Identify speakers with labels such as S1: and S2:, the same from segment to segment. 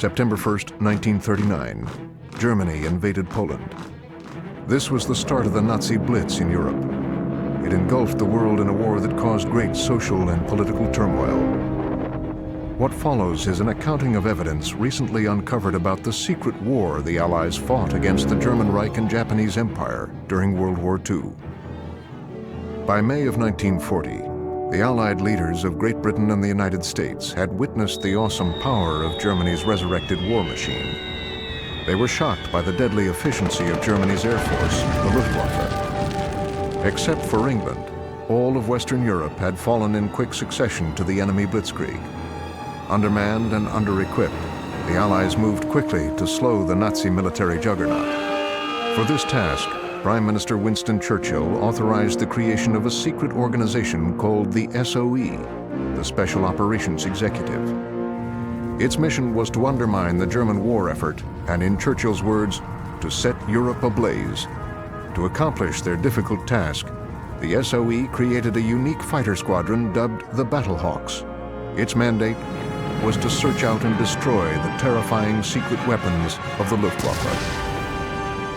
S1: September 1st, 1939, Germany invaded Poland. This was the start of the Nazi Blitz in Europe. It engulfed the world in a war that caused great social and political turmoil. What follows is an accounting of evidence recently uncovered about the secret war the Allies fought against the German Reich and Japanese Empire during World War II. By May of 1940, the Allied leaders of Great Britain and the United States had witnessed the awesome power of Germany's resurrected war machine. They were shocked by the deadly efficiency of Germany's Air Force, the Luftwaffe. Except for England, all of Western Europe had fallen in quick succession to the enemy blitzkrieg. Undermanned and under-equipped, the Allies moved quickly to slow the Nazi military juggernaut. For this task, Prime Minister Winston Churchill authorized the creation of a secret organization called the SOE, the Special Operations Executive. Its mission was to undermine the German war effort and, in Churchill's words, to set Europe ablaze. To accomplish their difficult task, the SOE created a unique fighter squadron dubbed the Battlehawks. Its mandate was to search out and destroy the terrifying secret weapons of the Luftwaffe.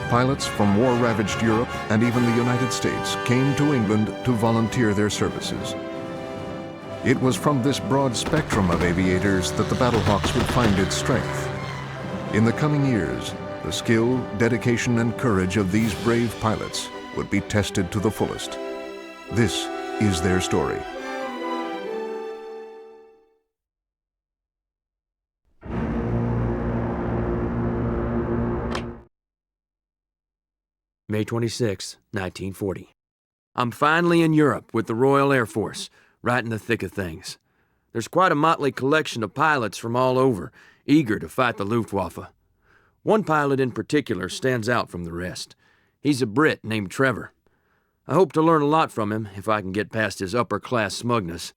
S1: Pilots from war-ravaged Europe and even the United States came to England to volunteer their services. It was from this broad spectrum of aviators that the Battlehawks would find its strength. In the coming years, the skill, dedication, and courage of these brave pilots would be tested to the fullest. This is their story.
S2: May 26, 1940. I'm finally in Europe with the Royal Air Force, right in the thick of things. There's quite a motley collection of pilots from all over, eager to fight the Luftwaffe. One pilot in particular stands out from the rest. He's a Brit named Trevor. I hope to learn a lot from him if I can get past his upper-class smugness.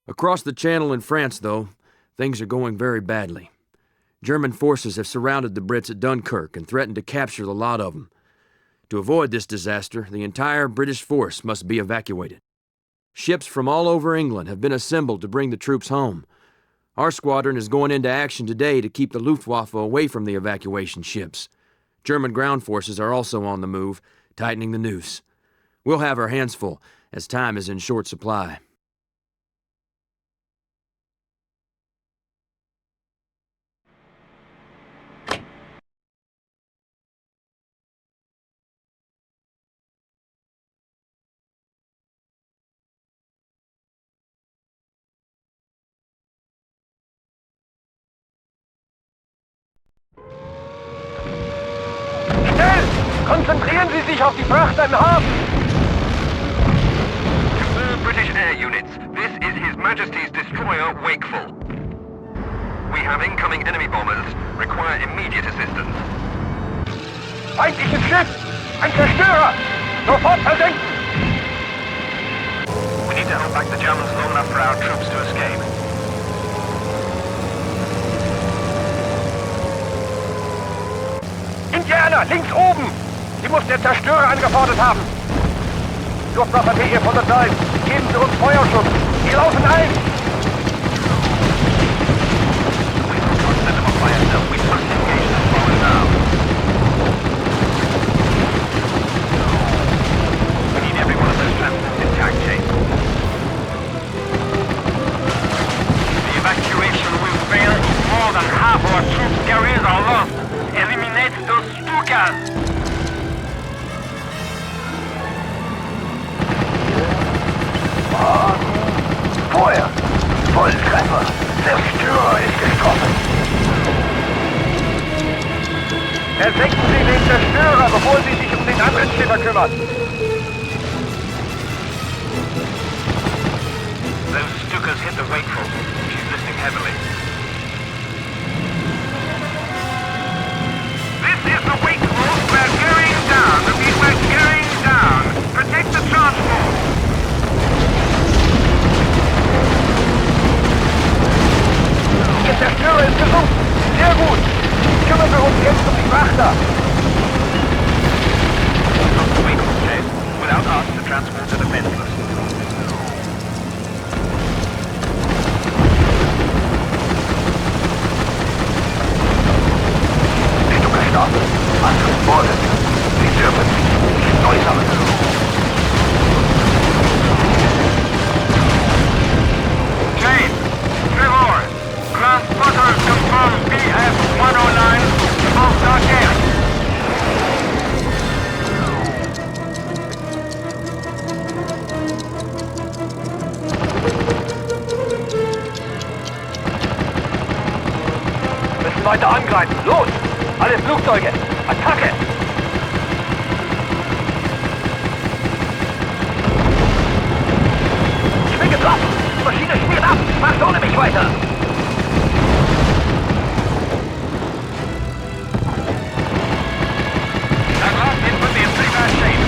S2: Across the Channel in France, though, things are going very badly. German forces have surrounded the Brits at Dunkirk and threatened to capture the lot of them. To avoid this disaster, the entire British force must be evacuated. Ships from all over England have been assembled to bring the troops home. Our squadron is going into action today to keep the Luftwaffe away from the evacuation ships. German ground forces are also on the move, tightening the noose. We'll have our hands full, as time is in short supply.
S3: Konzentrieren Sie sich auf die Fracht im Hafen!
S4: To all British air units, this is His Majesty's destroyer Wakeful. We have incoming enemy bombers. Require immediate assistance.
S3: Feindliches Schiff! Ein Zerstörer! Sofort versenken!
S4: We need to hold back the Germans long enough for our troops to escape.
S3: Indianer, links oben! Sie muss der Zerstörer angefordert haben! Luftwaffe TF 109, geben Sie uns Feuerschutz! Sie laufen ein!
S4: We need every one of those transports intact, Chase. The evacuation will fail if more than half our troops carriers are lost. Eliminate those Stukas!
S3: Feuer! Volltreffer! Zerstörer ist getroffen! Ersenken Sie den Zerstörer, bevor Sie sich um den anderen Schiffer kümmern!
S4: Those Stukas hit the Wakeful. She's listening heavily. This is the Wakeful! We're gearing down! Repeat, we're gearing down! Protect the transport!
S3: Ihr Zerstörer ist gesunken! Sehr gut! Kümmern wir uns jetzt um die Frachter!
S4: Not the Wakeful, Chase. Without us, the transports are defenseless.
S3: weiter angreifen. Los! Alle Flugzeuge! Attacke! Ich bin getroffen! Die Maschine schmiert ab! Macht ohne mich weiter!
S4: That last hit put me in pretty bad shape.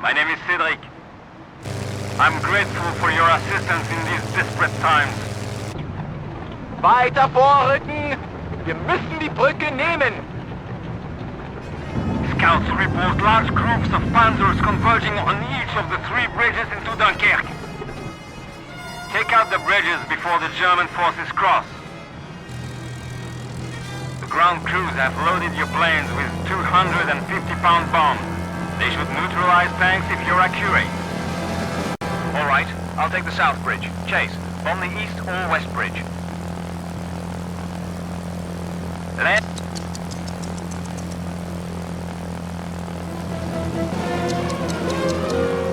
S4: My name is Cedric. I'm grateful for your assistance in these desperate times.
S3: Weiter vorrücken! Wir müssen die Brücke nehmen!
S4: Scouts report large groups of panzers converging on each of the 3 bridges into Dunkirk. Take out the bridges before the German forces cross. The ground crews have loaded your planes with 250-pound bombs. They should neutralize tanks if you're accurate.
S3: All right, I'll take the south bridge. Chase, bomb the east or west bridge.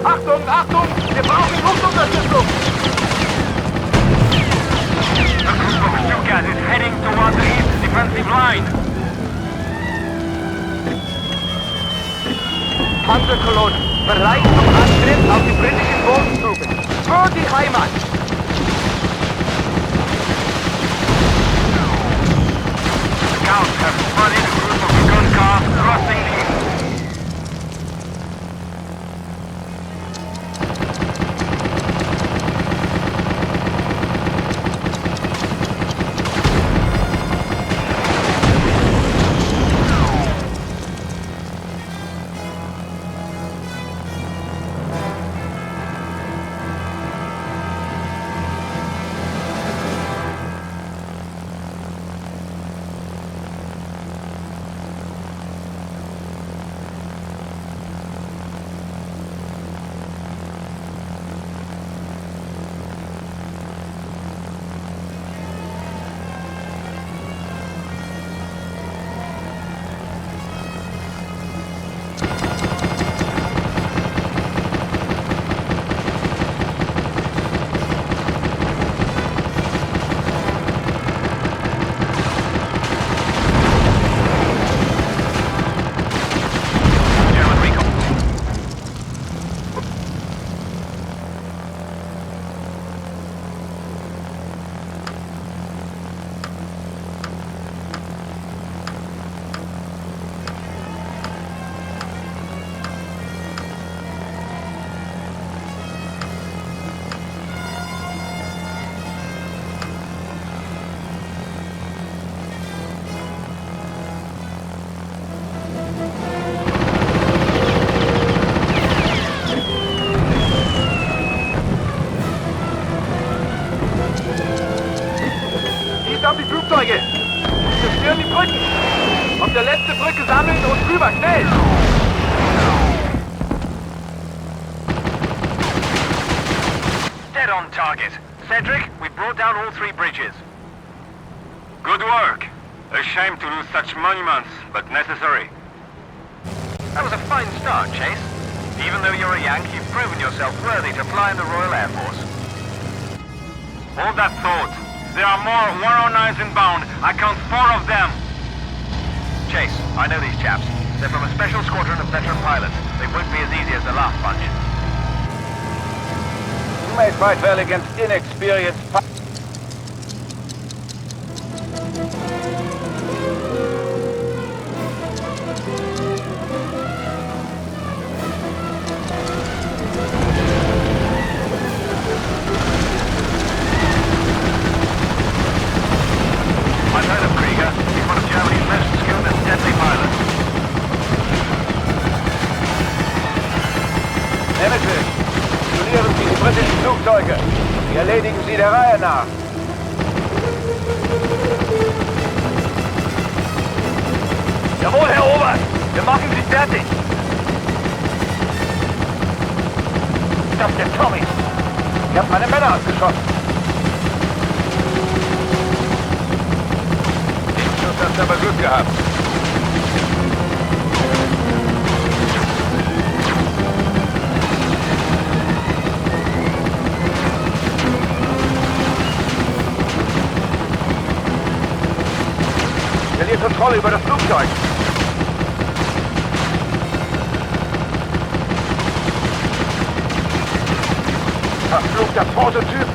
S3: Achtung, Achtung! Wir brauchen Luftunterstützung!
S4: A group of Stukas is heading toward the east defensive line.
S3: Panzerkolonnen, bereit zum Angriff auf die britischen Bodentruppen. Für die Heimat!
S4: Scouts have spotted a group of gun cars crossing the...
S3: Flugzeuge! Zerstören die Brücken! Auf der letzten Brücke sammeln und rüber, schnell!
S4: Dead on target. Cedric, we brought down all 3 bridges. Good work. A shame to lose such monuments, but necessary.
S3: That was a fine start, Chase. Even though you're a Yank, you've proven yourself worthy to fly in the Royal Air Force.
S4: Hold that thought. There are more 109s inbound. I count 4 of them.
S3: Chase, I know these chaps. They're from a special squadron of veteran pilots. They won't be as easy as the last bunch. You may fight well against inexperienced pilots. Flugzeuge. Wir erledigen sie der Reihe nach. Jawohl, Herr Oberst. Wir machen sie fertig. Das sind Tommys. Ich habe meine Männer abgeschossen. Den Schuss hast aber Glück gehabt. Verliert Kontrolle über das Flugzeug. Verfluchter Prototyp.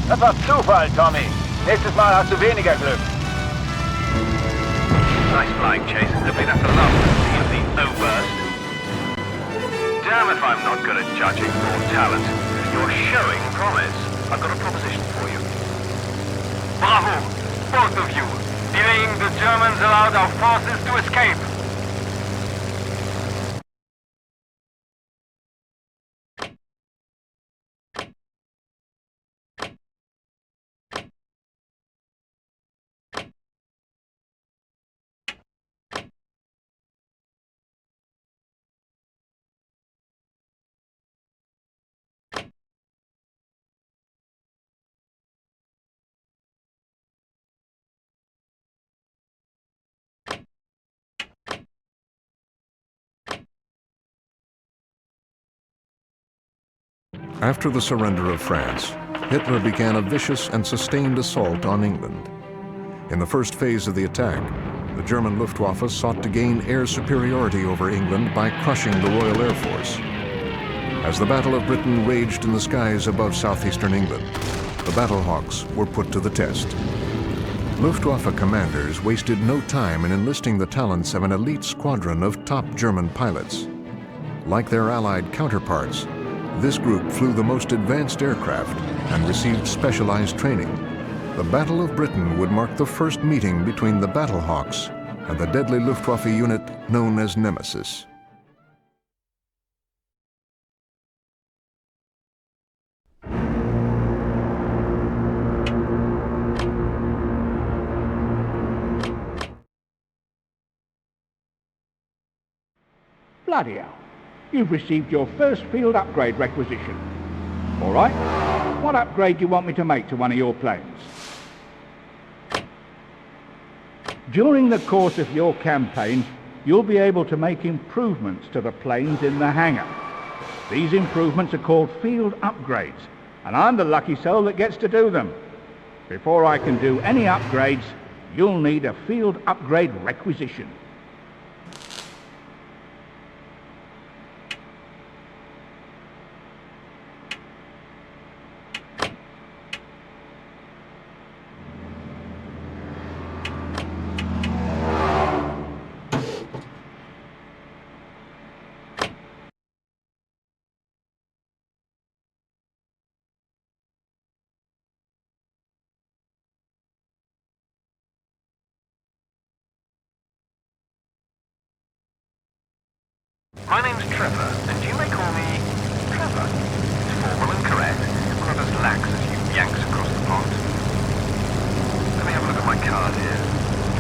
S3: Das war Zufall, Tommy. Nächstes Mal hast du weniger Glück.
S4: Nice flying, Chase. Hopefully that's the last you'll see no worst. Damn if I'm not good at judging raw talent. You're showing promise. I've got a proposition for you. Bravo! Both of you! Delaying the Germans allowed our forces to escape.
S1: After the surrender of France, Hitler began a vicious and sustained assault on England. In the first phase of the attack, the German Luftwaffe sought to gain air superiority over England by crushing the Royal Air Force. As the Battle of Britain raged in the skies above southeastern England, the Battlehawks were put to the test. Luftwaffe commanders wasted no time in enlisting the talents of an elite squadron of top German pilots. Like their Allied counterparts, this group flew the most advanced aircraft and received specialized training. The Battle of Britain would mark the first meeting between the Battlehawks and the deadly Luftwaffe unit known as Nemesis.
S5: Bloody hell. You've received your first field upgrade requisition. All right. What upgrade do you want me to make to one of your planes? During the course of your campaign, you'll be able to make improvements to the planes in the hangar. These improvements are called field upgrades, and I'm the lucky soul that gets to do them. Before I can do any upgrades, you'll need a field upgrade requisition.
S4: My name's Trevor, and you may call me Trevor. It's formal and correct, one of those lax as you yanks across the pond. Let me have a look at my card here.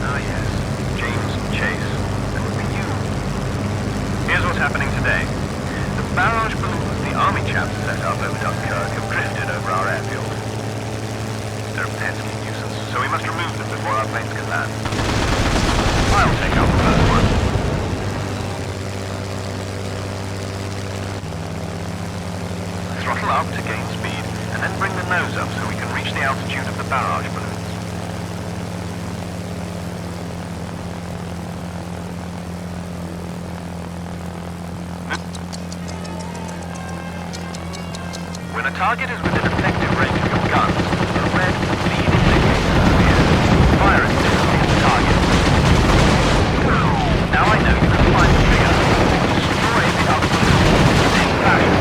S4: Ah yes, James Chase. That would be you. Here's what's happening today. The barrage balloons the army chaps set up over Dunkirk have drifted over our airfield. They're a pesky nuisance, so we must remove them before our planes can land. I'll take out the first one. Throttle up to gain speed, and then bring the nose up so we can reach the altitude of the barrage balloons. When a target is within effective range of your guns, a red lead indicator appears. Fire it to the target. Now I know you can find the trigger. Destroy the other balloon in the same fashion.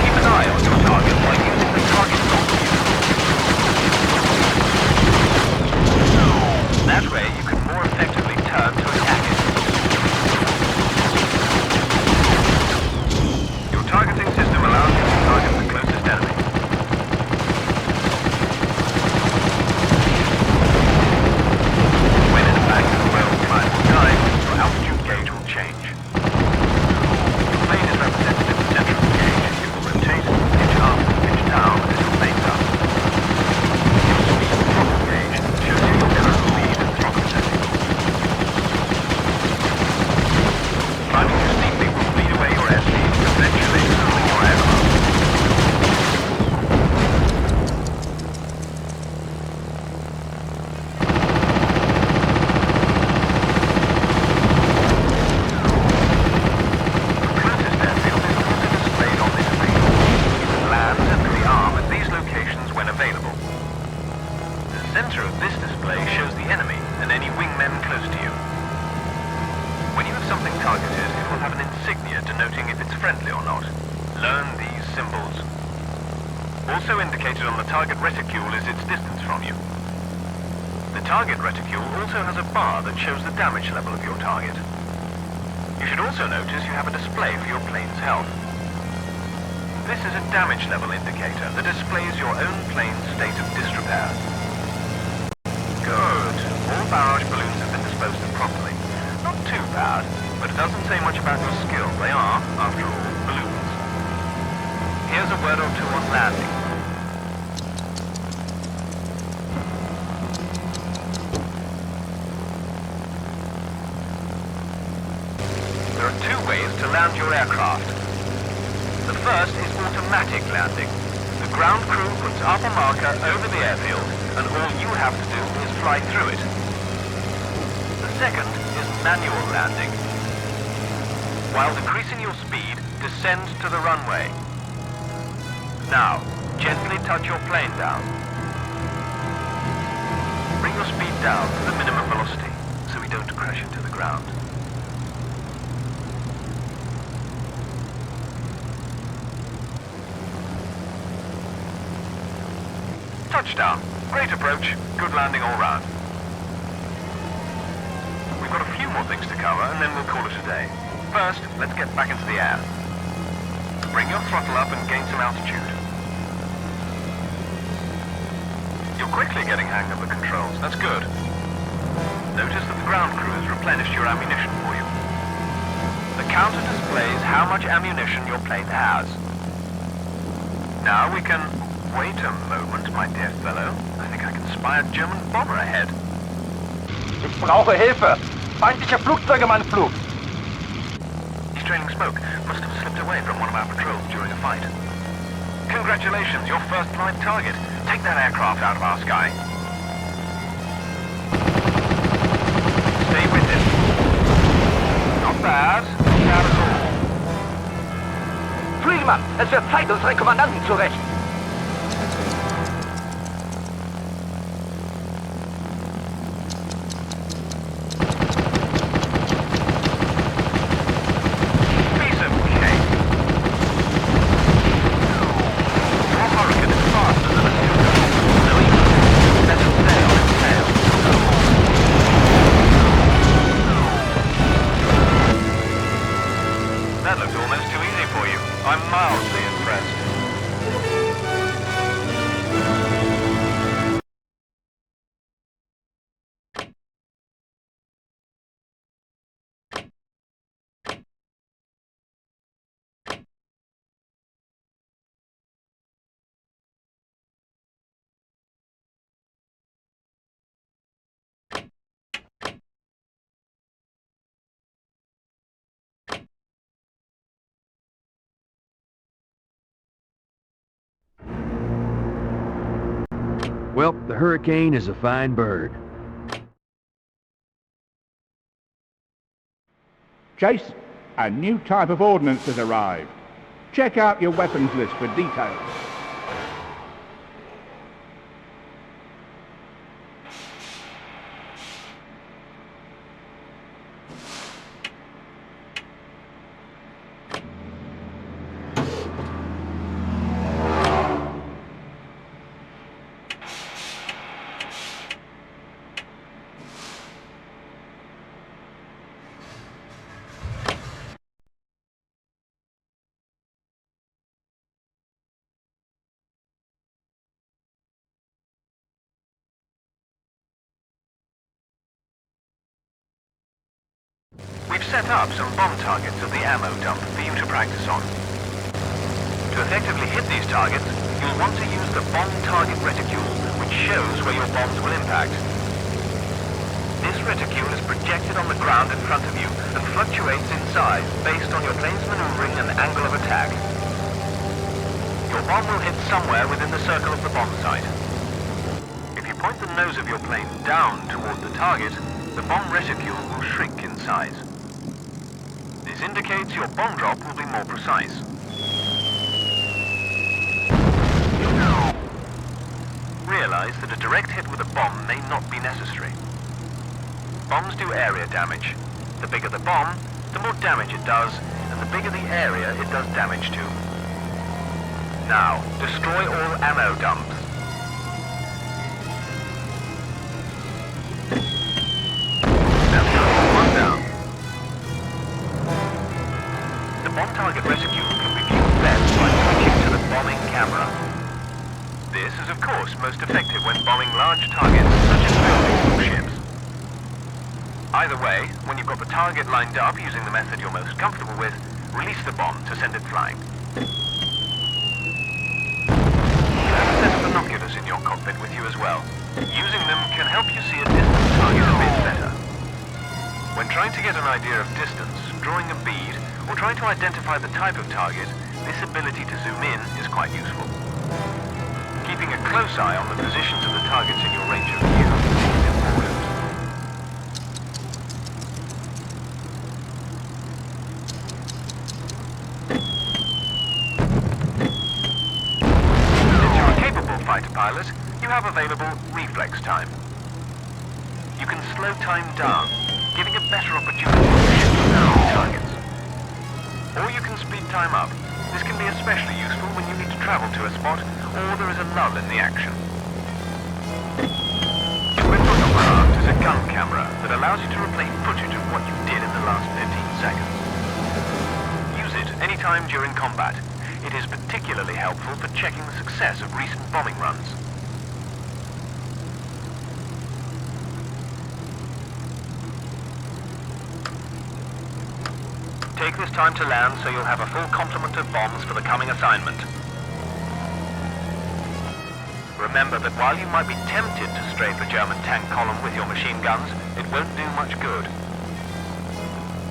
S4: Keep an eye on your target by using the target computer. That way you can more effectively turn to attack it. Your targeting system allows you to target the closest enemy. When in a bank of well climb or dive, your altitude gauge will change. The plane is represented in the center of the gauge. It will rotate, pitch up, pitch down until planes up. Your speed and throttle gauge shows you your current speed and throttle setting. Climbing too steeply will bleed away your airspeed, eventually cooling your aircraft. The closest airfield is also displayed on this screen. You can land and rearm at these locations when available. The center of this display shows the enemy and any wingmen close to you. When you have something targeted, it will have an insignia denoting if it's friendly or not. Learn these symbols. Also indicated on the target reticule is its distance from you. The target reticule also has a bar that shows the damage level of your target. You should also notice you have a display for your plane's health. This is a damage level indicator that displays your own plane's state of disrepair. Good. All barrage balloons have been disposed of properly. Not too bad, but it doesn't say much about your skill. They are, after all, balloons. Here's a word or two on landing. There are two ways to land your aircraft. The first is automatic landing. The ground crew puts up a marker over the airfield, and all you have to do is fly through it. The second is manual landing. While decreasing your speed, descend to the runway. Now, gently touch your plane down. Bring your speed down to the minimum velocity, so we don't crash into the ground. Touchdown. Great approach. Good landing all round. We've got a few more things to cover, and then we'll call it a day. First, let's get back into the air. Bring your throttle up and gain some altitude. You're quickly getting hang of the controls. That's good. Notice that the ground crew has replenished your ammunition for you. The counter displays how much ammunition your plane has. Now we can... Wait a moment, my dear fellow. I think I can spy a German bomber ahead.
S3: Ich brauche Hilfe! Feindliche Flugzeuge im Anflug!
S4: He's trailing smoke. Must have slipped away from one of our patrols during a fight. Congratulations, your first live target. Take that aircraft out of our sky. Stay with it. Not bad. Not bad at all.
S3: Fliegemann, es wird Zeit, unseren Kommandanten zu rächen!
S2: Well, the Hurricane is a fine bird.
S5: Chase, a new type of ordnance has arrived. Check out your weapons list for details.
S4: We've set up some bomb targets at the ammo dump for you to practice on. To effectively hit these targets, you'll want to use the bomb target reticule, which shows where your bombs will impact. This reticule is projected on the ground in front of you and fluctuates in size based on your plane's maneuvering and angle of attack. Your bomb will hit somewhere within the circle of the bomb site. If you point the nose of your plane down toward the target, the bomb reticule will shrink in size. This indicates your bomb drop will be more precise. Realize that a direct hit with a bomb may not be necessary. Bombs do area damage. The bigger the bomb, the more damage it does, and the bigger the area it does damage to. Now, destroy all ammo dumps. One down. The bomb target reticule can be viewed best by switching to the bombing camera. This is of course most effective when bombing large targets such as buildings or ships. Either way, when you've got the target lined up using the method you're most comfortable with, release the bomb to send it flying. You have a set of binoculars in your cockpit with you as well. Using them can help you see a distant target a bit better. When trying to get an idea of distance, drawing a bead, or trying to identify the type of target, this ability to zoom in is quite useful. Keeping a close eye on the positions of the targets in your range of view is important. Since you're a capable fighter pilot, you have available reflex time. You can slow time down, giving a better opportunity to hit the targets. Or you can speed time up. This can be especially useful when you need to travel to a spot or there is a lull in the action. Equipped on your craft is a gun camera that allows you to replay footage of what you did in the last 15 seconds. Use it anytime during combat. It is particularly helpful for checking the success of recent bombing runs. Take this time to land so you'll have a full complement of bombs for the coming assignment. Remember that while you might be tempted to strafe a German tank column with your machine guns, it won't do much good.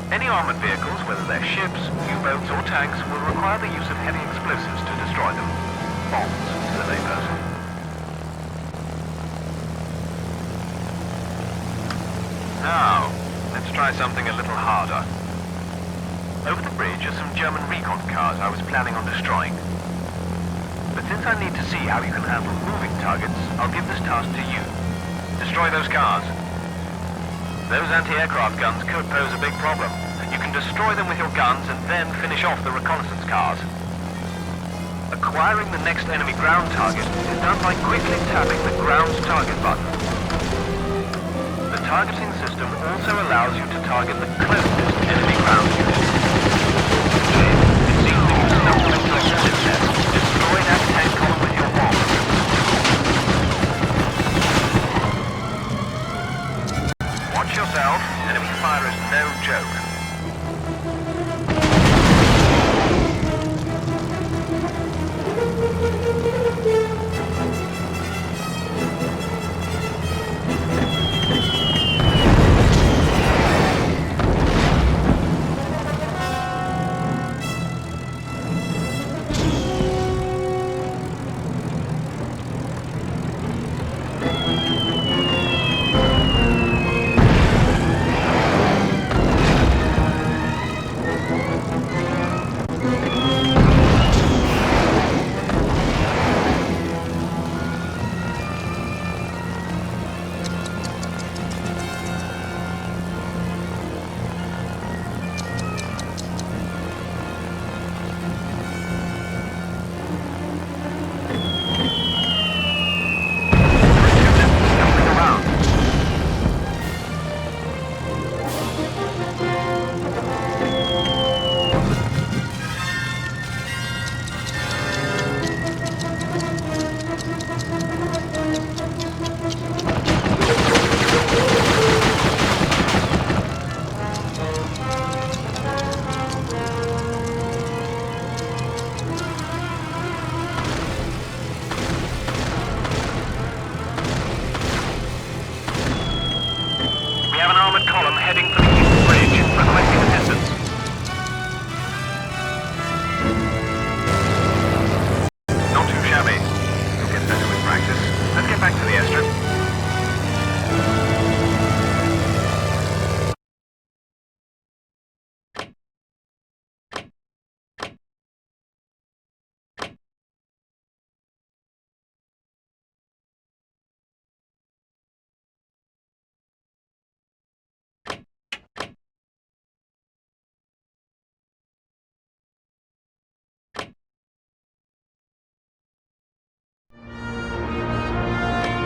S4: Any armored vehicles, whether they're ships, U-boats or tanks, will require the use of heavy explosives to destroy them. Bombs, to the layperson. Now, let's try something a little harder. Over the bridge are some German recon cars I was planning on destroying. But since I need to see how you can handle moving targets, I'll give this task to you. Destroy those cars. Those anti-aircraft guns could pose a big problem. You can destroy them with your guns and then finish off the reconnaissance cars. Acquiring the next enemy ground target is done by quickly tapping the ground target button. The targeting system also allows you to target the closest enemy ground unit. It seems that you stumbled into a hornet's nest. Destroy that tank column with your bomb. Watch yourself. Enemy fire is no joke.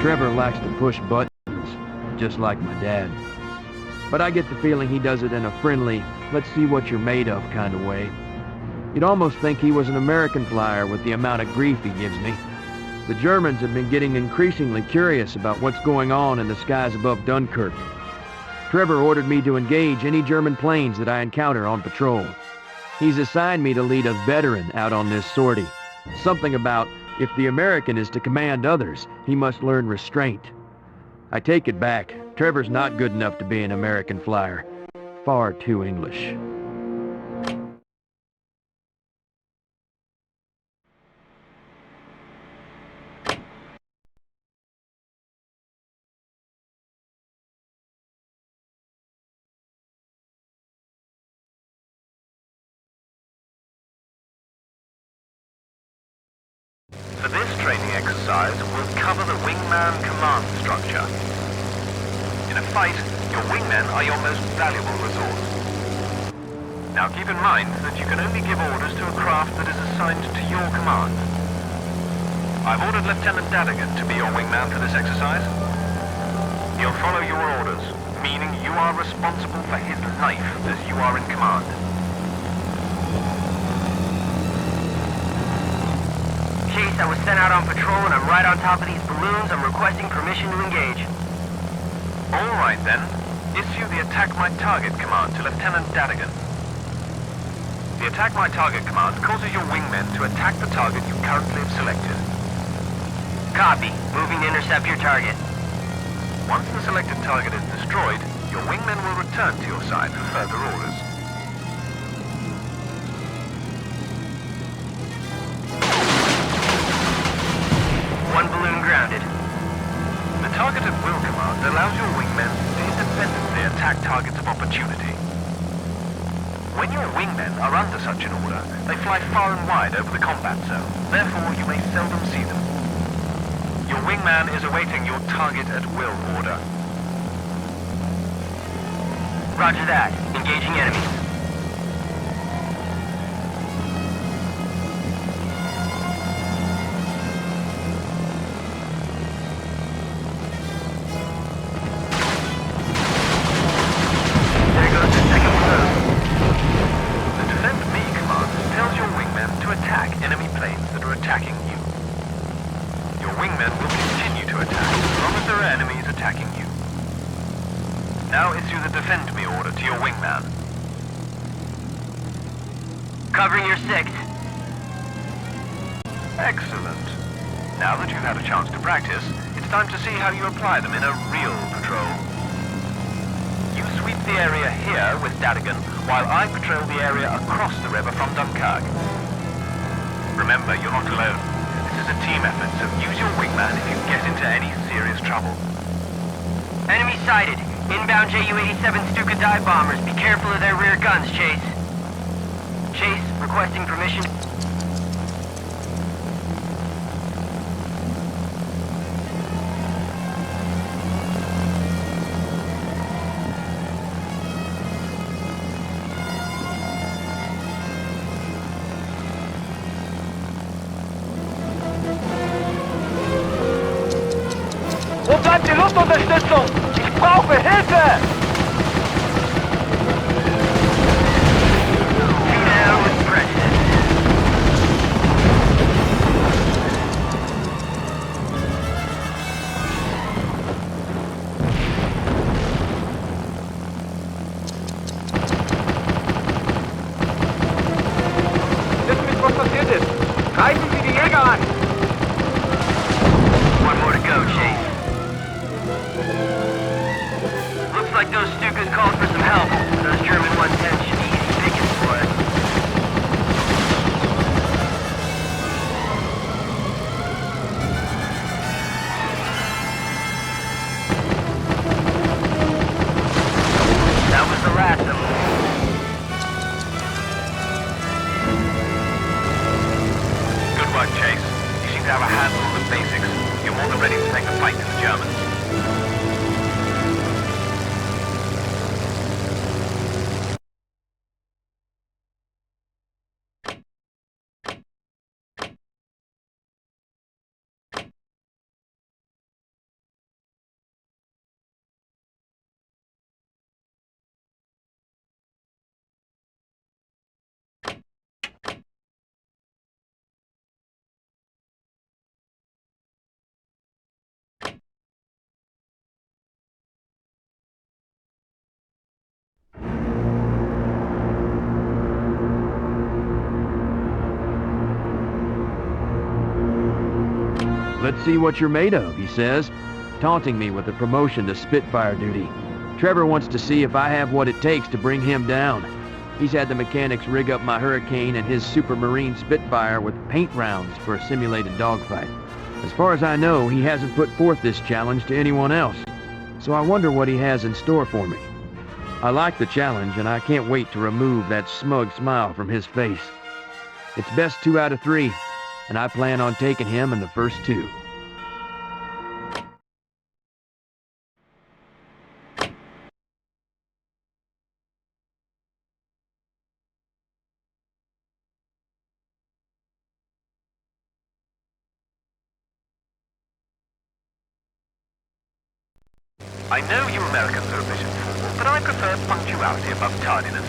S2: Trevor likes to push buttons, just like my dad. But I get the feeling he does it in a friendly, let's see what you're made of kind of way. You'd almost think he was an American flyer with the amount of grief he gives me. The Germans have been getting increasingly curious about what's going on in the skies above Dunkirk. Trevor ordered me to engage any German planes that I encounter on patrol. He's assigned me to lead a veteran out on this sortie. Something about, if the American is to command others, he must learn restraint. I take it back. Trevor's not good enough to be an American flyer. Far too English.
S4: For this training exercise, we'll cover the Wingman command structure. In a fight, your wingmen are your most valuable resource. Now keep in mind that you can only give orders to a craft that is assigned to your command. I've ordered Lieutenant Dadigan to be your wingman for this exercise. He'll follow your orders, meaning you are responsible for his life as you are in command.
S3: Chase, I was sent out on patrol and I'm right on top of these balloons. I'm requesting permission to engage.
S4: All right then. Issue the Attack My Target command to Lieutenant Dadigan. The Attack My Target command causes your wingmen to attack the target you currently have selected.
S3: Copy. Moving to intercept your target.
S4: Once the selected target is destroyed, your wingmen will return to your side for further orders.
S3: One balloon grounded.
S4: The Targeted Will command allows your wingmen to independently attack targets of opportunity. When your wingmen are under such an order, they fly far and wide over the combat zone. Therefore, you may seldom see them. Your wingman is awaiting your Target at Will order.
S3: Roger that. Engaging enemies. There goes the second balloon.
S4: The Defend Me command tells your wingmen to attack enemy planes that are attacking you. Your wingmen will continue to attack as long as there are enemies attacking you. Now issue the Defend Me order to your wingman.
S3: Covering your six.
S4: Excellent. Now that you've had a chance to practice, it's time to see how you apply them in a real patrol. You sweep the area here with Dadigan, while I patrol the area across the river from Dunkirk. Remember, you're not alone. This is a team effort, so use your wingman if you get into any serious trouble.
S3: Enemy sighted. Inbound Ju-87 Stuka dive bombers. Be careful of their rear guns, Chase. Chase, requesting permission. Wo bleibt die Luftunterstützung? Ich brauche Hilfe! Down with prejudice.
S6: Wissen Sie, was passiert ist? Greifen Sie die Jäger an!
S3: One more to go, Chase. Looks like those Stukas called for some help. Those German 110s should be easy pickings for us. That was the last of them.
S4: Good work, Chase. You seem to have a handle on the basics. You're more than ready to take the fight to the Germans.
S2: Let's see what you're made of, he says, taunting me with a promotion to Spitfire duty. Trevor wants to see if I have what it takes to bring him down. He's had the mechanics rig up my Hurricane and his Supermarine Spitfire with paint rounds for a simulated dogfight. As far as I know, he hasn't put forth this challenge to anyone else, so I wonder what he has in store for me. I like the challenge, and I can't wait to remove that smug smile from his face. It's best 2 out of 3, and I plan on taking him in the first 2.
S4: I know you Americans are a bit informal, but I prefer punctuality above tardiness.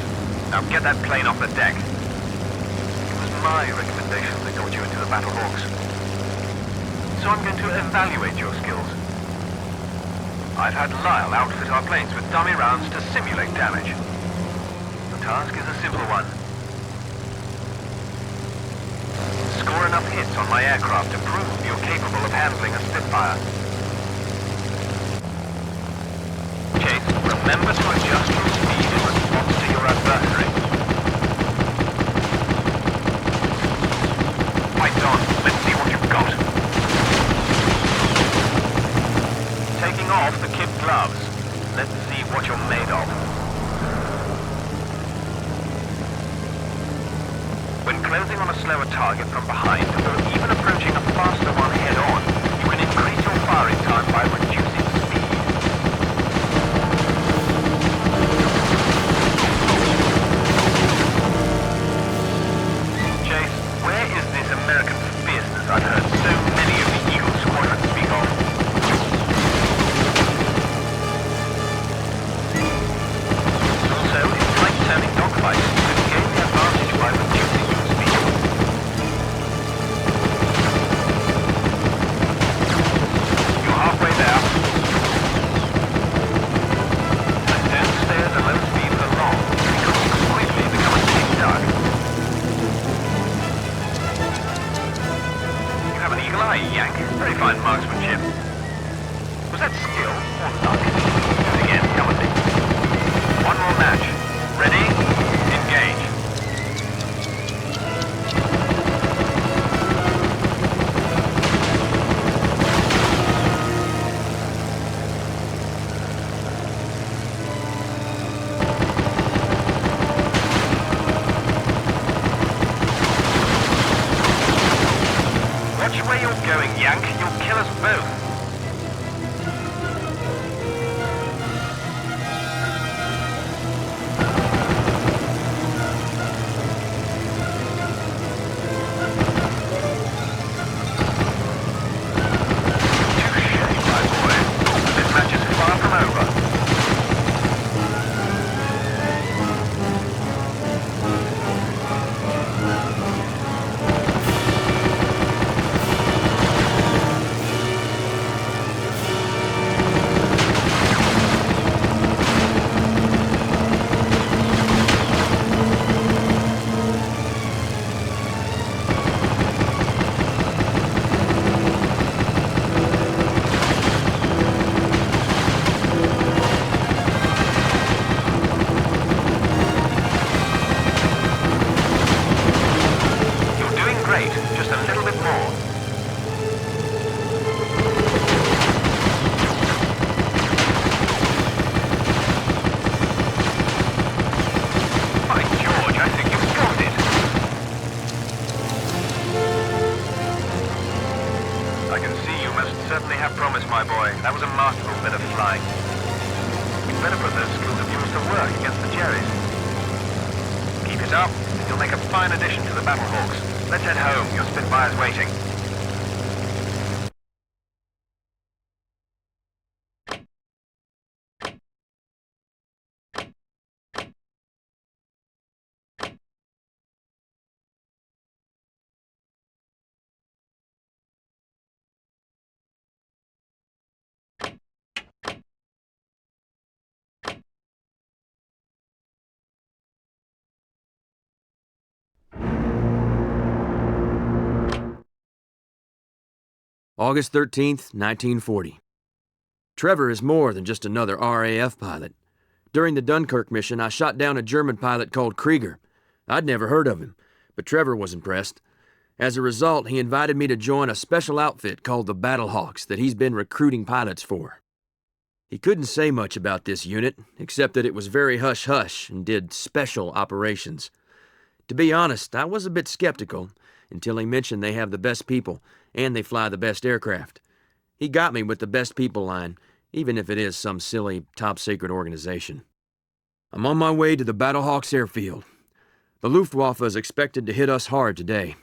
S4: Now get that plane off the deck. It was my recommendation that got you into the Battle Hawks. So I'm going to evaluate your skills. I've had Lyle outfit our planes with dummy rounds to simulate damage. The task is a simple one. Score enough hits on my aircraft to prove you're capable of handling a Spitfire. Chase, remember to adjust your speed in response to your adversary. Fight on, let's see what you've got. Taking off the kid gloves. Let's see what you're made of. When closing on a slower target from behind, or even approaching a faster one head-on, you can increase your firing time by reducing speed. Chase, where is this American fierceness I've heard so many of the Eagle Squadron speak of? Also, in tight-turning dogfights, you can gain the advantage by reducing your speed. You're halfway there. And don't stay at a low speed for long, because you can quickly become a tic duck. You have an eagle eye, Yank. Very fine marksmanship. Was that skill or luck? Do it again, come with me. One more match. Ready? Engage. Watch where you're going, Yank. You'll kill us both. Touche, my boy. This match is far from over. You're doing great. Just a little bit more. By George, I think you've got it. I can see you most certainly have promise, my boy. That was a masterful bit of flying. You'd better put those skills of yours to work against the Jerrys. Keep it up, and you'll make a fine addition to the Battle Hawks. Let's head home. Your Spitfire's waiting.
S2: August 13th, 1940. Trevor is more than just another RAF pilot. During the Dunkirk mission, I shot down a German pilot called Krieger. I'd never heard of him, but Trevor was impressed. As a result, he invited me to join a special outfit called the Battlehawks that he's been recruiting pilots for. He couldn't say much about this unit, except that it was very hush-hush and did special operations. To be honest, I was a bit skeptical until he mentioned they have the best people and they fly the best aircraft. He got me with the best people line, even if it is some silly, top-secret organization. I'm on my way to the Battlehawks airfield. The Luftwaffe is expected to hit us hard today.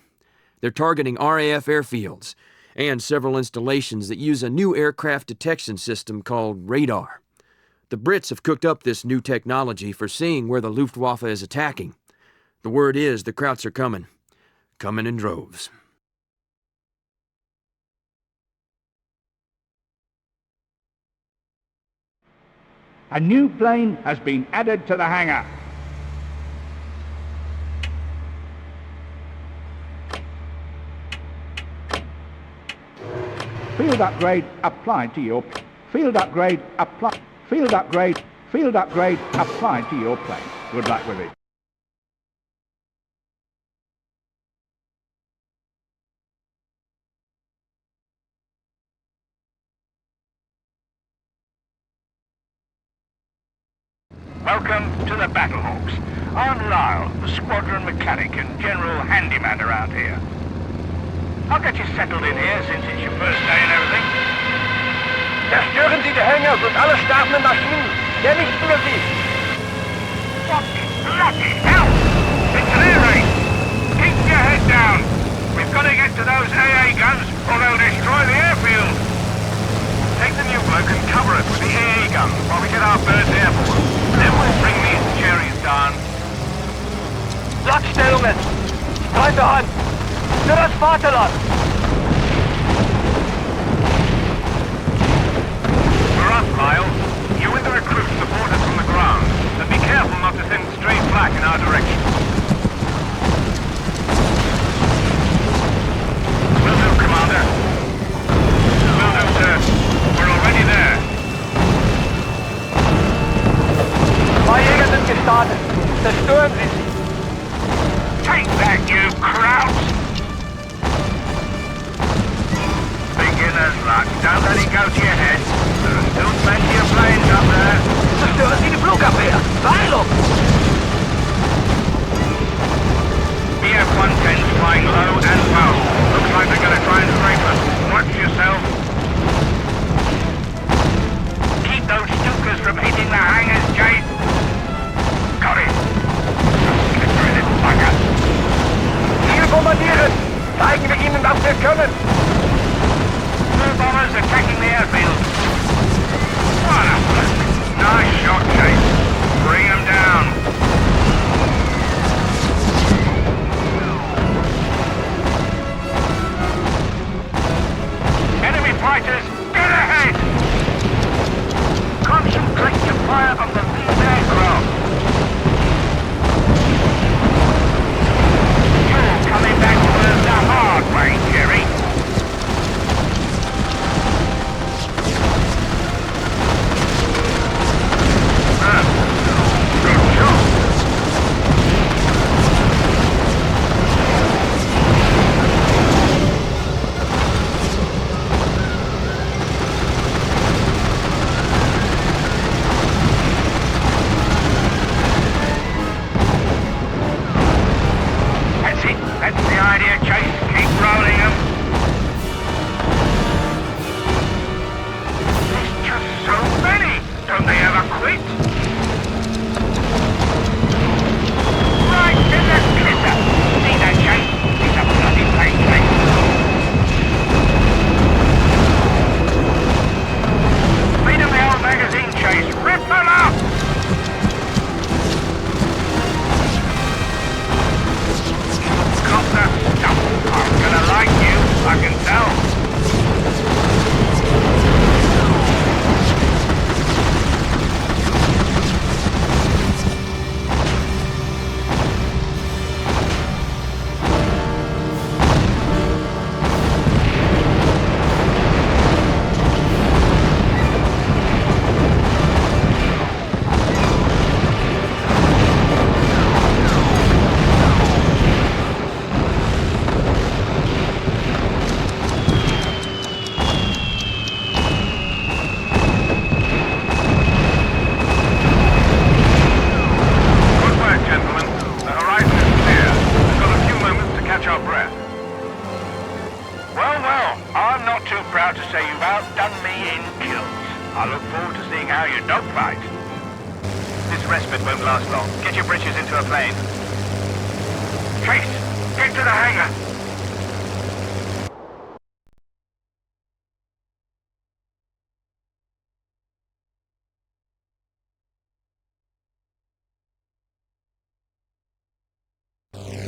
S2: They're targeting RAF airfields and several installations that use a new aircraft detection system called radar. The Brits have cooked up this new technology for seeing where the Luftwaffe is attacking. The word is the Krauts are coming in droves.
S5: A new plane has been added to the hangar. Field upgrade applied to your applied to your plane. Good luck with it.
S4: Welcome to the Battlehawks. I'm Lyle, the squadron mechanic and general handyman around here. I'll get you settled in here since it's your first day and everything.
S3: Zerstören Sie die Hänger und alle startenden Maschinen. Der nicht für Sie.
S4: What bloody hell! It's an air raid! Keep your head down! We've got to get to those AA guns or they'll destroy the airfield! Take the new bloke and cover it with the AA gun while we get our birds airborne. Then we'll bring these cherries down.
S3: Blattstellungen. Streite an. Für das Vaterland.
S4: For us, Lyle, you and the recruits support us from the ground, and be careful not to send stray flak in our direction. Will do, Commander. Will do, sir. We're already there.
S3: Zwei Jäger sind gestartet. Zerstören Sie sie.
S4: Take that, you Krauts! Beginner's luck. Don't let it go to your head. There are still plenty of planes up there.
S3: Zerstören Sie die Flugabwehr. Beeilung!
S4: BF-110's flying low and fast. Looks like they're going to try and scrape us. Watch yourself. Keep those Stukers from hitting the hangars, Jade. Got it. Get rid of this bugger.
S3: Ziel bombardieren. Zeigen wir ihnen, was wir können.
S4: Two bombers attacking the airfield. What a flick. Nice shot, Chase. Bring them down. Enemy fighters, get ahead! Concentrate your fire on the lead aircraft. You're coming back to us the hard way, Jerry. proud to say you've outdone me in kills. I look forward to seeing how you dogfight. This respite won't last long. Get your britches into a plane. Chase, get to the hangar.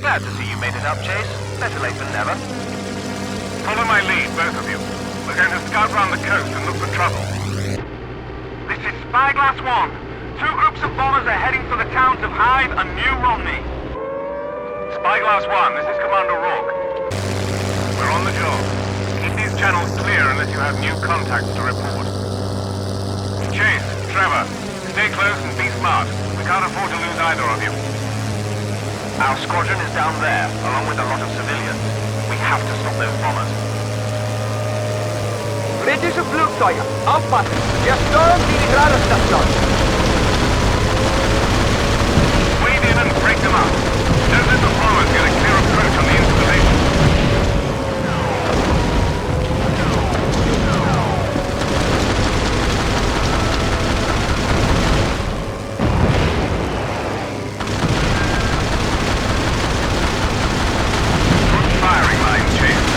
S4: Glad to see you made it up, Chase. Better late than never. Follow my lead, both of you. We're going to scout round the coast and look for trouble. This is Spyglass 1. 2 groups of bombers are heading for the towns of Hive and New Romney. Spyglass 1, this is Commander Rourke. We're on the job. Keep these channels clear unless you have new contacts to report. Chase, Trevor, stay close and be smart. We can't afford to lose either of you. Our squadron is down there, along with a lot of civilians. We have to stop those bombers.
S6: Britische Flugzeuge, aufpassen! Wir steuern die Radestation!
S4: Wade in and break them up. Don't let the bombers get a clear approach on the installation. Firing line, Chase.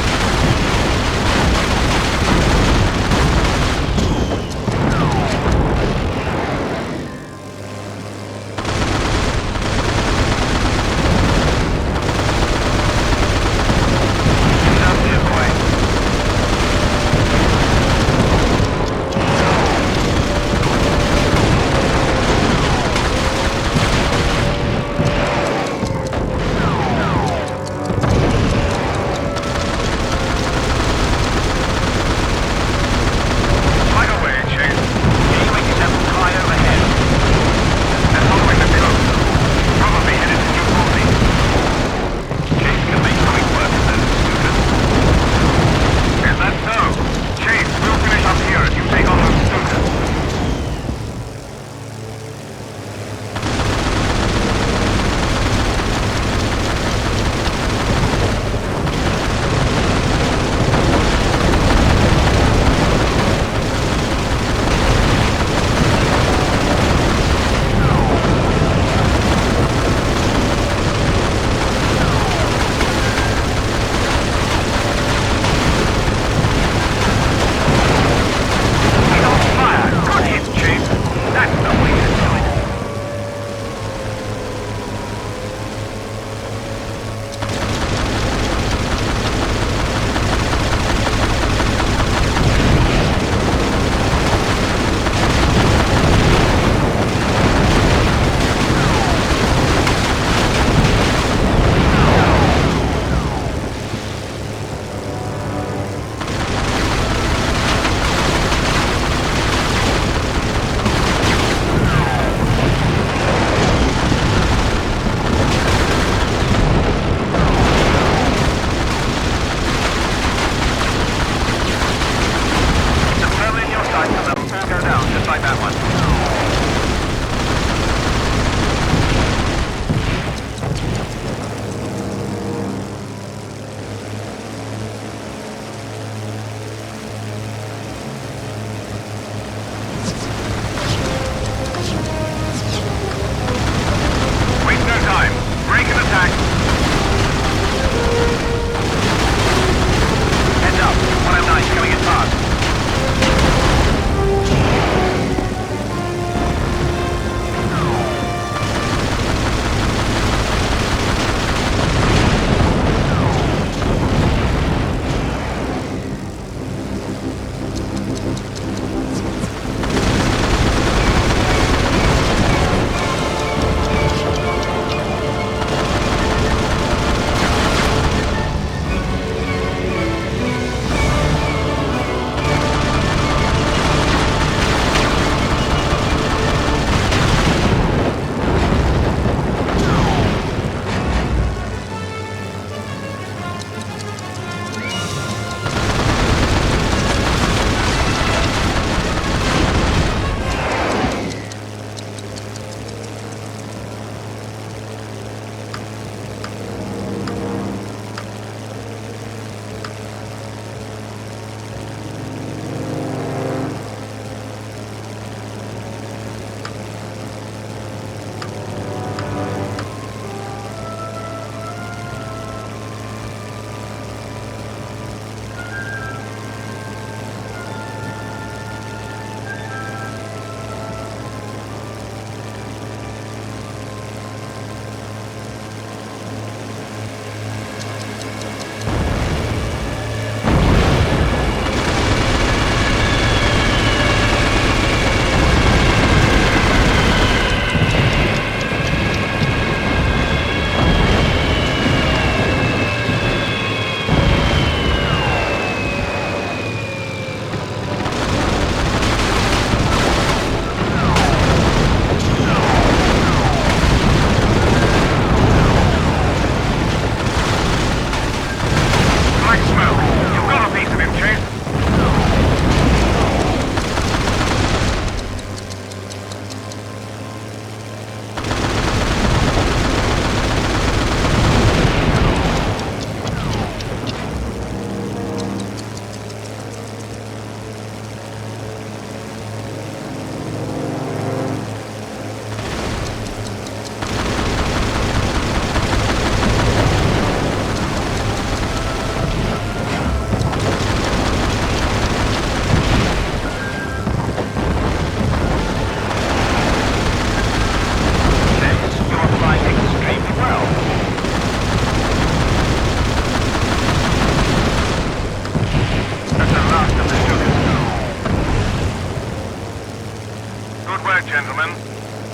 S4: gentlemen.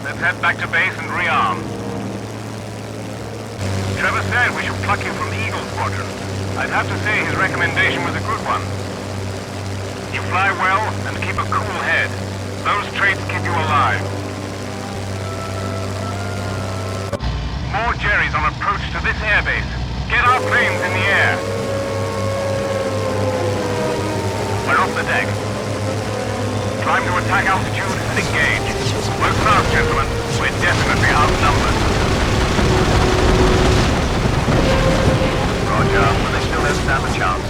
S4: Let's head back to base and rearm. Trevor said we should pluck you from Eagle Squadron. I'd have to say his recommendation was a good one. You fly well and keep a cool head. Those traits keep you alive. More Jerry's on approach to this airbase. Get our planes in the air. We're off the deck. Climb to attack altitude and engage. Work fast, gentlemen. We're definitely outnumbered. Roger, but they still don't stand a chance.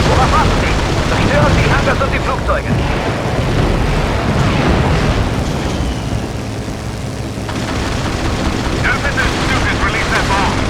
S3: Überwachen Sie! Zerstören Sie Hangars und die Flugzeuge!
S4: Don't let those stupid release their bombs!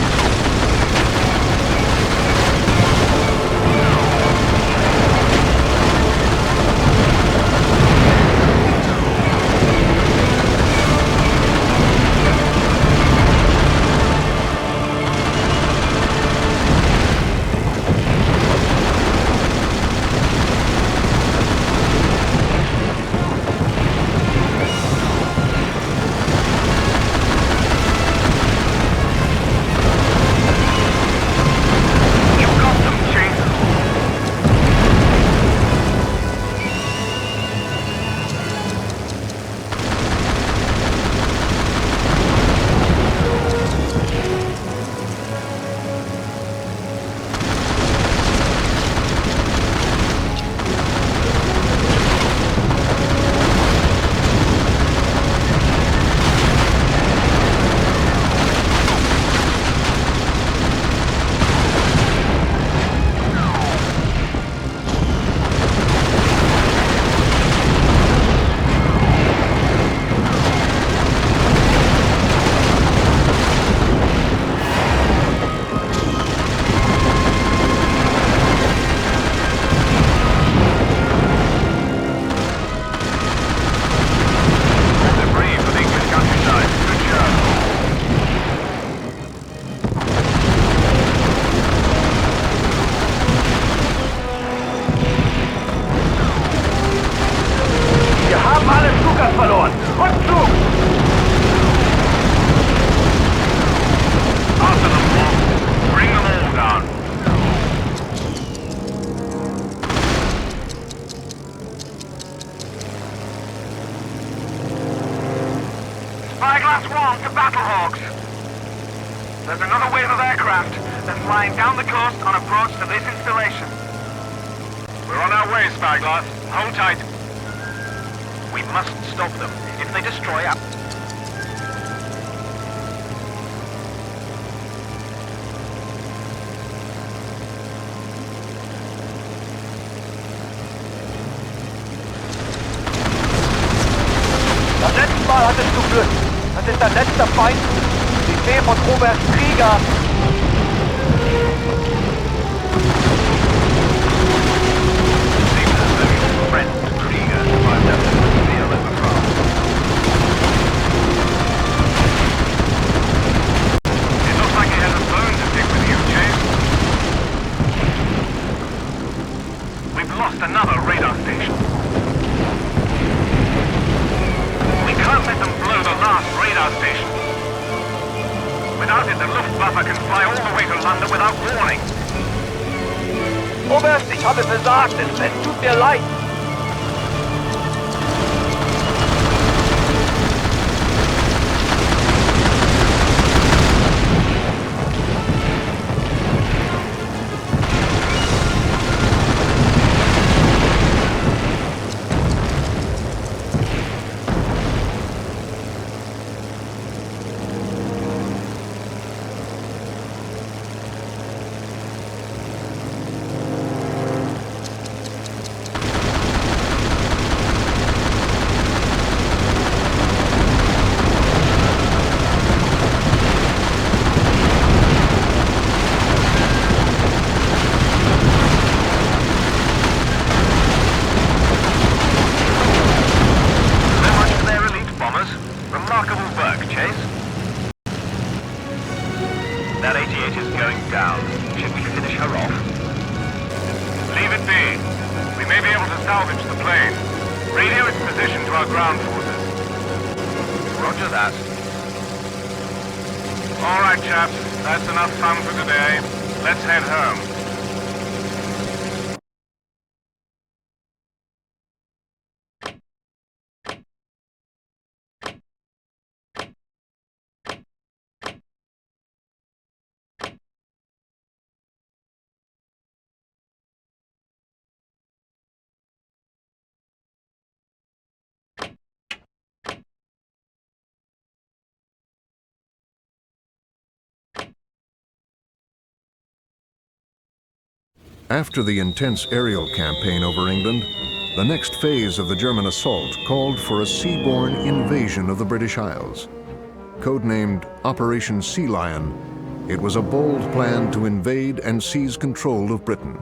S3: There's another wave of aircraft. They're flying down the coast on approach to this installation.
S4: We're on our way, Spyglass. Hold tight. We must stop them. If they destroy our...
S3: Das letzte Mal hattest du Glück. Das ist dein letzter Feind. Die Fee von Oberst Krieger.
S4: It looks like he has a bone to pick with you, Chase. We've lost another radar station. We can't let them blow the last radar station. Without it, the Luftwaffe can fly all the way to London without warning.
S3: Oberst, ich habe versagt. Es tut mir leid.
S4: Remarkable work, Chase. That 88 is going down. Should we finish her off? Leave it be. We may be able to salvage the plane. Radio its position to our ground forces.
S3: Roger that.
S4: All right, chaps. That's enough fun for today. Let's head home.
S1: After the intense aerial campaign over England, the next phase of the German assault called for a seaborne invasion of the British Isles. Codenamed Operation Sea Lion, it was a bold plan to invade and seize control of Britain.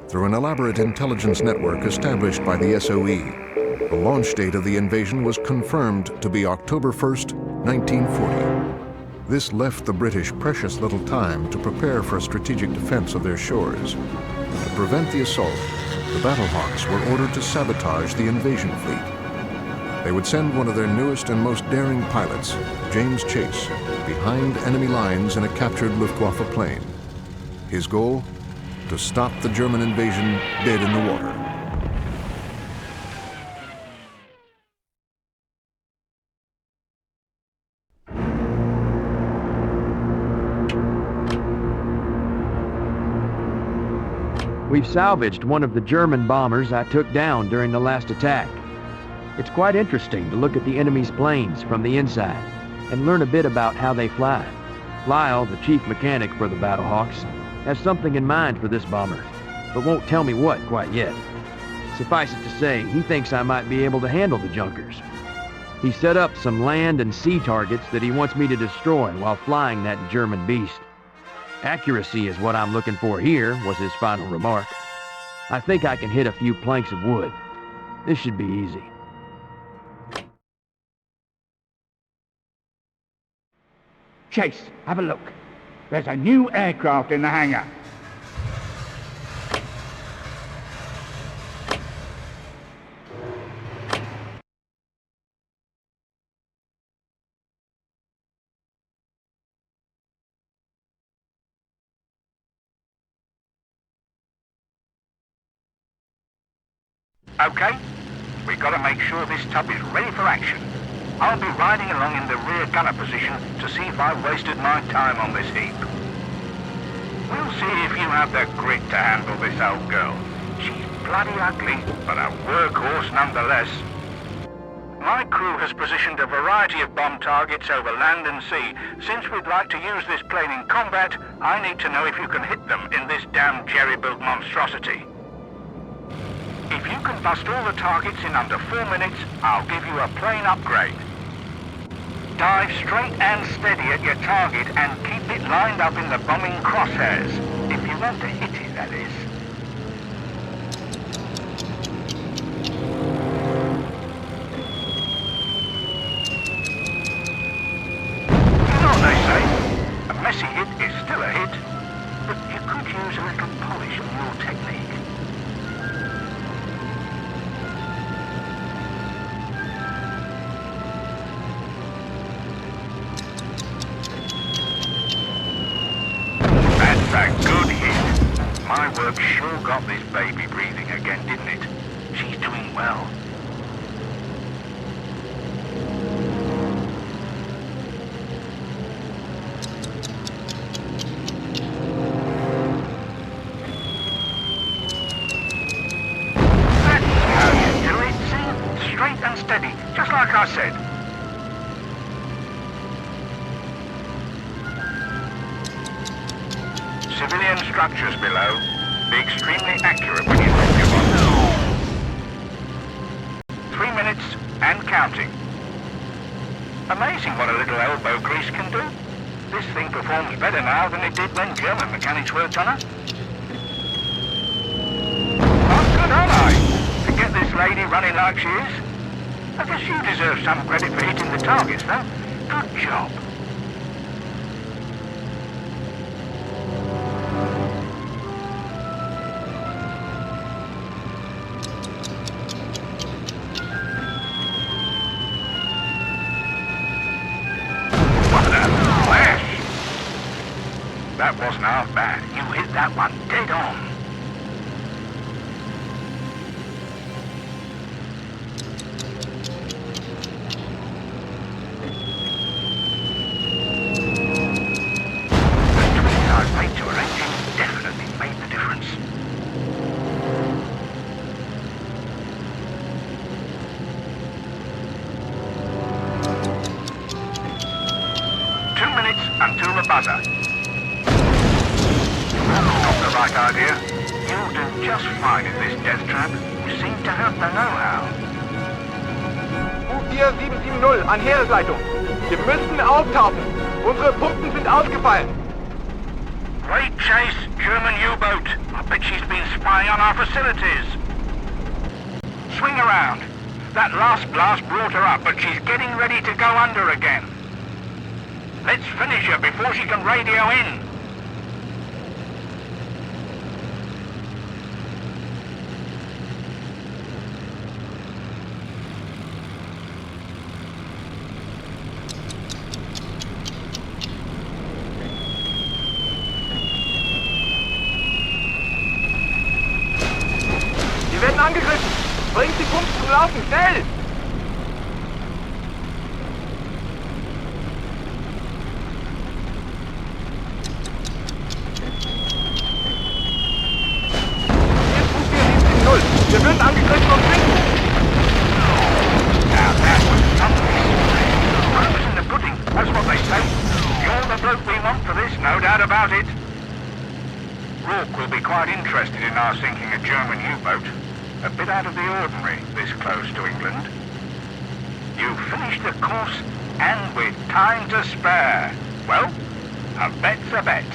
S1: Through an elaborate intelligence network established by the SOE, the launch date of the invasion was confirmed to be October 1st, 1940. This left the British precious little time to prepare for a strategic defense of their shores. To prevent the assault, the Battlehawks were ordered to sabotage the invasion fleet. They would send one of their newest and most daring pilots, James Chase, behind enemy lines in a captured Luftwaffe plane. His goal? To stop the German invasion dead in the water.
S2: We've salvaged one of the German bombers I took down during the last attack. It's quite interesting to look at the enemy's planes from the inside and learn a bit about how they fly. Lyle, the chief mechanic for the Battlehawks, has something in mind for this bomber, but won't tell me what quite yet. Suffice it to say, he thinks I might be able to handle the Junkers. He set up some land and sea targets that he wants me to destroy while flying that German beast. Accuracy is what I'm looking for here, was his final remark. I think I can hit a few planks of wood. This should be easy.
S5: Chase, have a look. There's a new aircraft in the hangar.
S3: Okay, we've got to make sure this tub is ready for action. I'll be riding along in the rear gunner position to see if I've wasted my time on this heap. We'll see if you have the grit to handle this old girl. She's bloody ugly, but a workhorse nonetheless. My crew has positioned a variety of bomb targets over land and sea. Since we'd like to use this plane in combat, I need to know if you can hit them in this damn jerry-built monstrosity. If you can bust all the targets in under 4 minutes, I'll give you a plane upgrade. Dive straight and steady at your target and keep it lined up in the bombing crosshairs. If you want to hit it, that is. You know what they say? A messy hit is still a hit, but you could use a little polish on your technique. A good hit. My work sure got this baby breathing again, didn't it? She's doing well. That's how you do it, see? Straight and steady, just like I said. Civilian structures below. Be extremely accurate when you drop your bomb. 3 minutes and counting. Amazing what a little elbow grease can do. This thing performs better now than it did when German mechanics worked on her. I'm good, aren't I? To get this lady running like she is. I guess you deserve some credit for hitting the targets, though. Good job. that one dead on. Buzzer. That's not the right idea. You'll do just fine in this death trap. You seem to have the know-how.
S6: U4770 an Heeresleitung. Wir müssen auftauchen. Unsere Pumpen sind ausgefallen.
S3: Great chase, German U-boat. I bet she's been spying on our facilities. Swing around. That last blast brought her up, but she's getting ready to go under again. Let's finish her before she can radio in.
S6: Wir werden angegriffen. Bringt die Pumpen zum Laufen, schnell! Wir werden angegriffen und sinken!
S3: Now that was something. Proof's in the pudding, that's what they say. You're the bloke we want for this, no doubt about it. Rourke will be quite interested in our sinking a German U-boat. A bit out of the ordinary, this close to England. You finished the course, and with time to spare. Well, a bet's a bet.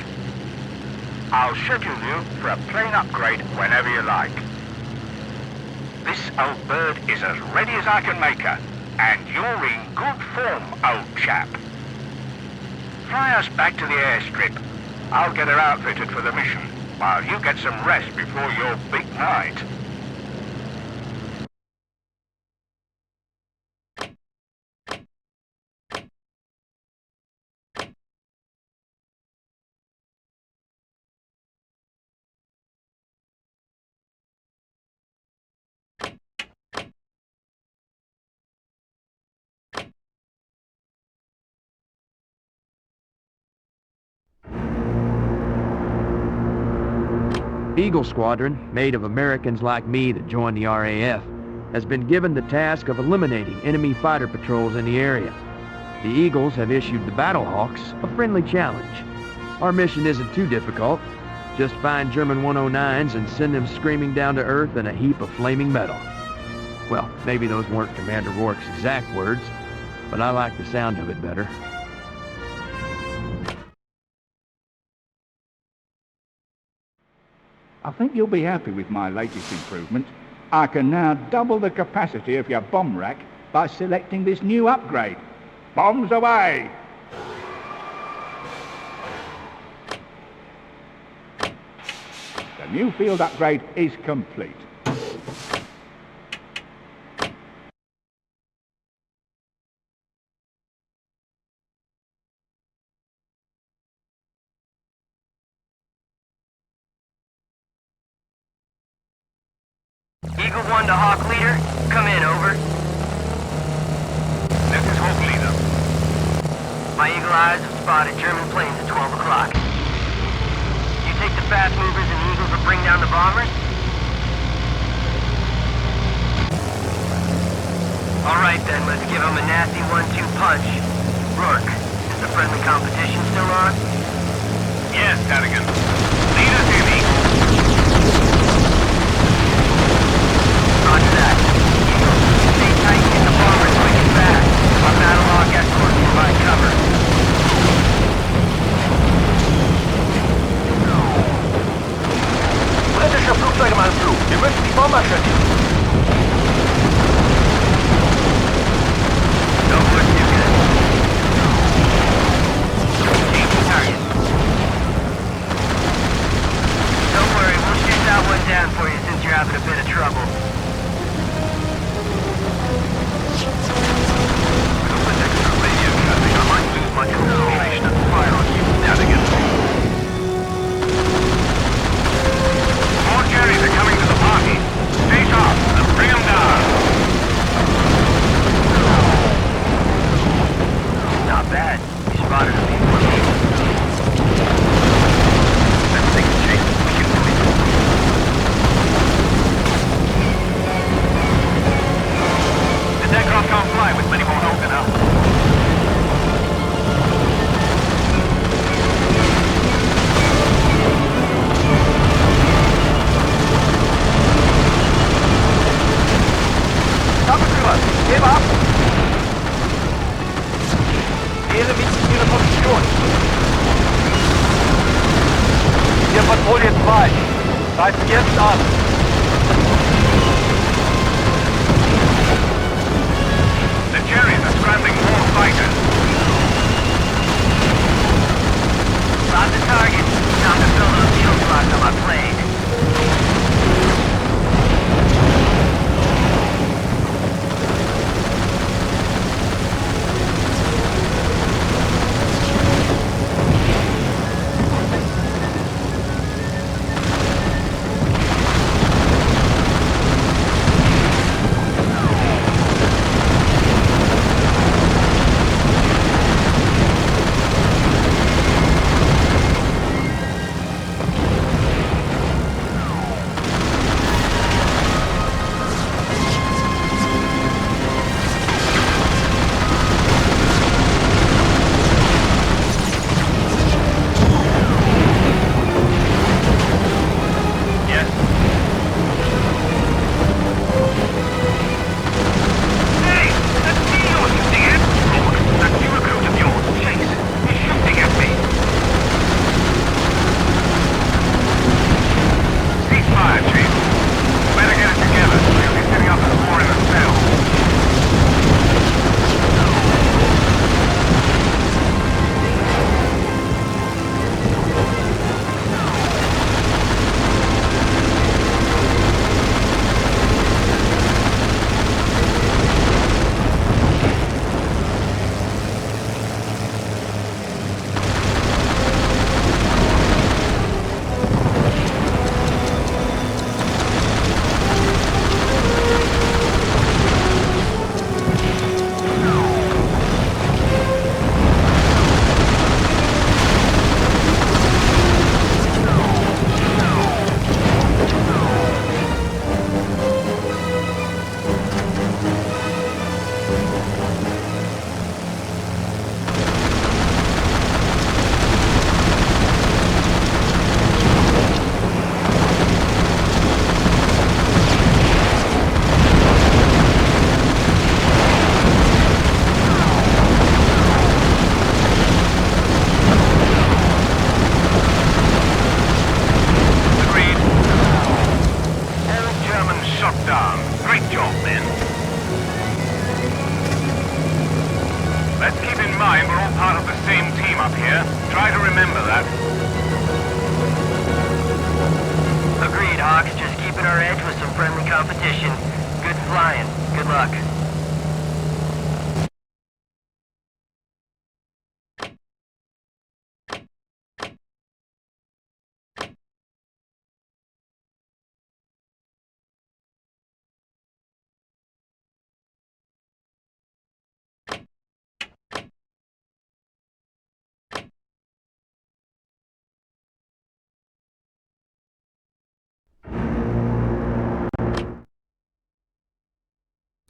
S3: I'll schedule you for a plane upgrade whenever you like. This old bird is as ready as I can make her, and you're in good form, old chap. Fly us back to the airstrip. I'll get her outfitted for the mission, while you get some rest before your big night.
S2: Eagle Squadron, made of Americans like me that joined the RAF, has been given the task of eliminating enemy fighter patrols in the area. The Eagles have issued the Battlehawks a friendly challenge. Our mission isn't too difficult. Just find German 109s and send them screaming down to Earth in a heap of flaming metal. Well, maybe those weren't Commander Rourke's exact words, but I like the sound of it better.
S5: I think you'll be happy with my latest improvement. I can now double the capacity of your bomb rack by selecting this new upgrade. Bombs away! The new field upgrade is complete.
S7: Eagle 1 to Hawk Leader. Come in, over.
S4: This is Hawk Leader.
S7: My Eagle Eyes have spotted German planes at 12 o'clock. You take the fast movers and the Eagles will bring down the bombers? Alright then, let's give them a nasty 1-2 punch. Rourke, is the friendly competition still on?
S4: Yes, Hannigan. Leader to me.
S7: Roger that. Eagles, stay tight and get the bombers quick and fast. Our Battlehawk escort will provide cover.
S6: Britische Flugzeuge im Anflug. Wir müssen die Bomber schützen.
S7: Don't look too good. Changing target. Don't worry, we'll shoot that one down for you since you're having a bit of trouble.
S4: With extra radio traffic, I might lose my concentration and fire on you, Hannigan.
S6: bereit. Greifen jetzt an.
S4: The Cherries are scrambling more fighters.
S7: Spot the target. Time to fill those kill slots on my plane.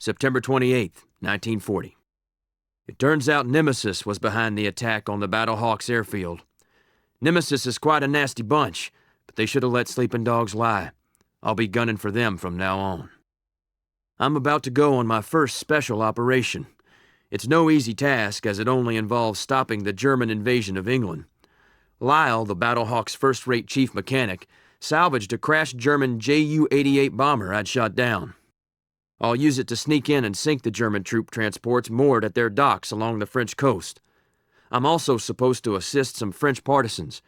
S2: September 28th, 1940. It turns out Nemesis was behind the attack on the Battlehawks airfield. Nemesis is quite a nasty bunch, but they should have let sleeping dogs lie. I'll be gunning for them from now on. I'm about to go on my first special operation. It's no easy task, as it only involves stopping the German invasion of England. Lyle, the Battlehawk's first-rate chief mechanic, salvaged a crashed German Ju-88 bomber I'd shot down. I'll use it to sneak in and sink the German troop transports moored at their docks along the French coast. I'm also supposed to assist some French partisans.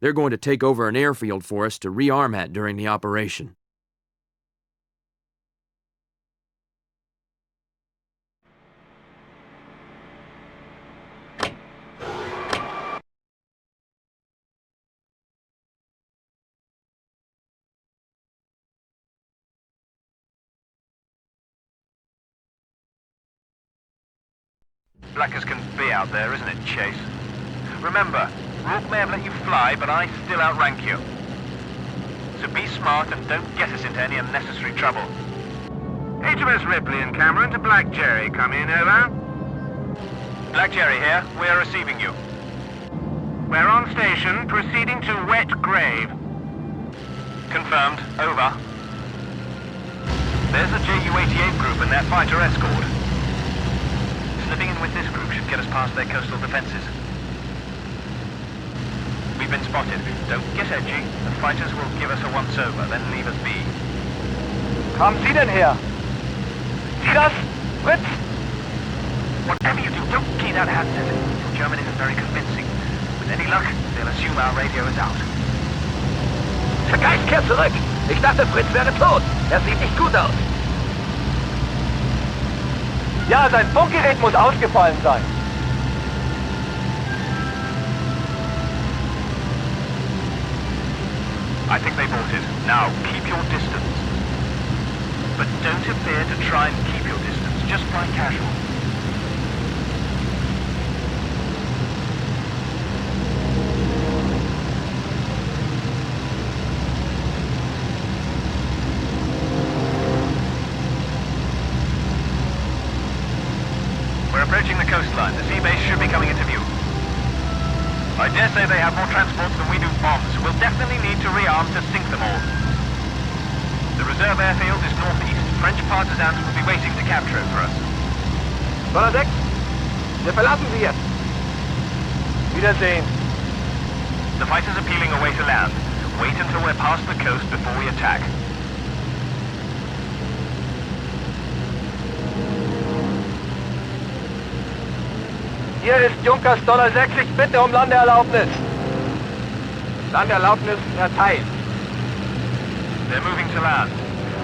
S2: They're going to take over an airfield for us to rearm at during the operation.
S4: Black as can be out there, isn't it, Chase? Remember, Rourke may have let you fly, but I still outrank you. So be smart and don't get us into any unnecessary trouble.
S3: HMS Ripley and Cameron to Black Jerry. Come in, over.
S4: Black Jerry here. We're receiving you.
S3: We're on station, proceeding to Wet Grave.
S4: Confirmed. Over. There's the Ju-88 group and their fighter escort. Slipping in with this group should get us past their coastal defenses. We been spotted. Don't get edgy. The fighters will give us a once-over, then leave us be.
S6: Kamen Sie denn her? Sie das? Fritz?
S4: Whatever you do, don't key that handset. His German isn't very convincing. With any luck, they'll assume our radio is out.
S6: Der Geist kehrt zurück! Ich dachte, Fritz wäre tot. Er sieht nicht gut aus. Ja, sein Funkgerät muss ausgefallen sein.
S4: I think they bought it. Now, keep your distance. But don't appear to try and keep your distance. Just fly casual. We're approaching the coastline. The sea base should be coming into view. I dare say they have more transports than we do bombs. We'll definitely need to rearm to sink them all. The reserve airfield is northeast. French partisans will be waiting to capture it for us.
S6: Donner 6, wir verlassen Sie jetzt. Wiedersehen.
S4: The fighters are peeling away to land. Wait until we're past the coast before we attack.
S6: Hier ist Junkers Donner 6, ich bitte um Landeerlaubnis. Landeerlaubnis erteilt.
S4: They're moving to land.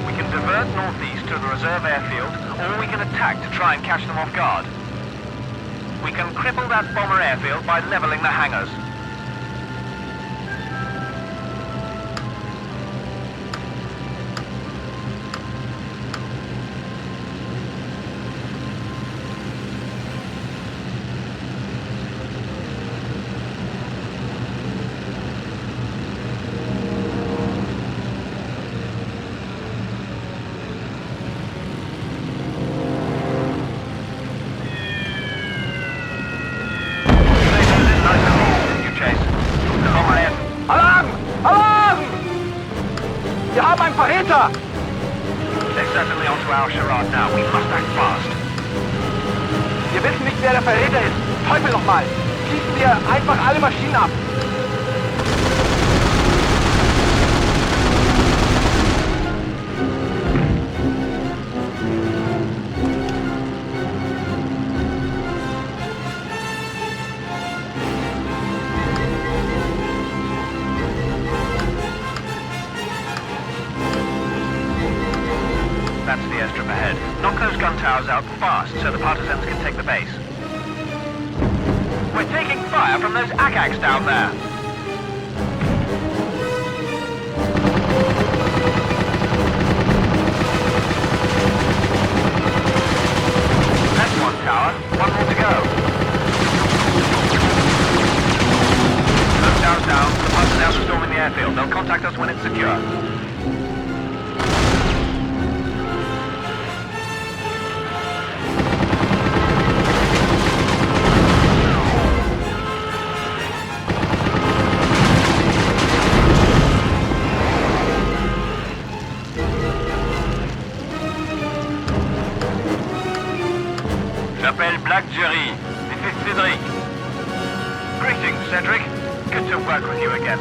S4: We can divert northeast to the reserve airfield, or we can attack to try and catch them off guard. We can cripple that bomber airfield by leveling the hangars.
S6: Verräter!
S4: They're certainly onto our charade now. We must act fast.
S6: Wir wissen nicht, wer der Verräter ist. Teufel nochmal! Schießen wir einfach alle Maschinen ab!
S4: That's the airstrip ahead. Knock those gun towers out fast so the partisans can take the base. We're taking fire from those ACACs down there. That's one tower. One more to go. Those towers down. The partisans are storming the airfield. They'll contact us when it's secure.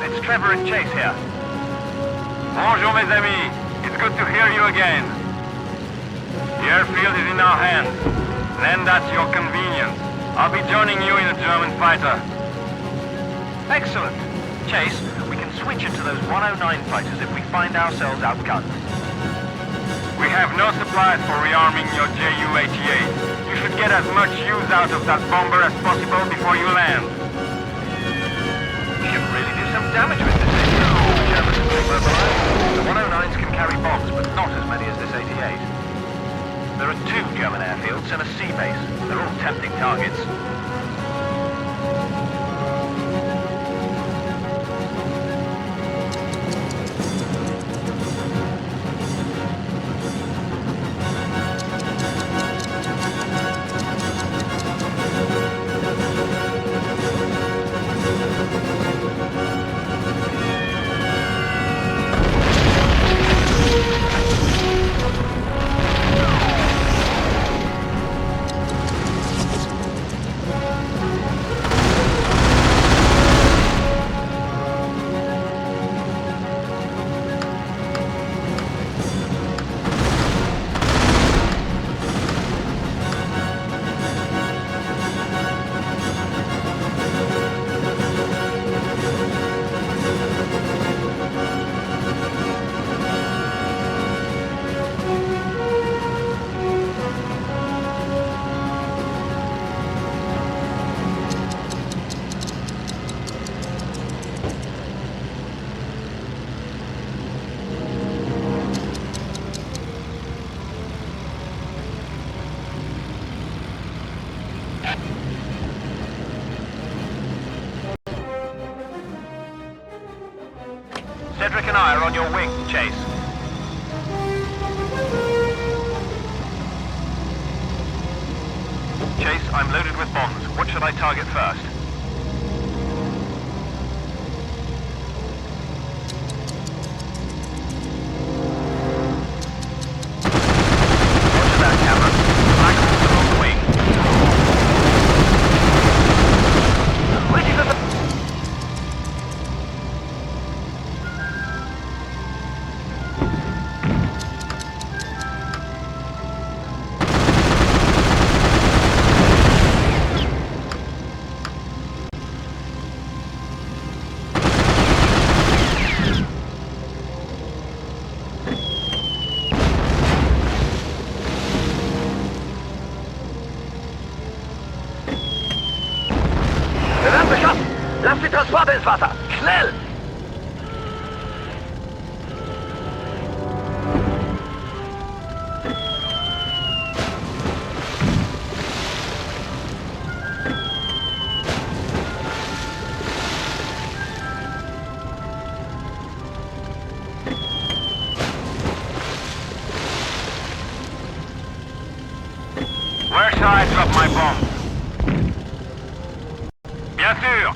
S4: It's Trevor and Chase here.
S8: Bonjour, mes amis. It's good to hear you again. The airfield is in our hands. Land at your convenience. I'll be joining you in a German fighter.
S4: Excellent. Chase, we can switch into those 109 fighters if we find ourselves outgunned.
S8: We have no supplies for rearming your Ju-88. You should get as much use out of that bomber as possible before you land.
S4: We can really do some damage with this thing. The Germans can be mobilized. The 109s can carry bombs, but not as many as this 88. There are 2 German airfields and a sea base. They're all tempting targets. I are on your wing, Chase. Chase, I'm loaded with bombs. What should I target first? Roger that, Cameron. Black Hawks are on the wing. Ready for the...
S7: Wir werden beschossen! Lasst die Transporte ins Wasser! Schnell!
S8: Where shall I drop my bomb? Bien sûr!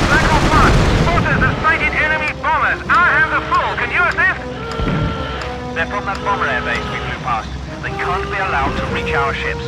S3: Black Hawk 1, spotters have sighted enemy bombers. Our hands are full. Can you assist?
S4: They're from that bomber air base we flew past. They can't be allowed to reach our ships.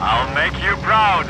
S8: I'll make you proud!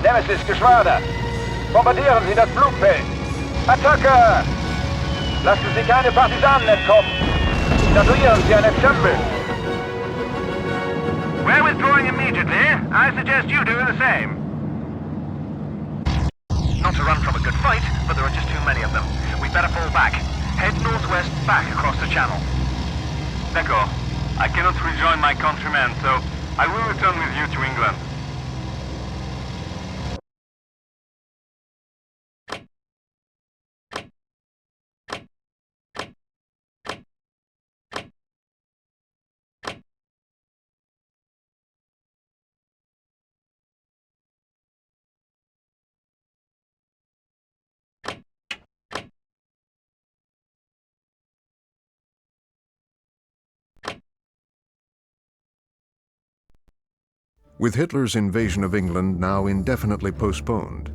S6: Nemesis-Geschwader! Bombardieren Sie das Flugfeld! Attacke! Lassen Sie keine Partisanen entkommen! Statuieren Sie ein Exempel!
S3: We're withdrawing immediately. I suggest you do the same.
S4: Not to run from a good fight, but there are just too many of them. We'd better fall back. Head northwest back across the channel.
S8: D'accord. I cannot rejoin my countrymen, so I will return with you to England.
S1: With Hitler's invasion of England now indefinitely postponed,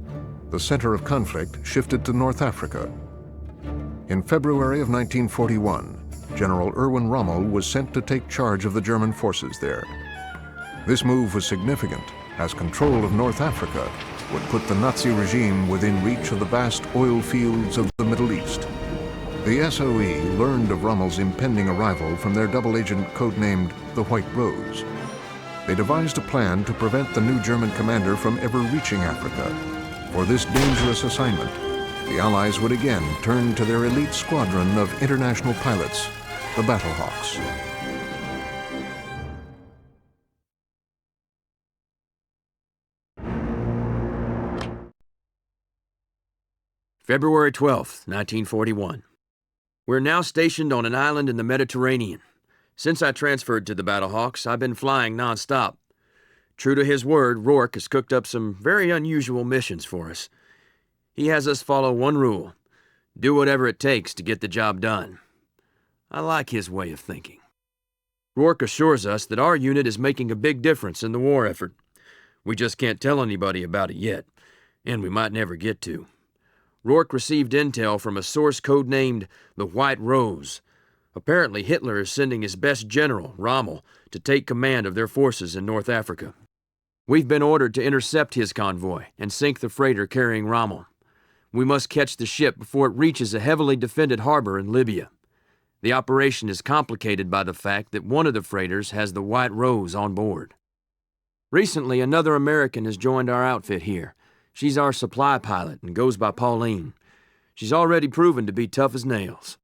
S1: the center of conflict shifted to North Africa. In February of 1941, General Erwin Rommel was sent to take charge of the German forces there. This move was significant, as control of North Africa would put the Nazi regime within reach of the vast oil fields of the Middle East. The SOE learned of Rommel's impending arrival from their double agent codenamed the White Rose. They devised a plan to prevent the new German commander from ever reaching Africa. For this dangerous assignment, the Allies would again turn to their elite squadron of international pilots, the Battlehawks.
S2: February 12th, 1941. We're now stationed on an island in the Mediterranean. Since I transferred to the Battlehawks, I've been flying non-stop. True to his word, Rourke has cooked up some very unusual missions for us. He has us follow one rule: do whatever it takes to get the job done. I like his way of thinking. Rourke assures us that our unit is making a big difference in the war effort. We just can't tell anybody about it yet, and we might never get to. Rourke received intel from a source codenamed the White Rose. Apparently, Hitler is sending his best general, Rommel, to take command of their forces in North Africa. We've been ordered to intercept his convoy and sink the freighter carrying Rommel. We must catch the ship before it reaches a heavily defended harbor in Libya. The operation is complicated by the fact that one of the freighters has the White Rose on board. Recently, another American has joined our outfit here. She's our supply pilot and goes by Pauline. She's already proven to be tough as nails.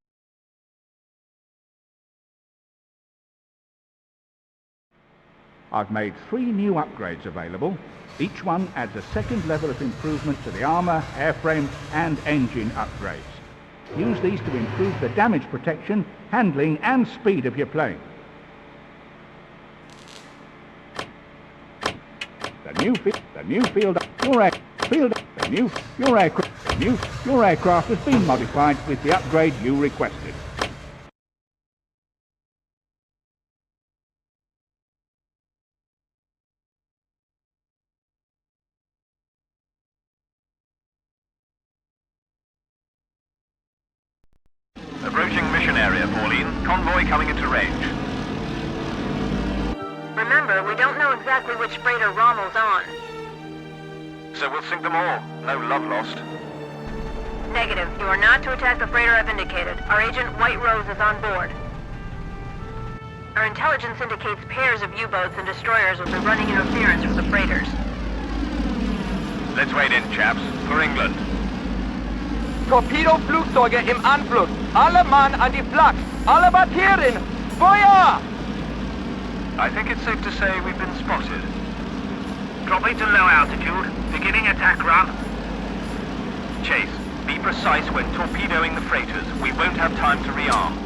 S5: I've made 3 new upgrades available. Each one adds a second level of improvement to the armor, airframe, and engine upgrades. Use these to improve the damage protection, handling, and speed of your plane. Your aircraft has been modified with the upgrade you requested.
S4: Approaching mission area, Pauline. Convoy coming into range.
S7: Remember, we don't know exactly which freighter Rommel's on.
S4: So we'll sink them all. No love lost.
S7: Negative. You are not to attack the freighter I've indicated. Our agent, White Rose, is on board. Our intelligence indicates pairs of U-boats and destroyers will be running interference with the freighters.
S4: Let's wade in, chaps. For England.
S6: Torpedo-Flugzeuge im Anflug! Alle Mann an die Flak! Alle Batterien! Feuer!
S4: I think it's safe to say we've been spotted.
S3: Dropping to low altitude. Beginning attack run.
S4: Chase, be precise when torpedoing the freighters. We won't have time to rearm.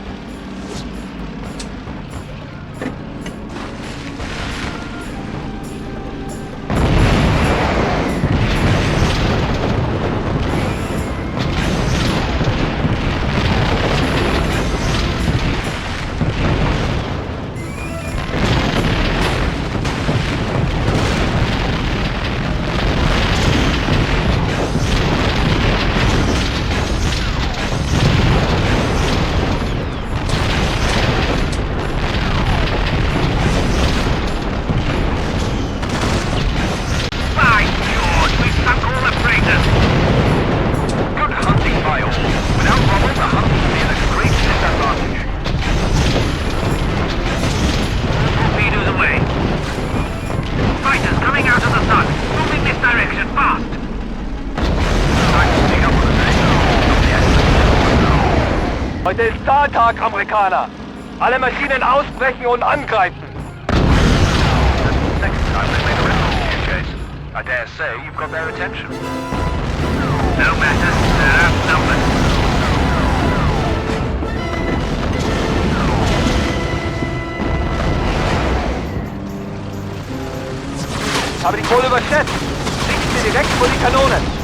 S6: Heute ist Stahltag, Amerikaner. Alle Maschinen ausbrechen und angreifen.
S4: Second time they made a reference to you, Chase. I dare say you've got their attention.
S8: No matter, they're outnumbered.
S6: Ich habe die Kohle überschätzt. Richten Sie direkt vor die Kanonen.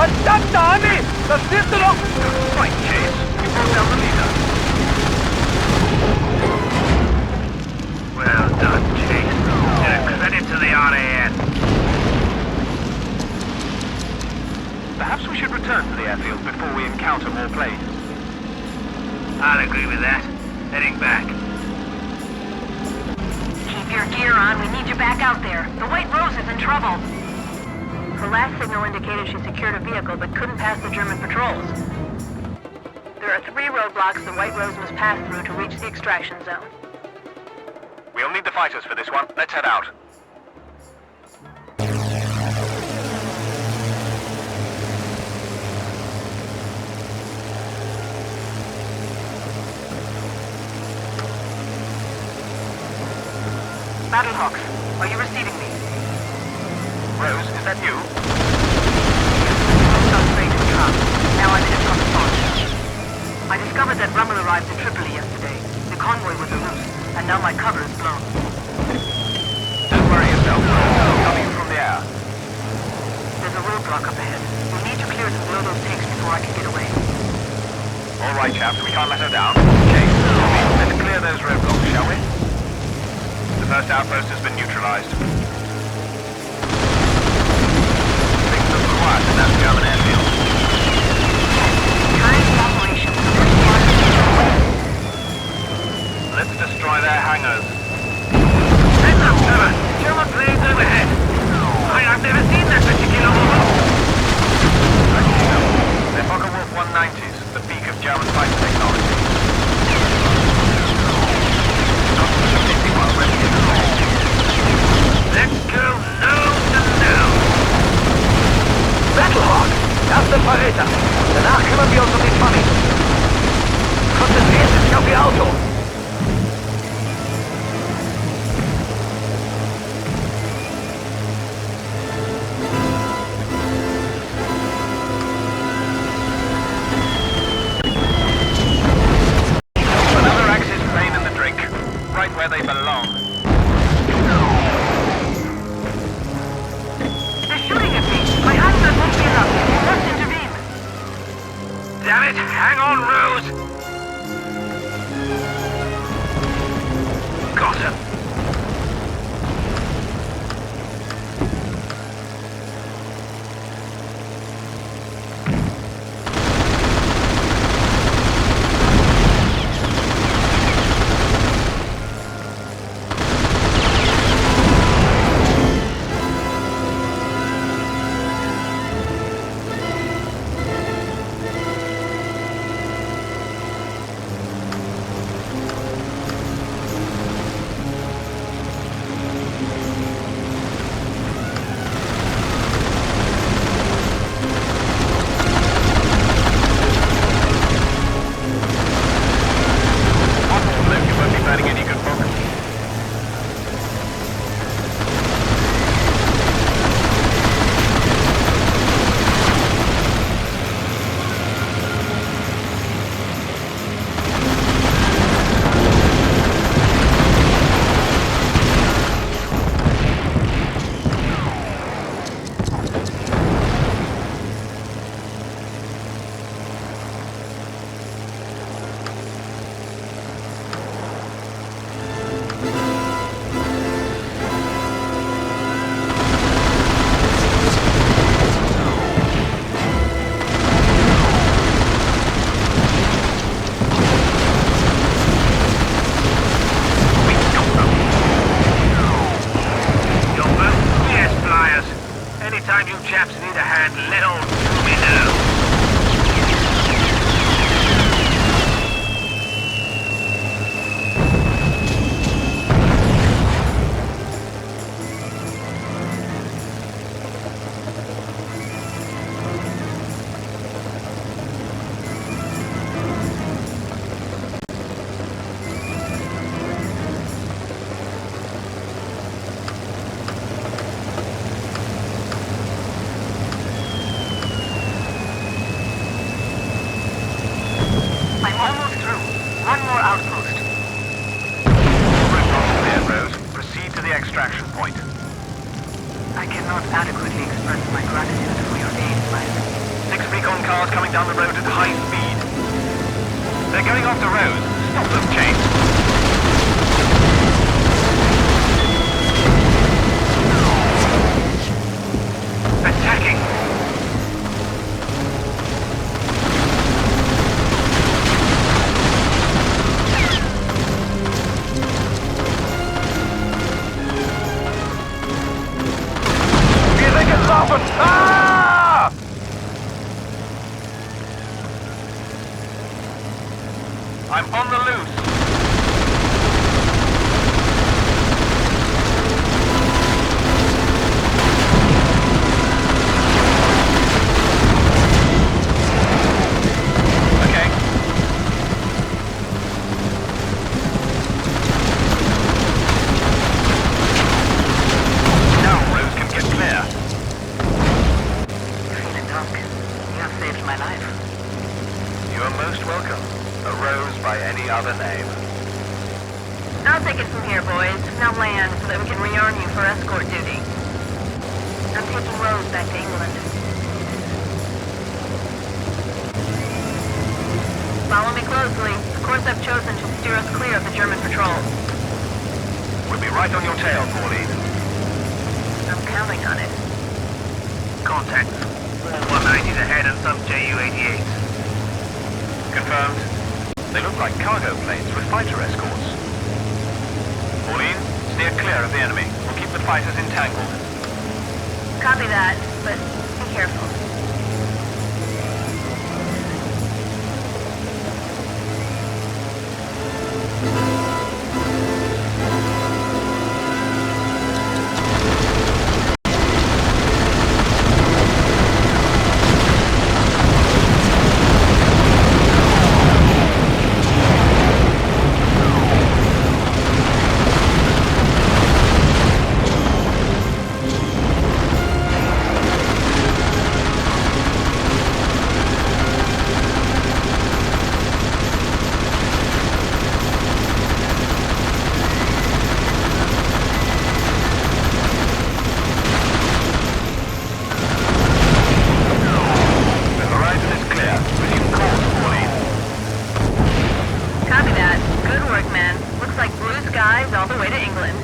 S6: Verdammte Army! Das siehst du doch!
S4: Right, Chase. You brought down the leader.
S8: Well done, Chase. And a credit to the RAF.
S4: Perhaps we should return to the airfield before we encounter more planes.
S8: I'll agree with that. Heading back.
S7: Keep your gear on. We need you back out there. The White Rose is in trouble. Her last signal indicated she secured a vehicle but couldn't pass the German patrols. There are 3 roadblocks the White Rose must pass through to reach the extraction zone.
S4: We'll need the fighters for this one. Let's head out.
S7: Battlehawks, are you receiving me?
S4: Rose, is that you?
S7: Now I'm in a spot. I discovered that Rommel arrived in Tripoli yesterday. The convoy was a ruse, and now my cover is blown.
S4: Don't worry yourself. I'm coming from the air.
S7: There's a roadblock up ahead. We'll need to clear it and blow those tanks before I can get away.
S4: All right, chaps. We can't let her down. Chase, let's clear those roadblocks, shall we? The first outpost has been neutralized. Things look quiet in that German airfield.
S7: Time for operation.
S4: Let's destroy their hangars.
S8: Heads up, Trevor. German planes overhead. I've never seen that particular model.
S4: They're Focke-Wulf 190s, the peak of German fighter technology.
S8: Let's go nose to nose.
S6: Battlehawk! Erster Verräter! Danach kümmern wir uns um die Tommy. Konzentrieren Sie sich auf Ihr Auto!
S4: Another Axis plane in the drink. Right where they belong.
S7: They're shooting at me. My handgun won't be enough. You must intervene.
S8: Damn it, hang on, Rose. Got him.
S6: outpost.
S4: Route clear, Rose. Proceed to the extraction point.
S6: I cannot adequately express my gratitude for your aid, Mike.
S4: 6 recon cars coming down the road at high speed. They're going off the road. Stop them, Chase. Attacking!
S6: Wir sind getroffen! Ah!
S4: I'm on the loose. Okay. Now Rose can get clear.
S6: Vielen Dank. You have saved my life.
S4: You are most welcome. A Rose by any other name.
S7: I'll take it from here, boys. Now land so that we can rearm you for escort duty. I'm taking Rose back to England. Follow me closely. The course I've chosen should steer us clear of the German patrols.
S4: We'll be right on your tail, Pauline.
S7: I'm counting on it.
S6: Contact. All 190s ahead and some Ju-88.
S4: Confirmed. They look like cargo planes with fighter escorts. Pauline, steer clear of the enemy. We'll keep the fighters entangled.
S7: Copy that, but be careful. All the way to England.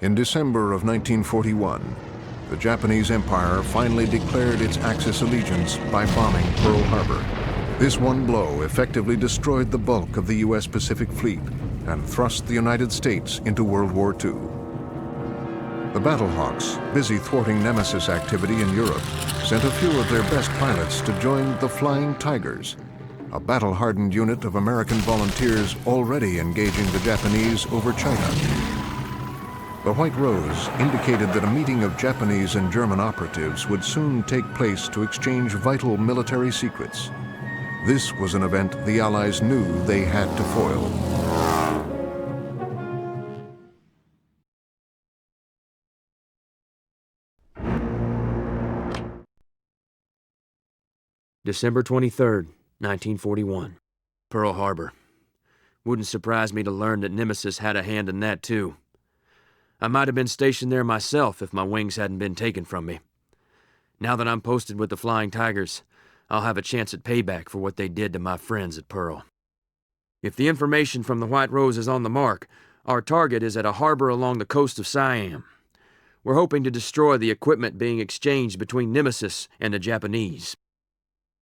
S1: In December of 1941, the Japanese Empire finally declared its Axis allegiance by bombing Pearl Harbor. This one blow effectively destroyed the bulk of the U.S. Pacific Fleet and thrust the United States into World War II. The Battlehawks, busy thwarting Nemesis activity in Europe, sent a few of their best pilots to join the Flying Tigers, a battle-hardened unit of American volunteers already engaging the Japanese over China. The White Rose indicated that a meeting of Japanese and German operatives would soon take place to exchange vital military secrets. This was an event the Allies knew they had to foil.
S2: December 23rd, 1941. Pearl Harbor. Wouldn't surprise me to learn that Nemesis had a hand in that, too. I might have been stationed there myself if my wings hadn't been taken from me. Now that I'm posted with the Flying Tigers, I'll have a chance at payback for what they did to my friends at Pearl. If the information from the White Rose is on the mark, our target is at a harbor along the coast of Siam. We're hoping to destroy the equipment being exchanged between Nemesis and the Japanese.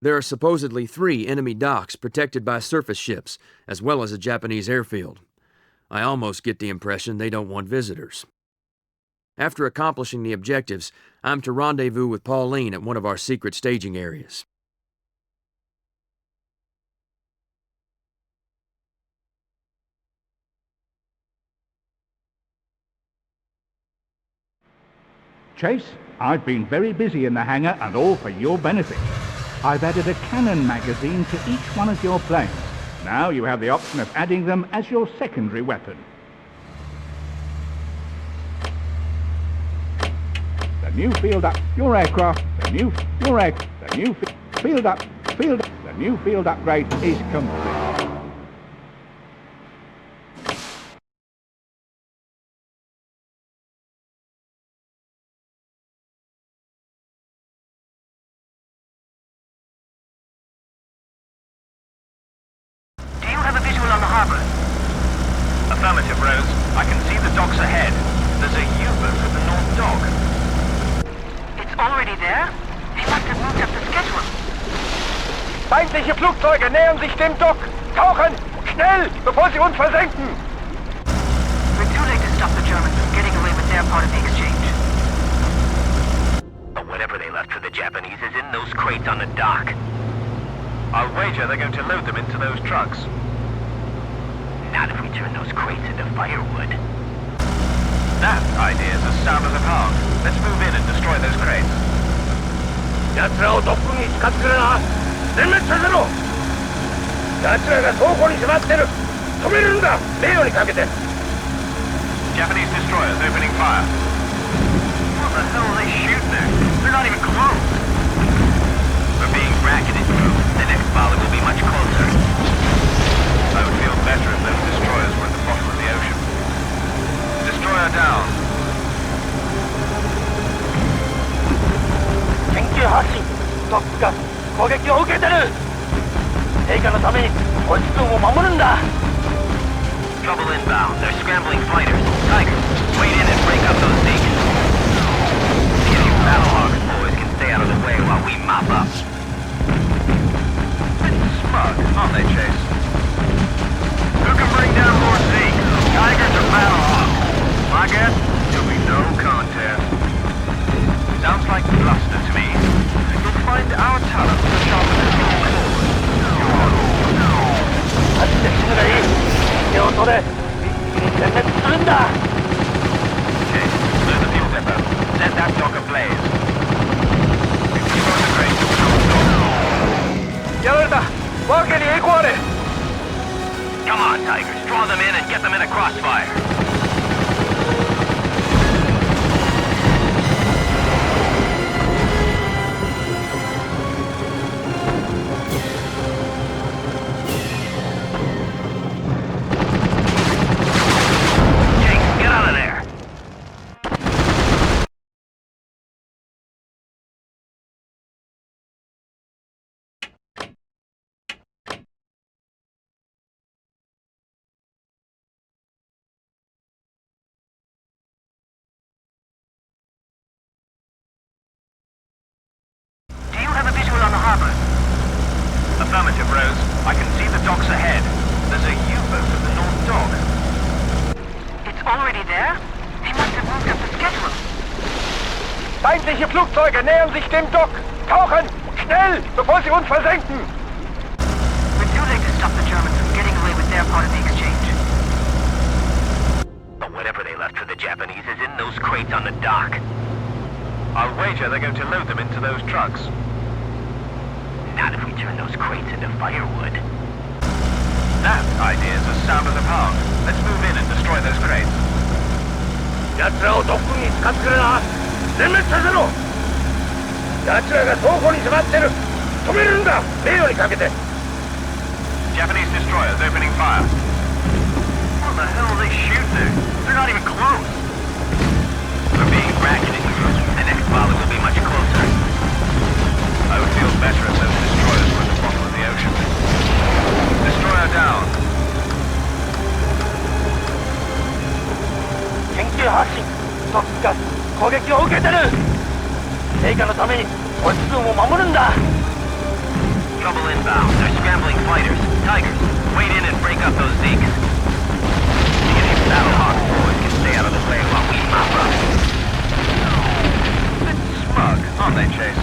S2: There are supposedly 3 enemy docks protected by surface ships, as well as a Japanese airfield. I almost get the impression they don't want visitors. After accomplishing the objectives, I'm to rendezvous with Pauline at one of our secret staging areas.
S5: Chase, I've been very busy in the hangar and all for your benefit. I've added a cannon magazine to each one of your planes. Now you have the option of adding them as your secondary weapon. The new field upgrade is complete.
S4: Affirmative, Rose. I can see the docks ahead. There's a U-boat at the North Dock.
S7: It's already there? He must have moved up the schedule.
S6: Feindliche Flugzeuge nähern sich dem Dock. Tauchen! Schnell, bevor sie uns versenken!
S7: We're too late to stop the Germans from getting away with their part of the exchange.
S3: But whatever they left for the Japanese is in those crates on the dock.
S4: I'll wager they're going to load them into those trucks.
S3: Not if we turn those crates into firewood.
S4: That idea is as sound as a pound. Let's move in and destroy those crates.
S6: 奴らをドックに使ってくれな。全滅させろ。奴らが倉庫に迫ってる。止めるんだ。名誉にかけて。
S4: Japanese destroyers opening fire. What the hell are they shooting at? They're not even close.
S3: We're being bracketed. The next volley will be much closer.
S4: I would feel better if those destroyers were at the bottom of the ocean. Destroyer down.
S6: 緊急発進。ドックが攻撃を受けてる。陛下のためにこいつを守るんだ。
S3: Trouble inbound. They're scrambling fighters. Tiger, wait in and break up those beacons. You Battlehawks boys can stay out of the way while we mop up.
S4: Bit smug, aren't they, Chase? Who can bring down more Zeke? Tigers or Battlehawks? My guess, it'll be no contest. Sounds like bluster to me. You'll find our talent to sharpen the claws.
S6: 走って死ぬがいい。手を取れ。一気に全滅するんだ。
S4: Chase, clear the fuel depot. Set that dock ablaze. Destroy the crate.
S6: やられた。ワーケに栄光あれ。
S3: Come on, Tigers. Draw them in and get them in a crossfire. Jake, get out of there.
S4: Affirmative, Rose. I can see the docks ahead. There's a U-boat at the North Dock.
S7: It's already there? He must have moved up the schedule.
S6: Feindliche Flugzeuge nähern sich dem Dock. Tauchen! Schnell, bevor sie uns versenken!
S7: We're too late to stop the Germans from getting away with their part of the exchange.
S3: But whatever they left for the Japanese is in those crates on the dock.
S4: I'll wager they're going to load them into those trucks.
S3: Not if we turn those crates into firewood.
S4: That idea is as sound as a pound. Let's move in and destroy those crates.
S6: 奴らをドックに使ってくれな。全滅させろ。奴らが倉庫に迫ってる。止めるんだ。名誉にかけて。
S4: Japanese destroyers opening fire. What the hell are they shooting at? They're not even close.
S3: We're being bracketed. The next volley will be much closer.
S4: I would feel better if those destroyers were at the bottom of the ocean. Destroyer down.
S6: 緊急発進。ドックが攻撃を受けてる。陛下のためにこいつを守るんだ。
S3: Trouble inbound. They're scrambling fighters. Tigers, wait in and break up those Zeeks. You Battlehawks boys can stay out of the way while we mop up.
S4: Bit smug, aren't they, Chase?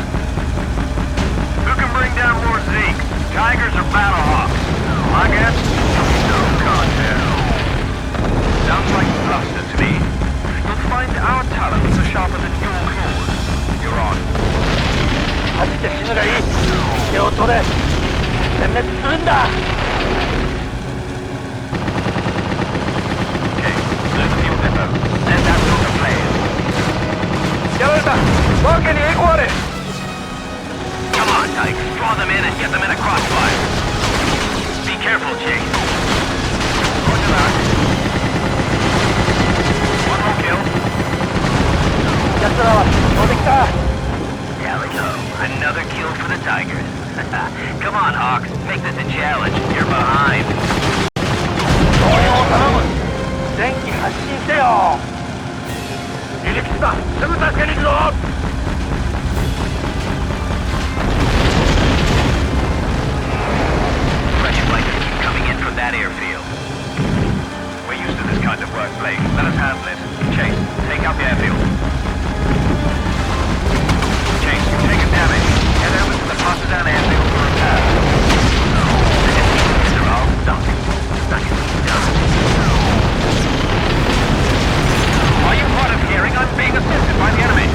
S4: Who can bring down more Zeke? Tigers or Battlehawks? My guess? No contest. Sounds like bluster to me. You'll find our talents are sharper than your forward. You're on.
S6: 走って死ぬがいい。手を取れ。殲滅するんだ。
S4: Okay, there's the fuel depot. Let that rotor play.
S6: やられた。バンケに栄光あれ。
S4: Come on, Tyke. Draw them in and get them in a crossfire. Be careful, Chase. Roger that. One more kill.
S6: 奴らは飛んできた。
S4: There we go. Another kill for the Tigers. Come on, Hawks. Make this a challenge. You're behind.
S6: 応援を頼む。電気発進してよ。離陸した。すぐ助けに行くぞ。
S4: Fresh fighters keep coming in from that airfield. We're used to this kind of work, Blake. Let us handle it. Chase, take out the airfield. Chase, you've taken damage. Head over to the Partisan airfield for repair. They're all stuck. Stuck in these dumps. Are you hard of hearing? I'm being assisted by the enemy.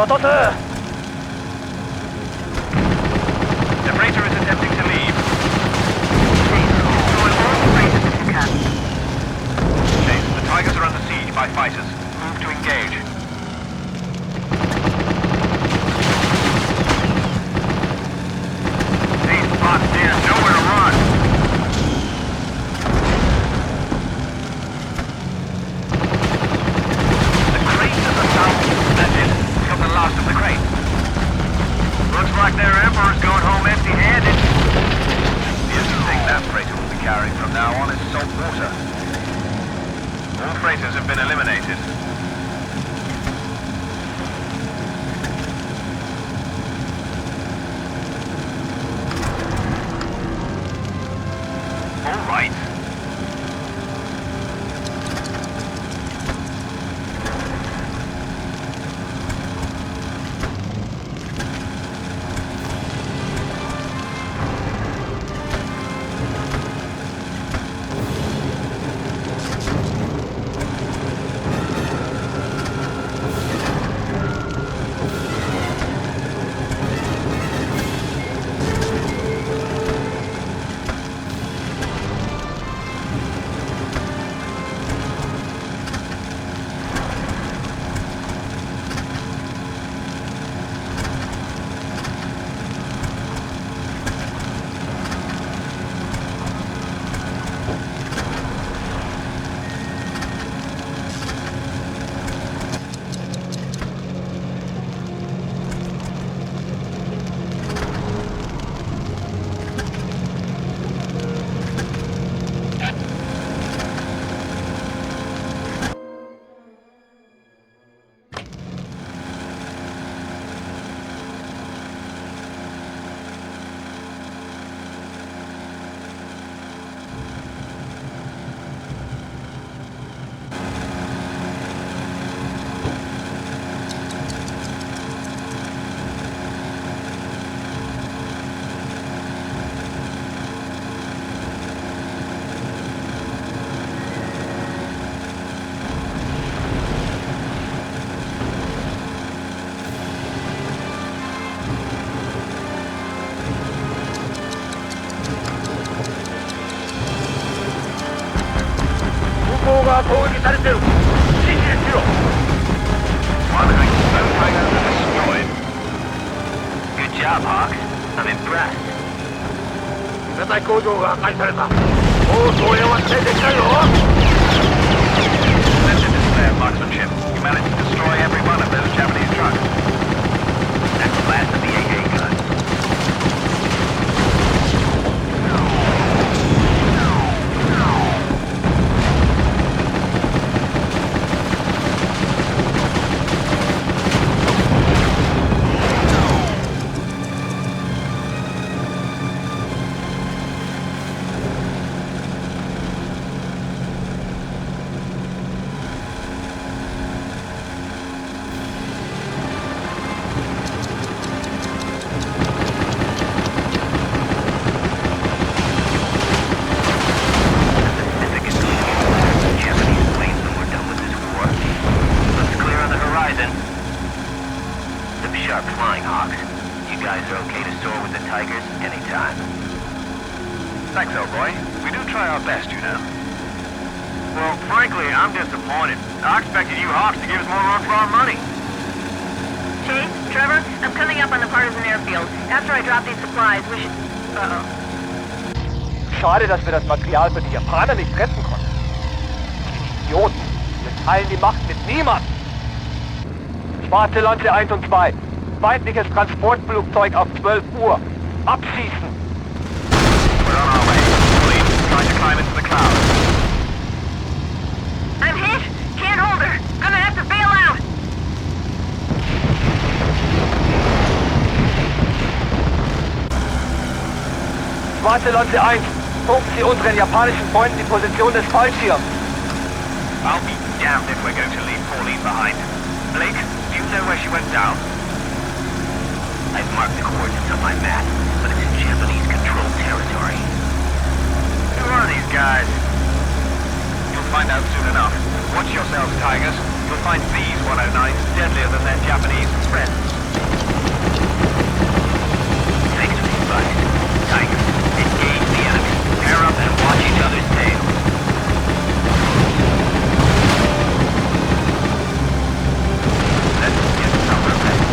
S6: That's the freighter
S4: is attempting to leave. Chase, the Tigers are under siege by fighters. Move to engage. These spots here, nowhere to run. The crates to the south. That's it. Got the last of the crates. Looks like their Emperor's going home empty-handed. The only thing that freighter will be carrying from now on is salt water. All freighters have been eliminated. All right.
S6: されてる。指示しろ。
S4: One Hawk Tigers destroyed.
S6: Good job, Hawks. I'm impressed. 車体工場が破壊された。もう増援は期待できないよ。
S4: Tremendous display of marksmanship. You managed to destroy every one of those Japanese trucks.
S6: That's the last of the AA guns.
S4: Thanks, old boy. We do try our best, you know. Well, frankly, I'm disappointed. I expected you Hawks to give us more run for our money.
S7: Chase, Trevor, I'm coming up on the partisan airfield. After I drop these supplies, we should... Uh-oh.
S6: Schade, dass wir das Material für die Japaner nicht retten konnten. Die Idioten. Wir teilen die Macht mit niemand. Schwarze Lanze 1 und 2. Feindliches Transportflugzeug auf 12 Uhr. Abschießen!
S4: We're on our way. Please, trying to climb into the clouds.
S7: I'm hit! Can't hold her! Gonna have to bail out!
S6: Schwarze Lanze 1. Funken Sie unseren japanischen Freunden die Position des Fallschirms.
S4: I'll be damned if we're going to leave Pauline behind. Blake, do you know where she went down?
S6: I've marked the coordinates on my map, but it's in Japanese-controlled territory.
S4: Who are these guys? You'll find out soon enough. Watch yourselves, Tigers. You'll find these 109s deadlier than their Japanese friends.
S6: Thanks for the advice. Tigers, engage the enemy. Pair up and watch each other's tails. Let's get some revenge.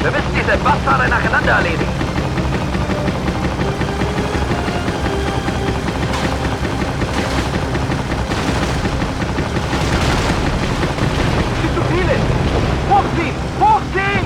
S6: Wir müssen diese Bastarde nacheinander erledigen. Sind zu viele! Hochziehen! Hochziehen!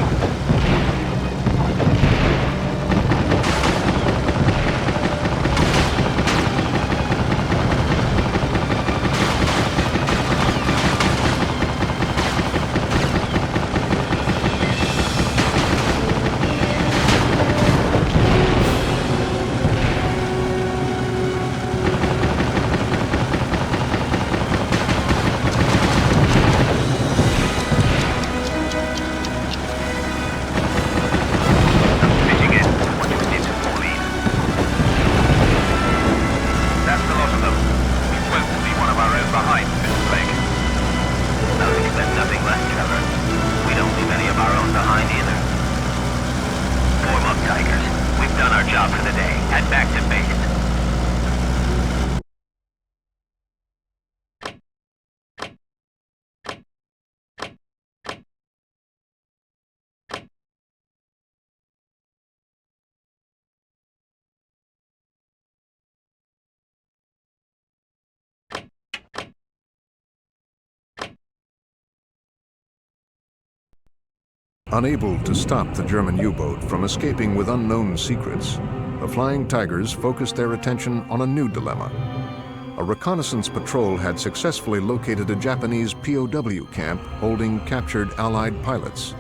S1: Unable to stop the German U-boat from escaping with unknown secrets, the Flying Tigers focused their attention on a new dilemma. A reconnaissance patrol had successfully located a Japanese POW camp holding captured Allied pilots.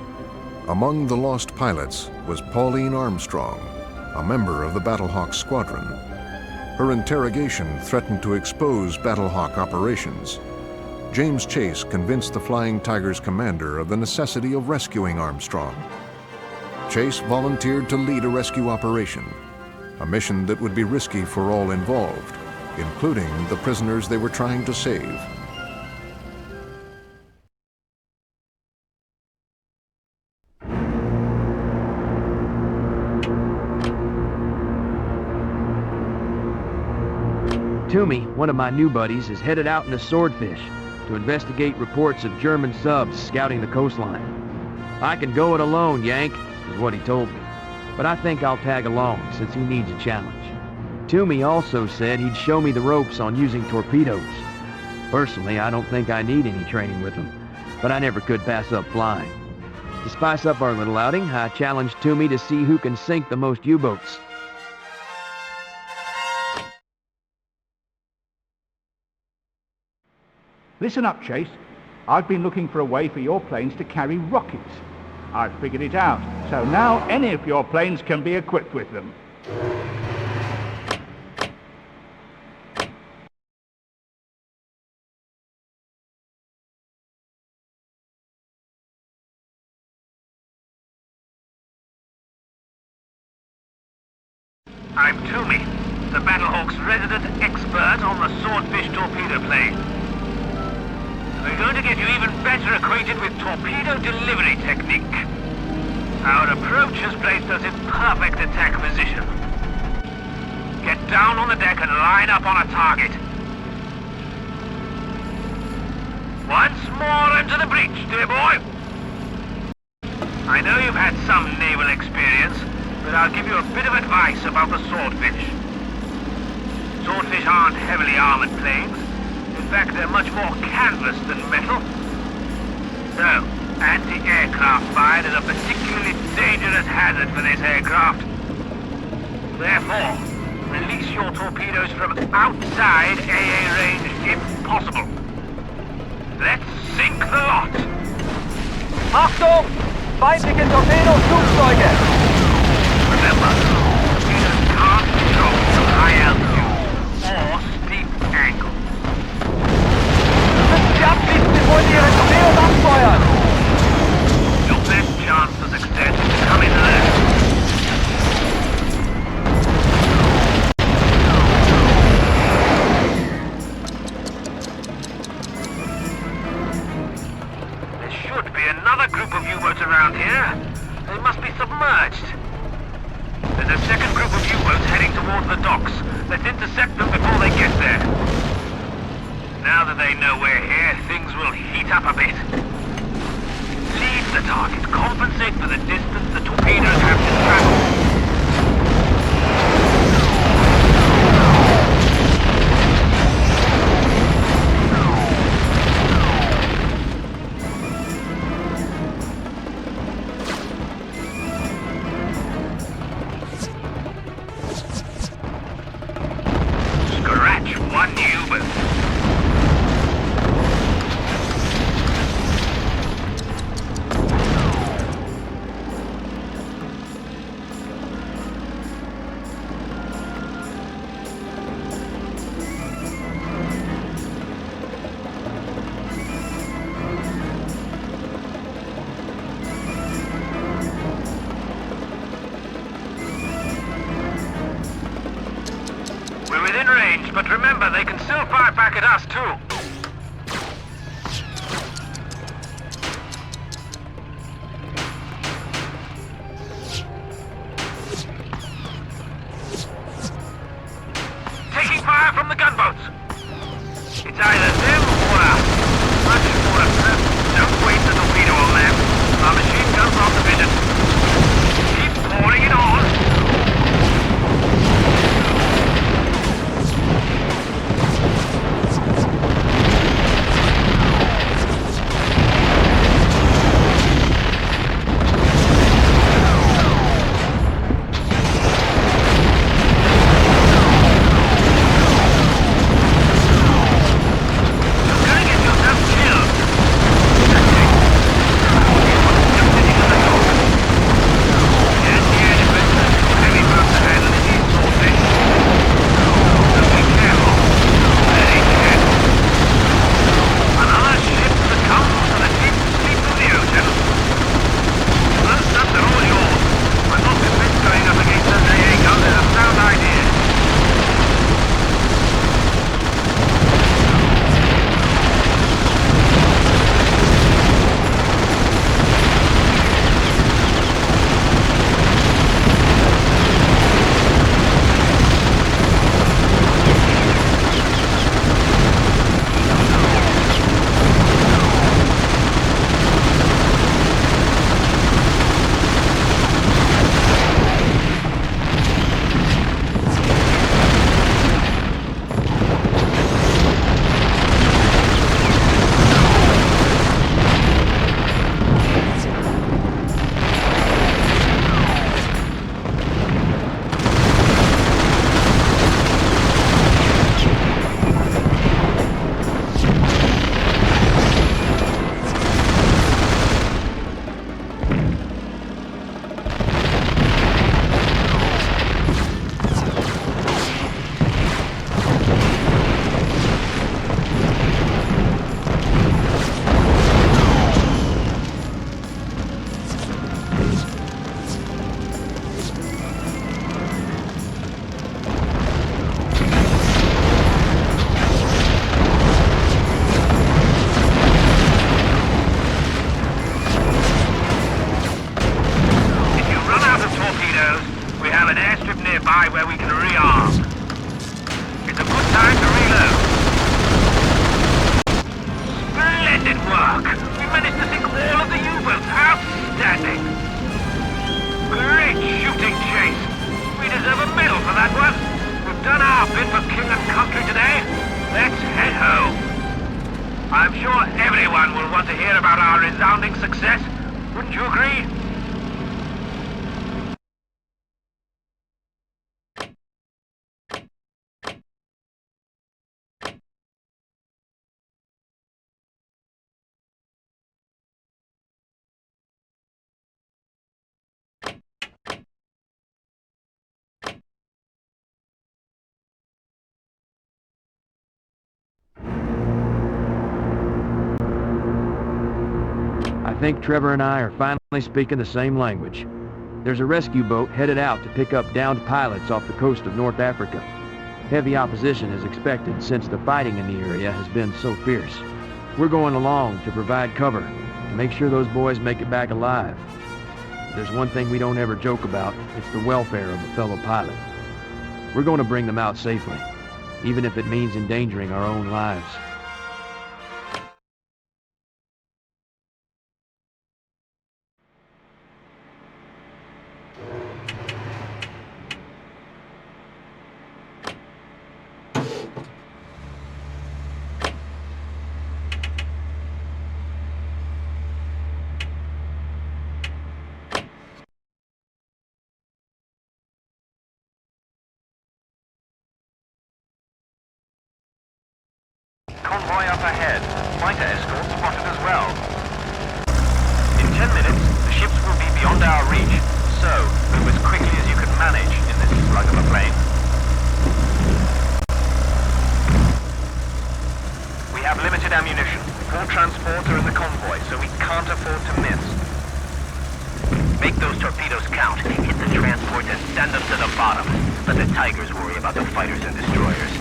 S1: Among the lost pilots was Pauline Armstrong, a member of the Battlehawk squadron. Her interrogation threatened to expose Battlehawk operations. James Chase convinced the Flying Tigers commander of the necessity of rescuing Armstrong. Chase volunteered to lead a rescue operation, a mission that would be risky for all involved, including the prisoners they were trying to save.
S2: Toomey, one of my new buddies, is headed out in a Swordfish to investigate reports of German subs scouting the coastline. I can go it alone, Yank, is what he told me. But I think I'll tag along since he needs a challenge. Toomey also said he'd show me the ropes on using torpedoes. Personally, I don't think I need any training with them, but I never could pass up flying. To spice up our little outing, I challenged Toomey to see who can sink the most U-boats.
S5: Listen up, Chase. I've been looking for a way for your planes to carry rockets. I've figured it out, so now any of your planes can be equipped with them.
S3: I'm Toomey, the Battlehawk's resident expert on the Swordfish torpedo plane. We're going to get you even better acquainted with torpedo delivery technique. Our approach has placed us in perfect attack position. Get down on the deck and line up on a target. Once more into the breach, dear boy. I know you've had some naval experience, but I'll give you a bit of advice about the Swordfish. Swordfish aren't heavily armored planes. In fact, they're much more canvas than metal. So, anti-aircraft fire is a particularly dangerous hazard for this aircraft. Therefore, release your torpedoes from outside AA range if possible. Let's sink the lot!
S6: Achtung! Feindliche Torpedo-Flugzeuge!
S3: Remember, torpedoes can't drop to high altitude or steep angles.
S6: Müssen Sie abschließen, bevor Sie Ihre Torpedos abfeuern!
S3: Your best chance for success is to come into this. There should be another group of U-boats around here. They must be submerged. There's a second group of U-boats heading towards the docks. Let's intercept them before they get there. Now that they know we're here, things will heat up a bit. Lead the target. Compensate for the distance the torpedoes have to travel. Scratch one U-boat. We're within range, but remember, they can still fire back at us, too. Taking fire from the gunboats. It's either them or us. Much more us. Don't waste the torpedo on them. Our machine guns are sufficient. Keep pouring it on. are a resounding success. Wouldn't you agree?
S2: I think Trevor and I are finally speaking the same language. There's a rescue boat headed out to pick up downed pilots off the coast of North Africa. Heavy opposition is expected since the fighting in the area has been so fierce. We're going along to provide cover, to make sure those boys make it back alive. There's one thing we don't ever joke about, it's the welfare of a fellow pilot. We're going to bring them out safely, even if it means endangering our own lives.
S4: Convoy up ahead. Fighter escort spotted as well. In 10 minutes, the ships will be beyond our reach, so move as quickly as you can manage in this slug of a plane. We have limited ammunition. 4 transports are in the convoy, so we can't afford to miss.
S3: Make those torpedoes count. Hit the transport and send them to the bottom. Let the Tigers worry about the fighters and destroyers.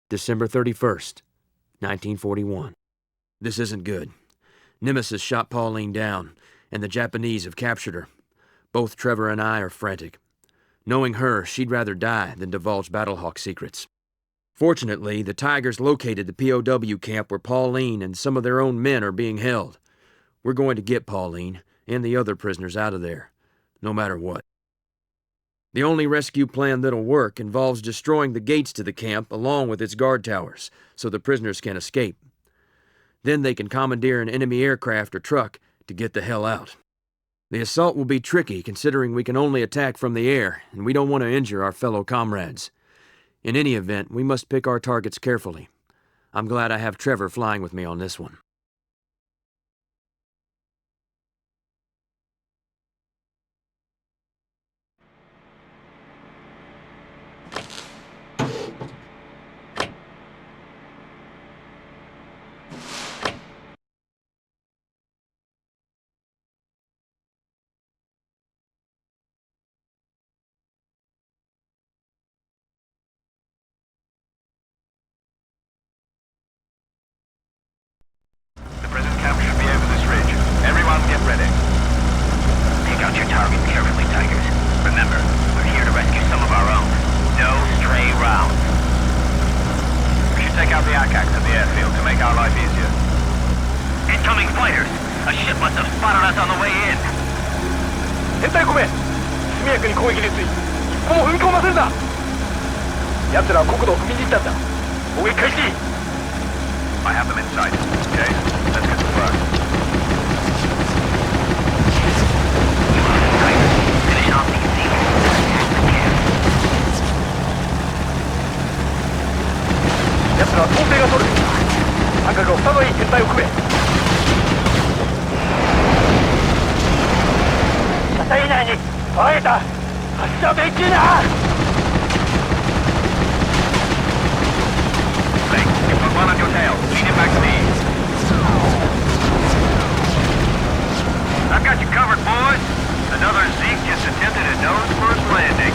S2: December 31st, 1941. This isn't good. Nemesis shot Pauline down, and the Japanese have captured her. Both Trevor and I are frantic. Knowing her, she'd rather die than divulge Battlehawk secrets. Fortunately, the Tigers located the POW camp where Pauline and some of their own men are being held. We're going to get Pauline and the other prisoners out of there, no matter what. The only rescue plan that'll work involves destroying the gates to the camp along with its guard towers, so the prisoners can escape. Then they can commandeer an enemy aircraft or truck to get the hell out. The assault will be tricky considering we can only attack from the air, and we don't want to injure our fellow comrades. In any event, we must pick our targets carefully. I'm glad I have Trevor flying with me on this one.
S4: The prison camp should be over this ridge. Everyone get ready.
S3: Pick out your targets carefully, Tigers. Remember, we're here to rescue some of our own. No stray rounds.
S4: We should take out the ACACs at the airfield to make our life easier.
S3: Incoming fighters! A ship must have spotted us on the way in.
S6: 編隊5名、速やかに攻撃に移り、一歩も踏み込ませるな。奴らは国土を踏みにじったんだ。攻撃開始。
S4: I have them in sight. Okay, let's get to work.
S3: Finish off these thieves. Attack the camp.
S6: 奴らは統制が取る。赤がふさわしい編隊を組め。車体以内に捉えた。発射命中だ。
S4: Blake, you've got one on your tail. Lead him back to me.
S8: I've got you covered, boys. Another Zeke just attempted a nose-first landing.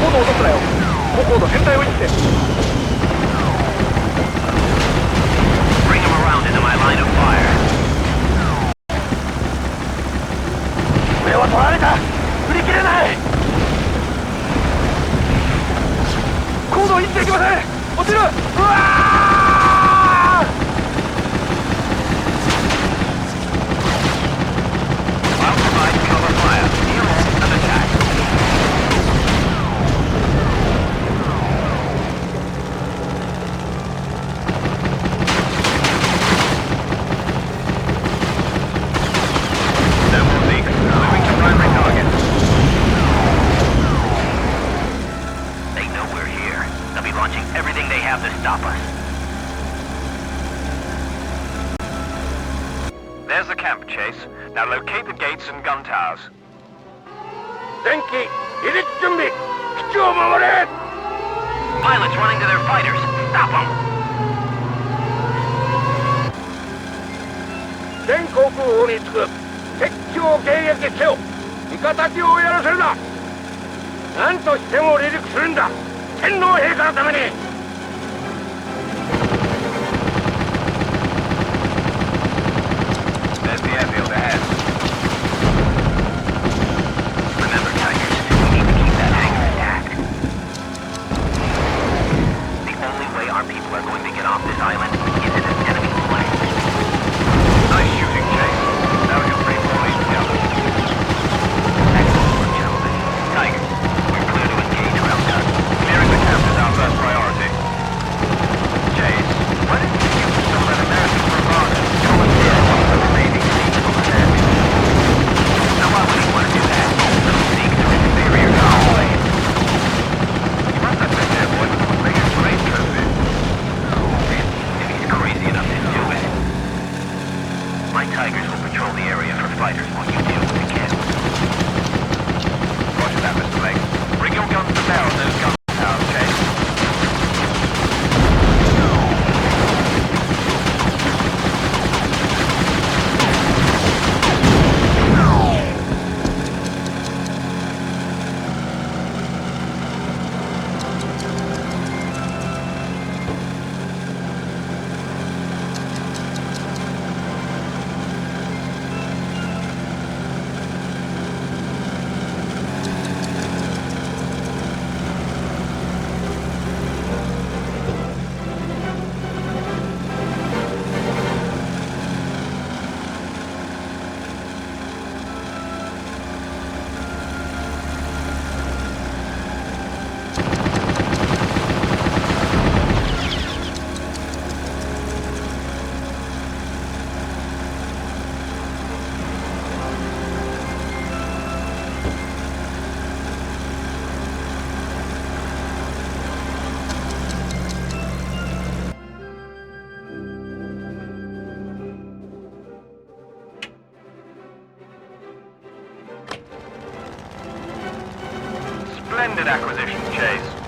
S6: 高度を落とすなよ。高高度編隊を維持して。
S3: Bring them around into my line of fire.
S6: 上は取られた。振り切れない。高度を維持できません。落ちる。うわー
S3: I'll provide cover fire. Heal and attack.
S4: No more Zeke. Moving to primary target.
S3: They know we're here. They'll be launching everything they have to stop us.
S4: There's the camp, Chase. Now locate the gates and gun towers.
S6: 電気離陸準備。基地を守れ。
S3: Pilots running to their fighters. Stop them.
S6: 全航空法につく敵機を迎撃せよ。味方機をやらせるな。何としても離陸するんだ。天皇陛下のために。
S4: There's the airfield ahead.
S3: Remember, Tigers, we need to keep that hangar intact. The only way our people are going to get off this island is in an enemy flank.
S4: Nice shooting, Chase. Now we can bring Pauline together.
S3: Excellent work, gentlemen. Tigers, we're clear to engage around us.
S4: Clearing the camp is our first priority. Splendid acquisition, Chase.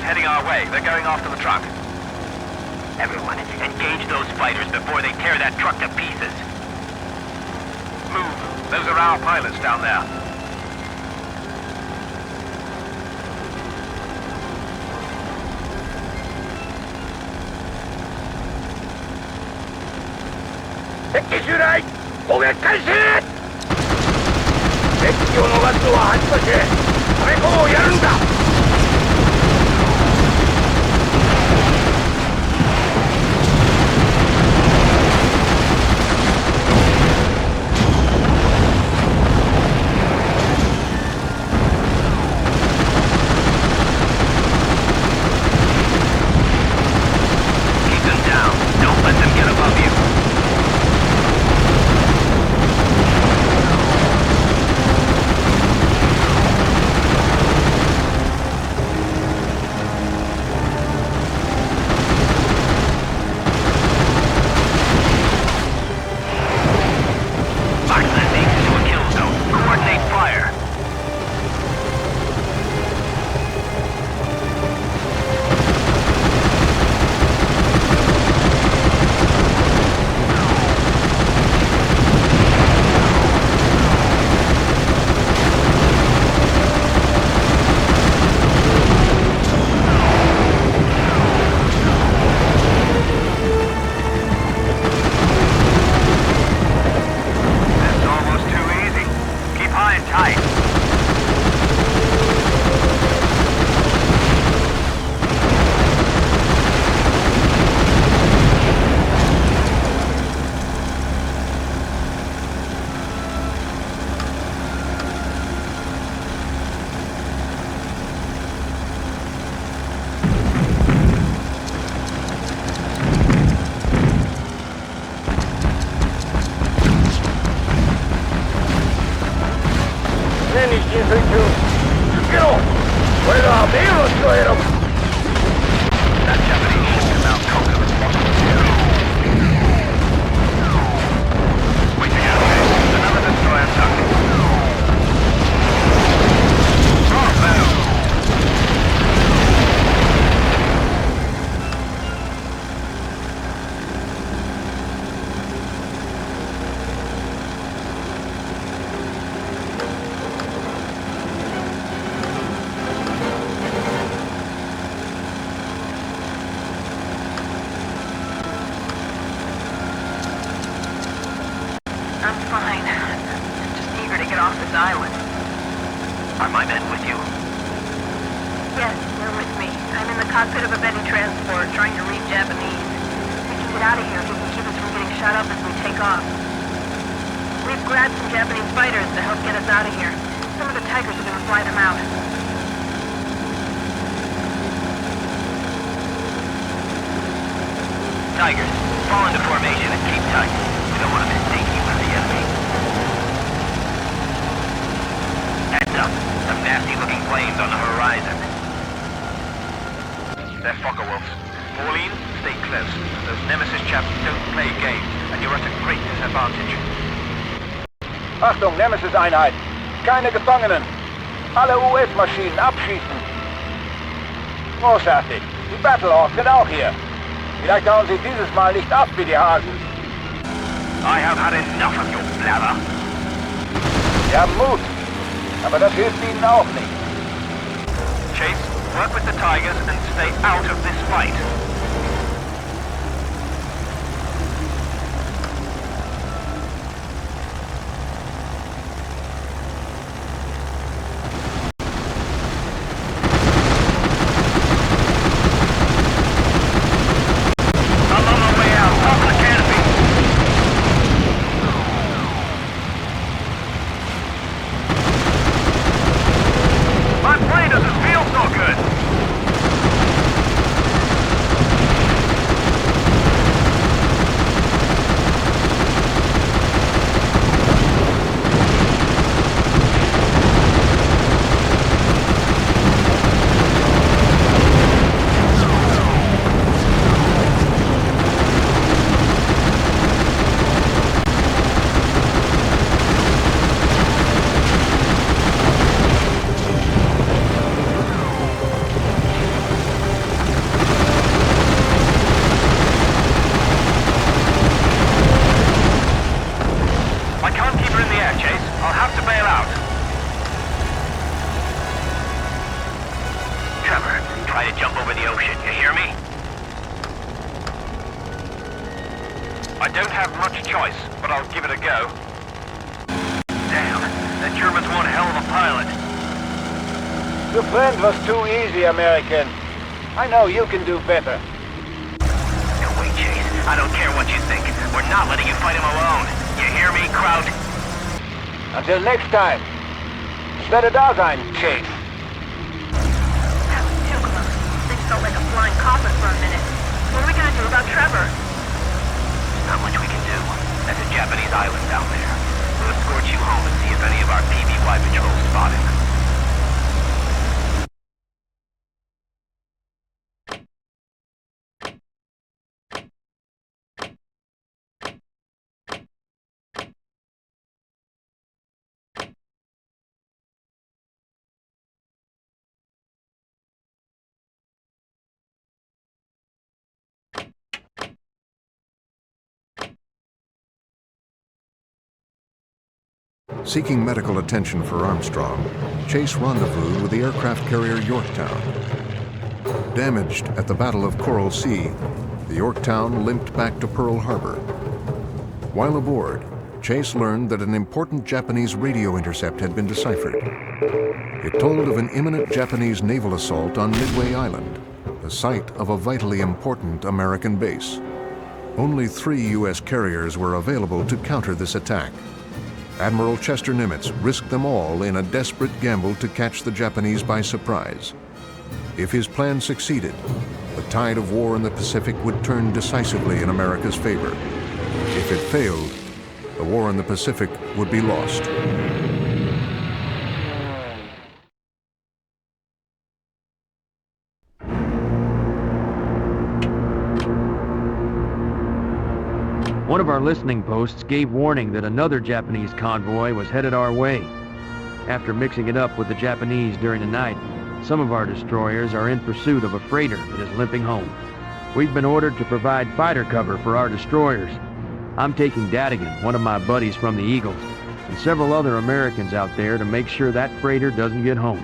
S8: Heading our way. They're going after the truck.
S4: Everyone, engage those fighters before they tear that truck to pieces.
S8: Move. Those are our pilots down there.
S3: Achtung, Nemesis-Einheit! Keine Gefangenen! Alle US-Maschinen abschießen! Großartig! Die Battlehawks sind auch hier! Vielleicht hauen sie dieses Mal nicht ab wie die Hasen!
S4: I have had enough of your blather!
S3: Sie haben Mut, aber das hilft ihnen auch nicht.
S4: Chase, work with the Tigers and stay out of this fight. don't have much choice, but I'll give it a go. Damn, that German's one hell of a pilot.
S6: Your friend was too easy, American. I know you can do better.
S4: No way, Chase. I don't care what you think. We're not letting you fight him alone. You hear me, Kraut?
S6: Until next time. Set a dog on, Chase.
S7: That was too close. Things felt like a flying coffin for a minute. What are we gonna do about Trevor?
S4: Not much we can do. That's a Japanese island down there. We'll escort you home and see if any of our PBY patrols spot him.
S1: Seeking medical attention for Armstrong, Chase rendezvoused with the aircraft carrier Yorktown. Damaged at the Battle of Coral Sea, the Yorktown limped back to Pearl Harbor. While aboard, Chase learned that an important Japanese radio intercept had been deciphered. It told of an imminent Japanese naval assault on Midway Island, the site of a vitally important American base. Only 3 U.S. carriers were available to counter this attack. Admiral Chester Nimitz risked them all in a desperate gamble to catch the Japanese by surprise. If his plan succeeded, the tide of war in the Pacific would turn decisively in America's favor. If it failed, the war in the Pacific would be lost.
S2: One of our listening posts gave warning that another Japanese convoy was headed our way. After mixing it up with the Japanese during the night, some of our destroyers are in pursuit of a freighter that is limping home. We've been ordered to provide fighter cover for our destroyers. I'm taking Dadigan, one of my buddies from the Eagles, and several other Americans out there to make sure that freighter doesn't get home.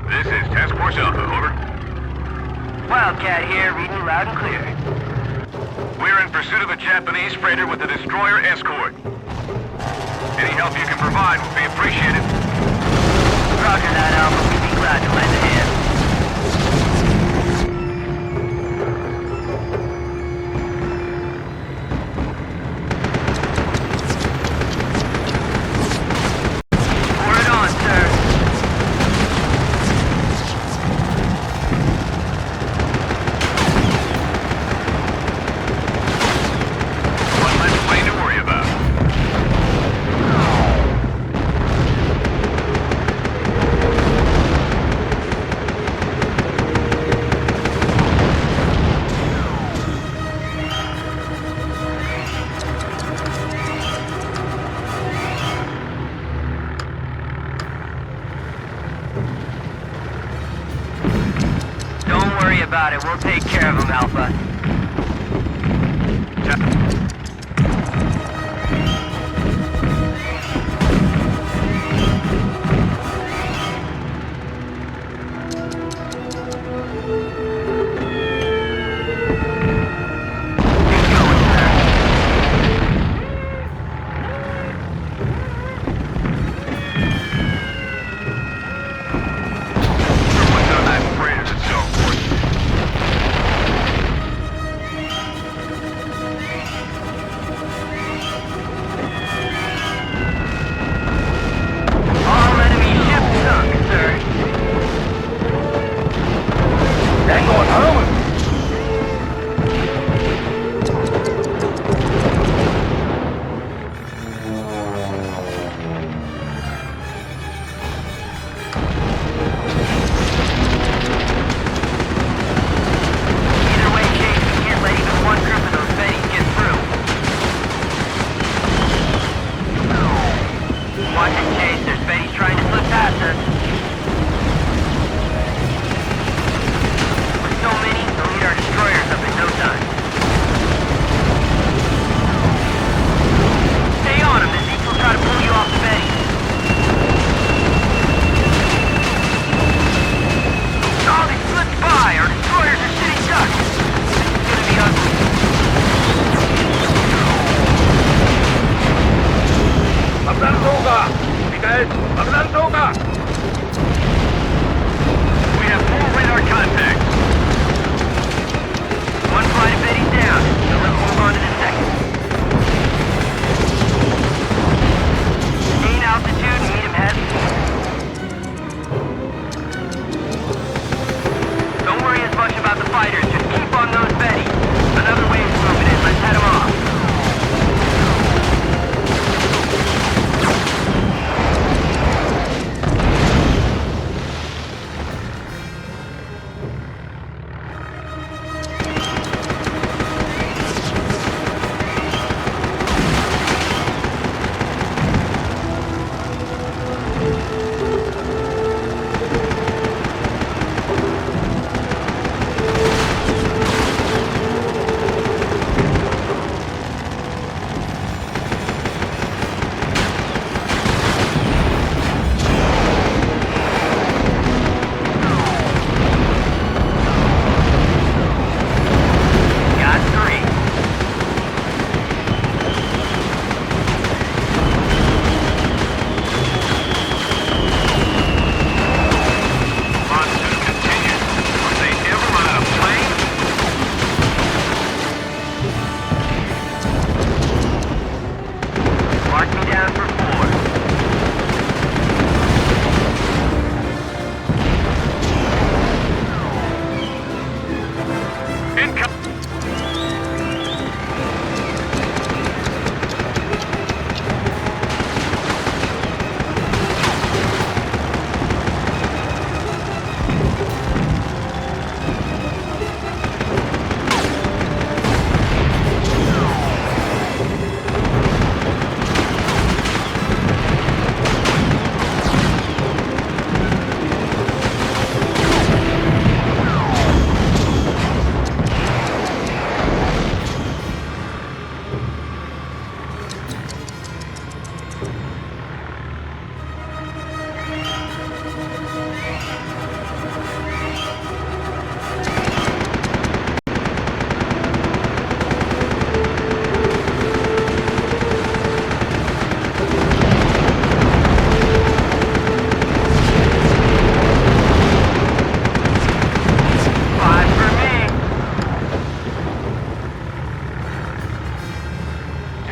S8: This is Task Force Alpha, over.
S6: Wildcat here, reading you loud and clear.
S8: We're in pursuit of a Japanese freighter with a destroyer escort. Any help you can provide would be appreciated.
S6: Roger that, Alpha. We'd be glad to lend a hand. Pour it on, sir.
S8: One less plane to worry about.
S6: Don't worry about it. We'll take care of him, Alpha.
S8: What's on that freighter that's so important?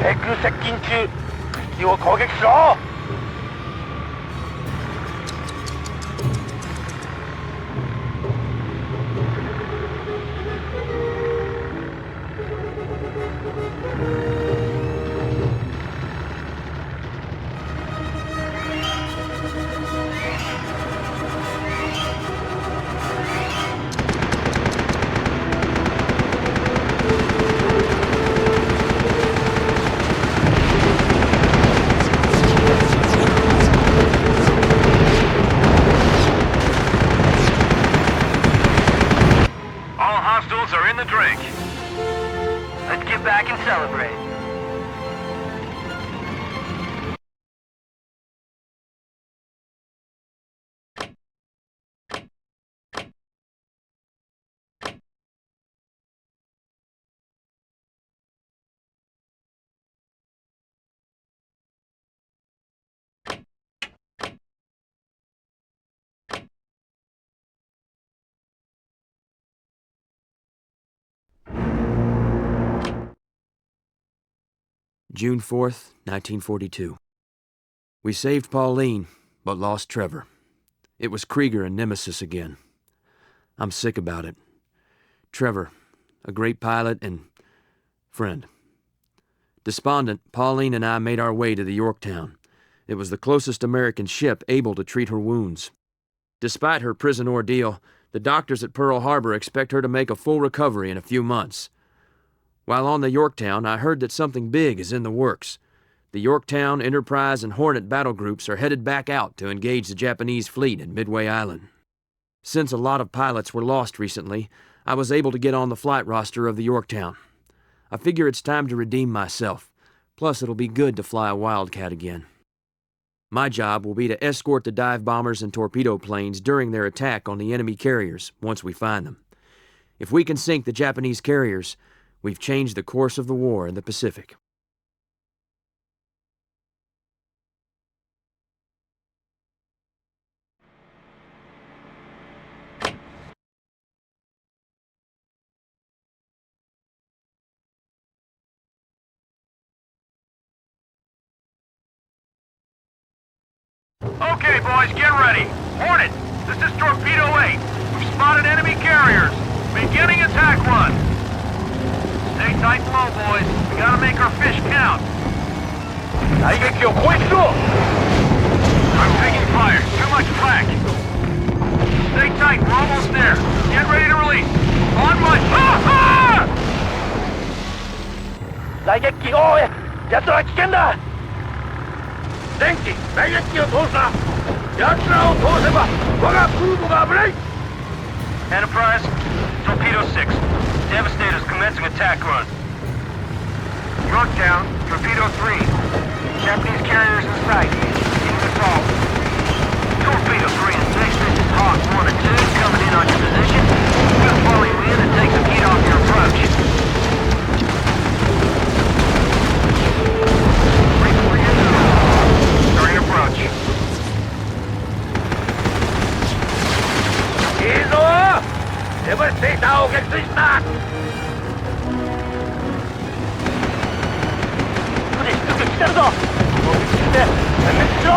S6: 대그 새끼인지 이거 거객 싫어.
S4: Are in the drink.
S6: Let's get back and celebrate.
S2: June 4th, 1942. We saved Pauline, but lost Trevor. It was Krieger and Nemesis again. I'm sick about it. Trevor, a great pilot and friend. Despondent, Pauline and I made our way to the Yorktown. It was the closest American ship able to treat her wounds. Despite her prison ordeal, the doctors at Pearl Harbor expect her to make a full recovery in a few months. While on the Yorktown, I heard that something big is in the works. The Yorktown, Enterprise, and Hornet battle groups are headed back out to engage the Japanese fleet at Midway Island. Since a lot of pilots were lost recently, I was able to get on the flight roster of the Yorktown. I figure it's time to redeem myself. Plus, it'll be good to fly a Wildcat again. My job will be to escort the dive bombers and torpedo planes during their attack on the enemy carriers once we find them. If we can sink the Japanese carriers, we've changed the course of the war in the Pacific.
S4: Okay, boys, get ready. Hornet, this is Torpedo 8. We've spotted enemy carriers. Beginning attack run. Stay tight and low, boys. We gotta make our fish count. I'm taking fire. Too much flak. Stay tight. We're almost there. Get ready to release. On my... Ah!
S6: 雷撃機応へ。奴は危険だ。電気、雷撃機を通すな。奴らを通せば我が空母が危ない。
S4: Enterprise, Torpedo 6. Devastator's commencing attack run.
S3: Yorktown, Torpedo 3. Japanese carriers in sight. Beginning assault.
S7: Torpedo 3 is next. This is Hawk 1 and 2 coming in on your position. We'll follow you in and take some heat off your approach.
S3: Starting approach.
S6: いいぞ。デバステーターを撃墜した。すぐ来てるぞ。攻撃して殲滅しろ。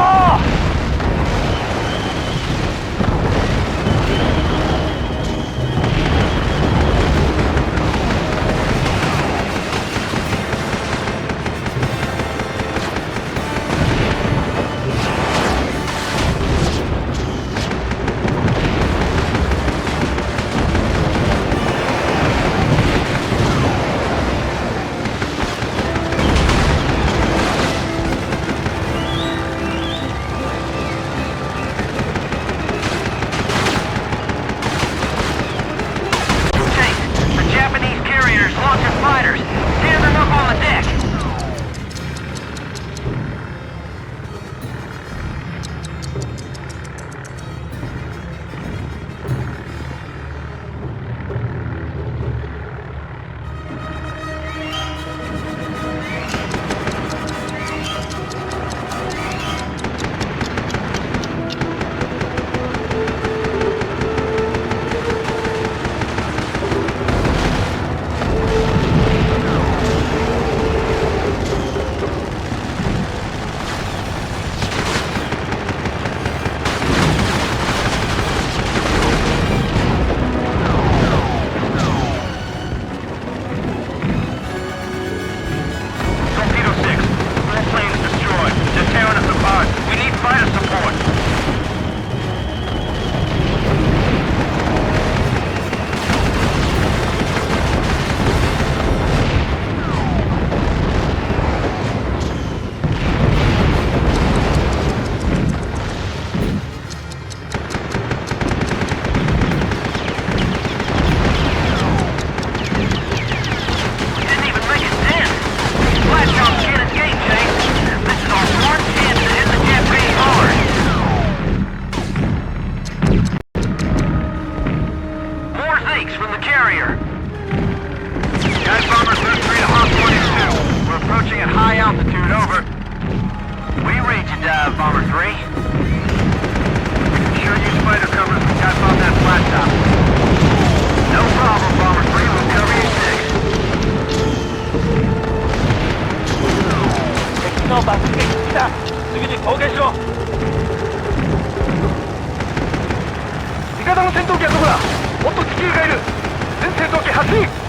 S6: すぐに送検しろ。味方の戦闘機はどこだ。もっと地球がいる。全戦闘機発進。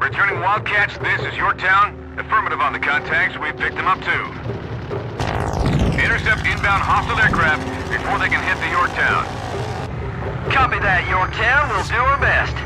S8: Returning Wildcats, this is your town. Affirmative on the contacts. We picked them up too. Intercept inbound hostile aircraft before they can hit the Yorktown.
S6: Copy that, Yorktown. We'll do our best.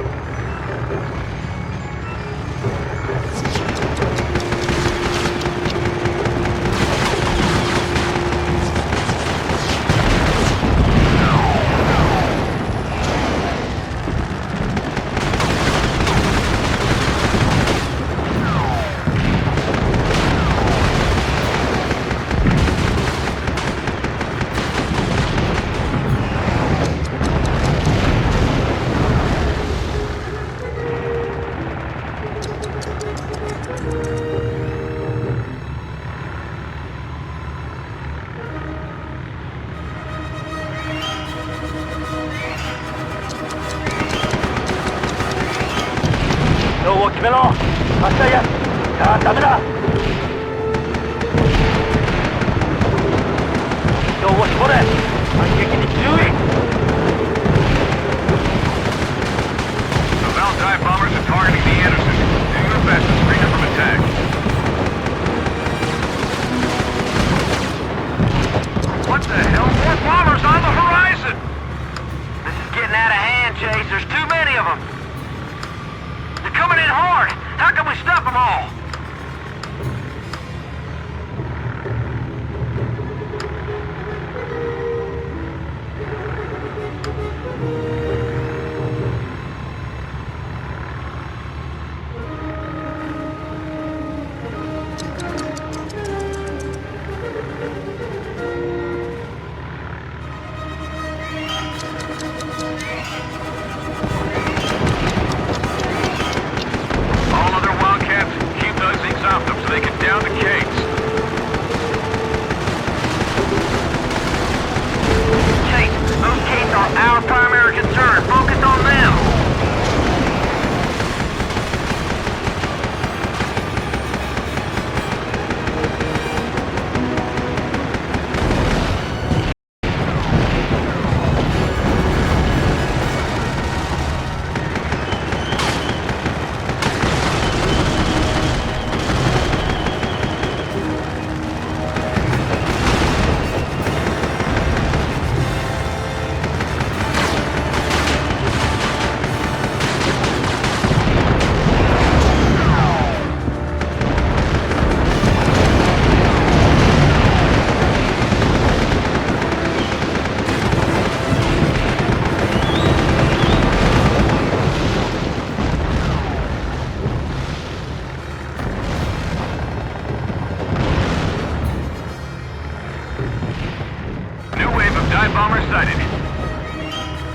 S4: bomber sighted.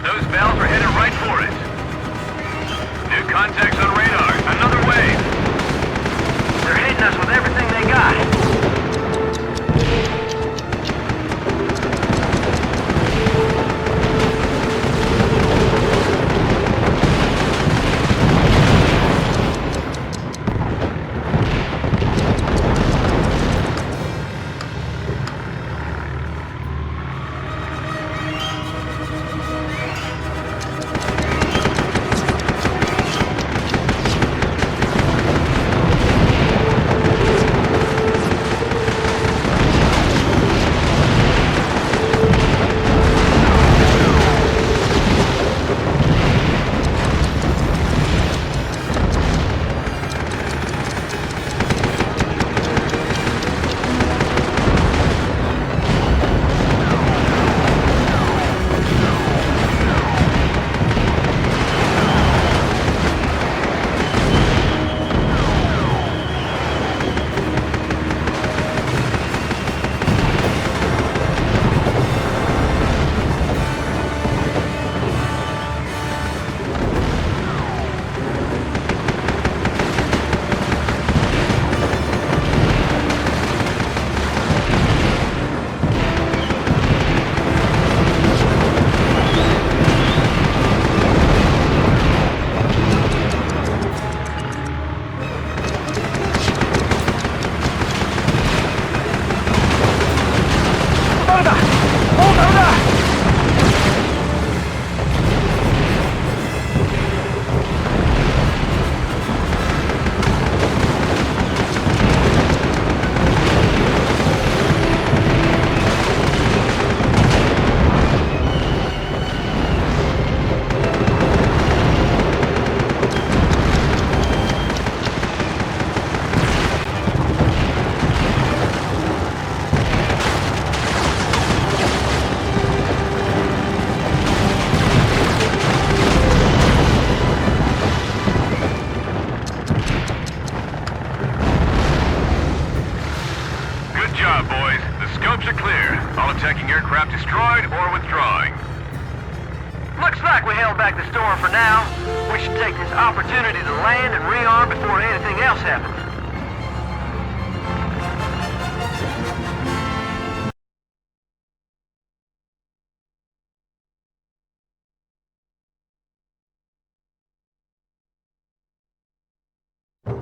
S4: Those bells are headed right for it. New contacts on radar. Another wave.
S6: They're hitting us with everything they got.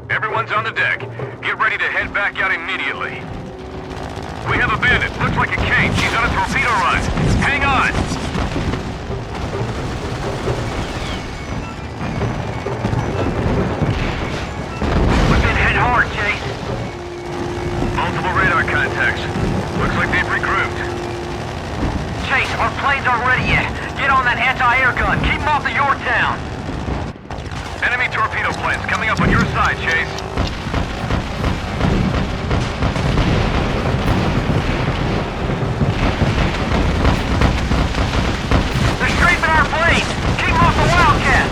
S4: Everyone's on the deck. Get ready to head back out immediately. We have a bandit. Looks like a cane. She's on a torpedo run. Hang on!
S6: We've been hit hard, Chase.
S4: Multiple radar contacts. Looks like they've regrouped.
S6: Chase, our planes aren't ready yet. Get on that anti-air gun. Keep them off of your town.
S4: Enemy torpedo planes coming up on your side, Chase.
S6: They're strafing our planes. Keep them off the Wildcat.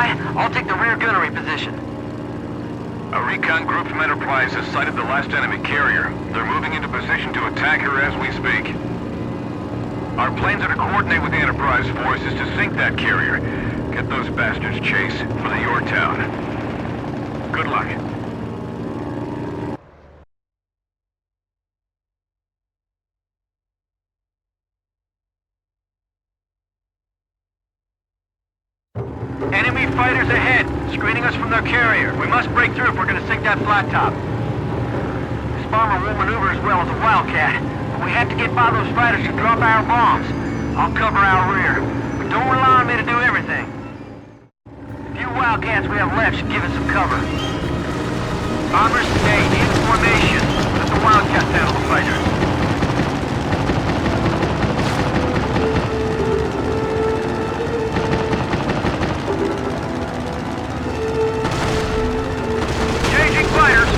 S6: by, I'll take the rear gunnery position.
S4: A recon group from Enterprise has sighted the last enemy carrier. They're moving into position to attack her as we speak. Our plans are to coordinate with the Enterprise forces to sink that carrier. Get those bastards, Chase, for the Yorktown. Good luck.
S6: Enemy fighters ahead, screening us from their carrier. We must break through if we're gonna sink that flat top. This bomber won't maneuver as well as a Wildcat, but we have to get by those fighters who drop our bombs. I'll cover our rear, but don't rely on me to do everything. The few Wildcats we have left should give us some cover. Bombers, stay in formation. Let the Wildcats handle the fighters. Fighters!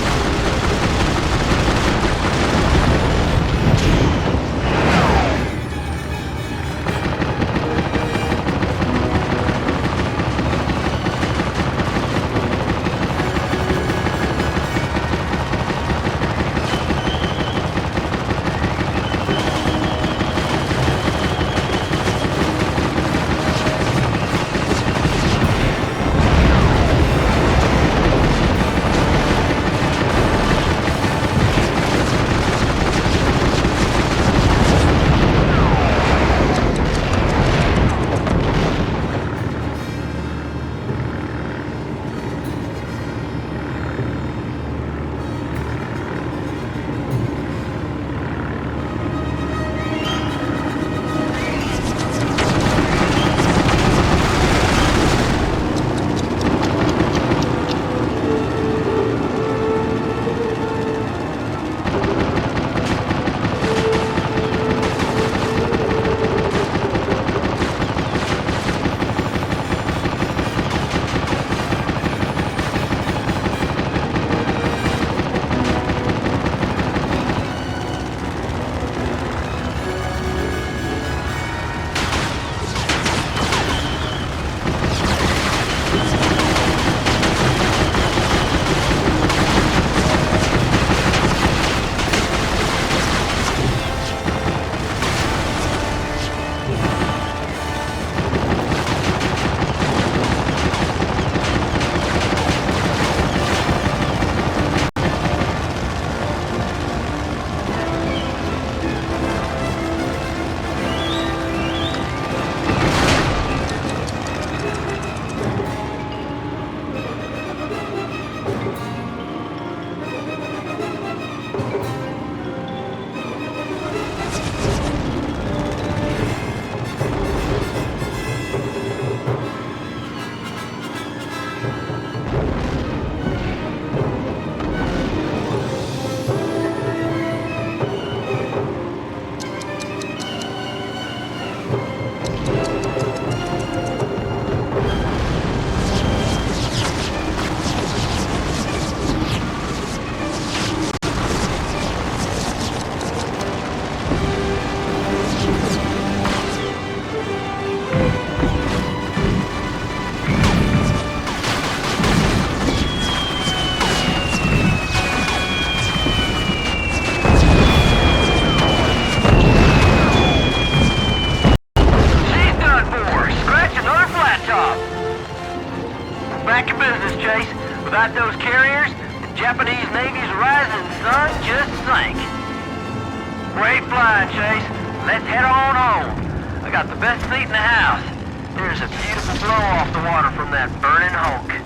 S6: Without those carriers, the Japanese Navy's rising sun just sank. Great flying, Chase. Let's head on home. I got the best seat in the house. There's a beautiful blow off the water from that burning hulk.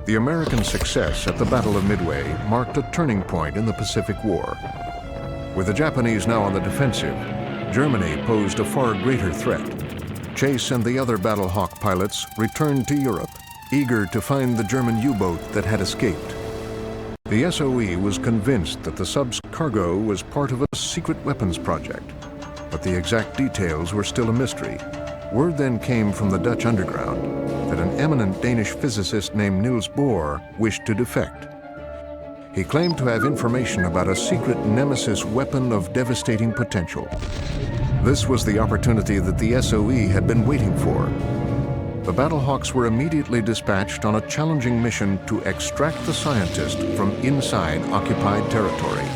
S1: The American success at the Battle of Midway marked a turning point in the Pacific War. With the Japanese now on the defensive, Germany posed a far greater threat. Chase and the other Battle Hawk pilots returned to Europe, eager to find the German U-boat that had escaped. The SOE was convinced that the sub's cargo was part of a secret weapons project, but the exact details were still a mystery. Word then came from the Dutch underground that an eminent Danish physicist named Niels Bohr wished to defect. He claimed to have information about a secret nemesis weapon of devastating potential. This was the opportunity that the SOE had been waiting for. The Battlehawks were immediately dispatched on a challenging mission to extract the scientist from inside occupied territory.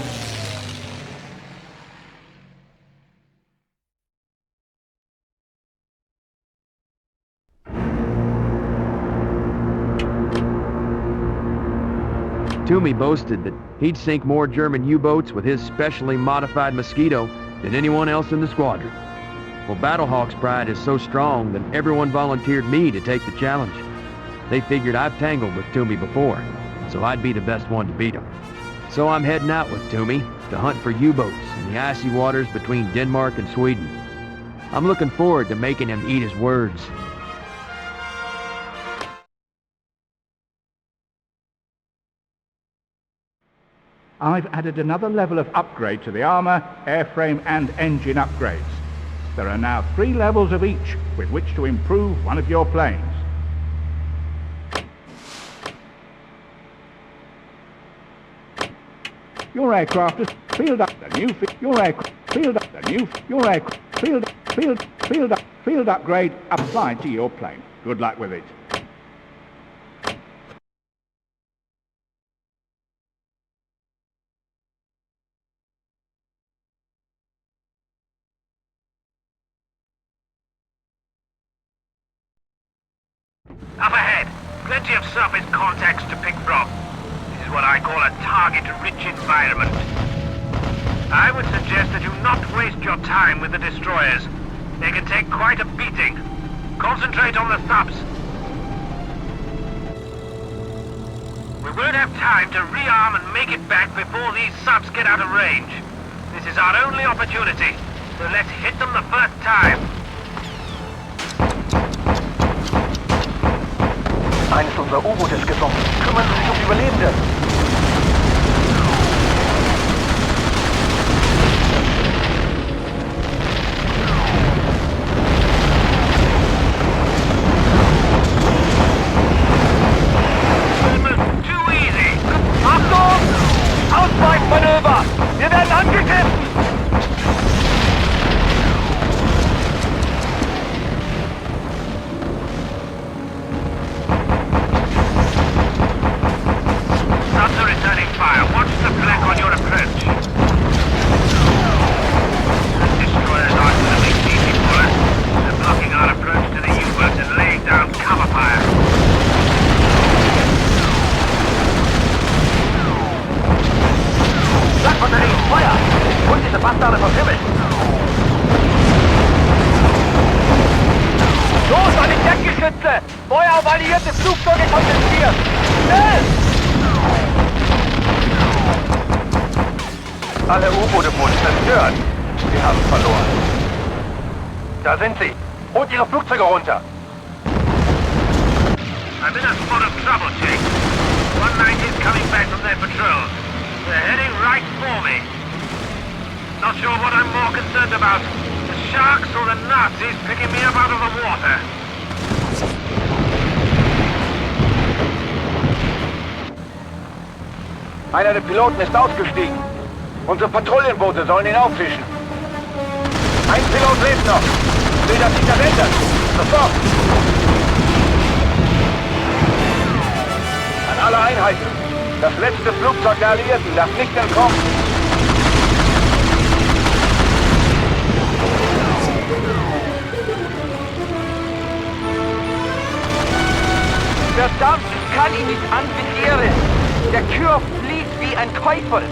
S2: Toomey boasted that he'd sink more German U-boats with his specially modified Mosquito than anyone else in the squadron. Well, Battlehawk's pride is so strong that everyone volunteered me to take the challenge. They figured I've tangled with Toomey before, so I'd be the best one to beat him. So I'm heading out with Toomey to hunt for U-boats in the icy waters between Denmark and Sweden. I'm looking forward to making him eat his words.
S5: I've added another level of upgrade to the armor, airframe and engine upgrades. There are now 3 levels of each with which to improve one of your planes. Your aircraft is field up the new your aircraft field up the new your aircraft field upgrade applied to your plane. Good luck with it.
S3: Up ahead, plenty of surface contacts to pick from. This is what I call a target-rich environment. I would suggest that you not waste your time with the destroyers. They can take quite a beating. Concentrate on the subs. We won't have time to rearm and make it back before these subs get out of range. This is our only opportunity, so let's hit them the first time.
S6: Eines unserer U-Boote ist gesunken. Kümmern Sie sich um die Überlebenden.
S3: Too easy.
S6: Achtung! Ausweichmanöver! Wir werden angegriffen!
S3: Los, an die Deckgeschütze! Feuer auf alliierte Flugzeuge konzentriert! Schnell!
S6: Alle U-Boote wurden zerstört. Wir haben verloren. Da sind sie. Holt ihre Flugzeuge runter.
S3: I'm in a spot of trouble, Jake. 190's coming back from their patrol. They're heading right for me. Not sure what I'm more concerned about. The sharks or the Nazis picking me up out of the water.
S6: Einer der Piloten ist ausgestiegen. Unsere Patrouillenboote sollen ihn auffischen. Ein Pilot lebt noch. Will das nicht ändern. Sofort! An alle Einheiten. Das letzte Flugzeug der Alliierten darf nicht entkommen.
S9: Verdammt, ich kann ihn nicht anvisieren. Der Kür fließt wie ein Teufel.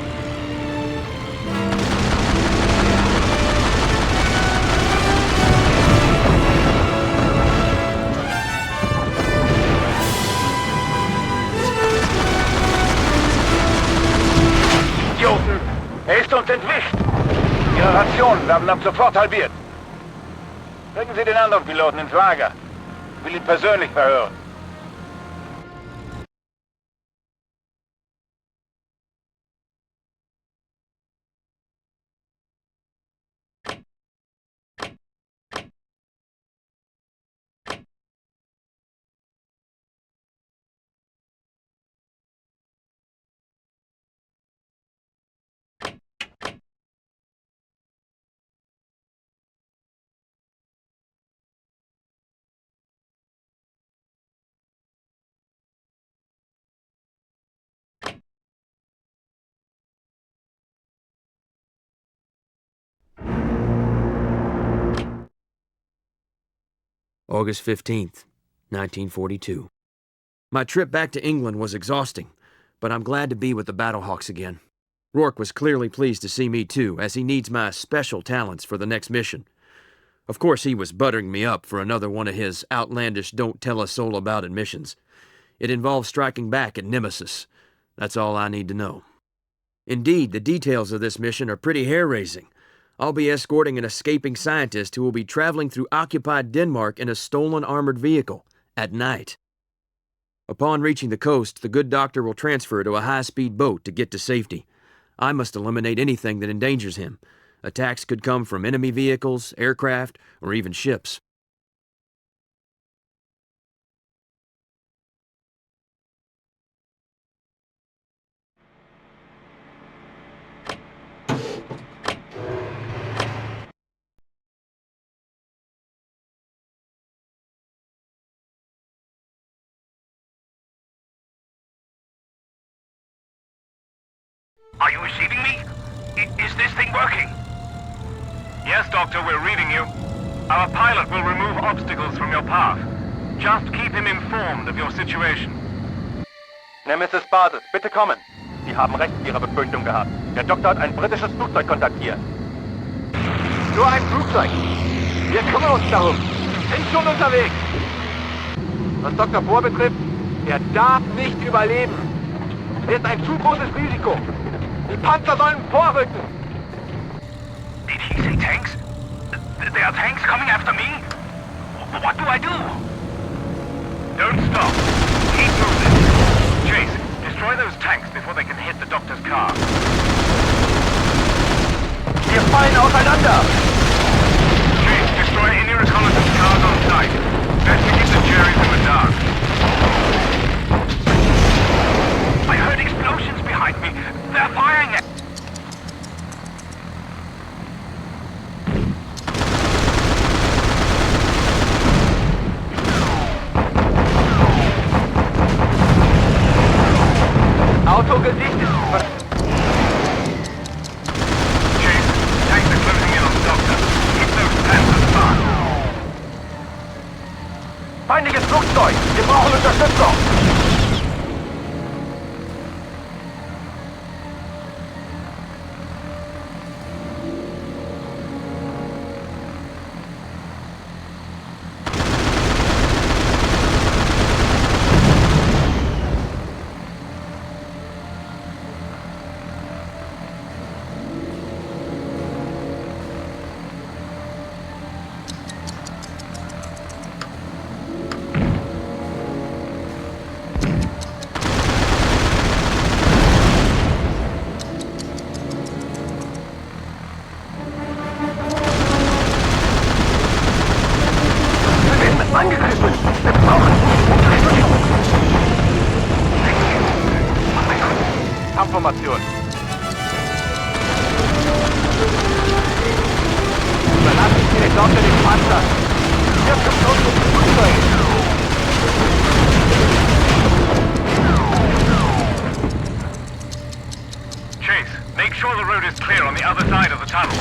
S6: Idioten! Er ist uns entwischt! Ihre Rationen werden ab sofort halbiert.
S3: Bringen Sie den anderen Piloten ins Lager. Ich will ihn persönlich verhören.
S2: August 15th, 1942. My trip back to England was exhausting, but I'm glad to be with the Battlehawks again. Rourke was clearly pleased to see me too, as he needs my special talents for the next mission. Of course, he was buttering me up for another one of his outlandish don't-tell-a-soul-about-it missions. It involves striking back at Nemesis. That's all I need to know. Indeed, the details of this mission are pretty hair-raising. I'll be escorting an escaping scientist who will be traveling through occupied Denmark in a stolen armored vehicle, at night. Upon reaching the coast, the good doctor will transfer to a high-speed boat to get to safety. I must eliminate anything that endangers him. Attacks could come from enemy vehicles, aircraft, or even ships.
S3: Are you receiving me? Is this thing working?
S8: Yes, Doctor, we're reading you. Our pilot will remove obstacles from your path. Just keep him informed of your situation.
S6: Nemesis Basis, bitte kommen. Sie haben recht mit Ihrer Befürchtung gehabt. Der Doktor hat ein britisches Flugzeug kontaktiert. Nur ein Flugzeug. Wir kümmern uns darum. Sind schon unterwegs. Was Dr. Bohr betrifft, er darf nicht überleben. Er ist ein zu großes Risiko. Die Panzer sollen vorrücken.
S3: Did he say tanks? There are tanks coming after me? What do I do?
S8: Don't stop. Keep moving. Chase, destroy those tanks before they can hit the Doctor's car.
S6: Wir fallen auseinander.
S8: Chase, destroy any reconnaissance cars on site. Best to keep the Jerry's in the dark.
S3: I heard explosions behind me. They're firing at...
S6: Auto gesichtet.
S8: Chase, tanks are closing in on the Doctor. Keep those Panthers far.
S6: Feindliches Flugzeug. Wir brauchen Unterstützung. Kampfformation. Überlassen Sie den Doktor den Panzer. Wir kommen uns ins Flugzeug.
S8: Chase, make sure the road is clear on the other side of the tunnel.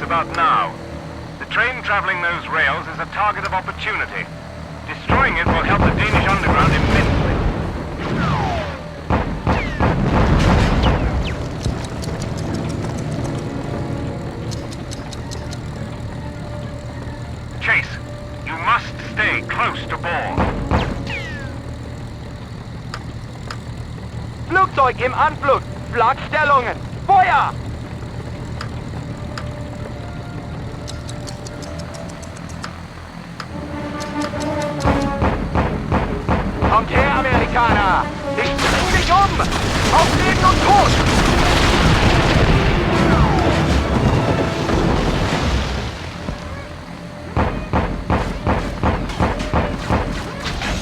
S8: about now. The train traveling those rails is a target of opportunity. Destroying it will help the Danish underground immensely. Chase, you must stay close to Ball.
S9: Flugzeug im Anflug! Flakstellungen! Feuer! Kommt her, Amerikaner! Ich bring dich um! Auf Leben und Tod!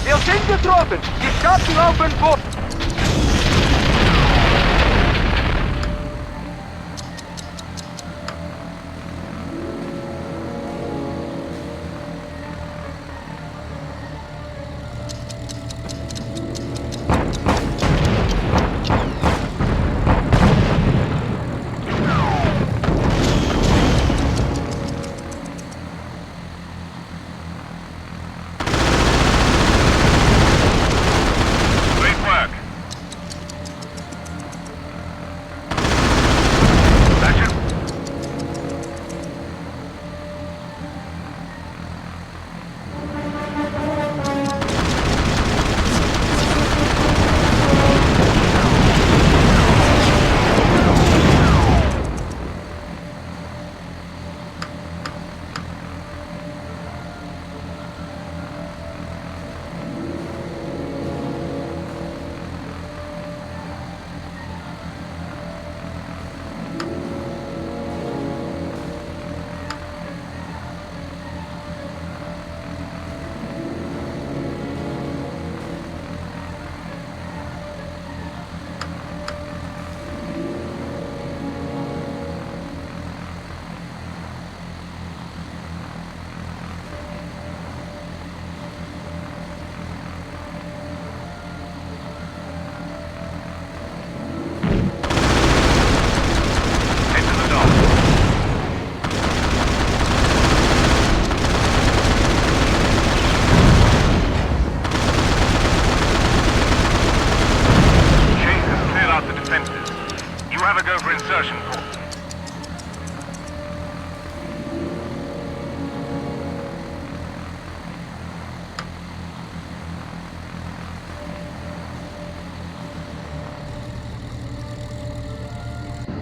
S9: Wir sind getroffen! Die Stadt laufen vor!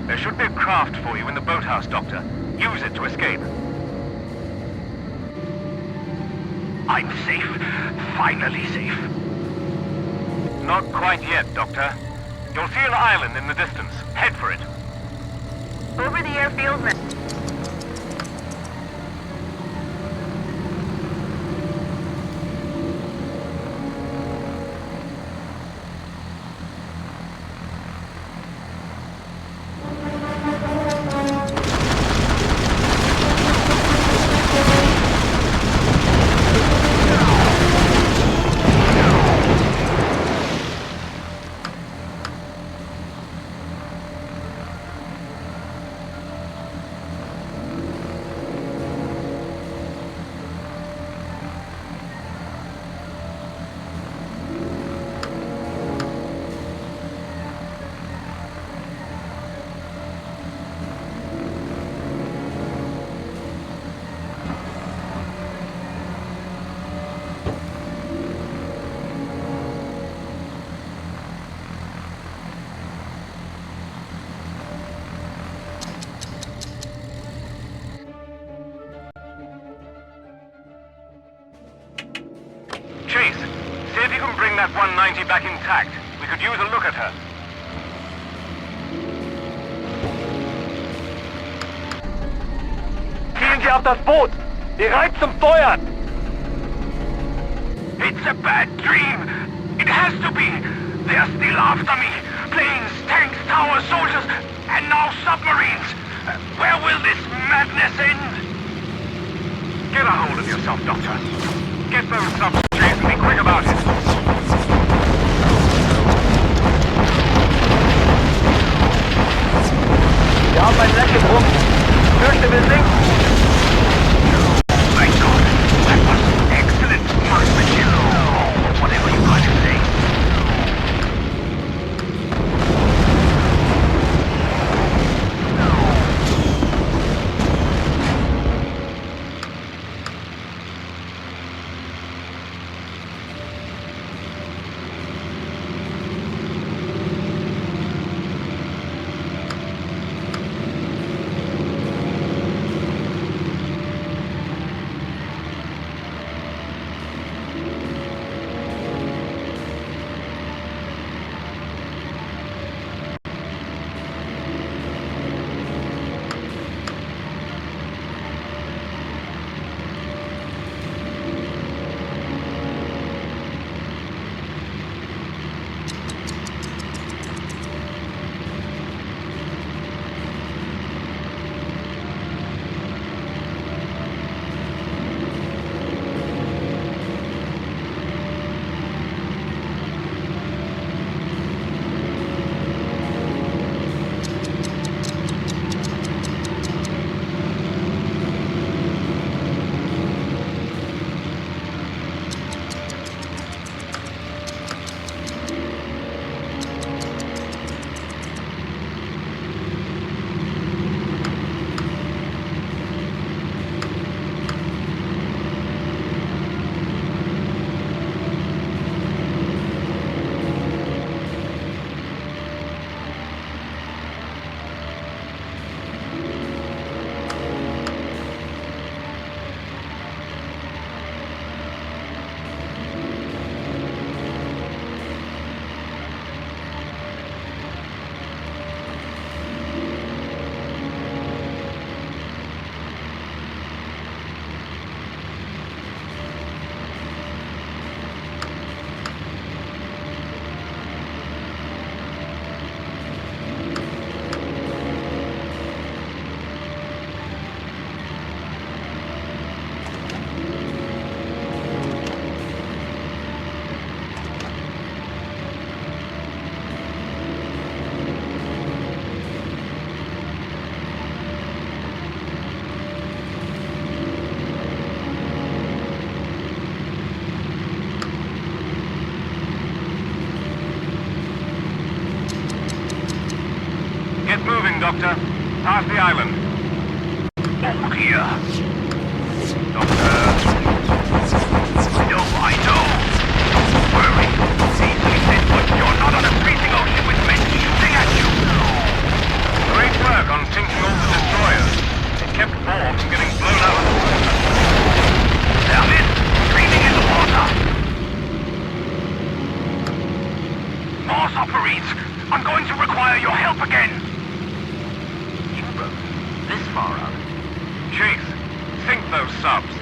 S8: There should be a craft for you in the boathouse, Doctor. Use it to escape.
S3: I'm safe. Finally safe.
S8: Not quite yet, Doctor. You'll see an island in the distance. Head for it.
S7: Over the airfield.
S8: Chase, see if you can bring that 190 back intact. We could use a look at her.
S6: Zielen Sie auf das Boot! Bereit zum Feuern!
S3: It's a bad dream. It has to be. They're still after me. Planes, tanks, towers, soldiers, and now submarines. Where will this madness end?
S8: Get a hold of yourself, Doctor. Get those subs chased and be quick about it.
S6: Wir haben ein Leck getrunken. Fürchte, wir sinken.
S8: Doctor. Past the island.
S3: Oh dear.
S8: Doctor.
S3: No, I know. Don't worry. Easily said, but you're not on a freezing ocean with men shooting at you.
S8: Great work on sinking all the destroyers. It kept Ball from getting blown out of the water.
S3: Damn it! Screaming in the water! More submarines! I'm going to require your help again!
S8: U-boat? This far out? Chase, sink those subs.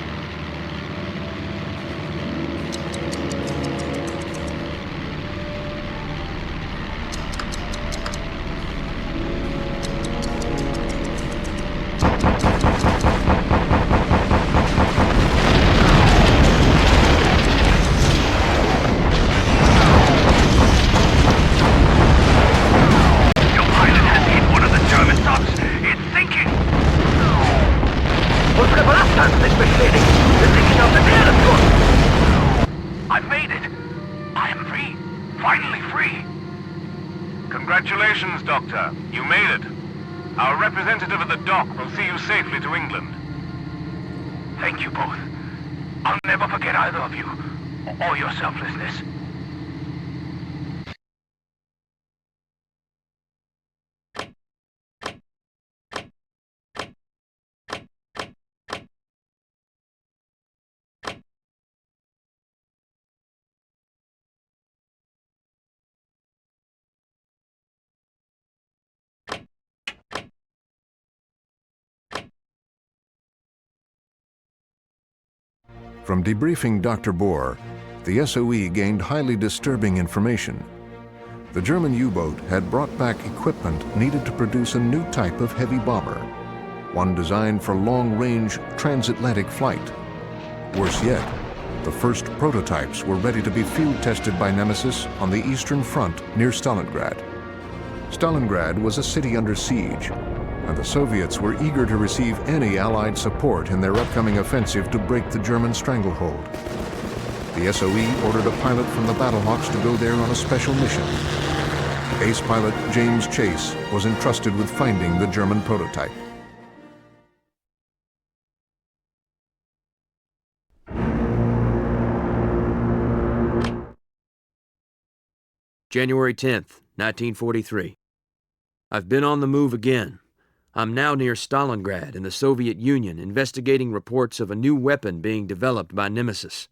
S3: I've made it! I am free! Finally free!
S8: Congratulations, Doctor. You made it. Our representative at the dock will see you safely to England.
S3: Thank you both. I'll never forget either of you, or your selflessness.
S1: From debriefing Dr. Bohr, the SOE gained highly disturbing information. The German U-boat had brought back equipment needed to produce a new type of heavy bomber, one designed for long-range transatlantic flight. Worse yet, the first prototypes were ready to be field-tested by Nemesis on the Eastern Front near Stalingrad. Stalingrad was a city under siege, and the Soviets were eager to receive any Allied support in their upcoming offensive to break the German stranglehold. The SOE ordered a pilot from the Battlehawks to go there on a special mission. Ace pilot James Chase was entrusted with finding the German prototype.
S2: January 10th, 1943. I've been on the move again. I'm now near Stalingrad in the Soviet Union investigating reports of a new weapon being developed by Nemesis.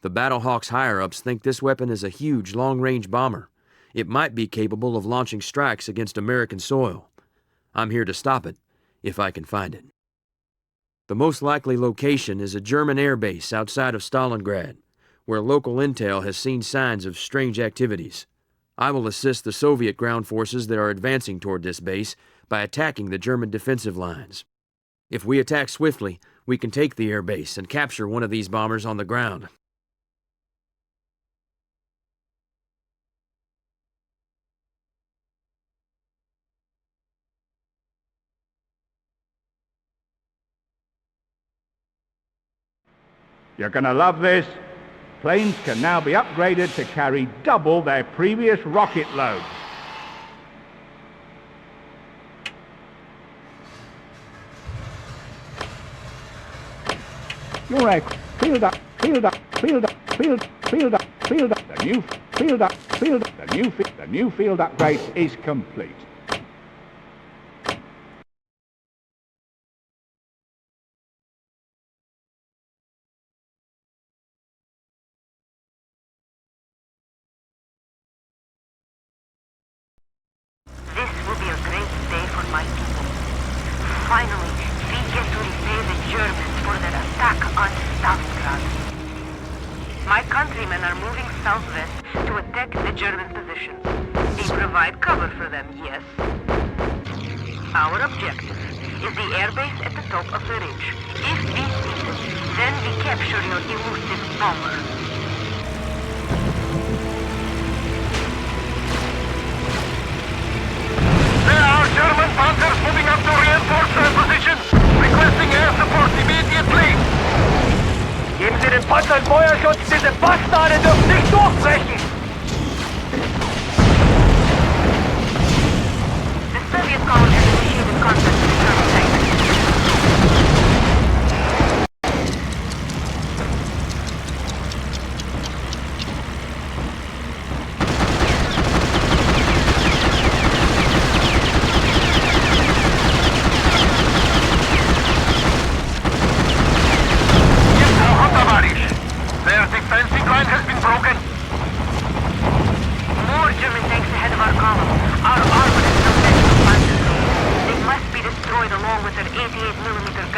S2: The Battlehawks higher-ups think this weapon is a huge long-range bomber. It might be capable of launching strikes against American soil. I'm here to stop it, if I can find it. The most likely location is a German air base outside of Stalingrad, where local intel has seen signs of strange activities. I will assist the Soviet ground forces that are advancing toward this base by attacking the German defensive lines. If we attack swiftly, we can take the air base and capture one of these bombers on the ground.
S5: You're gonna love this. Planes can now be upgraded to carry double their previous rocket load. Your aircraft, field up, field up, field up, field up, field up. The new field up, the new field upgrade is complete.
S7: This will be a great day for my people. Finally, we get to repay the Germans for their attack on Stalingrad. My countrymen are moving southwest to attack the German positions. We provide cover for them, yes. Our objective is the airbase at the top of the ridge. If we seize it, then we capture your elusive bomber.
S8: There are German panzers moving up to reinforce their positions. Requesting air support immediately.
S6: Geben Sie den Panzern Feuerschutz, diese Bastarde dürfen nicht durchbrechen!
S7: The Soviets call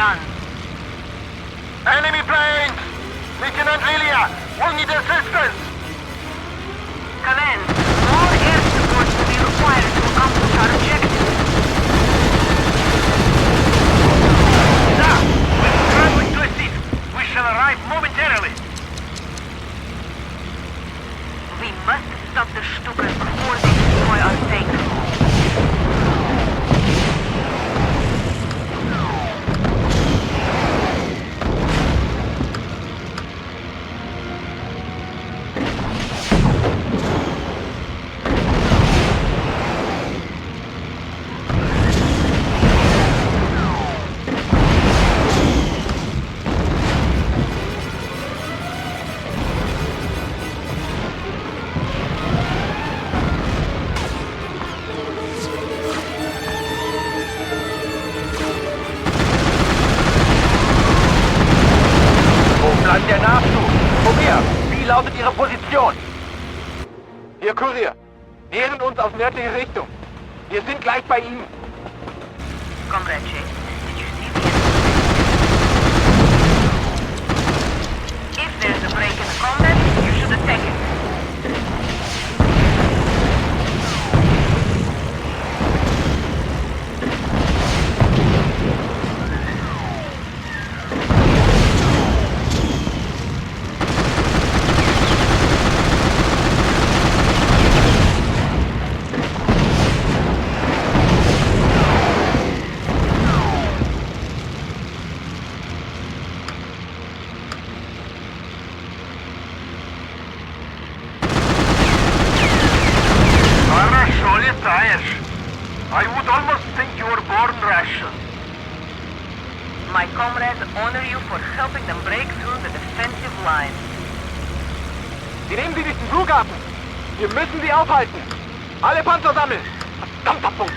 S7: guns.
S9: Enemy planes! Lieutenant Lilia, we need assistance!
S7: Command, more air support will be required to accomplish our objective.
S8: Sir, we're scrambling to assist. We shall arrive momentarily.
S7: We must stop the Stukas before they destroy our tanks.
S9: Der Nachschub! Kurier, wie lautet Ihre Position? Hier, Kurier. Nähern uns aus nördlicher Richtung. Wir sind gleich bei Ihnen.
S7: Comrade Chase, did you see the... If there's a break in the combat, you should attack it.
S8: I would almost think you were born rations.
S7: My comrades honor you for helping them break through the defensive line.
S9: Sie nehmen Sie diesen Flughafen! Wir müssen sie aufhalten! Alle Panzer sammeln! Verdammter Funk!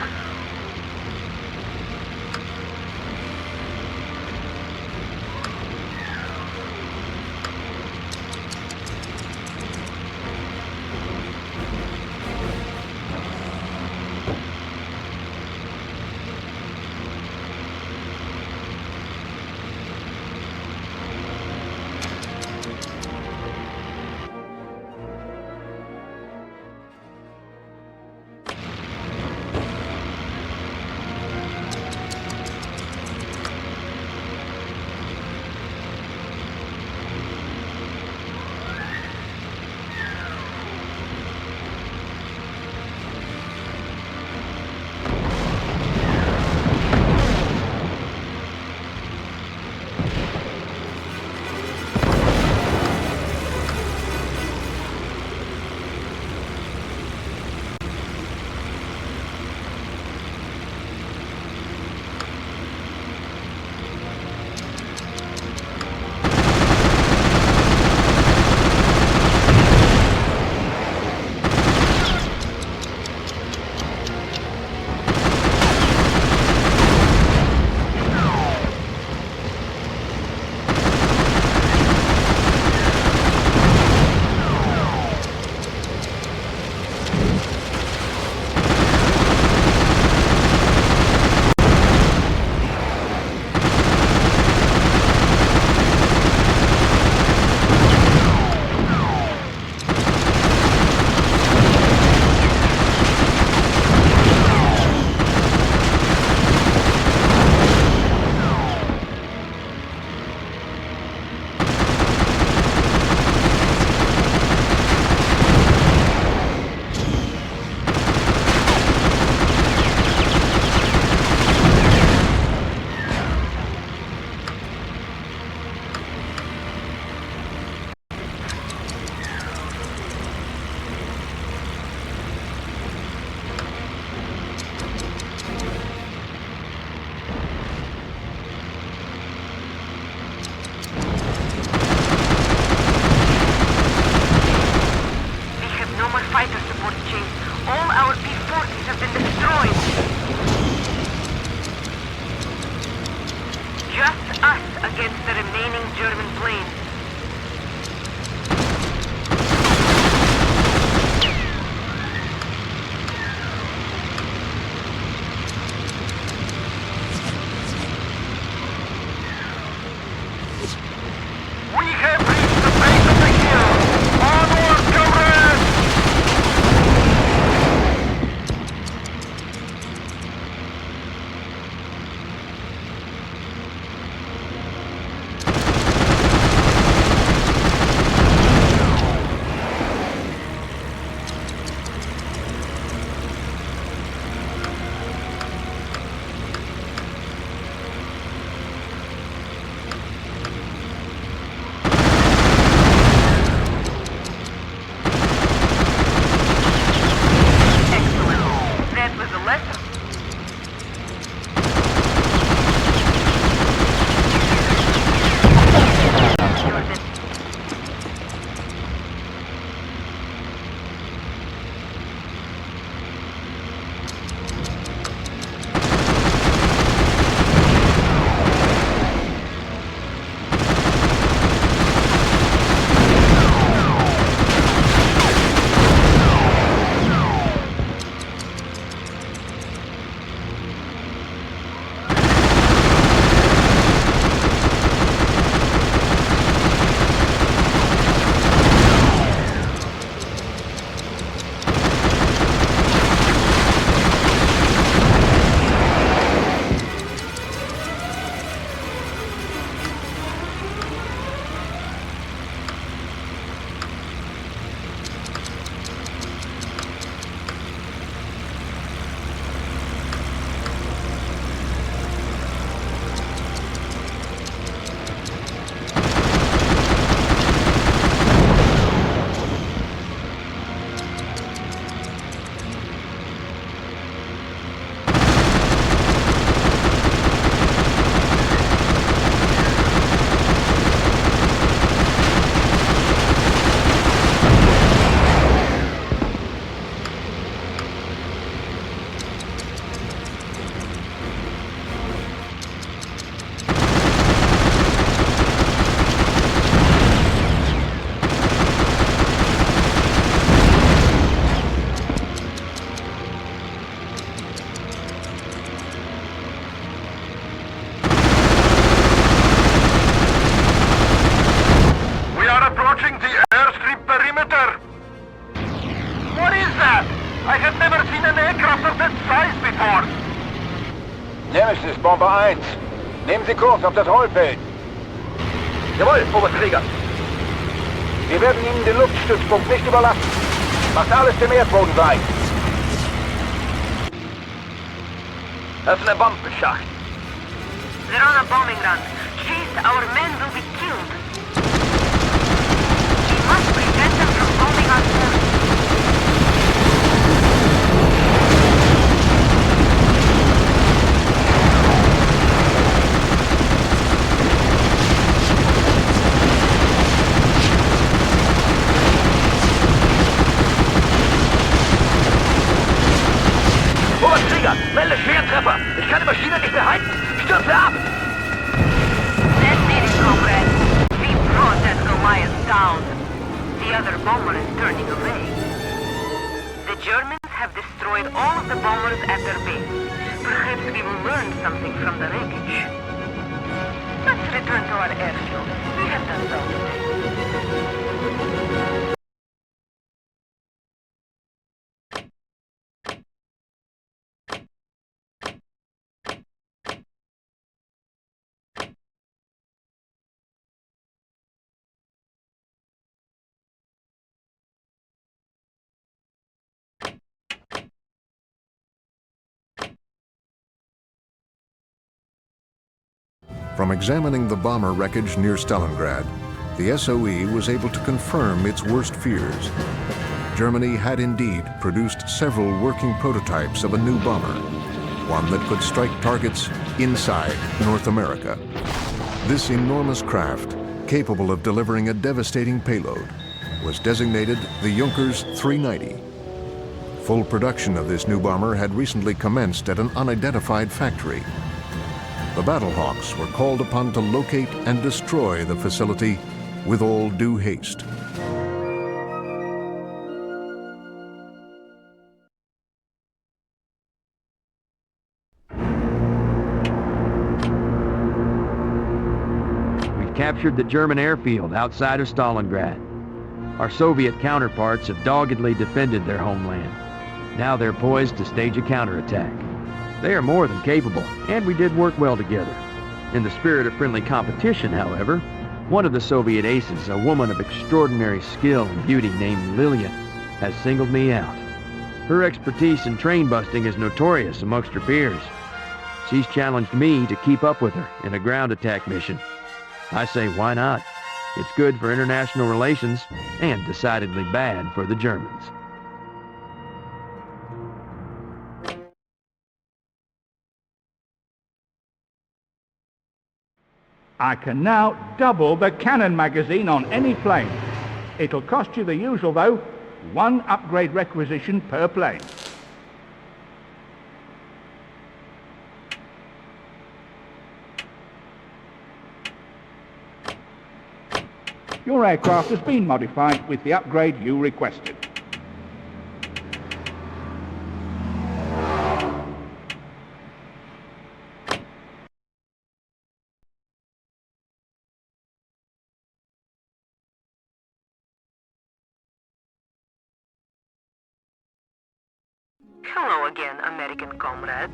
S4: I have never seen an aircraft of that size before!
S9: Nemesis, Bomber 1. Nehmen Sie Kurs auf das Rollfeld.
S6: Jawohl, Oberträger.
S9: Wir werden Ihnen den Luftstützpunkt nicht überlassen. Macht alles dem Erdboden gleich.
S6: Öffne Bombenschacht.
S7: They're on a bombing run. Chase, our men will be killed. We must prevent them from bombing our forces.
S6: Oberträger, melde Schwertreffer. Ich kann die Maschine nicht mehr halten. Stürze ab!
S7: That's it, comrade. We brought that Goliath down. The other bomber is turning away. The Germans have destroyed all of the bombers at their base. Perhaps we will learn something from the wreckage. Let's return to our airfield. We have done well today.
S1: From examining the bomber wreckage near Stalingrad, the SOE was able to confirm its worst fears. Germany had indeed produced several working prototypes of a new bomber, one that could strike targets inside North America. This enormous craft, capable of delivering a devastating payload, was designated the Junkers 390. Full production of this new bomber had recently commenced at an unidentified factory. The Battlehawks were called upon to locate and destroy the facility with all due haste.
S2: We've captured the German airfield outside of Stalingrad. Our Soviet counterparts have doggedly defended their homeland. Now they're poised to stage a counterattack. They are more than capable, and we did work well together. In the spirit of friendly competition, however, one of the Soviet aces, a woman of extraordinary skill and beauty named Lillian, has singled me out. Her expertise in train busting is notorious amongst her peers. She's challenged me to keep up with her in a ground attack mission. I say, why not? It's good for international relations, and decidedly bad for the Germans.
S5: I can now double the cannon magazine on any plane. It'll cost you the usual, though, 1 upgrade requisition per plane. Your aircraft has been modified with the upgrade you requested.
S7: Hello again, American comrade.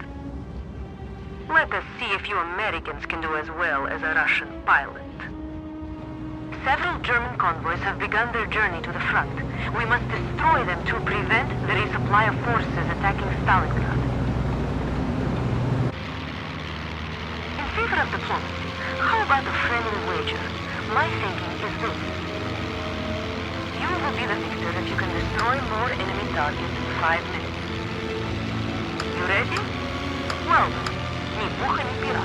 S7: Let us see if you Americans can do as well as a Russian pilot. Several German convoys have begun their journey to the front. We must destroy them to prevent the resupply of forces attacking Stalingrad. In favor of diplomacy, how about a friendly wager? My thinking is this. You will be the victor if you can destroy more enemy targets in 5 minutes. You ready? Well, ни пуха, ни пера.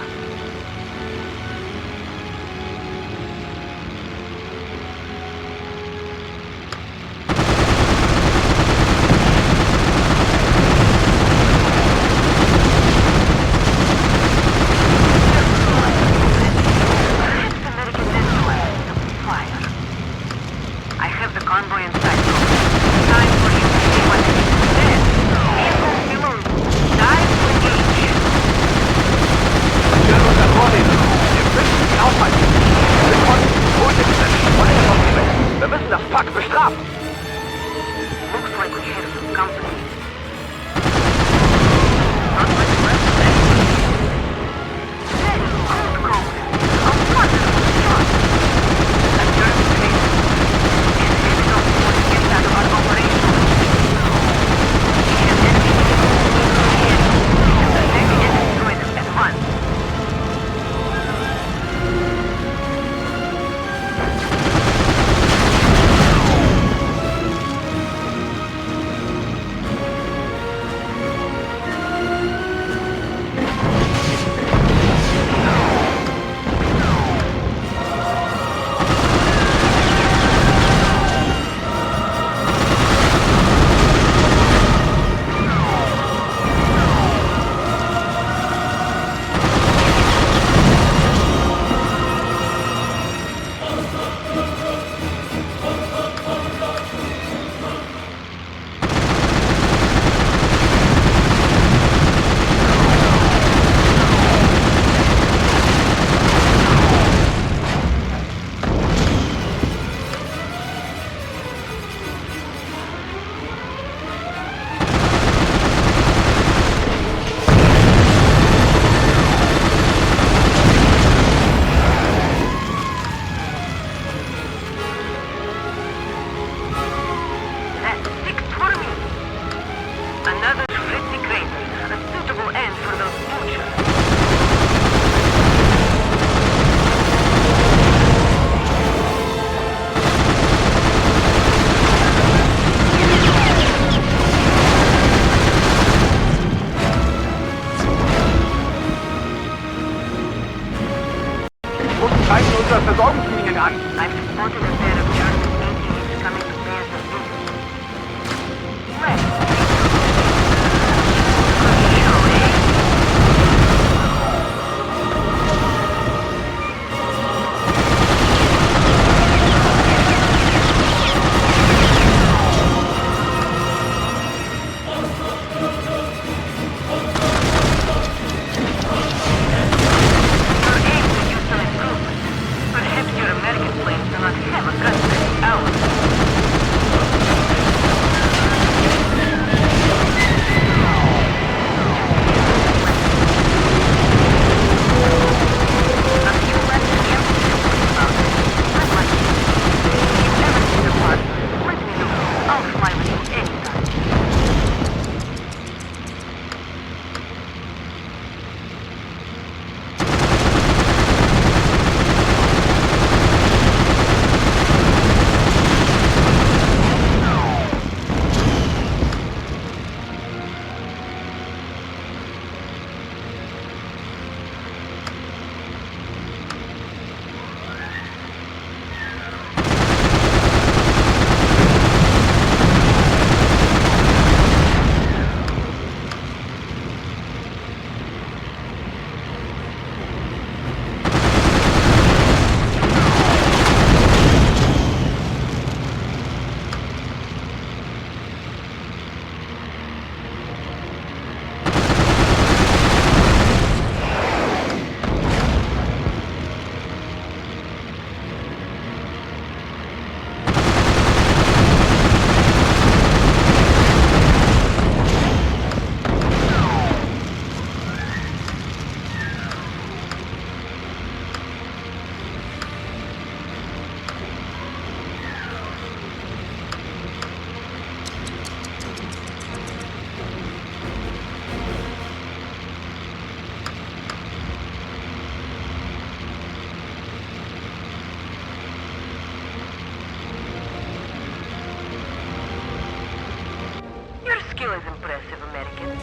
S7: always impressive, American.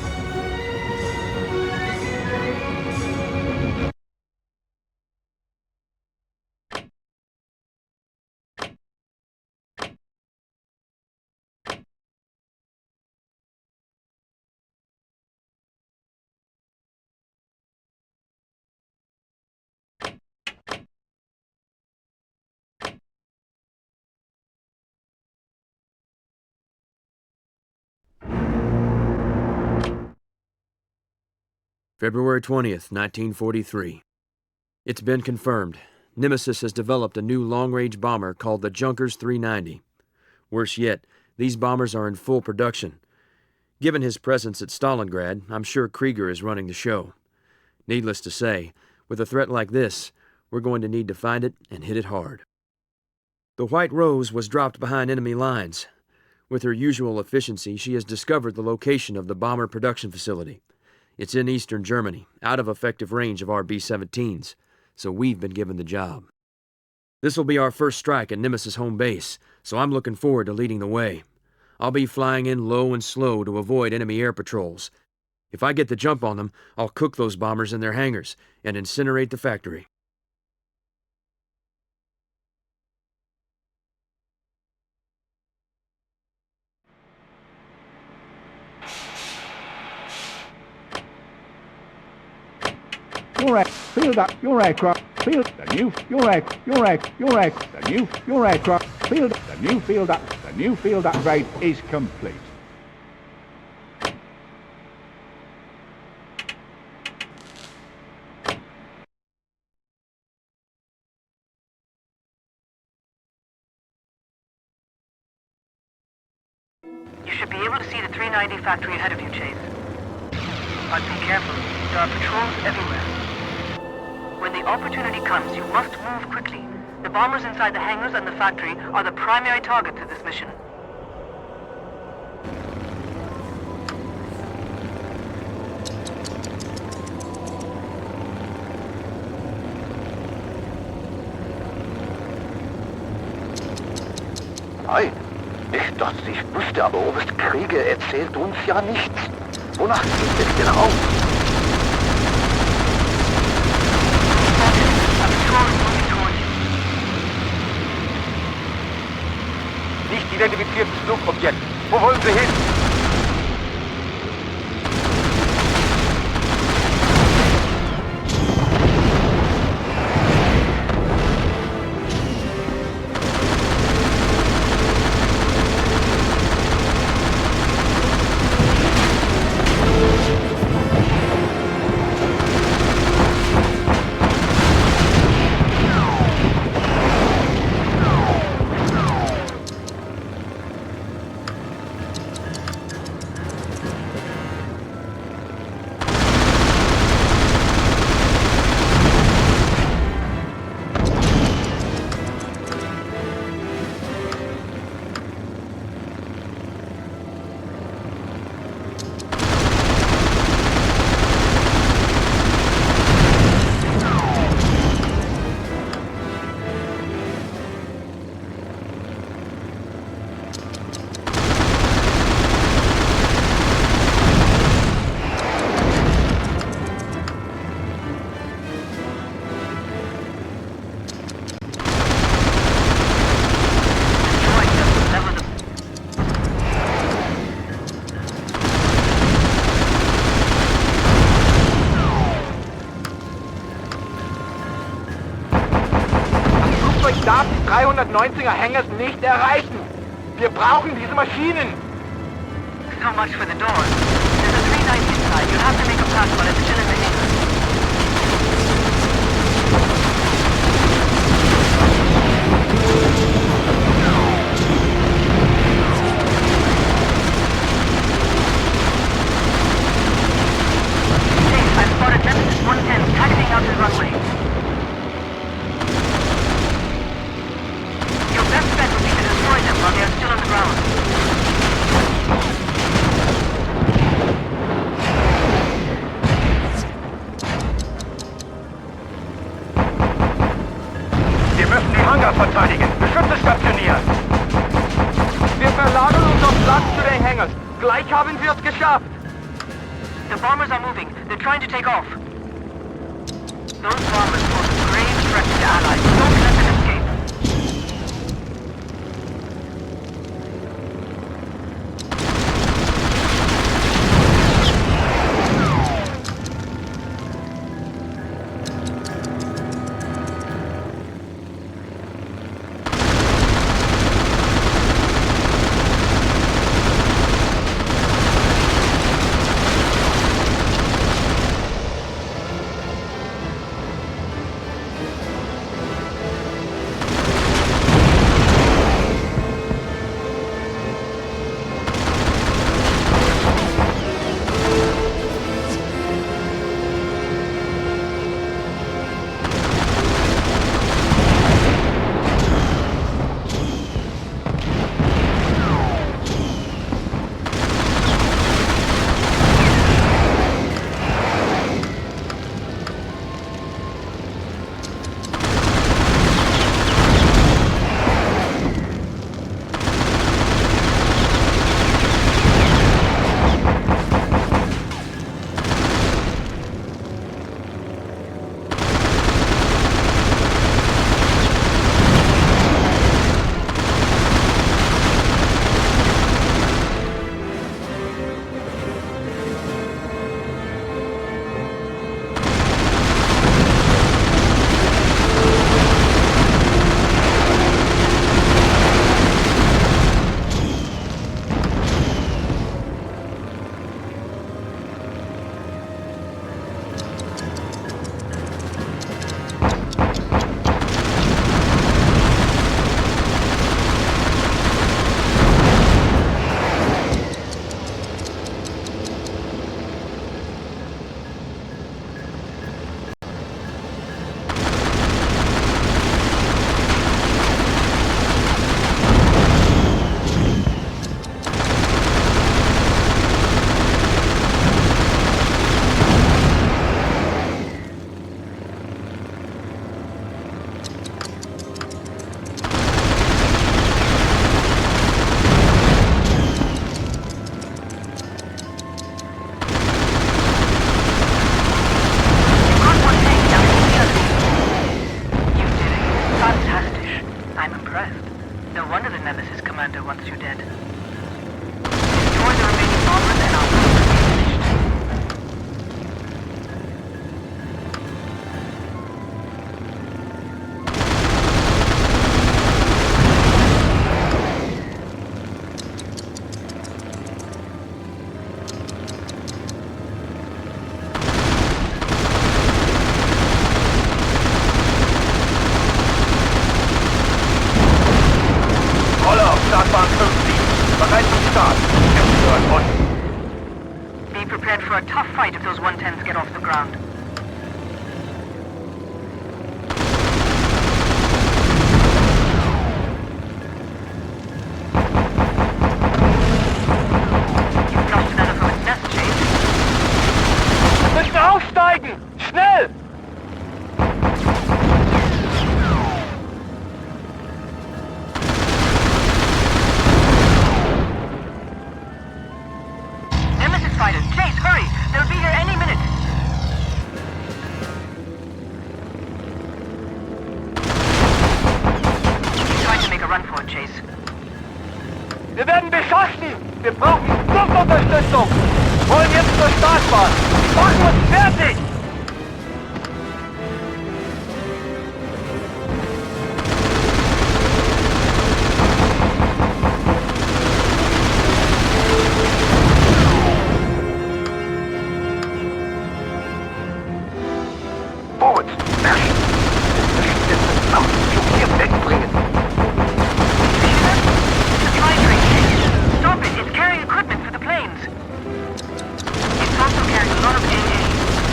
S2: February 20th, 1943. It's been confirmed. Nemesis has developed a new long-range bomber called the Junkers 390. Worse yet, these bombers are in full production. Given his presence at Stalingrad, I'm sure Krieger is running the show. Needless to say, with a threat like this, we're going to need to find it and hit it hard. The White Rose was dropped behind enemy lines. With her usual efficiency, she has discovered the location of the bomber production facility. It's in eastern Germany, out of effective range of our B-17s, so we've been given the job. This will be our first strike at Nemesis home base, so I'm looking forward to leading the way. I'll be flying in low and slow to avoid enemy air patrols. If I get the jump on them, I'll cook those bombers in their hangars and incinerate the factory.
S5: Field up your aircraft. Field the new your aircraft. Field the new field upgrade is complete.
S7: You should be able to see the 390 factory ahead of you, Chase. But be careful. There are patrols everywhere. When the opportunity comes, you must move quickly. The bombers inside the hangars and the factory are the primary targets of this mission.
S9: Nein, nicht, dass ich wüsste, aber Oberst Krieger erzählt uns ja nichts. Wonach sieht es denn aus? Nicht identifiziertes Flugobjekt. Wo wollen Sie hin? Darf die 390er Hangars nicht erreichen. Wir brauchen diese Maschinen.
S7: So much for the door. There's a 390 inside. You'll have to make a pass while it's still in the hangar. Chase, I've spotted Nemesis 110 taxiing out to the runway. Your best bet would be to destroy them while they are still on the ground.
S9: Wir müssen die Hangar verteidigen. Geschütze stationieren. Wir verlagern unseren Platz zu der
S6: Midway hangars. Gleich haben wir es geschafft.
S7: The bombers are moving. They're trying to take off. Those bombers pose a grave threat to the Allies. Don't let them escape. Be prepared for a tough fight if those 110s get off the ground. You've flushed another from its nest, Chase.
S6: Wir müssen aufsteigen! Schnell!
S7: Chase, hurry! They'll be here any minute! He's trying to make a run for it, Chase.
S6: Wir werden beschossen! Wir brauchen Luftunterstützung! Wollen jetzt zur Startbahn! Machen uns fertig!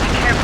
S7: Be careful.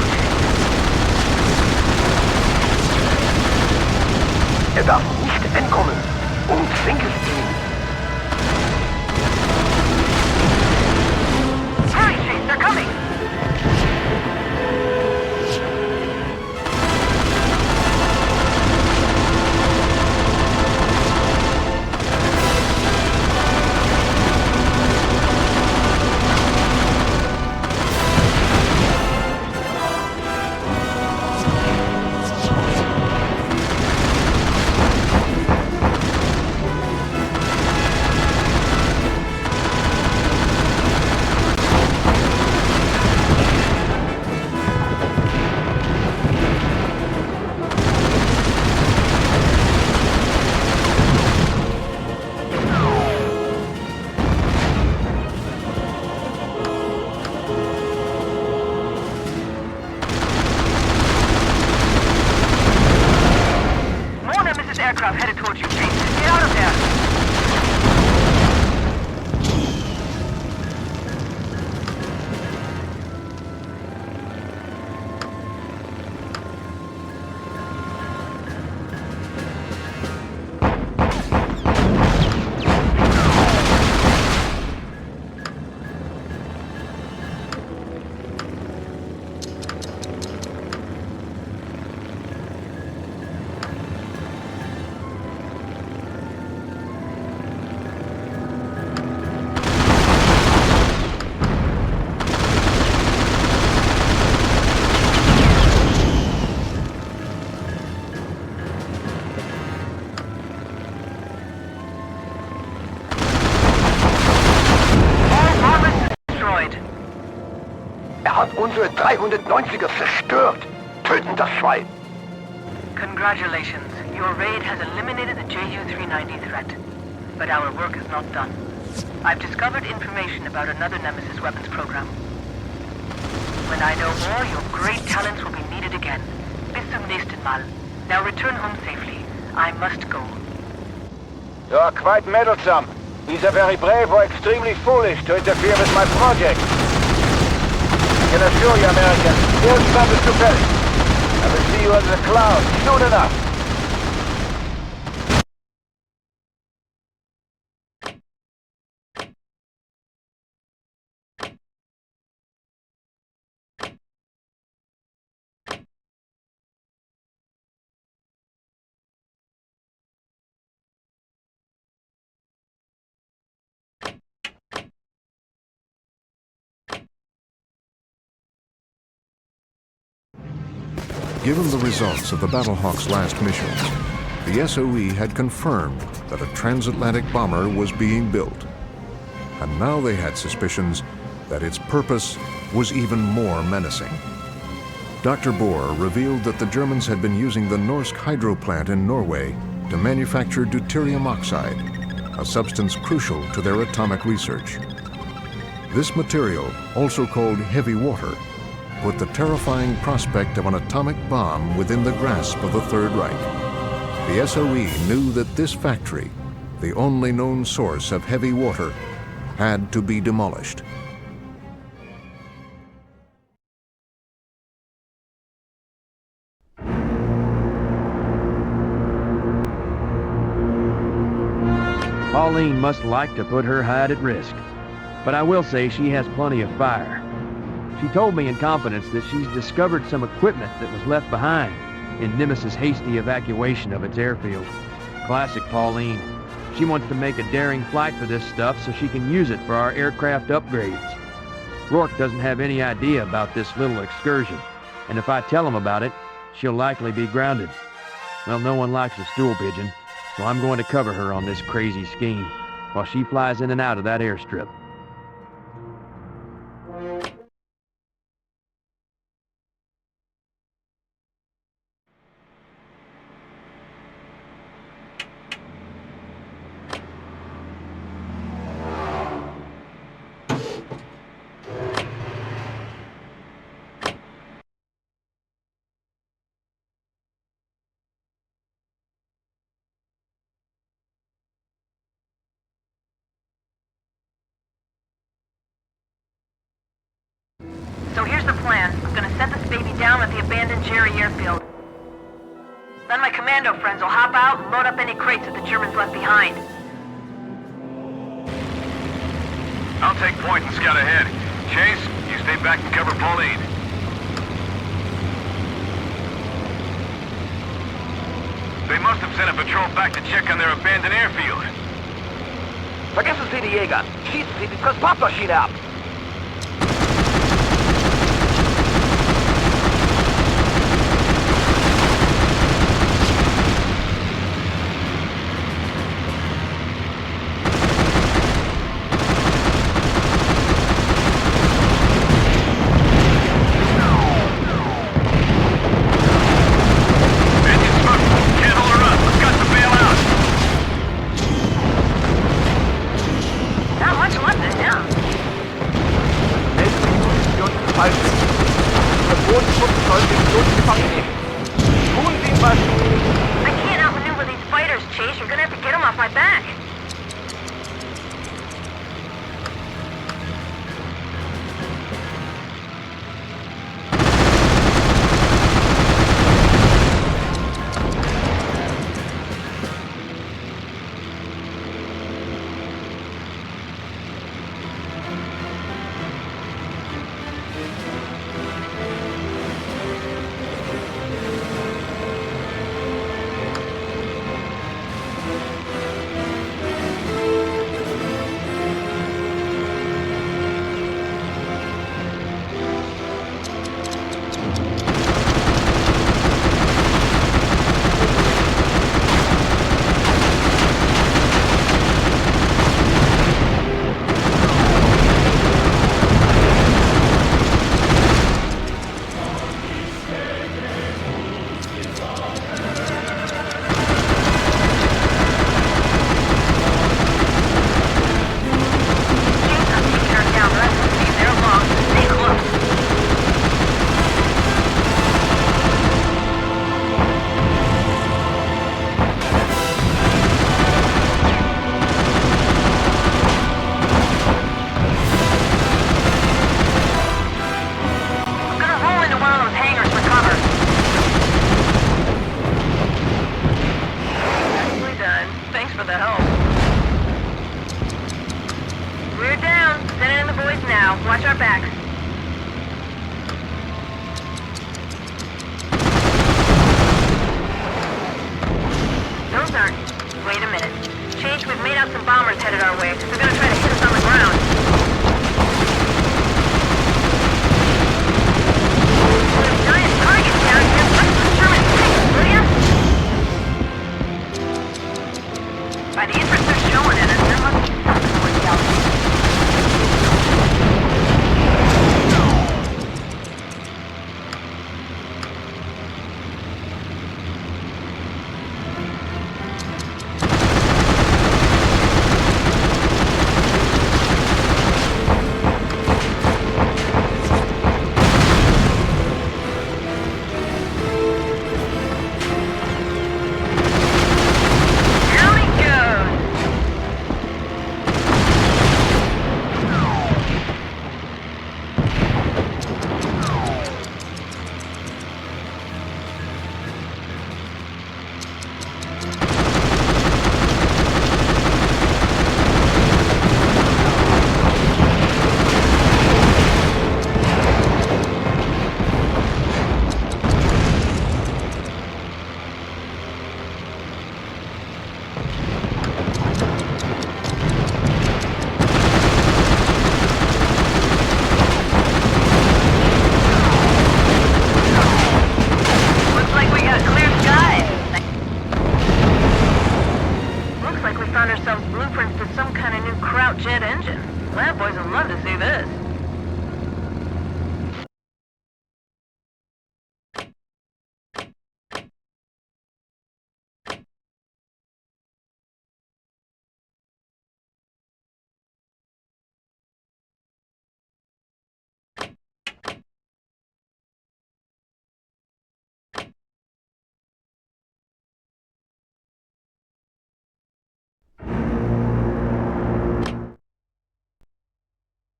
S9: unsere 390er zerstört. Töten das Schwein.
S7: Congratulations. Your raid has eliminated the Ju-390 threat. But our work is not done. I've discovered information about another Nemesis weapons program. When I know more, your great talents will be needed again. Bis zum nächsten Mal. Now return home safely. I must go.
S9: You are quite meddlesome. These are very brave or extremely foolish to interfere with my project. I can assure you, Americans, irgendwann bist du fertig. I will see you under the clouds soon enough.
S1: Given the results of the Battlehawk's last missions, the SOE had confirmed that a transatlantic bomber was being built. And now they had suspicions that its purpose was even more menacing. Dr. Bohr revealed that the Germans had been using the Norsk hydro plant in Norway to manufacture deuterium oxide, a substance crucial to their atomic research. This material, also called heavy water, put the terrifying prospect of an atomic bomb within the grasp of the Third Reich. The SOE knew that this factory, the only known source of heavy water, had to be demolished.
S2: Pauline must like to put her hide at risk, but I will say she has plenty of fire. She told me in confidence that she's discovered some equipment that was left behind in Nemesis' hasty evacuation of its airfield. Classic Pauline. She wants to make a daring flight for this stuff so she can use it for our aircraft upgrades. Rourke doesn't have any idea about this little excursion, and if I tell him about it, she'll likely be grounded. Well, no one likes a stool pigeon, so I'm going to cover her on this crazy scheme while she flies in and out of that airstrip.
S7: So here's the plan. I'm gonna set this baby down at the abandoned Jerry airfield. Then my commando friends will hop out and load up any crates that the Germans left behind.
S8: I'll take point and scout ahead. Chase, you stay back and cover Pauline. They must have sent a patrol back to check on their abandoned airfield.
S9: Vergessen Sie die Jäger. Schießen Sie die Transportmaschine ab.
S7: I can't outmaneuver these fighters, Chase. You're gonna have to get them off my back. Watch our backs. Those aren't... Wait a minute. Change, we've made out some bombers headed our way. They're gonna try to hit us on the ground. There's a giant target down here. Let's determine things, will ya? By the interest they're showing in us, there must be something worth out.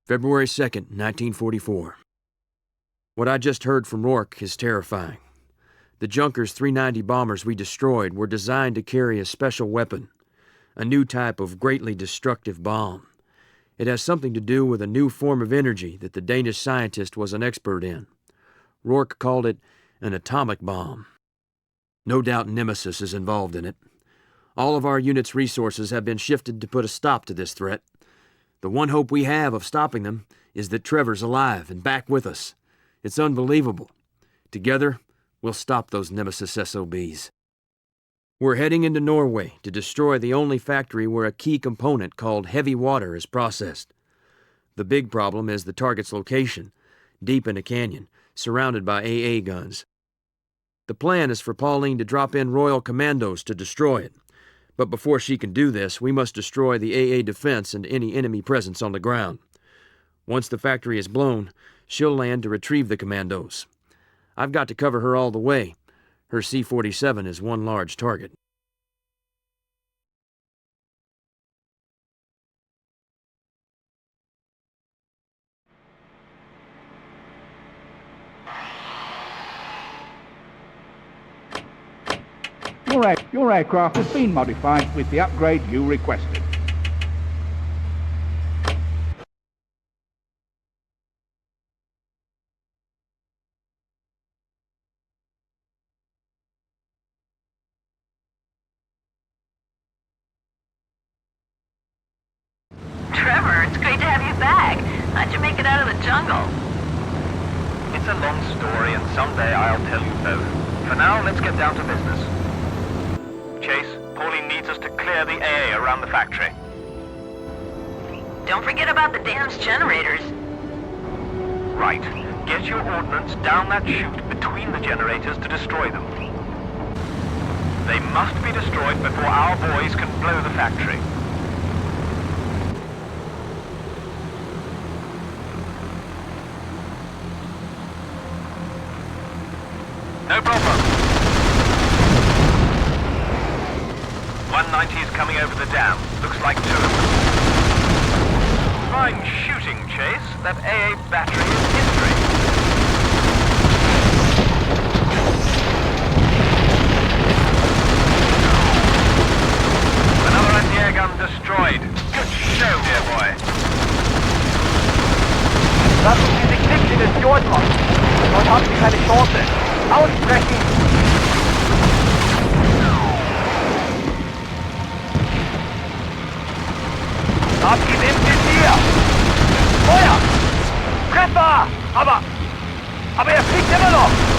S2: February 2nd, 1944. What I just heard from Rourke is terrifying. The Junkers 390 bombers we destroyed were designed to carry a special weapon, a new type of greatly destructive bomb. It has something to do with a new form of energy that the Danish scientist was an expert in. Rourke called it an atomic bomb. No doubt Nemesis is involved in it. All of our unit's resources have been shifted to put a stop to this threat. The one hope we have of stopping them is that Trevor's alive and back with us. It's unbelievable. Together, we'll stop those Nemesis SOBs. We're heading into Norway to destroy the only factory where a key component called heavy water is processed. The big problem is the target's location, deep in a canyon, surrounded by AA guns. The plan is for Pauline to drop in Royal Commandos to destroy it. But before she can do this, we must destroy the AA defense and any enemy presence on the ground. Once the factory is blown, she'll land to retrieve the commandos. I've got to cover her all the way. Her C-47 is one large target.
S5: Your aircraft has been modified with the upgrade you requested.
S7: Trevor, it's great to have you back. How'd you make it out of the jungle?
S4: It's a long story, and someday I'll tell you both. For now, let's get down to business. Chase, Pauline needs us to clear the AA around the factory.
S7: Don't forget about the dam's generators.
S4: Right. Get your ordnance down that chute between the generators to destroy them. They must be destroyed before our boys can blow the factory. No problem. 190 is coming over the dam. Looks like two of them. Fine shooting, Chase. That AA battery is history. Another anti-air gun destroyed. Good show, dear boy.
S6: Lassen Sie sich nicht in den Fjord machen. Dort haben Sie keine Chance. Ausbrechen! Hab ihn im Visier! Feuer! Treffer! Aber er fliegt immer noch!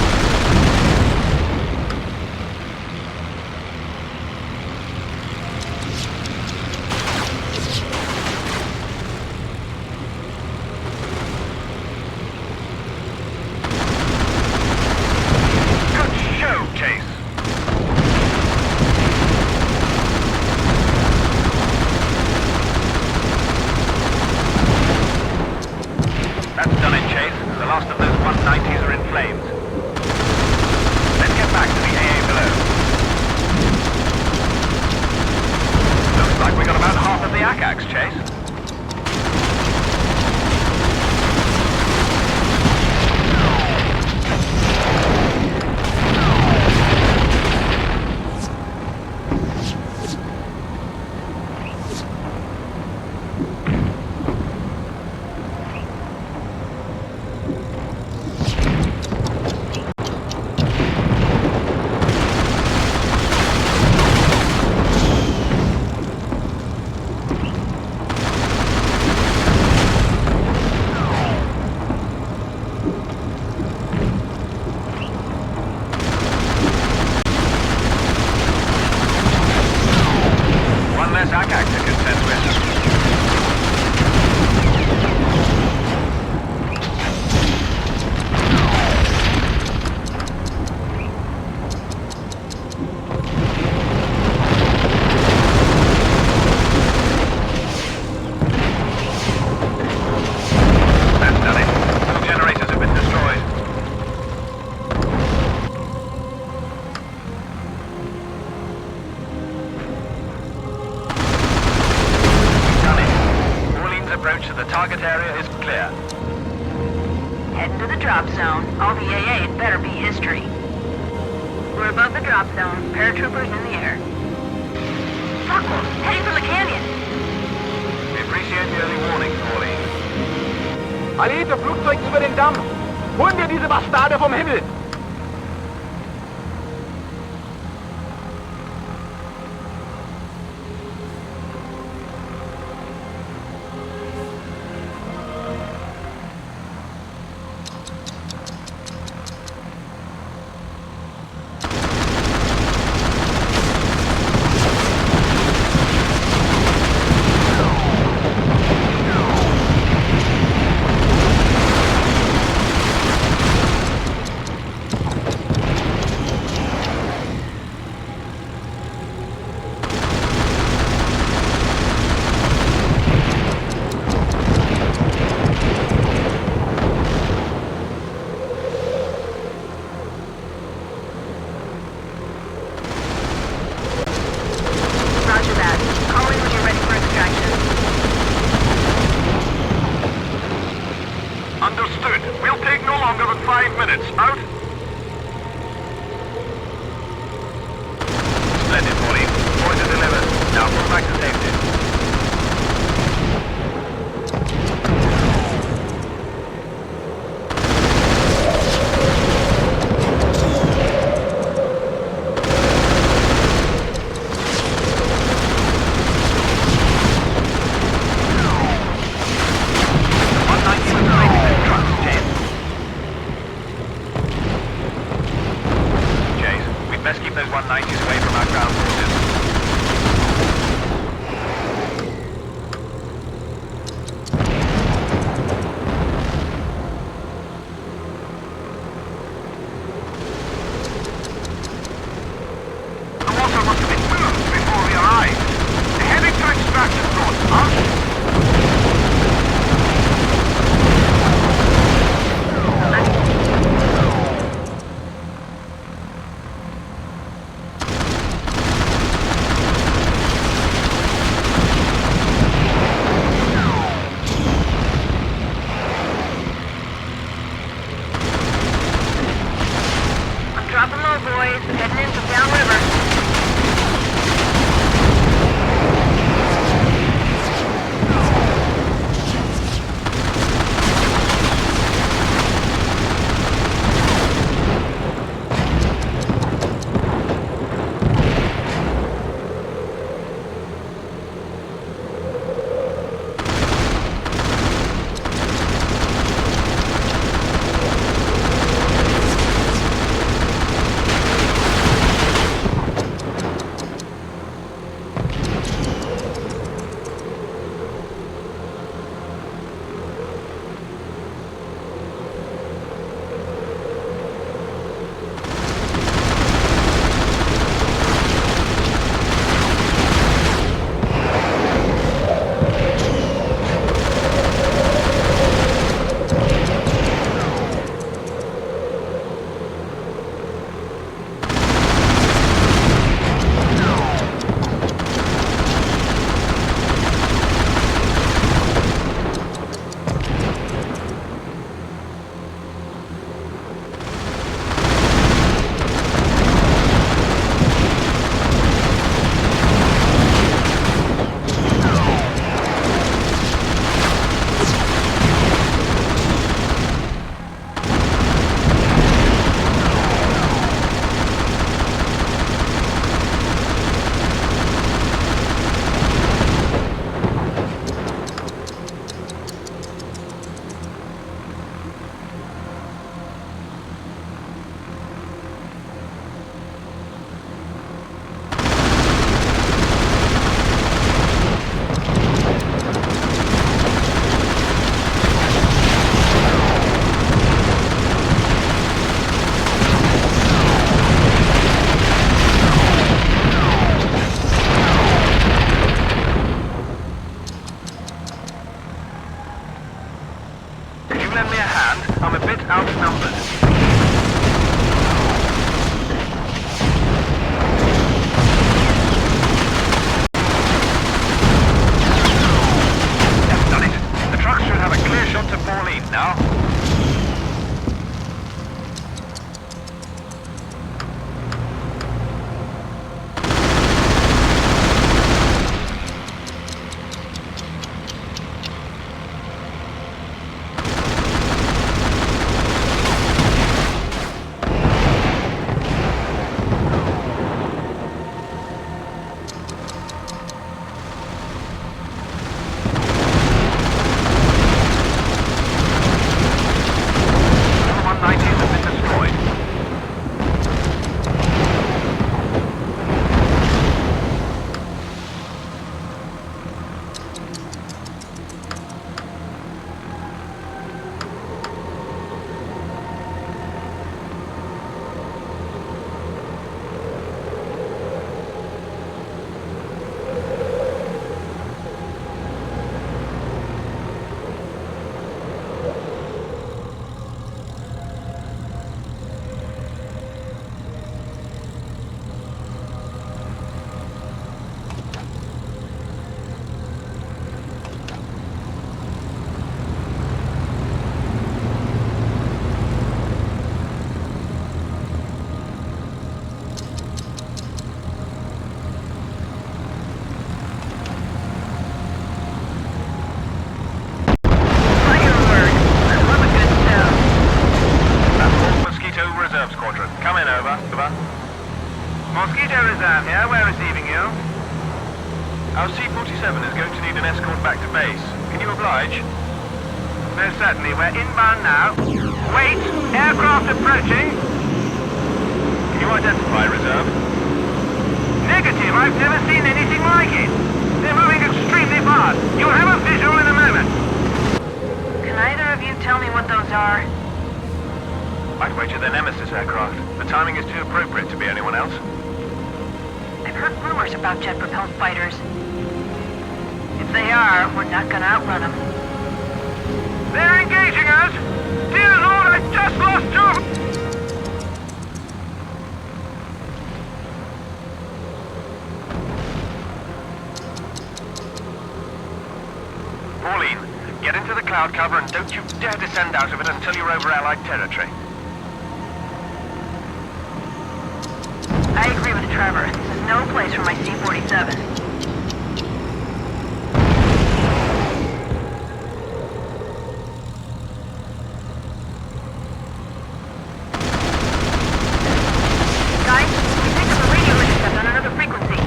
S9: Alliierte Flugzeug über den Damm! Holen wir diese Bastarde vom Himmel!
S4: lend me a hand? I'm a bit outnumbered. That's done it. The trucks should have a clear shot to Pauline now. Mosquito Reserve here, we're receiving you. Our C-47 is going to need an escort back to base. Can you oblige? Most certainly, we're inbound now. Wait! Aircraft approaching! Can you identify, Reserve? Negative, I've never seen anything like it. They're moving extremely fast. You'll have a visual in a moment.
S7: Can either of you tell me what those are?
S4: I'd wager they're Nemesis aircraft. The timing is too appropriate to be anyone else.
S7: I've heard rumors about jet-propelled fighters. If they are, we're not gonna outrun them.
S3: They're engaging us! Dear Lord, I just lost two!
S4: Pauline, get into the cloud cover and don't you dare descend out of it until you're over Allied territory.
S7: I agree with Trevor. This is no place for my C-47. Guys, we picked up a radio intercept on another frequency.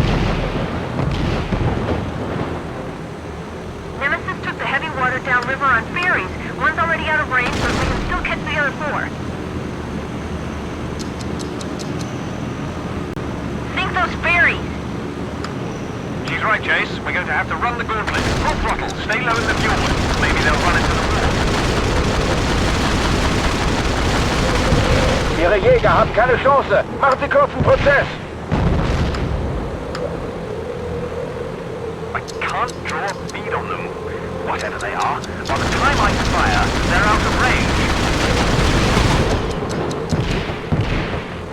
S7: Nemesis took the heavy water downriver on ferries. One's already out of range, but we can still catch the other four. Those ferries!
S4: She's right, Chase. We're going to have to run the gauntlet. Full throttle. Stay low in the fuel. Maybe they'll run into the wall.
S9: Ihre Jäger haben keine Chance. Machen Sie kurzen Prozess.
S4: I can't draw a bead on them. Whatever they are, by the time I fire, they're out of range.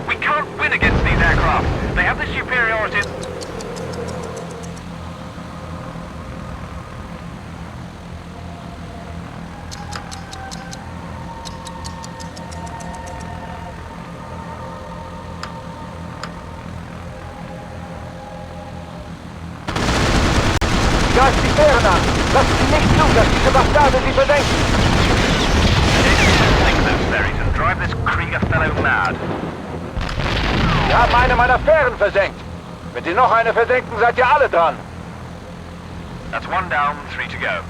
S4: We can't win against these aircraft. They have the superiority.
S9: Greift die Fähren an! Lassen Sie nicht zu, dass diese Bastarde Sie versenken!
S4: Take those ferries and drive this Krieger fellow mad.
S9: Sie haben eine meiner Fähren versenkt. Wenn Sie noch eine versenken, seid ihr alle dran.
S4: That's one down, 3 to go.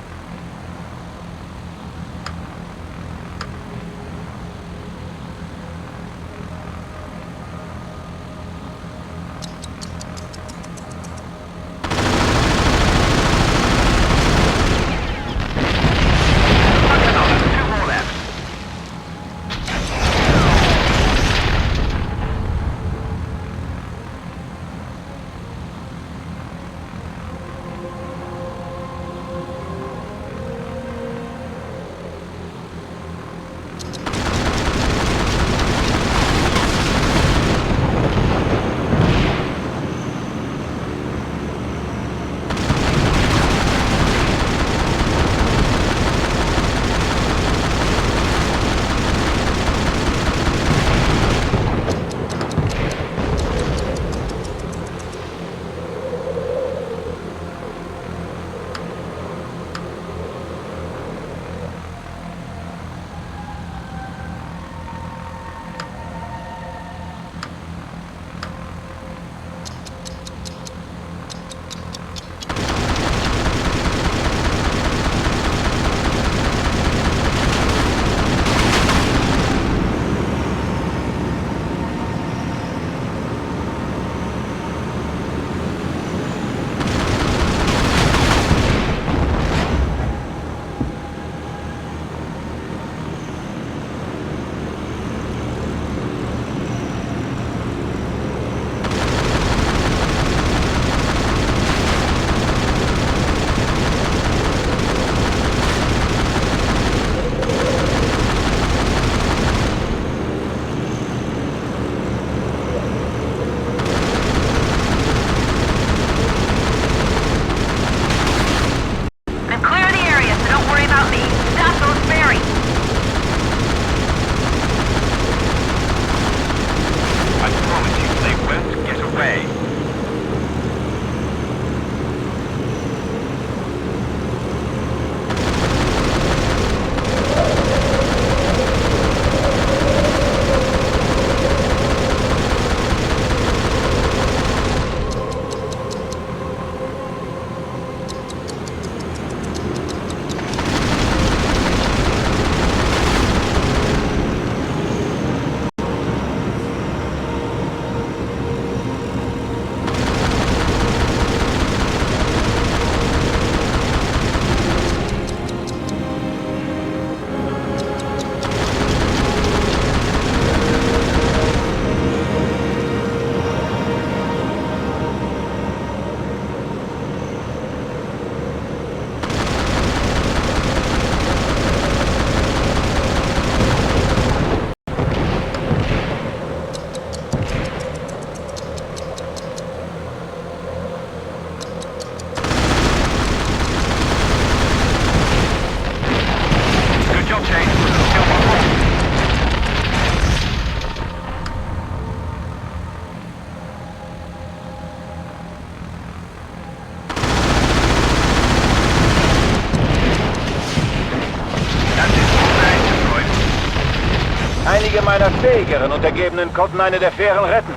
S9: einige meiner fähigeren Untergebenen konnten eine der Fähren retten.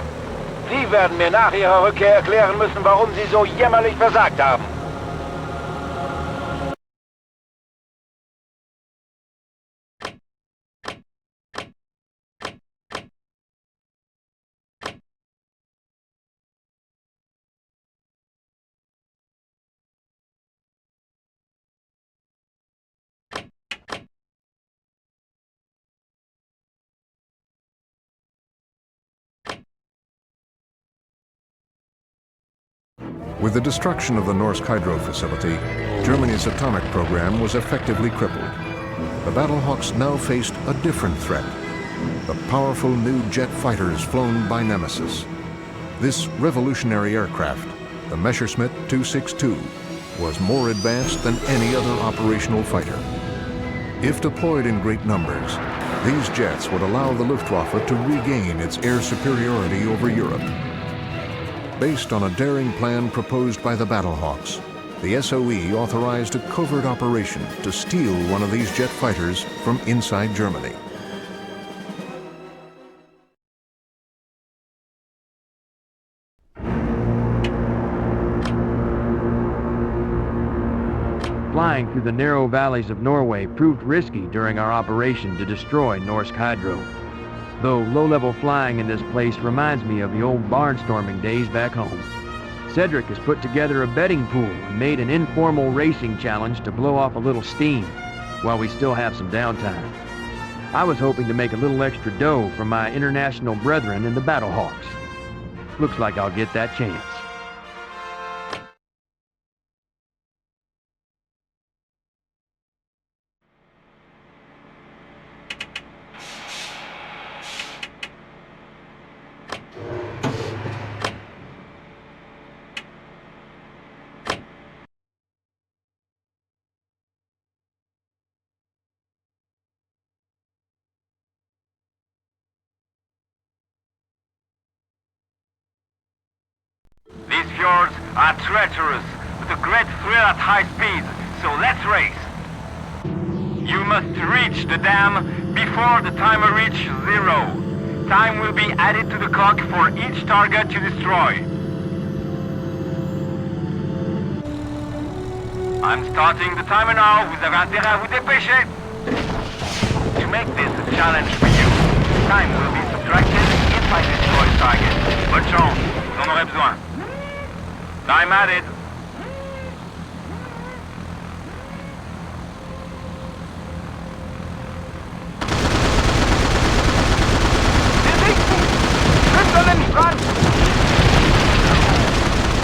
S9: Sie werden mir nach ihrer Rückkehr erklären müssen, warum sie so jämmerlich versagt haben.
S1: With the destruction of the Norsk Hydro facility, Germany's atomic program was effectively crippled. The Battlehawks now faced a different threat: the powerful new jet fighters flown by Nemesis. This revolutionary aircraft, the Messerschmitt 262, was more advanced than any other operational fighter. If deployed in great numbers, these jets would allow the Luftwaffe to regain its air superiority over Europe. Based on a daring plan proposed by the Battlehawks, the SOE authorized a covert operation to steal one of these jet fighters from inside Germany.
S2: Flying through the narrow valleys of Norway proved risky during our operation to destroy Norsk Hydro. Though low-level flying in this place reminds me of the old barnstorming days back home. Cedric has put together a betting pool and made an informal racing challenge to blow off a little steam while we still have some downtime. I was hoping to make a little extra dough from my international brethren in the Battlehawks. Looks like I'll get that chance.
S8: These fjords are treacherous, with a great thrill at high speed, so let's race. You must reach the dam before the timer reaches 0. Time will be added to the clock for each target you destroy. I'm starting the timer now. Vous avez intérêt à vous dépêcher. To make this a challenge for you, time will be subtracted if I destroy target. Bonne chance, vous en aurez besoin. Time added.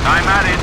S8: Time added.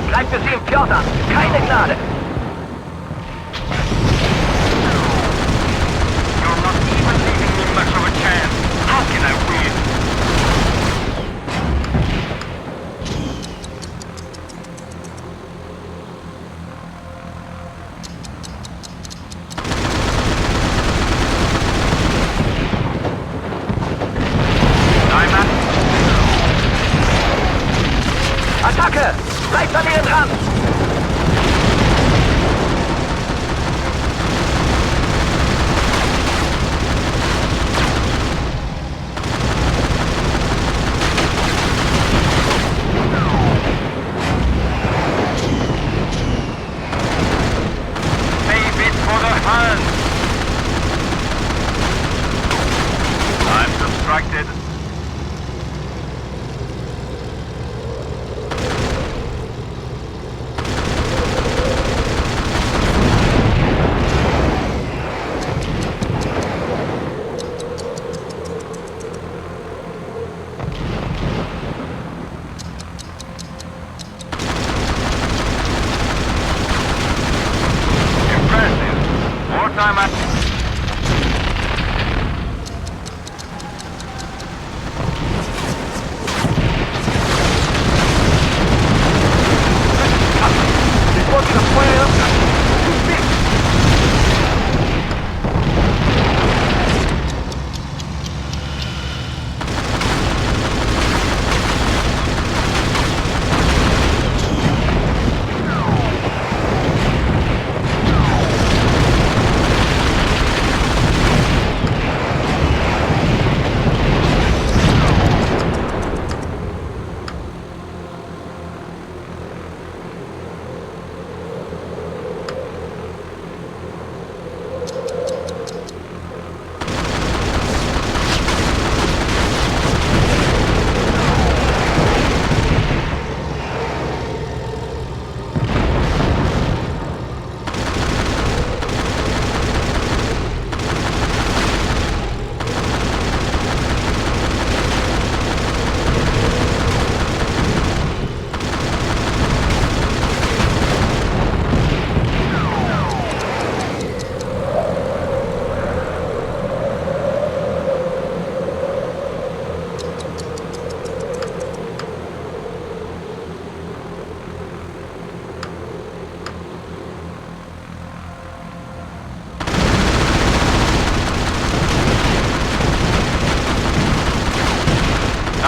S6: Bleibt für Sie im Fjord an. Keine Gnade.
S8: You're not even leaving me much of a chance. How can I win?
S6: Attacke! Bleibt an ihnen dran!
S8: Save it for the Huns! I'm distracted.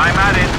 S8: I'm at it.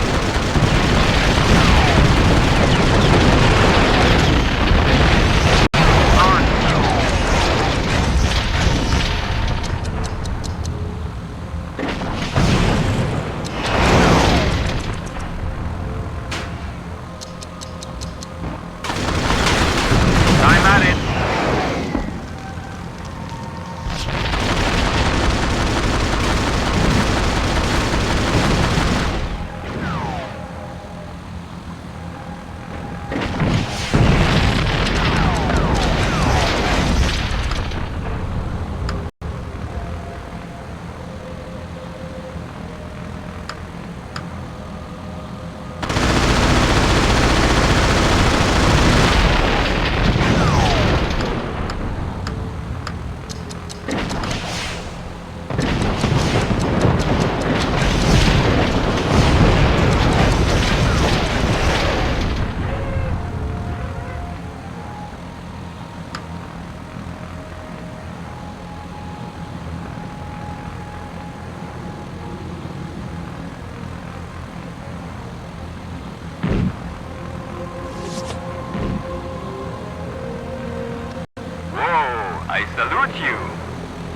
S8: I salute you.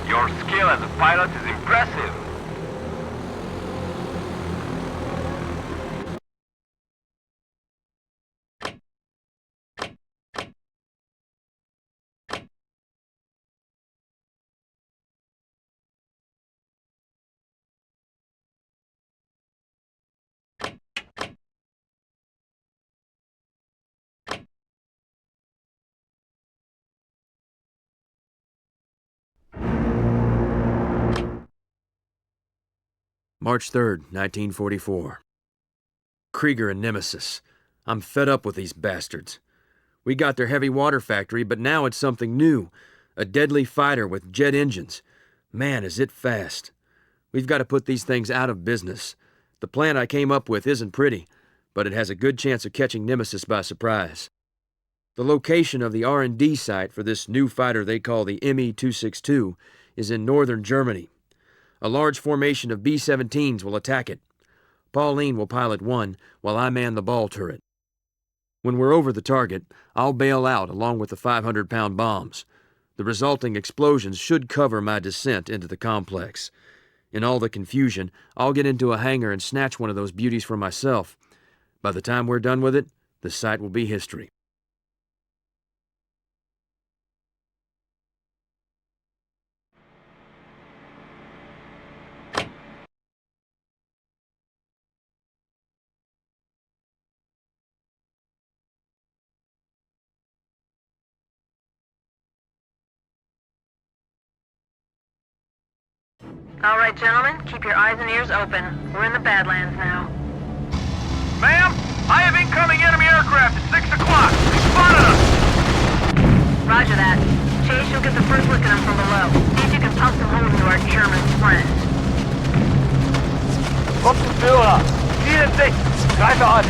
S8: Your skill as a pilot is impressive.
S2: March 3rd, 1944. Krieger and Nemesis. I'm fed up with these bastards. We got their heavy water factory, but now it's something new. A deadly fighter with jet engines. Man, is it fast. We've got to put these things out of business. The plan I came up with isn't pretty, but it has a good chance of catching Nemesis by surprise. The location of the R&D site for this new fighter they call the ME-262 is in northern Germany. A large formation of B-17s will attack it. Pauline will pilot one, while I man the ball turret. When we're over the target, I'll bail out along with the 500-pound bombs. The resulting explosions should cover my descent into the complex. In all the confusion, I'll get into a hangar and snatch one of those beauties for myself. By the time we're done with it, the site will be history.
S7: All right, gentlemen, keep your eyes and ears open. We're in the Badlands now.
S8: Ma'am, I have incoming enemy aircraft at 6 o'clock. They spotted us.
S7: Roger that. Chase, you'll get the first look at them from below. See if you can pump some holes into our German friends.
S6: Gruppenführer, Ziel in Sicht. Greife an.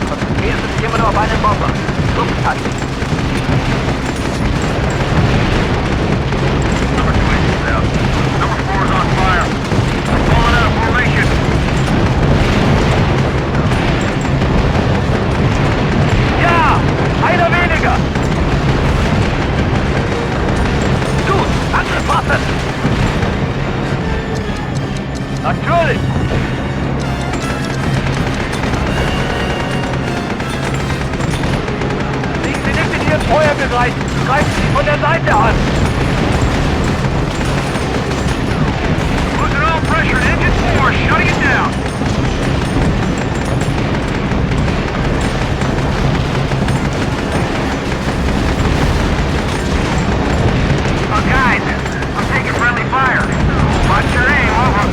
S6: Konzentrieren Sie sich immer nur auf einen Bomber. Lufttaktik.
S8: Number 4 is on fire. Falling out of formation.
S6: Ja! Einer weniger! Gut, angepasst! Natürlich! Liegen Sie nicht in Ihren Feuerbereich! Greifen Sie von der Seite an!
S8: Losing all pressure in engine 4, shutting it down.
S3: Oh, guys, I'm taking friendly fire. Watch your aim, over.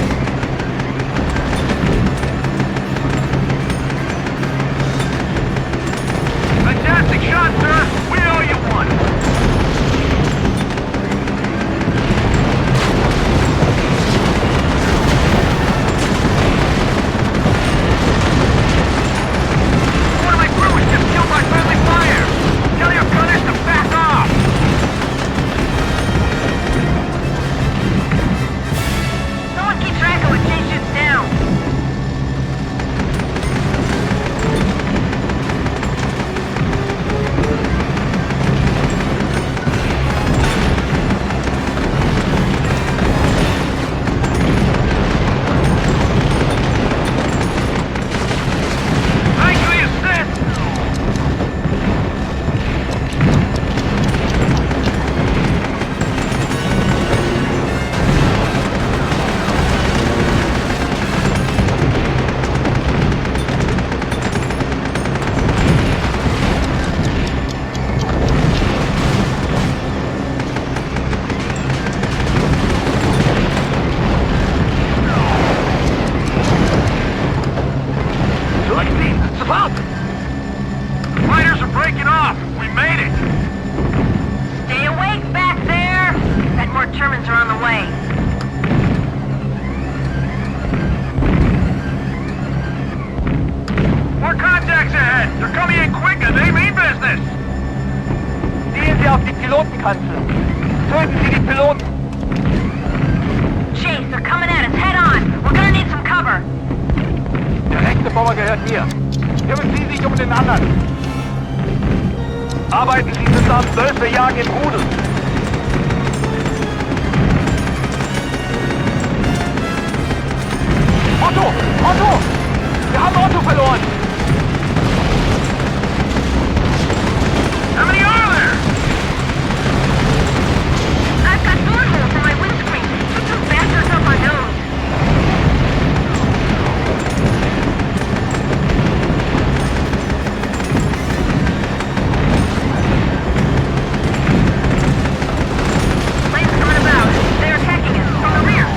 S8: Fantastic shot, sir. We owe you one.
S6: Piloten!
S7: Chase, they're coming at us. Head on. We're gonna need some cover.
S6: Der rechte Bomber gehört mir. Kümmern Sie sich um den anderen. Arbeiten Sie zusammen. 12 wir jagen im Rudel. Otto! Otto! Wir haben Otto verloren!
S8: How many are there?
S7: I've got door holes in my windscreen. Keep those bastards up our nose. Plane's coming about. They're attacking us from the rear.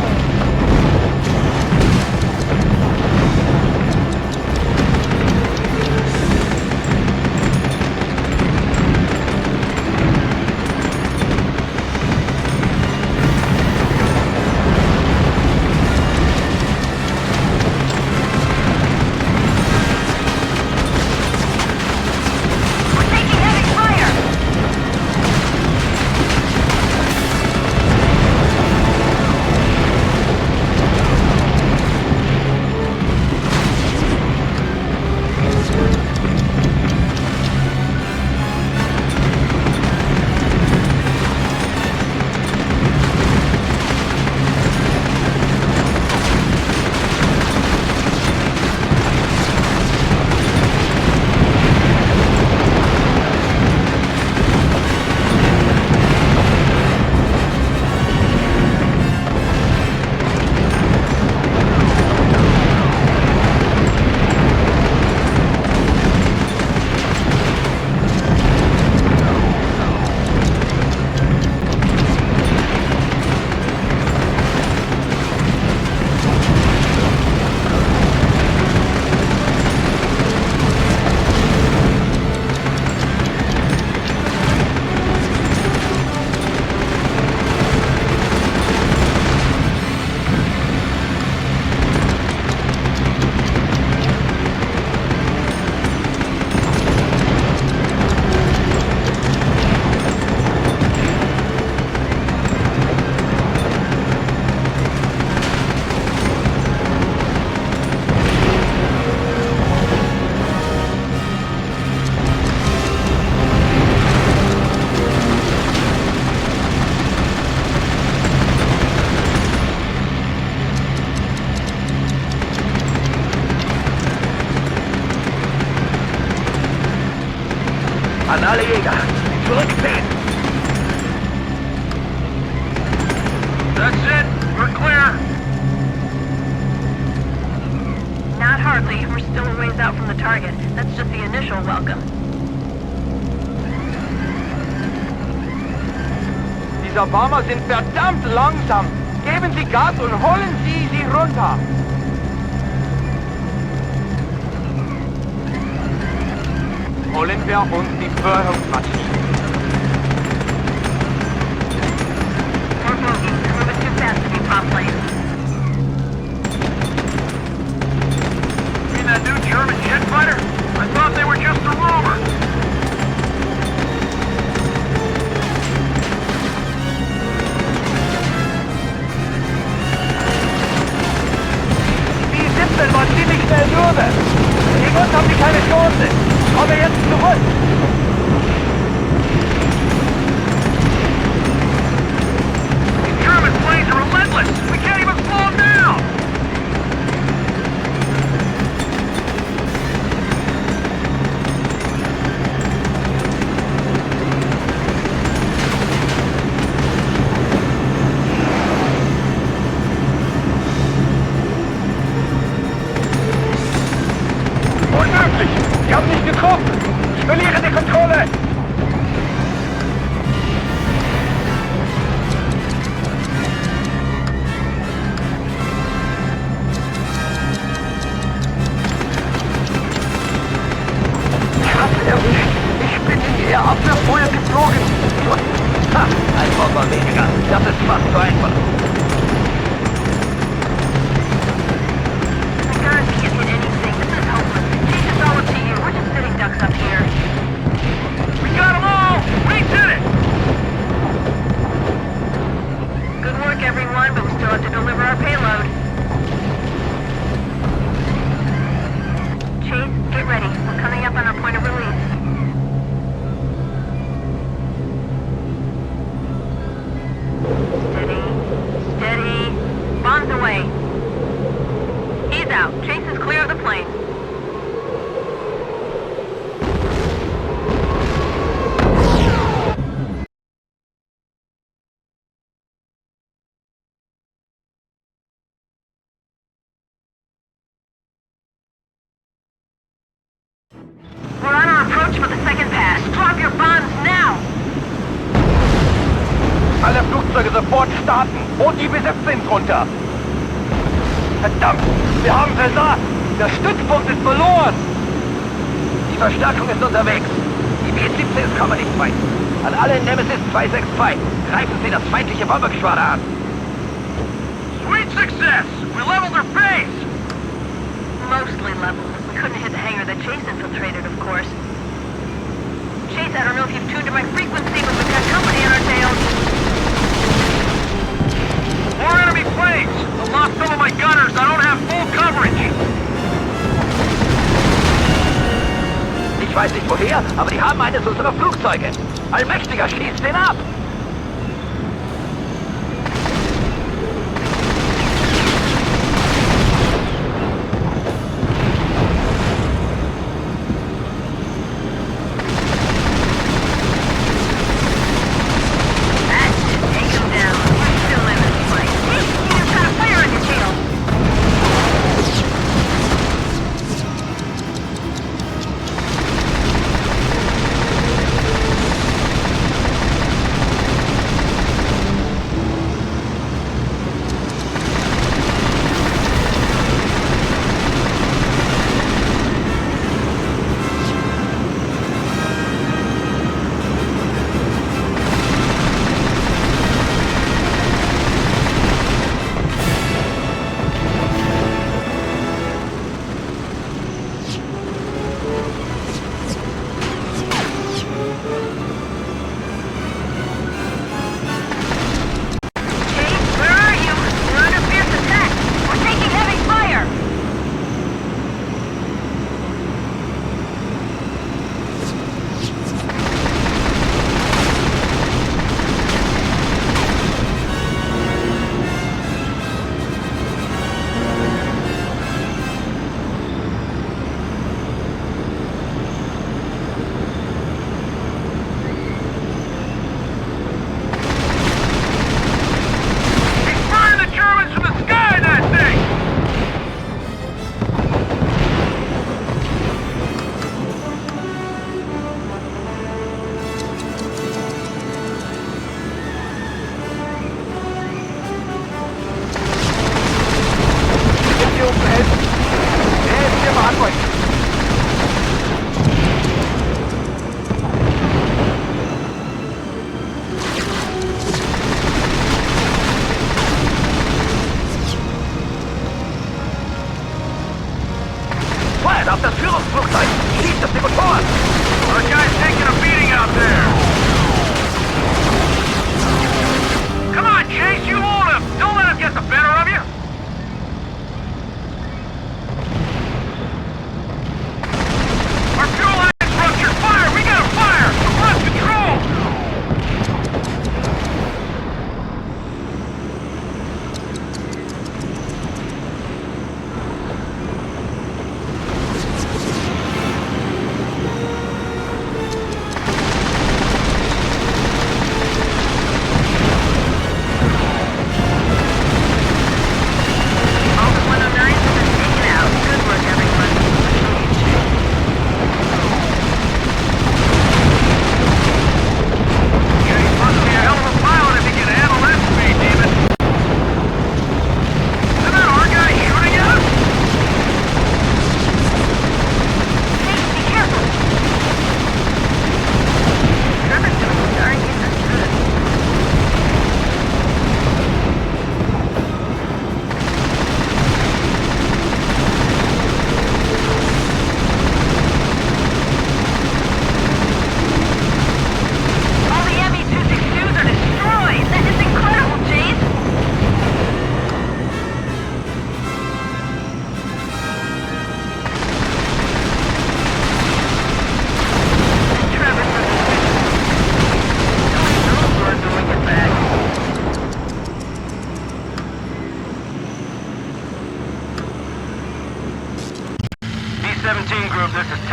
S7: We're taking heavy fire.
S6: An alle Jäger, zurückziehen!
S8: That's it. We're clear.
S7: Not hardly. We're still a ways out from the target. That's just the initial welcome.
S6: Dieser Bomber sind verdammt langsam. Geben Sie Gas und holen Sie sie runter. Holen wir uns die Führungsmaschine.
S7: We're moving. They're moving too fast to be prop planes.
S8: You mean that new German jet fighter? I thought they were just a rumor.
S6: Die 17 war ziemlich schnell drüber. Gegen uns haben sie keine Chance. Komme jetzt zurück.
S8: These German planes are relentless. We can't even slow them down.
S6: Unmöglich! Sie haben nicht getroffen! Ich verliere die Kontrolle! Ich hab's erwischt! Ich bin in ihr Abwehrfeuer geflogen! Ha! Ein Bomber weniger! Das ist fast so einfach!
S7: The guns can't hit anything. This is hopeless. Chase is all up to you. We're just sitting ducks up here.
S8: We got them all. We did it.
S7: everyone, but we still have to deliver our payload. Chase, get ready. We're coming up on our point of release. Steady. Bombs away. He's out. Chase is clear of the plane. We're on our approach for the second pass. Drop your bombs now!
S6: Alle Flugzeuge sofort starten und die besetzt sind runter. Verdammt, wir haben versagt. Der Stützpunkt ist verloren. Die Verstärkung ist unterwegs. Die B-17s kommen nicht weit. An alle Nemesis 262. Greifen Sie das feindliche Bombergeschwader an.
S8: Sweet success! We leveled their base!
S7: Mostly level. We couldn't hit the hangar that Chase infiltrated, of course. Chase, I don't know if you've tuned to my frequency, but we've got company on our tails.
S8: More enemy planes! I lost some of my gunners. I don't have full coverage.
S6: Ich weiß nicht woher, aber die haben eines unserer Flugzeuge. Allmächtiger, schießt den ab!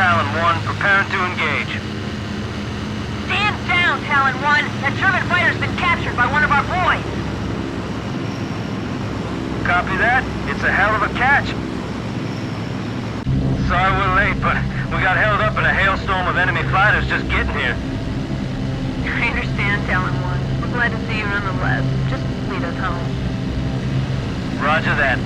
S8: Talon 1, preparing to engage.
S7: Stand down, Talon 1! That German fighter's been captured by one of our boys!
S8: Copy that. It's a hell of a catch. Sorry we're late, but we got held up in a hailstorm of enemy fighters just getting here.
S7: I understand, Talon 1. We're glad to see you nonetheless. Just lead us home.
S8: Roger that.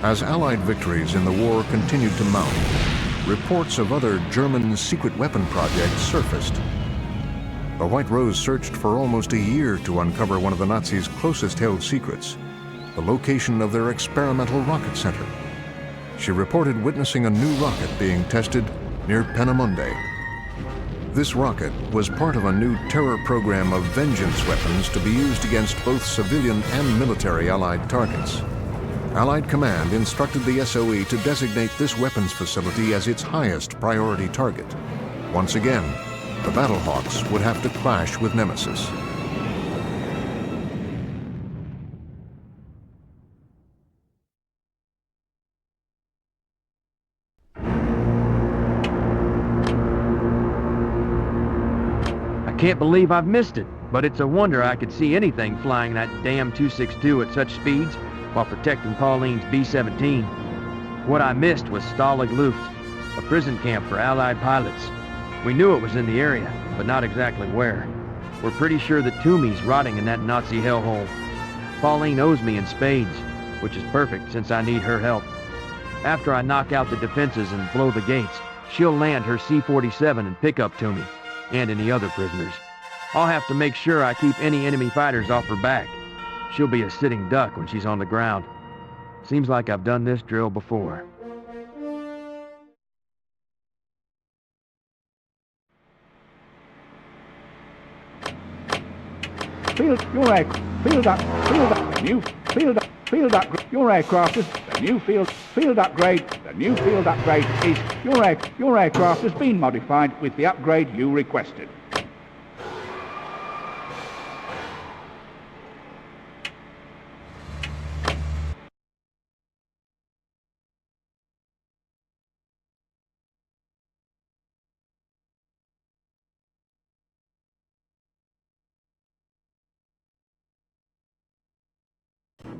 S1: As Allied victories in the war continued to mount, reports of other German secret weapon projects surfaced. The White Rose searched for almost a year to uncover one of the Nazis' closest held secrets, the location of their experimental rocket center. She reported witnessing a new rocket being tested near Peenemunde. This rocket was part of a new terror program of vengeance weapons to be used against both civilian and military Allied targets. Allied command instructed the SOE to designate this weapons facility as its highest priority target. Once again, the Battlehawks would have to clash with Nemesis.
S2: I can't believe I've missed it, but it's a wonder I could see anything flying that damn 262 at such speeds while protecting Pauline's B-17. What I missed was Stalingrad, a prison camp for Allied pilots. We knew it was in the area, but not exactly where. We're pretty sure that Toomey's rotting in that Nazi hellhole. Pauline owes me in spades, which is perfect since I need her help. After I knock out the defenses and blow the gates, she'll land her C-47 and pick up Toomey, and any other prisoners. I'll have to make sure I keep any enemy fighters off her back. She'll be a sitting duck when she's on the ground. Seems like I've done this drill before.
S5: Field upgrade. Your aircraft is the new field upgrade. The new field upgrade is your aircraft has been modified with the upgrade you requested.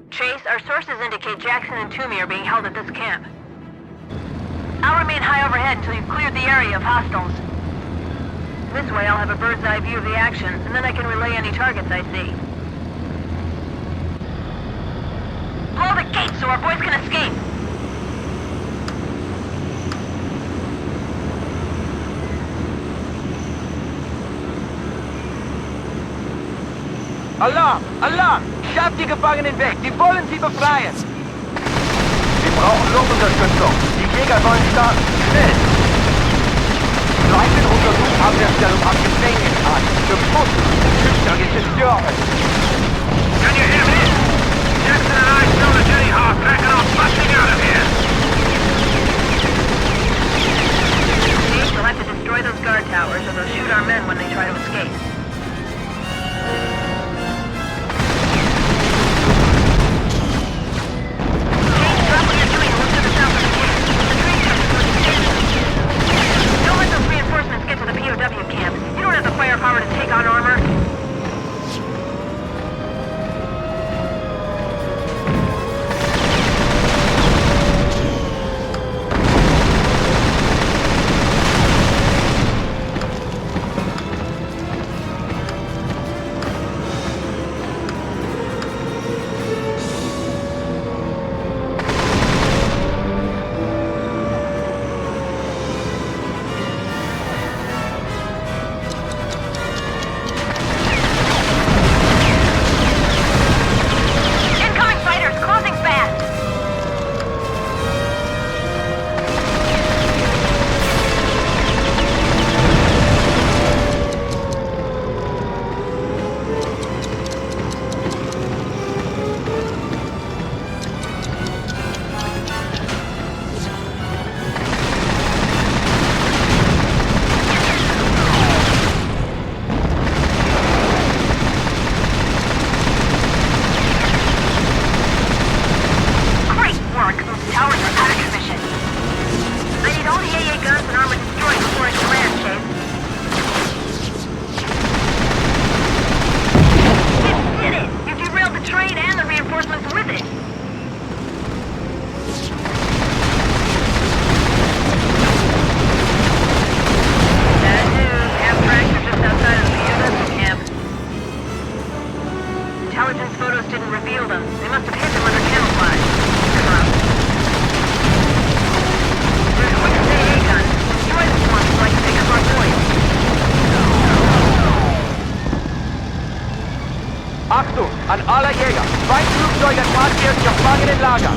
S7: Chase, our sources indicate Jackson and Toomey are being held at this camp. I'll remain high overhead until you've cleared the area of hostiles. This way I'll have a bird's eye view of the action, and then I can relay any targets I see. Blow the gate so our boys can escape!
S6: Alarm! Alarm! Schafft die Gefangenen weg! Sie wollen sie befreien! Wir brauchen Luftunterstützung! Die Jäger wollen starten! Schnell! Leiten untersuchen Abwehrstellung am Gefängnis an! Gefunden! Schüchterne Zerstören!
S8: Can you hear me? Jackson and I still the Jenny Hawk backing off, busting out of here!
S7: Chase, we'll have to destroy those guard towers or they'll shoot our men when they try to escape. Get to the POW camp. You don't have the firepower to take on armor.
S6: Wagen in Lager.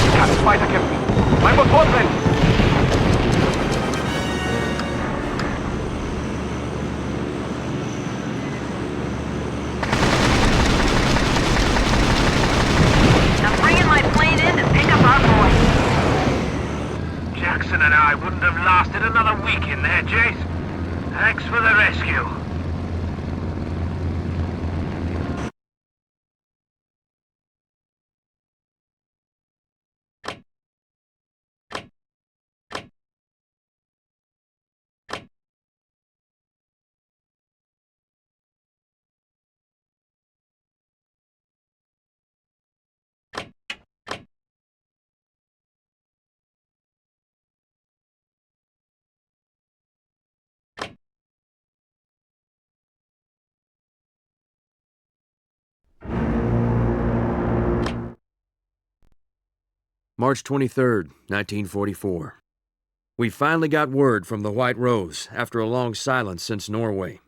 S6: Ich kann nicht weiterkämpfen. Mein Motor brennt.
S8: Jackson and I wouldn't have lasted another week in there, Jace. Thanks for the rescue.
S2: March 23rd, 1944. We finally got word from the White Rose after a long silence since Norway.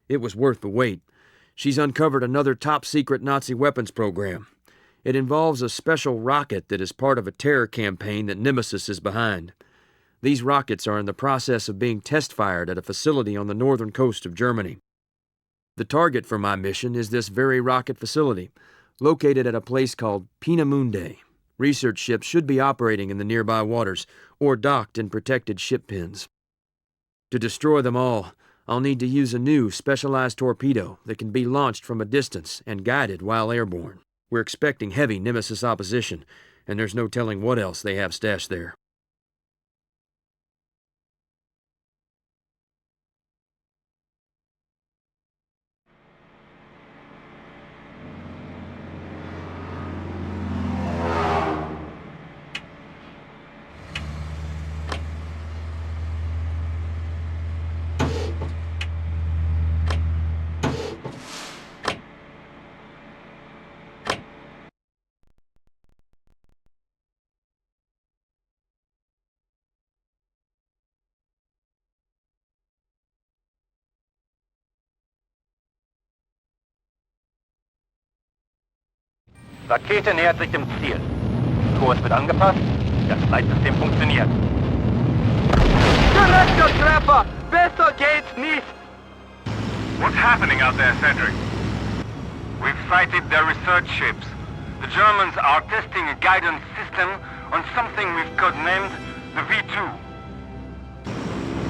S2: It was worth the wait. She's uncovered another top-secret Nazi weapons program. It involves a special rocket that is part of a terror campaign that Nemesis is behind. These rockets are in the process of being test-fired at a facility on the northern coast of Germany. The target for my mission is this very rocket facility, located at a place called Peenemunde. Research ships should be operating in the nearby waters or docked in protected ship pens. To destroy them all, I'll need to use a new specialized torpedo that can be launched from a distance and guided while airborne. We're expecting heavy Nemesis opposition, and there's no telling what else they have stashed there.
S6: Rakete nähert sich dem Ziel. Kurs wird angepasst. Das Leitsystem funktioniert. Treffer! Besser geht's nicht!
S8: What's happening out there, Cedric? We've sighted their research ships. The Germans are testing a guidance system on something we've codenamed the V2.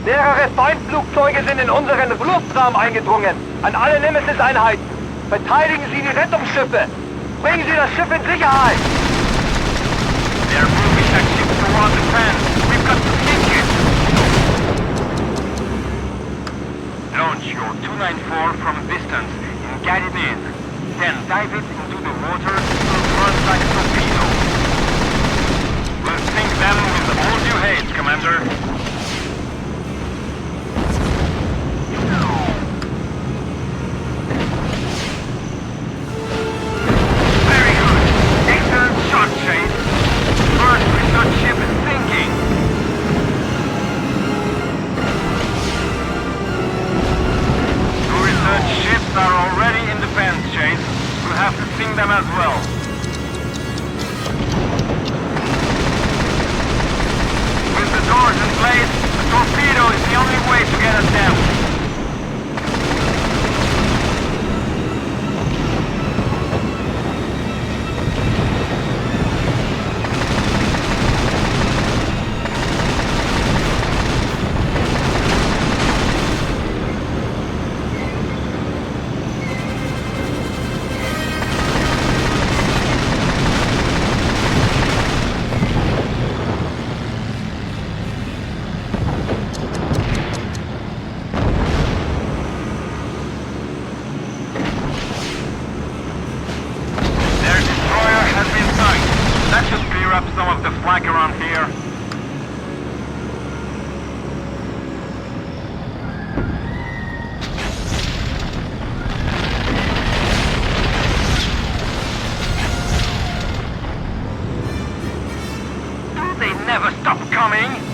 S6: Mehrere Feindflugzeuge sind in unseren Luftraum eingedrungen. An alle Nemesis-Einheiten. Verteidigen Sie die Rettungsschiffe. Bringen Sie das Schiff in Sicherheit!
S8: They're moving that ship toward the fence. We've got to sink it! Launch your 294 from distance and guide it in. Then dive it into the water and run like a torpedo. We'll sink them with all due haste, Commander. Them as well. With the doors in place, a torpedo is the only way to get us down. coming!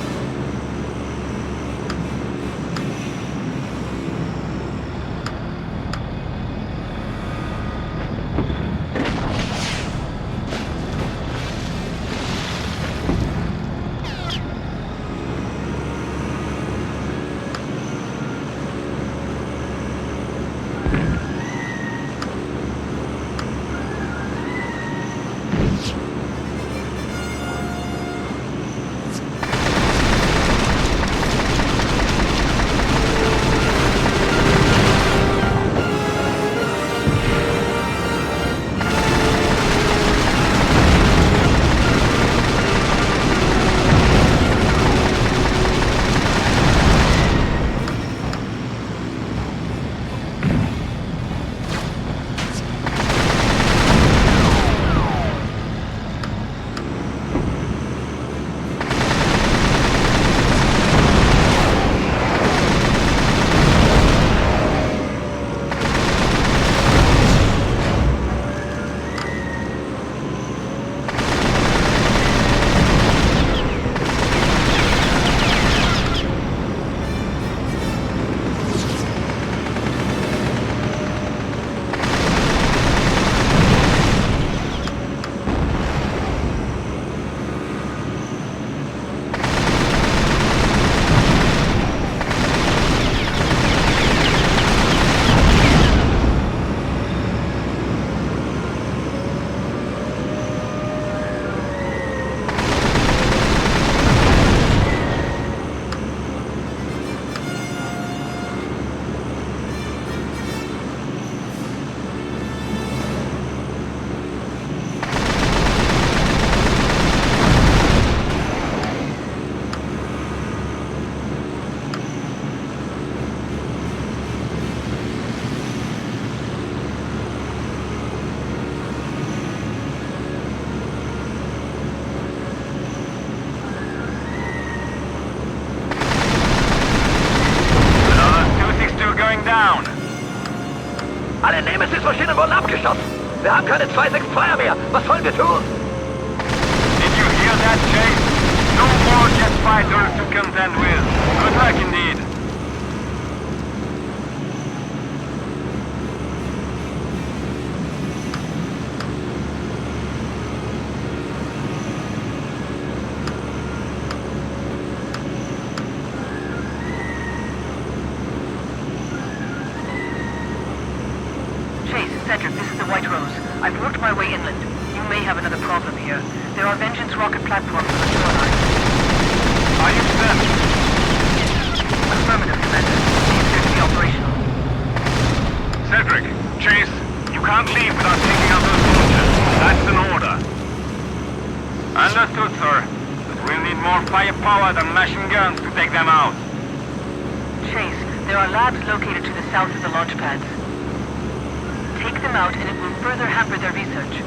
S6: Alle Nemesis-Maschinen wurden abgeschossen. Wir haben keine 262er mehr. Was sollen wir tun?
S8: Did you hear that, Chase? No more jet fighters to contend with. Good luck indeed.
S7: I've worked my way inland. You may have another problem here. There are Vengeance rocket platforms on the shoreline.
S8: Are you set?
S7: Affirmative, Commander. They appear to be operational.
S8: Cedric, Chase, you can't leave without taking out those launchers. That's an order. Understood, sir. But we'll need more firepower than machine guns to take them out.
S7: Chase, there are labs located to the south of the launch pads. Take them out and it will further hamper their research.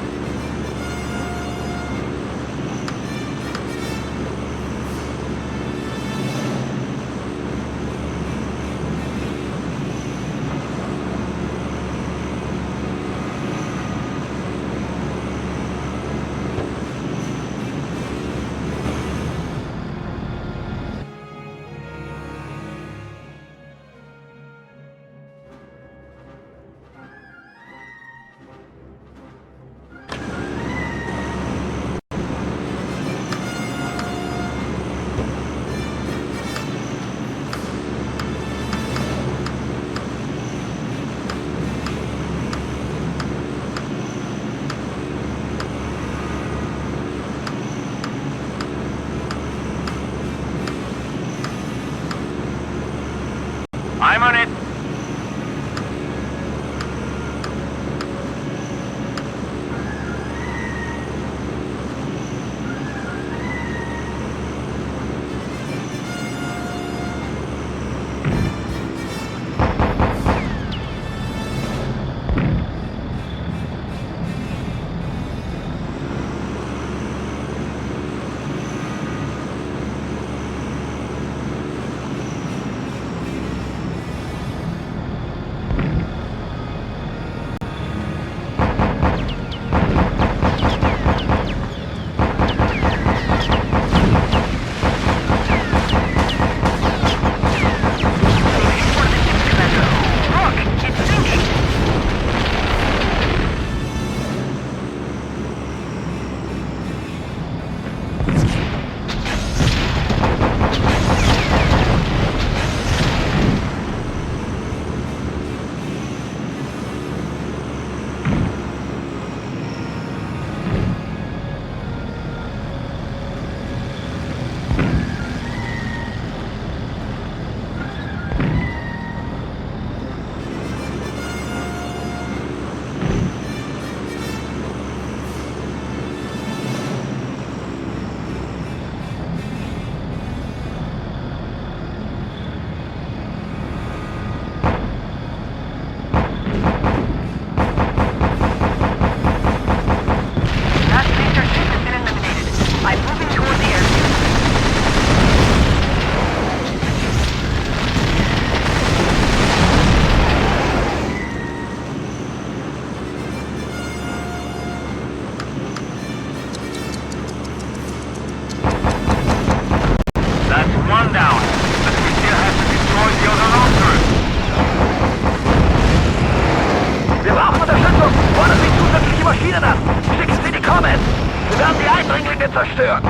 S6: zerstört.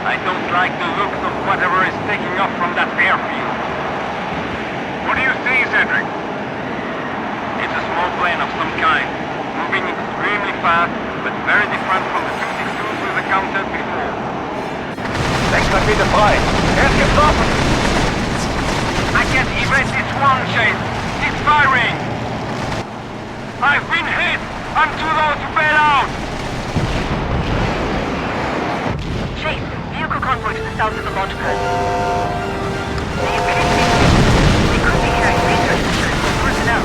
S8: I don't like the looks of whatever is taking off from that airfield. What do you see, Cedric? It's a small plane of some kind, moving extremely fast, but very different from the 262s we've encountered before.
S6: Denkrakete frei. Er ist getroffen.
S8: I can't evade this one, Chase. He's firing. I've been hit. I'm too low to bail out.
S7: Chase, vehicle convoy to the south of the launch pad. They could be carrying research materials and personnel.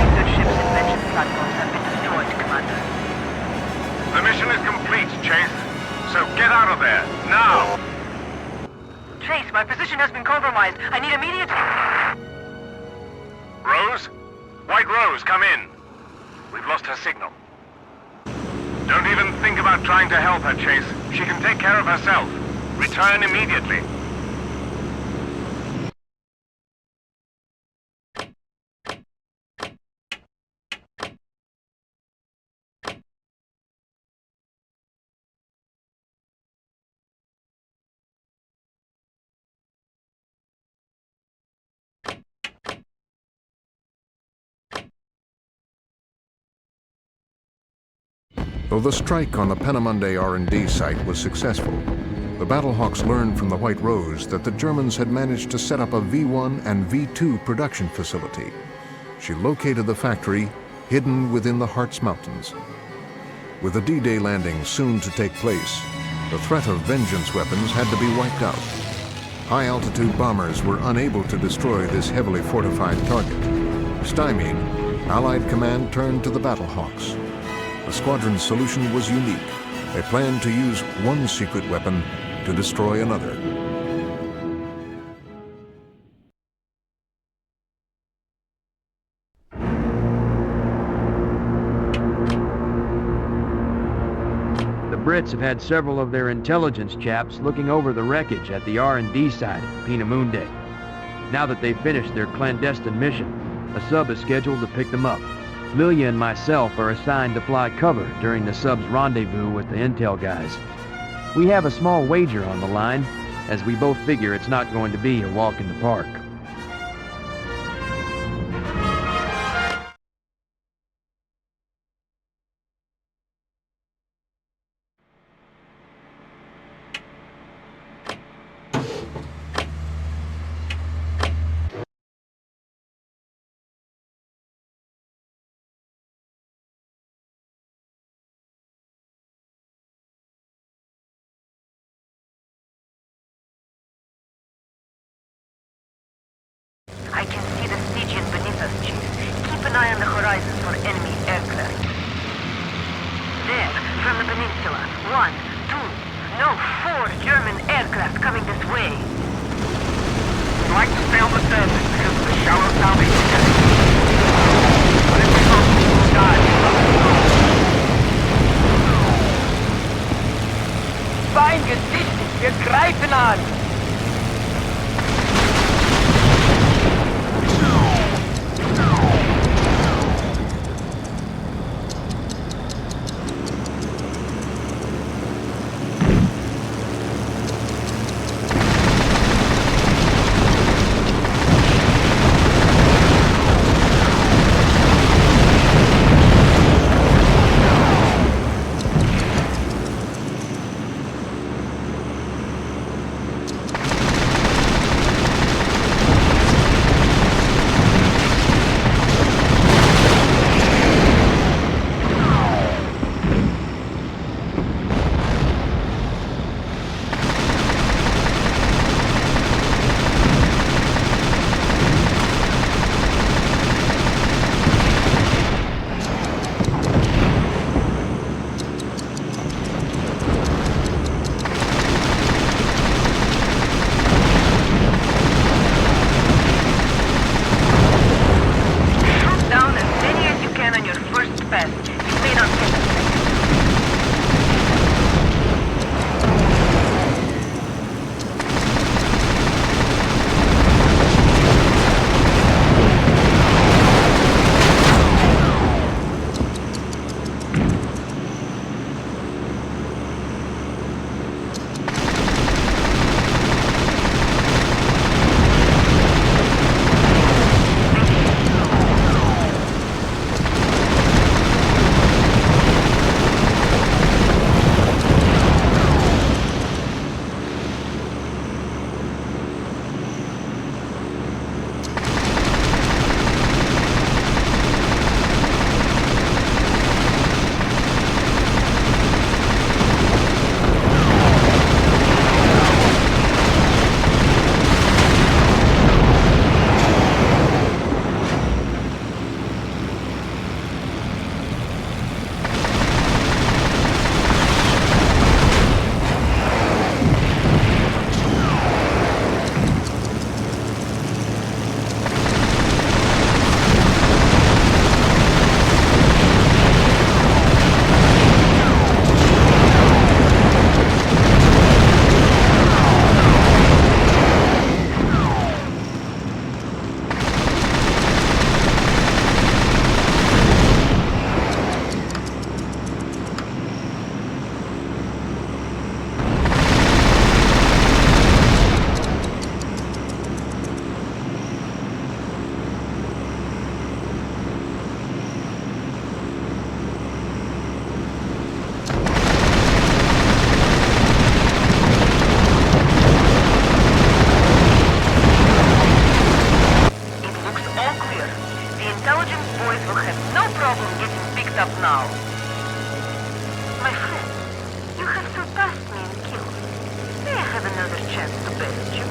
S7: Research ships and vengeance platforms have been destroyed, Commander.
S8: The mission is complete, Chase. So get out of there, now!
S7: Chase, my position has been compromised. I need immediate...
S8: Rose? White Rose, come in. We've lost her signal. Don't even think about trying to help her, Chase. She can take care of herself. Return immediately.
S1: Though the strike on the Peenemunde R&D site was successful, the Battlehawks learned from the White Rose that the Germans had managed to set up a V-1 and V-2 production facility. She located the factory hidden within the Harz Mountains. With the D-Day landing soon to take place, the threat of vengeance weapons had to be wiped out. High-altitude bombers were unable to destroy this heavily fortified target. Stymied, Allied command turned to the Battlehawks. The squadron's solution was unique. They planned to use one secret weapon to destroy another.
S2: The Brits have had several of their intelligence chaps looking over the wreckage at the R&D site at Peenemunde. Now that they've finished their clandestine mission, a sub is scheduled to pick them up. Lilia and myself are assigned to fly cover during the sub's rendezvous with the intel guys. We have a small wager on the line, as we both figure it's not going to be a walk in the park.
S7: I can see the Stygian beneath us, Chief. Keep an eye on the horizon for enemy aircraft. There, from the peninsula. 1, 2, no, 4 German aircraft coming this way.
S3: We'd like to stay on the surface because of the shallow sounding trajectory. But if we cross the sky,
S6: Fein gesichtet, wir greifen an!
S7: now. My friend, you have surpassed me in kills. May I have another chance to best you?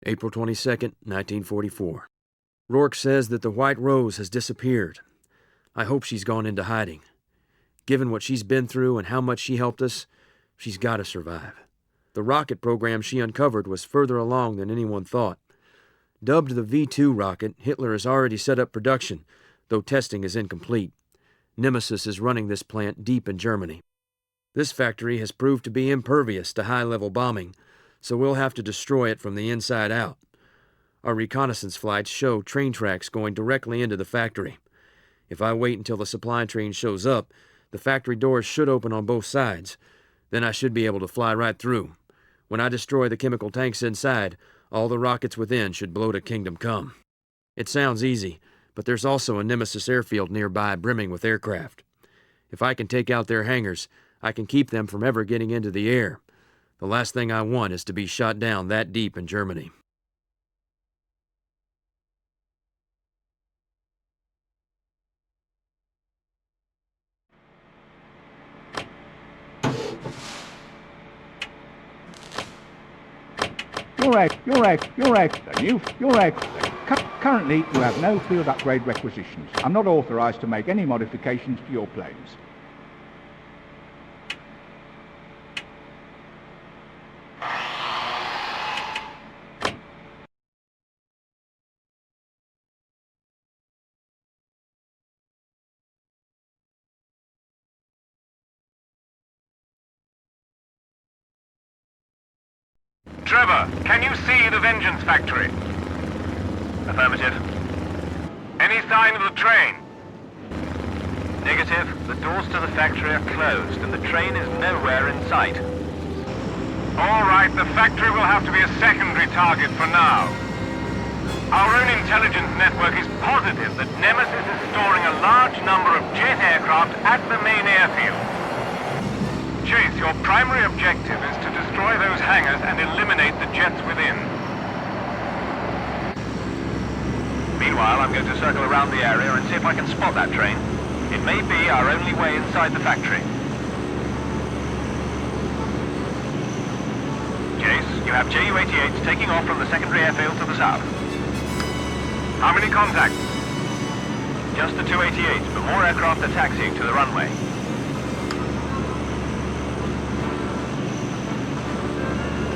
S2: April 22nd, 1944. Rourke says that the White Rose has disappeared. I hope she's gone into hiding. Given what she's been through and how much she helped us, she's got to survive. The rocket program she uncovered was further along than anyone thought. Dubbed the V-2 rocket, Hitler has already set up production, though testing is incomplete. Nemesis is running this plant deep in Germany. This factory has proved to be impervious to high-level bombing, so we'll have to destroy it from the inside out. Our reconnaissance flights show train tracks going directly into the factory. If I wait until the supply train shows up, the factory doors should open on both sides. Then I should be able to fly right through. When I destroy the chemical tanks inside, all the rockets within should blow to Kingdom Come. It sounds easy, but there's also a Nemesis airfield nearby brimming with aircraft. If I can take out their hangars, I can keep them from ever getting into the air. The last thing I want is to be shot down that deep in Germany.
S5: You're excellent. Currently, you have no field upgrade requisitions. I'm not authorized to make any modifications to your planes.
S8: Trevor, can you see the Vengeance factory? Affirmative. Any sign of the train? Negative. The doors to the factory are closed and the train is nowhere in sight. All right, the factory will have to be a secondary target for now. Our own intelligence network is positive that Nemesis is storing a large number of jet aircraft at the main airfield. Chase, your primary objective is to destroy those hangars and eliminate the jets within. Meanwhile, I'm going to circle around the area and see if I can spot that train. It may be our only way inside the factory. Chase, you have Ju-88s taking off from the secondary airfield to the south. How many contacts? Just the 288s, but more aircraft are taxiing to the runway.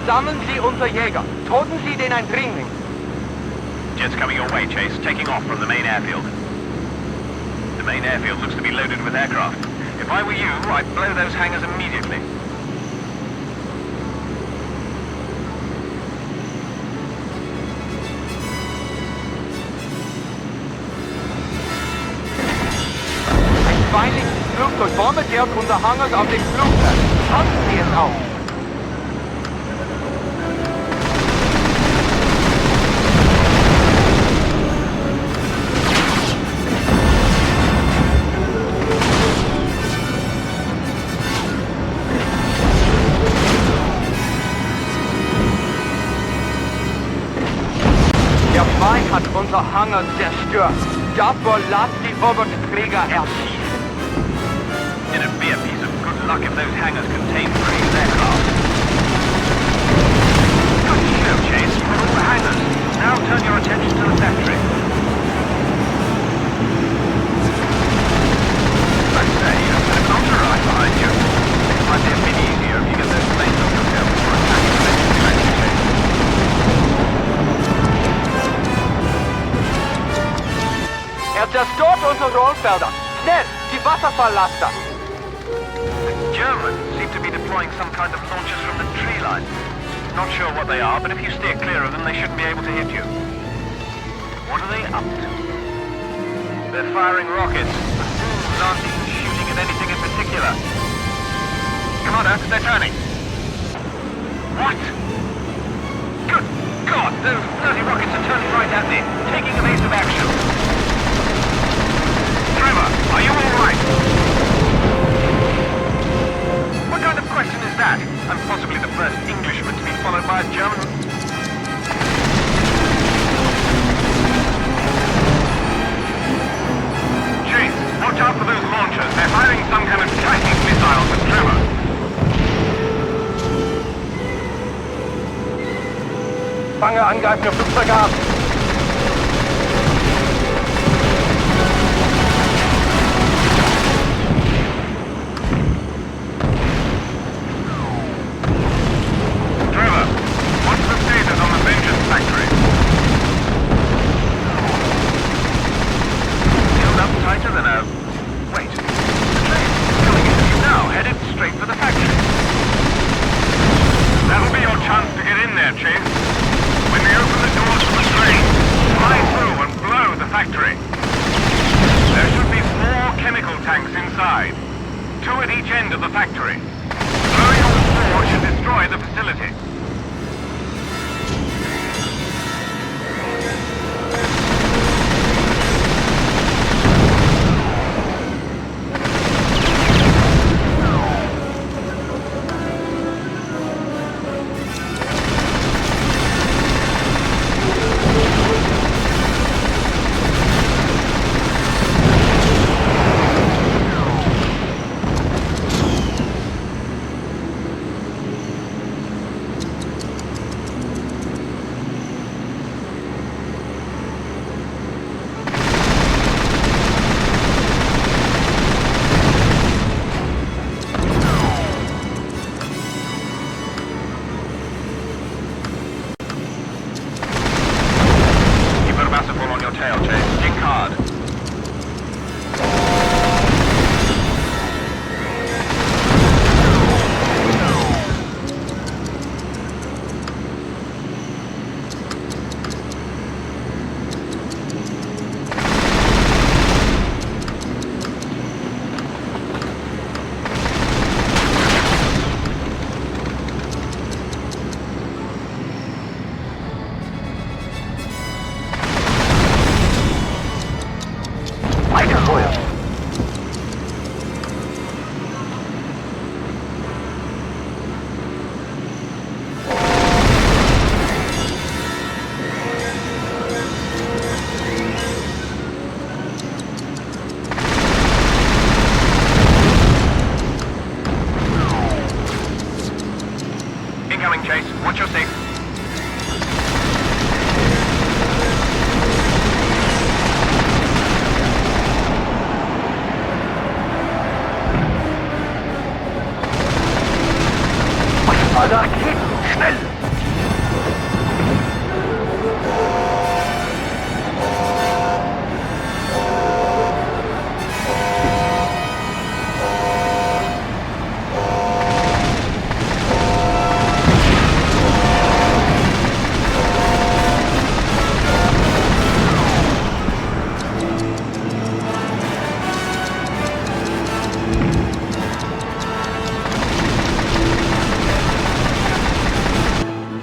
S6: Sammeln Sie unser Jäger. Toten Sie den Eindringling.
S8: Jets coming your way, Chase, taking off from the main airfield. The main airfield looks to be loaded with aircraft. If I were you, I'd blow those hangars immediately.
S6: Ein feindliches Flugzeug bombardiert unser Hangars auf dem Flugplatz. Halten Sie es auf. Der Feind hat unser Hangar zerstört. Davor lasst die Oberträger erschießen.
S8: It'd be a piece of good luck if those hangars contained Freie's aircraft. Good show, Chase, for all the hangars. Now turn your attention to the factory. I'd say you've got a counter right behind you. It might be a bit easier if you get those planes on your tail before attacking the engine factory, Chase.
S6: Zerstört unsere Rollfelder. Schnell, die Wasserfalllaster.
S8: The Germans seem to be deploying some kind of launchers from the tree line. Not sure what they are, but if you steer clear of them, they shouldn't be able to hit you. What are they up to? They're firing rockets. The fools aren't even shooting at anything in particular.
S4: Commander, they're turning. What? Good God, those bloody rockets are turning right at me, taking evasive action. Trevor, are you all right? What kind of question is that? I'm possibly the first Englishman to be followed by a German. Chase, watch out for those launchers. They're firing some kind of tracking missiles at Trevor.
S6: Fange angreifende Flugzeuge ab!
S4: Trevor, what's the status on the Vengeance factory? Sealed up tighter than a... Wait. The train's coming into you now, headed straight for the factory. That'll be your chance to get in there, Chase. When they open the doors for the train, fly through and blow the factory. There should be 4 chemical tanks inside. 2 at each end of the factory. Blowing all 4 should destroy the facility. Chase. Watch your six.
S6: Raketen, schnell!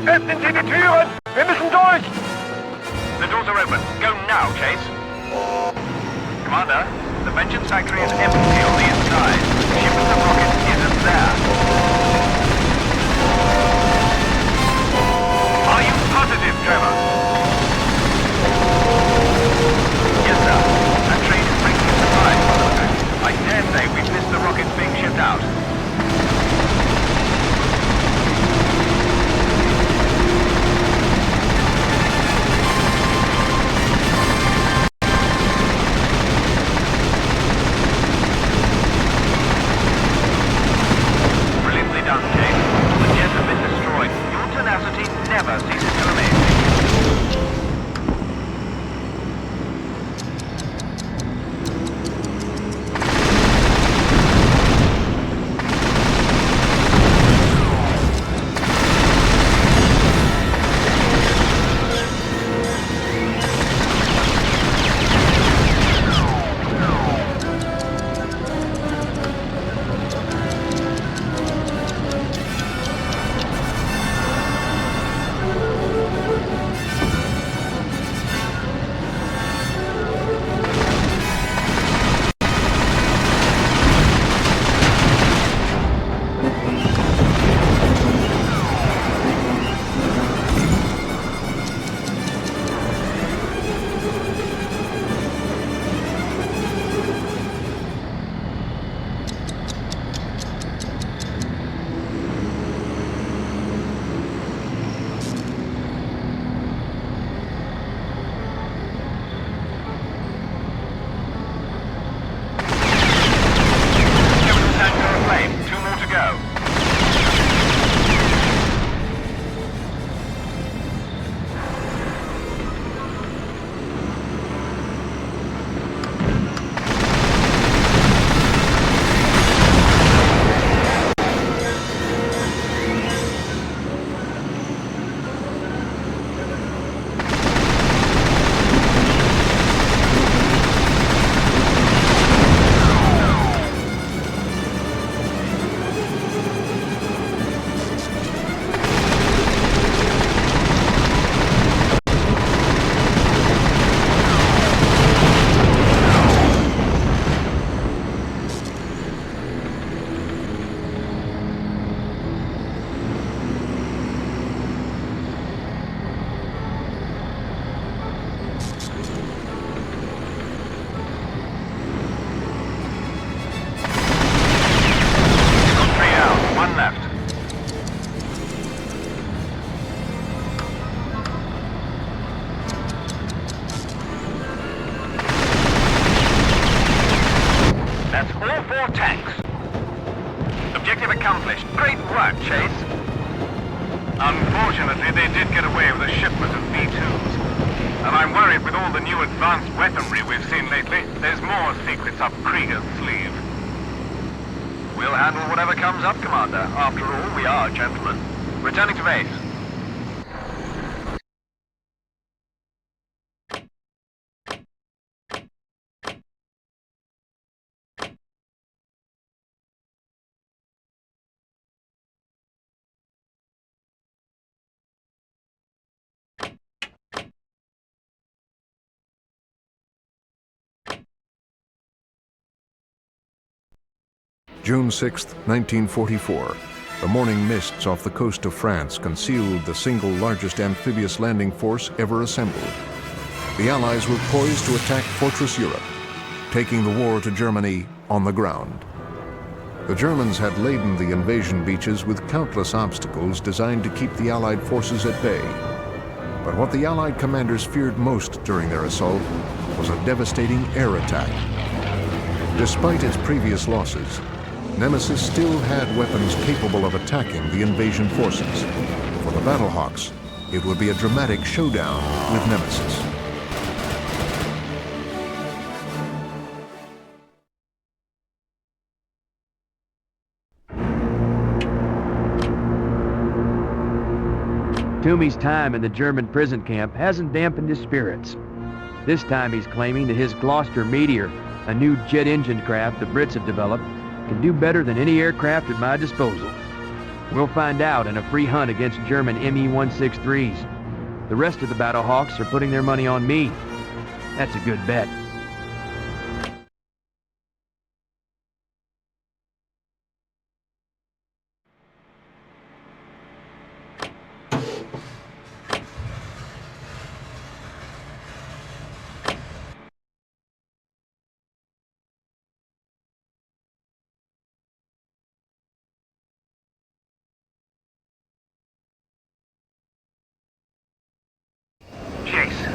S6: Öffnen Sie die Türen! Wir müssen durch!
S4: The doors are open. Go now, Chase. Commander, the Vengeance factory is empty on the inside. The ship with the rocket isn't there. Are you positive, Trevor? Yes, sir. That train is making a surprise, by the way. I dare say we've missed the rockets being shipped out. Never ceases to amaze me. 4 tanks. Objective accomplished. Great work, Chase. Unfortunately, they did get away with a shipment of V2s. And I'm worried with all the new advanced weaponry we've seen lately, there's more secrets up Krieger's sleeve. We'll handle whatever comes up, Commander. After all, we are gentlemen. Returning to base.
S1: June 6, 1944. The morning mists off the coast of France concealed the single largest amphibious landing force ever assembled. The Allies were poised to attack Fortress Europe, taking the war to Germany on the ground. The Germans had laden the invasion beaches with countless obstacles designed to keep the Allied forces at bay. But what the Allied commanders feared most during their assault was a devastating air attack. Despite its previous losses, Nemesis still had weapons capable of attacking the invasion forces. For the Battlehawks, it would be a dramatic showdown with Nemesis.
S2: Toomey's time in the German prison camp hasn't dampened his spirits. This time he's claiming that his Gloucester Meteor, a new jet-engined craft the Brits have developed, can do better than any aircraft at my disposal. We'll find out in a free hunt against German Me-163s. The rest of the Battlehawks are putting their money on me. That's a good bet.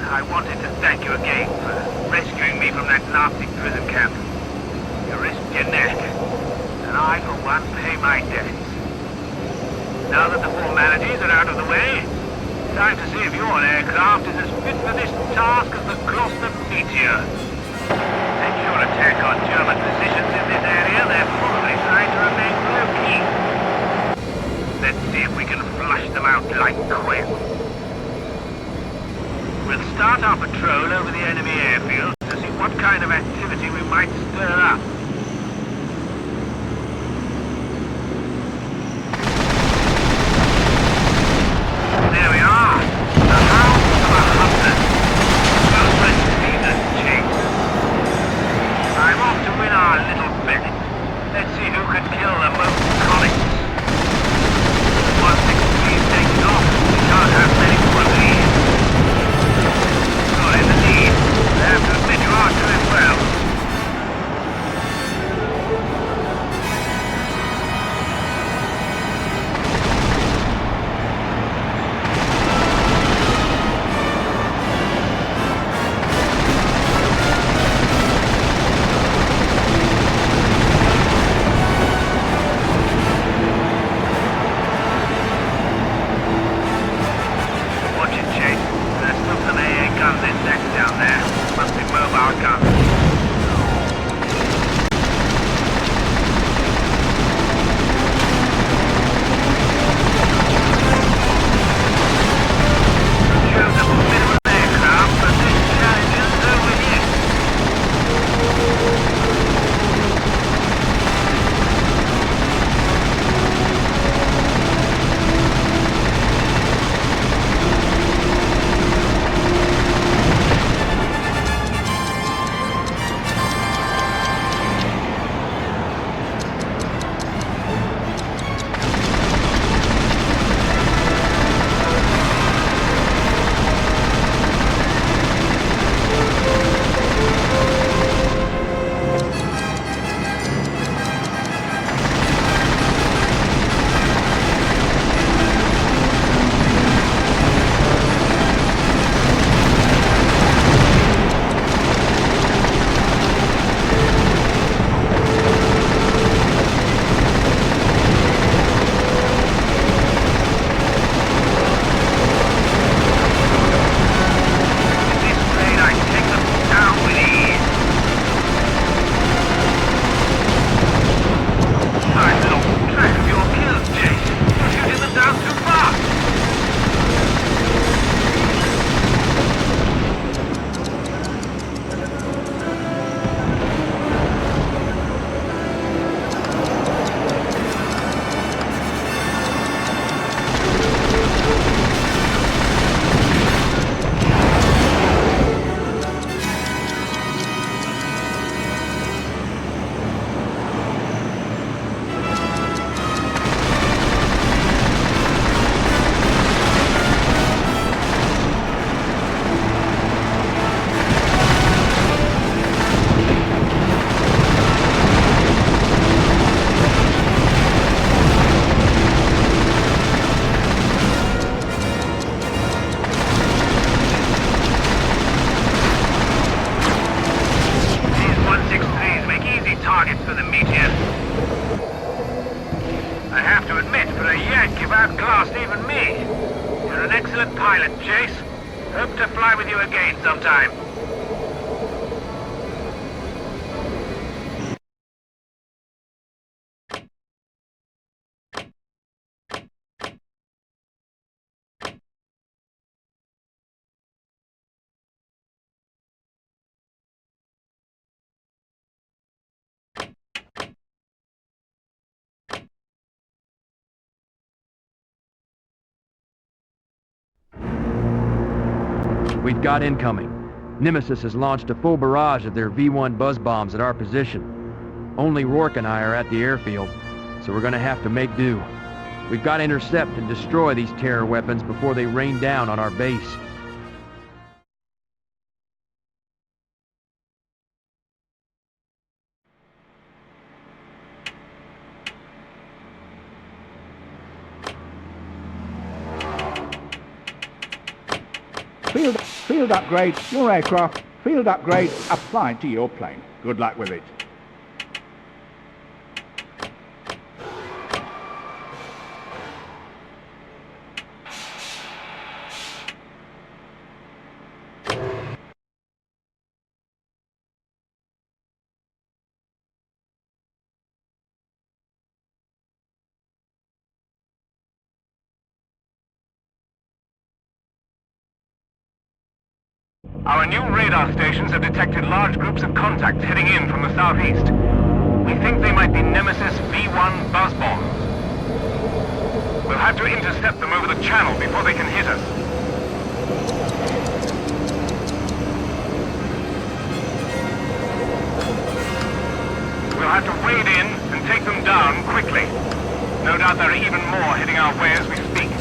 S3: I wanted to thank you again for rescuing me from that nasty prison camp. You risked your neck, and I, for one, pay my debts. Now that the formalities are out of the way, time to see if your aircraft is as fit for this task as the Gloucester Meteor. Take your attack on German positions in this area, they're probably trying to remain low-key. Let's see if we can flush them out like quail. We'll start our patrol over the enemy airfield to see what kind of activity we might stir up. There we are! The hounds of a hunter. Well, let's see the chase. I'm off to win our little bet. Let's see who can kill the most colleagues. 163's taken off. We can't have many more of these. In the lead. I have to admit you are doing well. Watch it, Chase. There's still some AA guns intact down there. Must be mobile guns. targets for the meteor. I have to admit, for a Yank, you've outclassed even me. You're an excellent pilot, Chase. Hope to fly with you again sometime.
S2: We've got incoming. Nemesis has launched a full barrage of their V-1 buzz bombs at our position. Only Rourke and I are at the airfield, so we're gonna have to make do. We've got to intercept and destroy these terror weapons before they rain down on our base.
S5: Field upgrade, your aircraft. Field upgrade applied to your plane. Good luck with it.
S4: Our new radar stations have detected large groups of contacts heading in from the southeast. We think they might be Nemesis V-1 buzz bombs. We'll have to intercept them over the channel before they can hit us. We'll have to wade in and take them down quickly. No doubt there are even more heading our way as we speak.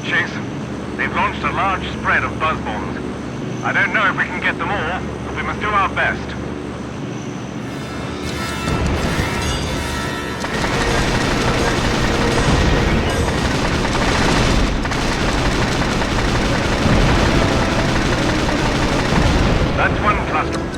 S4: Chase. They've launched a large spread of buzz bombs. I don't know if we can get them all, but we must do our best. That's one cluster.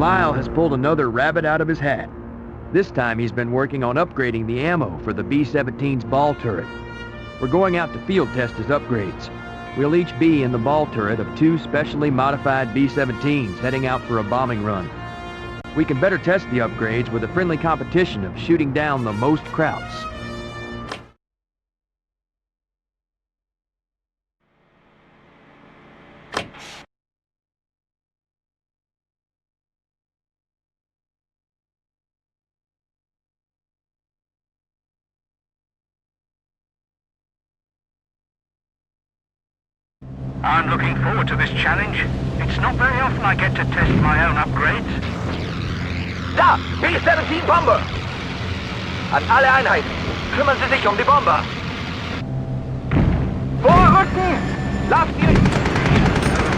S2: Lyle has pulled another rabbit out of his hat. This time he's been working on upgrading the ammo for the B-17's ball turret. We're going out to field test his upgrades. We'll each be in the ball turret of 2 specially modified B-17s heading out for a bombing run. We can better test the upgrades with a friendly competition of shooting down the most Krauts.
S3: I'm looking forward to this challenge. It's not very often I get to test my own upgrades.
S6: Da! B-17 Bombe! An alle Einheiten, kümmern Sie sich um die Bomber! Vorrücken! Lasst ihn!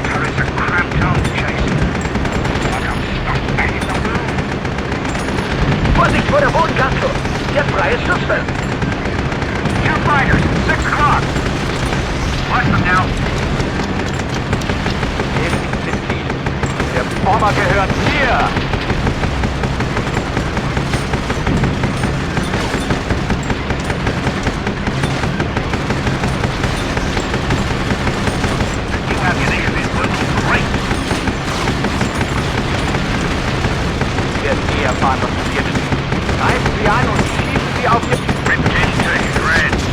S3: Turrets are cramped on chase. But I'm stuck back in the wheel.
S6: Vorsicht vor der Bodenkapsel! Der freie Schussfeld!
S3: 2 fighters, 6 o'clock. Watch them now.
S6: Der Bomber gehört mir!
S3: The new ammunition is working great.
S6: Wir erfahren, was passiert ist. Greifen Sie an und schießen Sie auf die...
S3: Ripped into shreds.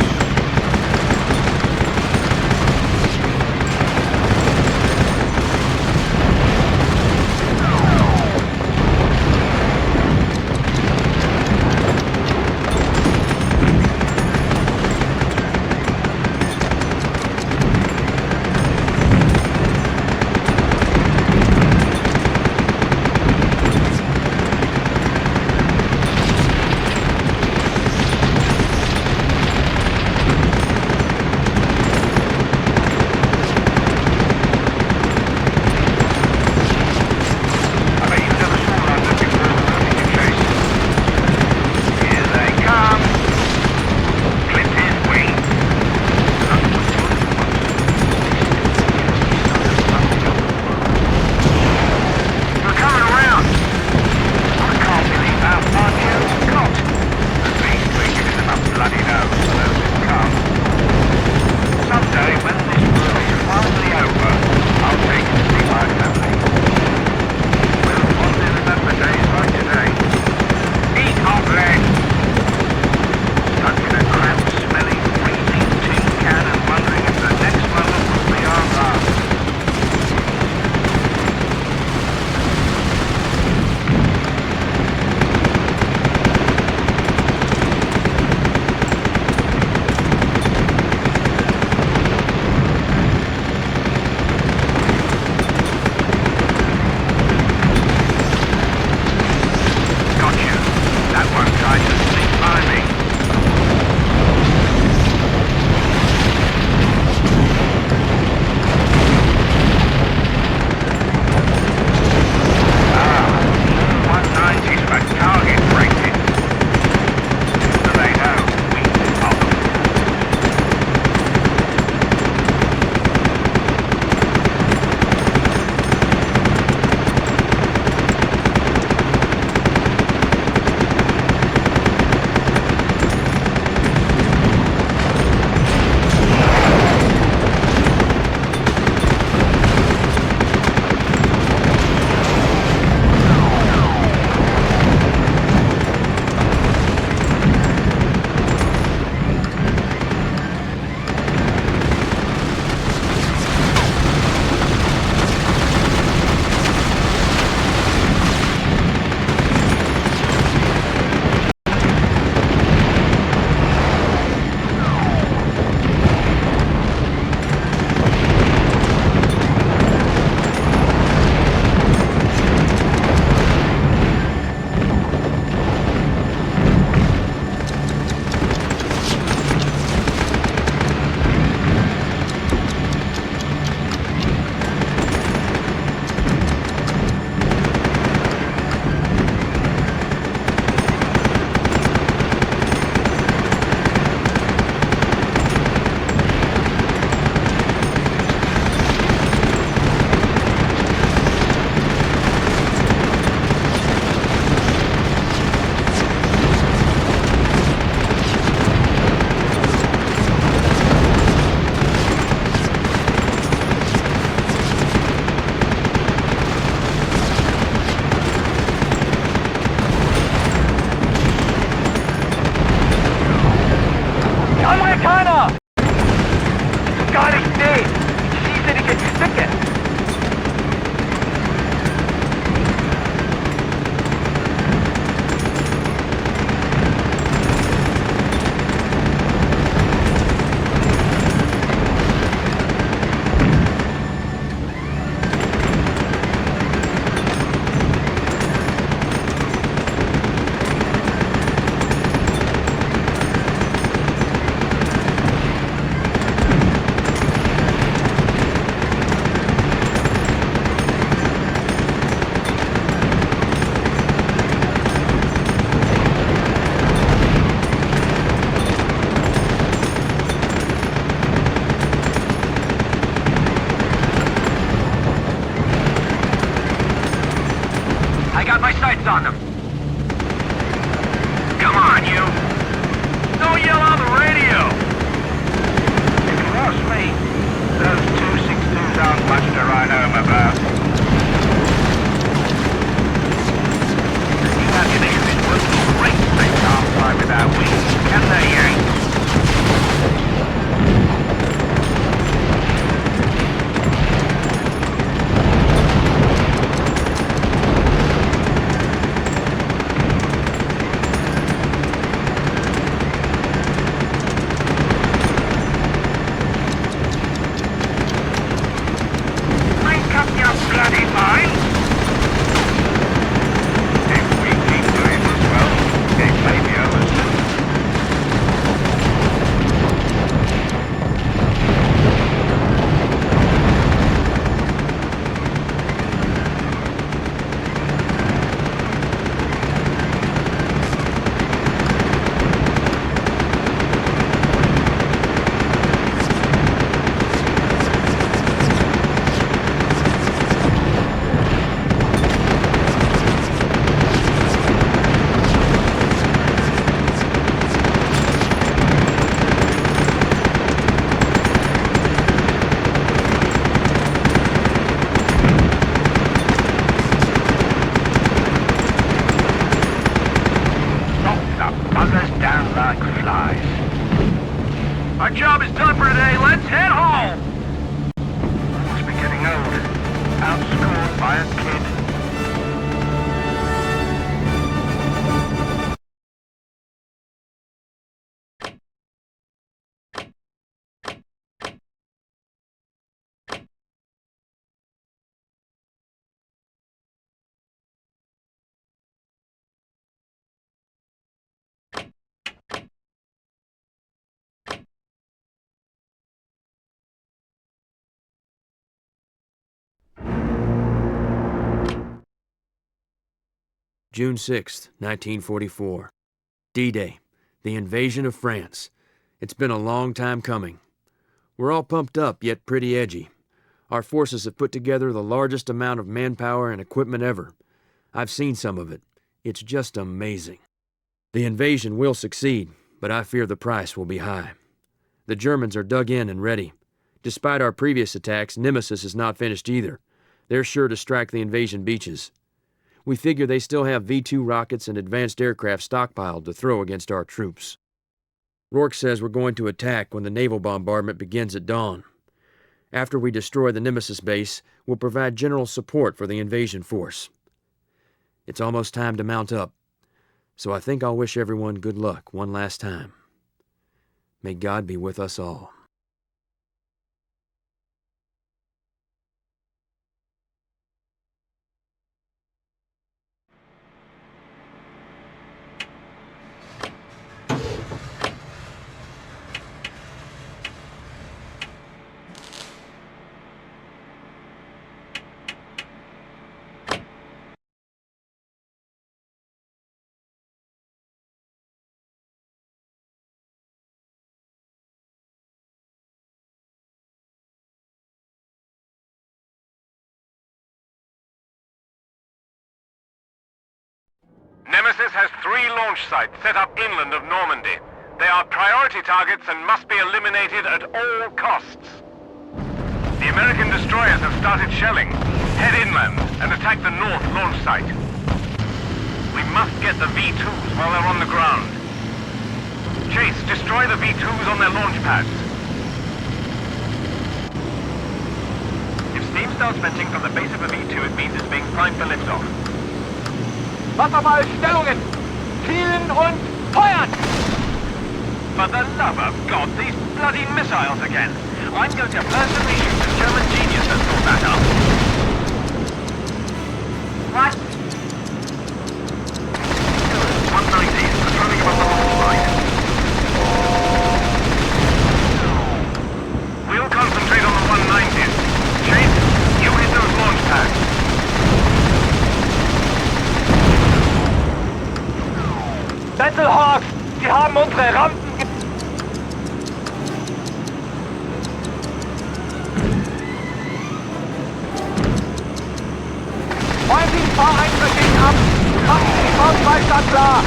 S3: son of... Come on, you! Don't yell on the radio! If you ask me, those 262s aren't much to write home about. The ammunition is working great. They can't fly without wings, can they, Yank? Our job is done for today. Let's head home! Must be getting old. Outscored by a kid.
S2: June 6th, 1944. D-Day, the invasion of France. It's been a long time coming. We're all pumped up, yet pretty edgy. Our forces have put together the largest amount of manpower and equipment ever. I've seen some of it. It's just amazing. The invasion will succeed, but I fear the price will be high. The Germans are dug in and ready. Despite our previous attacks, Nemesis is not finished either. They're sure to strike the invasion beaches. We figure they still have V-2 rockets and advanced aircraft stockpiled to throw against our troops. Rourke says we're going to attack when the naval bombardment begins at dawn. After we destroy the Nemesis base, we'll provide general support for the invasion force. It's almost time to mount up, so I think I'll wish everyone good luck one last time. May God be with us all.
S8: Nemesis has 3 launch sites set up inland of Normandy. They are priority targets and must be eliminated at all costs. The American destroyers have started shelling. Head inland and attack the north launch site. We must get the V-2s while they're on the ground. Chase, destroy the V-2s on their launch pads. If steam starts venting from the base of a V-2, it means it's being primed for liftoff.
S6: Wasserballstellungen! Zielen und feuern!
S8: For the love of God, these bloody missiles again! I'm going to personally shoot the German genius that thought that up.
S7: What?
S8: 190, patrolling above the launch site. We'll concentrate on the 190s. Chase, you hit those launch pads.
S6: Battlehawks! Sie haben unsere Rampen Freuen Sie die V1 verstehen ab! Machen Sie die Faustballstadt klar!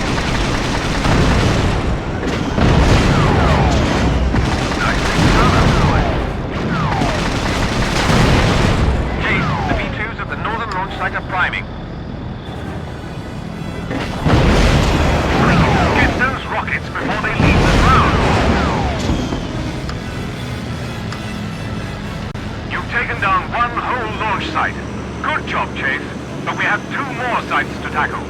S4: Chase, the V2s at the northern launch site are priming. Get those rockets before they leave the ground. You've taken down one whole launch site. Good job, Chase. But we have 2 more sites to tackle.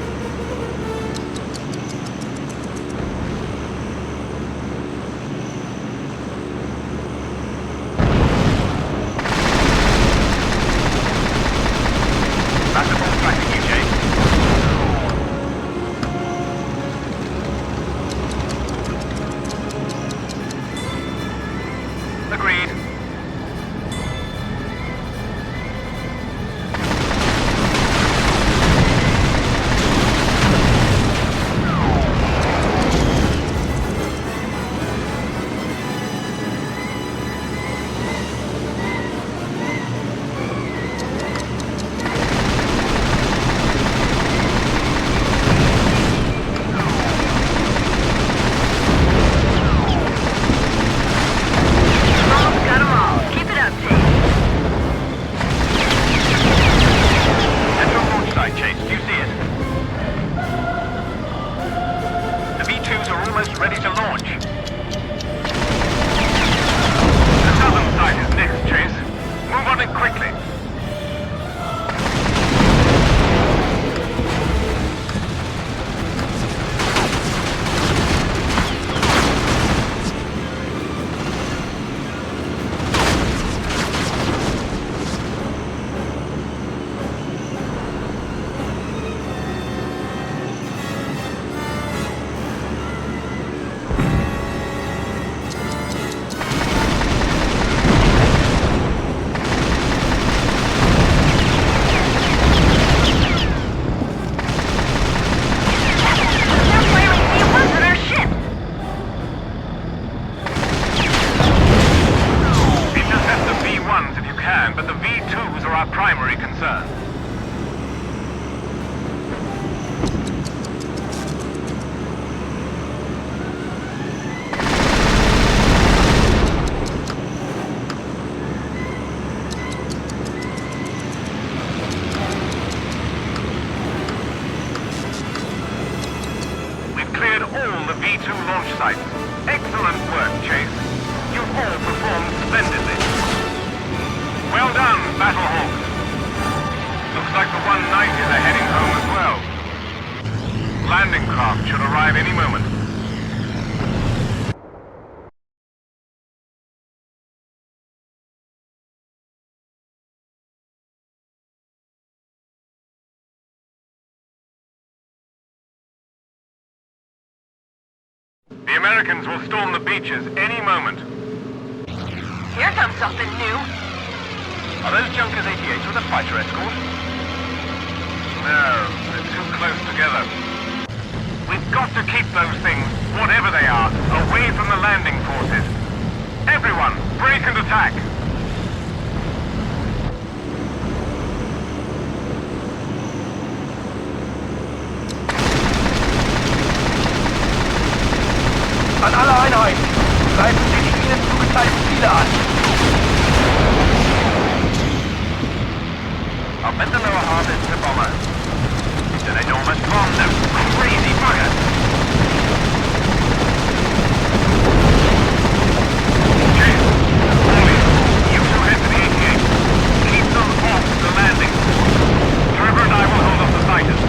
S4: Basketball tracking you, Chase. Agreed.
S7: Got 'em all. Keep it up, Chase.
S4: Central launch site, Chase. Do you see it? The V2s are almost ready to launch. The southern site is next, Chase. Move on it quickly.
S7: They're firing V1s at our ship.
S4: Intercept the V1s if you can, but the V2s are our primary concern. We've cleared all the V2 launch sites. Excellent work, Chase. You've all performed splendidly. Well done, Battlehawks. Looks like the 190s are heading home as well. Landing craft should arrive any moment. The Americans will storm the beaches any moment.
S7: Here comes something new.
S4: Are those Junkers 88s with a fighter escort? No, they're too close together. We've got to keep those things, whatever they are, away from the landing forces. Everyone, break and attack!
S6: An alle Einheiten! Greifen Sie die Ihnen zugeteilten Ziele an!
S4: I'll bet the lower half is the bomber. It's an enormous bomb, those crazy buggers! Chase, Wally, you two head to the 88. Keep them off the landing. Trevor and I will hold off the fighters.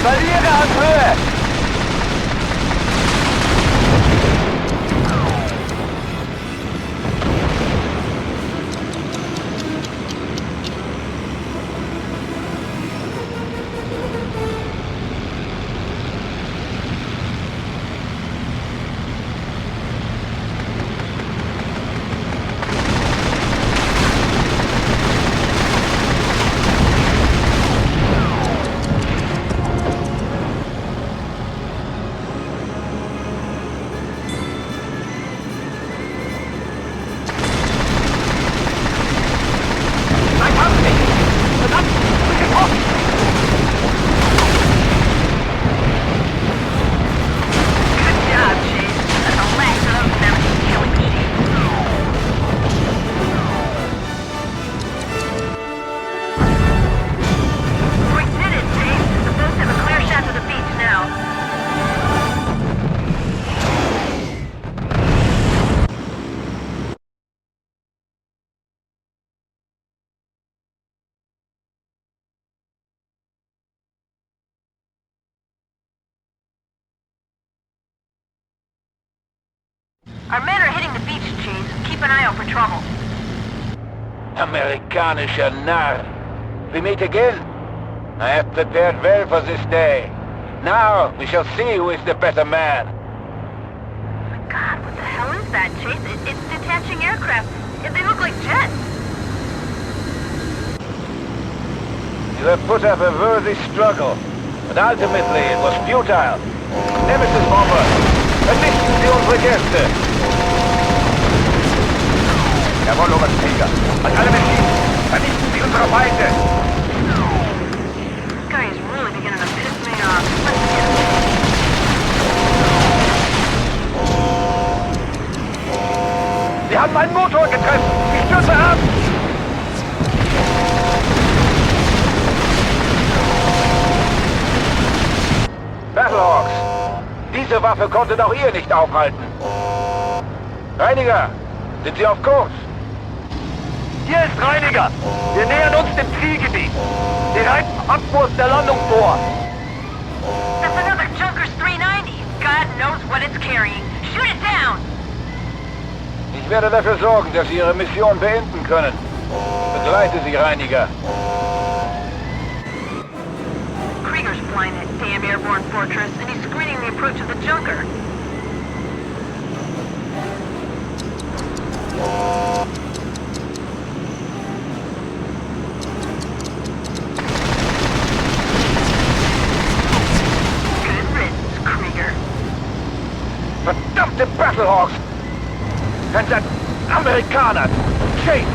S6: Verliere an Höhe!
S7: Our men are hitting the beach, Chief. Keep an eye out for trouble.
S9: Amerikanischer Narr. We meet again. I have prepared well for this day. Now we shall see who is the better man.
S7: God, what the hell is that, Chase? It's detaching aircraft. They look like jets.
S9: You have put up a worthy struggle, but ultimately it was futile. Nemesis Bomber, vernichten Sie unsere Gäste!
S3: Jawohl, Obersträger. An alle Maschinen, vernichten Sie unsere Feinde!
S7: This guy is really beginning to piss me off. Let's get him.
S3: Sie haben meinen Motor getrennt! Ich stürze ab!
S9: Battlehawks! Diese Waffe konntet auch ihr nicht aufhalten. Reiniger, sind Sie auf Kurs?
S6: Hier ist Reiniger! Wir nähern uns dem Zielgebiet! Bereiten Abwurf der Landung vor!
S7: That's another Junker's 390. God knows what it's carrying. Shoot it down!
S9: Ich werde dafür sorgen, dass Sie Ihre Mission beenden können. Begleite Sie, Reiniger.
S7: Krieger's flying that damn airborne fortress, and he's screening the approach of the Junker. Good riddance, Krieger.
S9: Verdammte Battlehawks! And that Amerikaner! Chase!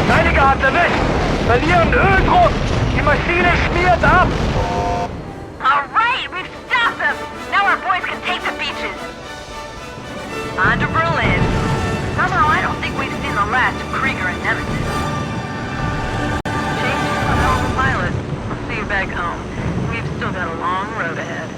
S6: Reiniger hat erwischt! Verlieren Öldruck! Die Maschine schmiert ab!
S7: All right, we've stopped them! Now our boys can take the beaches! On to Berlin. Somehow I don't think we've seen the last of Krieger and Nemesis. Chase, you're a hell of a pilot. I'll see you back home. We've still got a long road ahead.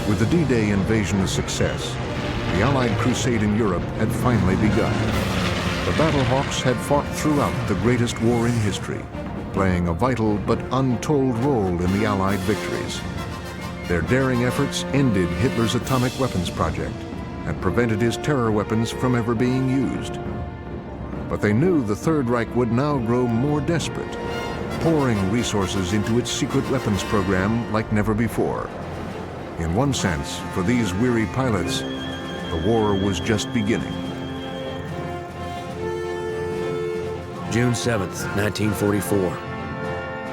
S1: With the D-Day invasion a success, the Allied crusade in Europe had finally begun. The Battlehawks had fought throughout the greatest war in history, playing a vital but untold role in the Allied victories. Their daring efforts ended Hitler's atomic weapons project and prevented his terror weapons from ever being used. But they knew the Third Reich would now grow more desperate, pouring resources into its secret weapons program like never before. In one sense, for these weary pilots, the war was just beginning.
S2: June 7th, 1944.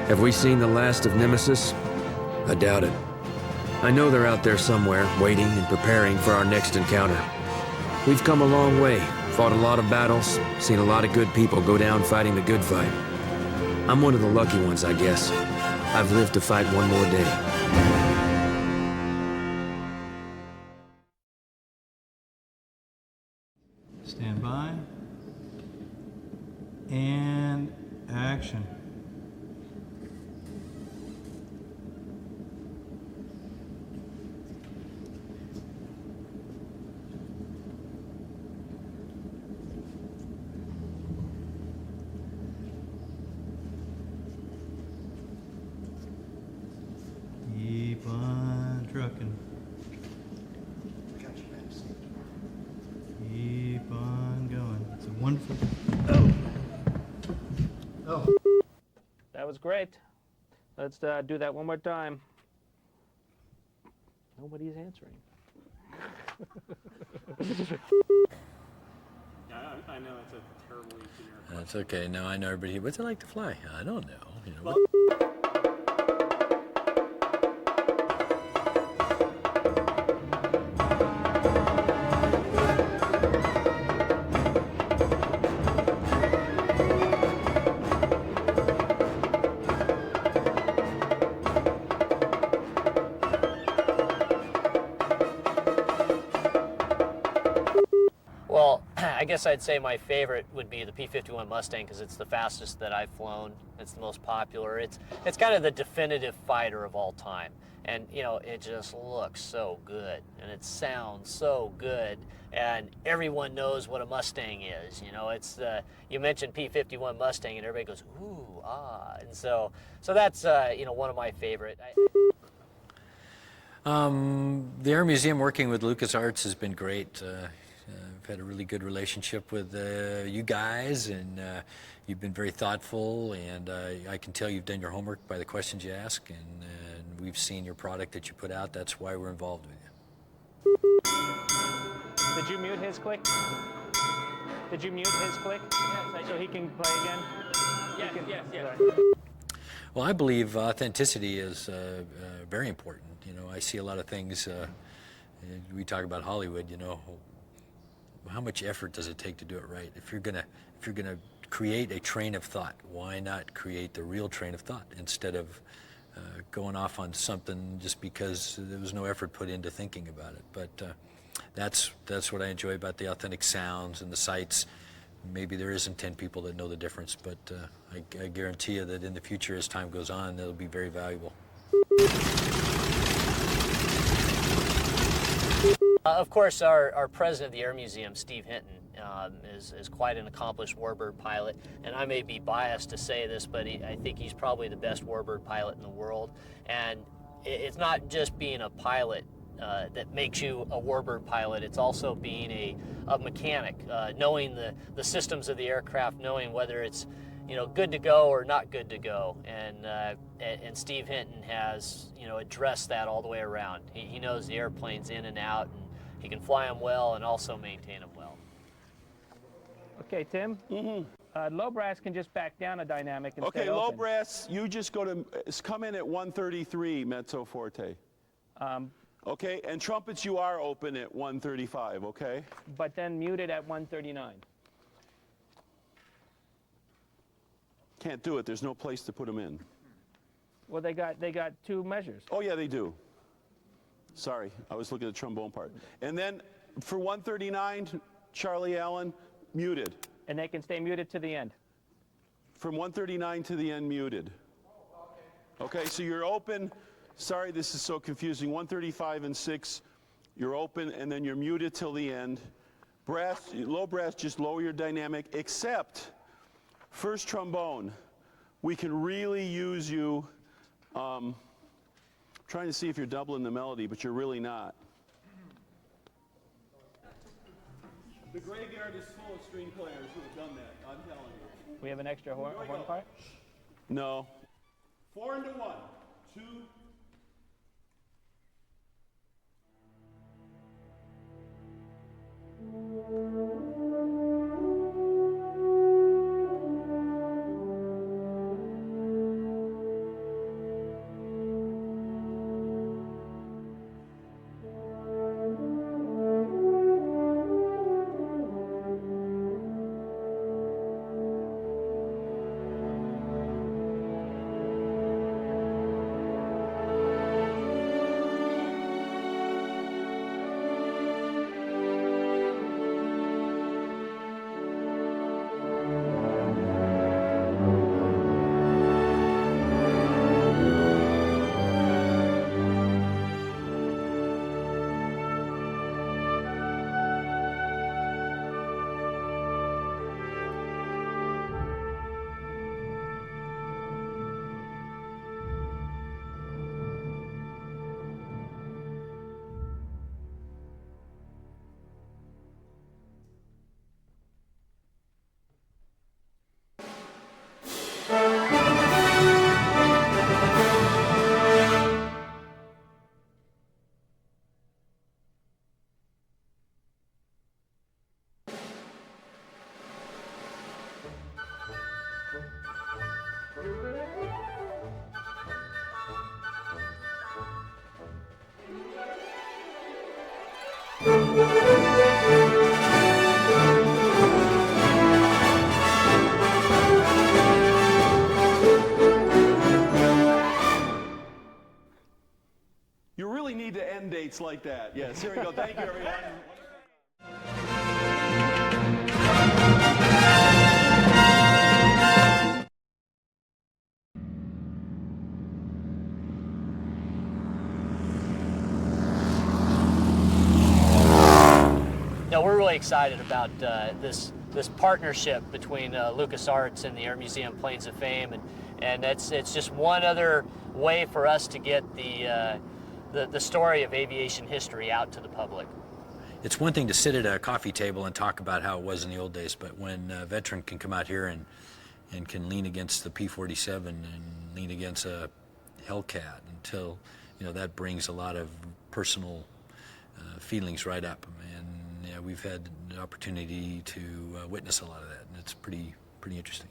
S2: Have we seen the last of Nemesis? I doubt it. I know they're out there somewhere, waiting and preparing for our next encounter. We've come a long way, fought a lot of battles, seen a lot of good people go down fighting the good fight. I'm one of the lucky ones, I guess. I've lived to fight one more day.
S10: Stand by. And action. Keep on trucking. Keep on going. It's a wonderful.
S6: That was great. Let's do that one more time. Nobody's answering.
S11: Yeah, I know it's a terribly generic.
S12: That's okay. Now I know everybody. What's it like to fly? I don't know. You know.
S13: Well, I guess I'd say my favorite would be the P-51 Mustang because it's the fastest that I've flown. It's the most popular. It's kind of the definitive fighter of all time. And, you know, it just looks so good and it sounds so good. And everyone knows what a Mustang is. You know, it's you mentioned P-51 Mustang and everybody goes, ooh, ah. And so that's, you know, one of my favorite.
S12: The Air Museum working with LucasArts has been great. I've had a really good relationship with you guys, and you've been very thoughtful, and I can tell you've done your homework by the questions you ask, and we've seen your product that you put out. That's why we're involved with you.
S6: Did you mute his click? Did you mute his click? Yes, so he can play again? Yes.
S12: Well, I believe authenticity is very important. You know, I see a lot of things, we talk about Hollywood, you know, how much effort does it take to do it right? If you're gonna create a train of thought, why not create the real train of thought instead of going off on something just because there was no effort put into thinking about it? But that's what I enjoy about the authentic sounds and the sights. Maybe there isn't 10 people that know the difference, but I guarantee you that in the future, as time goes on, they'll be very valuable.
S13: Of course, our president of the Air Museum, Steve Hinton, is quite an accomplished warbird pilot, and I may be biased to say this, but I think he's probably the best warbird pilot in the world. And it's not just being a pilot that makes you a warbird pilot, it's also being a mechanic, knowing the systems of the aircraft, knowing whether it's, you know, good to go or not good to go. And Steve Hinton has, you know, addressed that all the way around. He knows the airplanes in and out, and he can fly them well and also maintain them well.
S6: Okay, Tim. Low brass can just back down a dynamic and stay
S14: Okay,
S6: open.
S14: low brass, you just come in at 133 mezzo forte. Okay, and trumpets you are open at 135, okay?
S6: But then muted at 139.
S14: Can't do it, there's no place to put them in.
S6: Well, they got two measures.
S14: Oh yeah, they do. Sorry, I was looking at the trombone part. And then for 139, Charlie Allen, muted.
S6: And they can stay muted to the end.
S14: From 139 to the end, muted. Okay, so you're open. Sorry, this is so confusing. 135 and 6, you're open, and then you're muted till the end. Brass, low brass, just lower your dynamic, except first trombone. We can really use you. Trying to see if you're doubling the melody, but you're really not. The graveyard is full of string players who have done that, I'm telling you.
S6: We have an extra horn part?
S14: No. 4 into 1. 2. skates like that. Yes, here we go. Thank you, everyone.
S13: No, we're really excited about this partnership between LucasArts and the Air Museum Planes of Fame, and it's just one other way for us to get the story of aviation history out to the public.
S12: It's one thing to sit at a coffee table and talk about how it was in the old days, but when a veteran can come out here and can lean against the P-47 and lean against a Hellcat until, that brings a lot of personal feelings right up. And we've had the opportunity to witness a lot of that, and it's pretty interesting.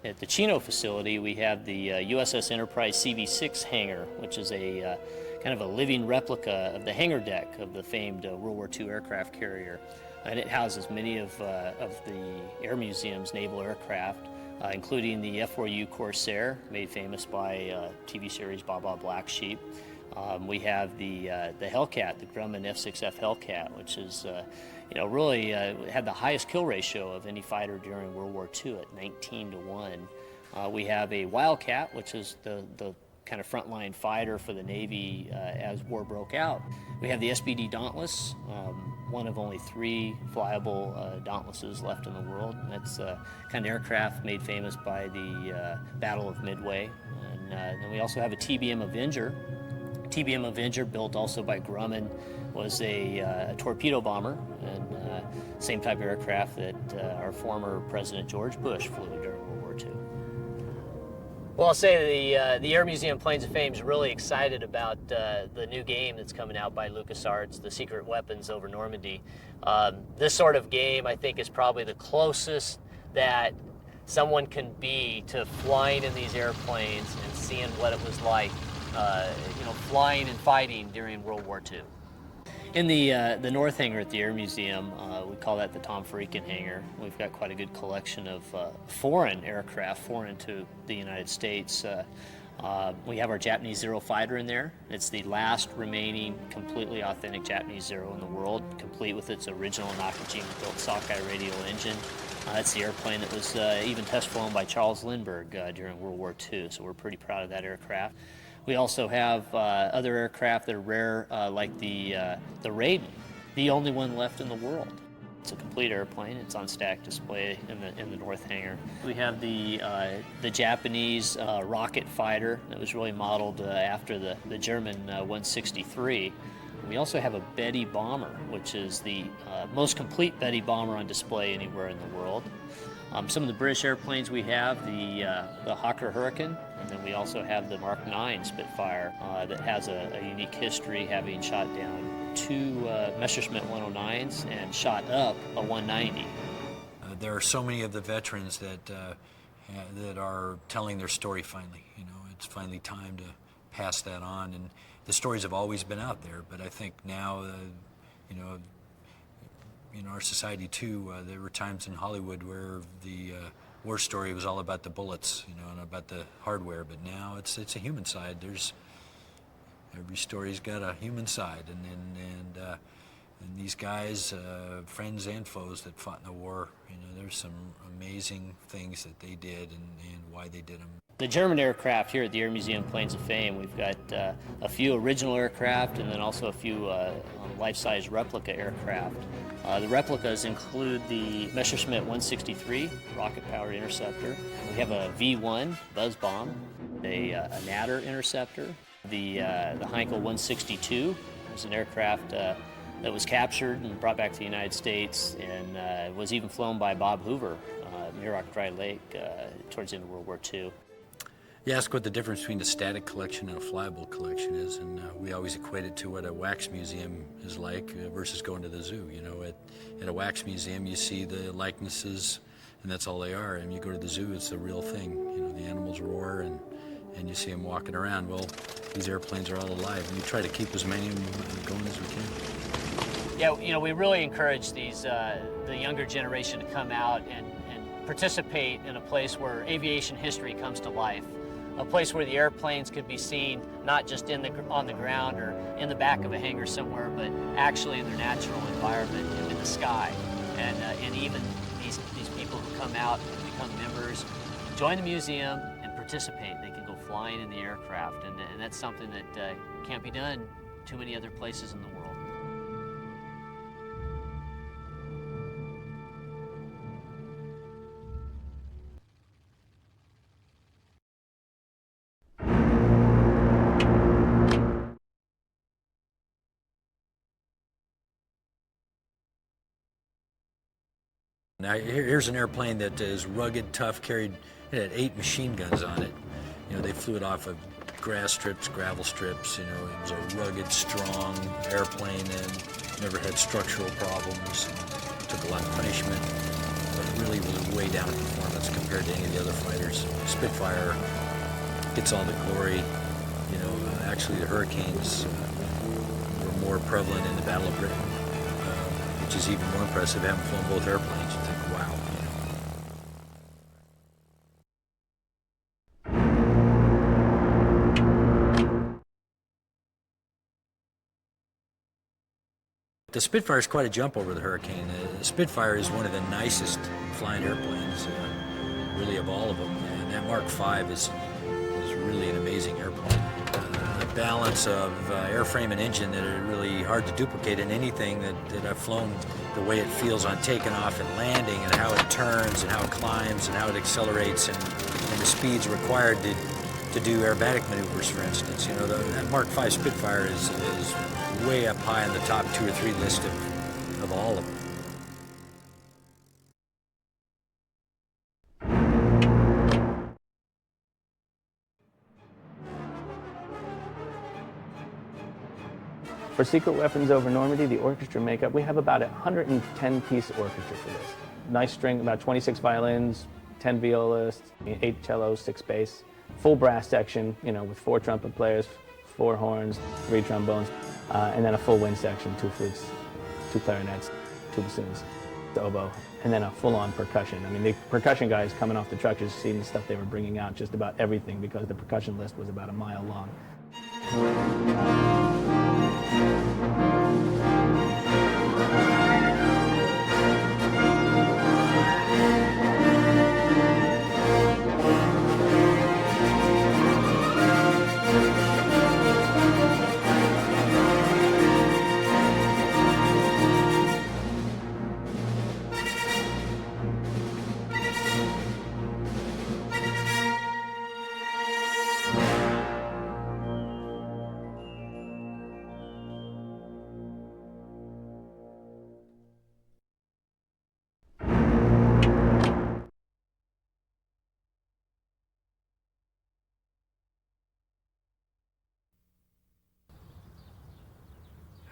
S13: At the Chino facility, we have the USS Enterprise CV-6 hangar, which is a kind of a living replica of the hangar deck of the famed World War II aircraft carrier. And it houses many of the Air Museum's naval aircraft, including the F-4U Corsair, made famous by TV series Baa Black Sheep. We have the Hellcat, the Grumman F-6F Hellcat, which is really had the highest kill ratio of any fighter during World War II at 19-1. We have a Wildcat, which is the kind of frontline fighter for the Navy as war broke out. We have the SBD Dauntless, one of only 3 flyable Dauntlesses left in the world. That's kind of aircraft made famous by the Battle of Midway. And then we also have a TBM Avenger. TBM Avenger, built also by Grumman, was a torpedo bomber, and same type of aircraft that our former President George Bush flew during World War II. Well, I'll say the Air Museum Planes of Fame is really excited about the new game that's coming out by LucasArts, the Secret Weapons over Normandy. This sort of game, I think, is probably the closest that someone can be to flying in these airplanes and seeing what it was like, flying and fighting during World War II. In the North Hangar at the Air Museum, we call that the Tom Freakin hangar. We've got quite a good collection of foreign aircraft, foreign to the United States. We have our Japanese Zero fighter in there. It's the last remaining completely authentic Japanese Zero in the world, complete with its original Nakajima-built Sockeye radial engine. That's the airplane that was even test flown by Charles Lindbergh during World War II, so we're pretty proud of that aircraft. We also have other aircraft that are rare, like the Raiden, the only one left in the world. It's a complete airplane. It's on stack display in the North Hangar. We have the Japanese rocket fighter that was really modeled after the German 163. We also have a Betty bomber, which is the most complete Betty bomber on display anywhere in the world. Some of the British airplanes we have, the Hawker Hurricane, and then we also have the Mark 9 Spitfire that has a unique history, having shot down 2 Messerschmitt 109s and shot up a 190.
S12: There are so many of the veterans that are telling their story finally. It's finally time to pass that on, and the stories have always been out there, but I think now, in our society too, there were times in Hollywood where the war story was all about the bullets, and about the hardware. But now it's a human side. Every story's got a human side, and these guys, friends and foes that fought in the war, there's some amazing things that they did and why they did them.
S13: The German aircraft here at the Air Museum Planes of Fame, we've got a few original aircraft and then also a few life-size replica aircraft. The replicas include the Messerschmitt 163 rocket-powered interceptor. We have a V-1 buzz bomb, a Natter interceptor. The Heinkel 162 is an aircraft that was captured and brought back to the United States and was even flown by Bob Hoover near Rock Dry Lake towards the end of World War II.
S12: You ask what the difference between a static collection and a flyable collection is, and we always equate it to what a wax museum is like versus going to the zoo. At a wax museum, you see the likenesses, and that's all they are. And you go to the zoo, it's the real thing. The animals roar, and you see them walking around. Well, these airplanes are all alive, and we try to keep as many of them going as we can.
S13: Yeah, we really encourage the younger generation to come out and participate in a place where aviation history comes to life. a place where the airplanes could be seen not just on the ground or in the back of a hangar somewhere, but actually in their natural environment in the sky. And even these people who come out and become members, join the museum and participate. They can go flying in the aircraft, and that's something that can't be done too many other places in the world.
S12: Now here's an airplane that is rugged, tough, it had 8 machine guns on it. You know, they flew it off of grass strips, gravel strips. You know, it was a rugged, strong airplane and never had structural problems. Took a lot of punishment, but really was way down in performance compared to any of the other fighters. Spitfire gets all the glory. You know, actually the Hurricanes were more prevalent in the Battle of Britain, which is even more impressive, having flown both airplanes. You think, wow. The Spitfire is quite a jump over the Hurricane. The Spitfire is one of the nicest flying airplanes, really, of all of them. And that Mark V is really an amazing airplane. The balance of airframe and engine that are really hard to duplicate in anything that I've flown. The way it feels on taking off and landing, and how it turns, and how it climbs, and how it accelerates, and the speeds required to do aerobatic maneuvers, for instance. You know, that Mark V Spitfire is way up high in the top 2 or 3 list of all of them.
S15: For Secret Weapons over Normandy, the orchestra makeup, we have about a 110-piece orchestra for this. Nice string, about 26 violins, 10 violas, 8 cellos, 6 bass. Full brass section, you know, with 4 trumpet players, 4 horns, 3 trombones, and then a full wind section, 2 flutes, 2 clarinets, 2 bassoons, the oboe, and then a full-on percussion. I mean, the percussion guys coming off the truck just seen the stuff they were bringing out, just about everything, because the percussion list was about a mile long.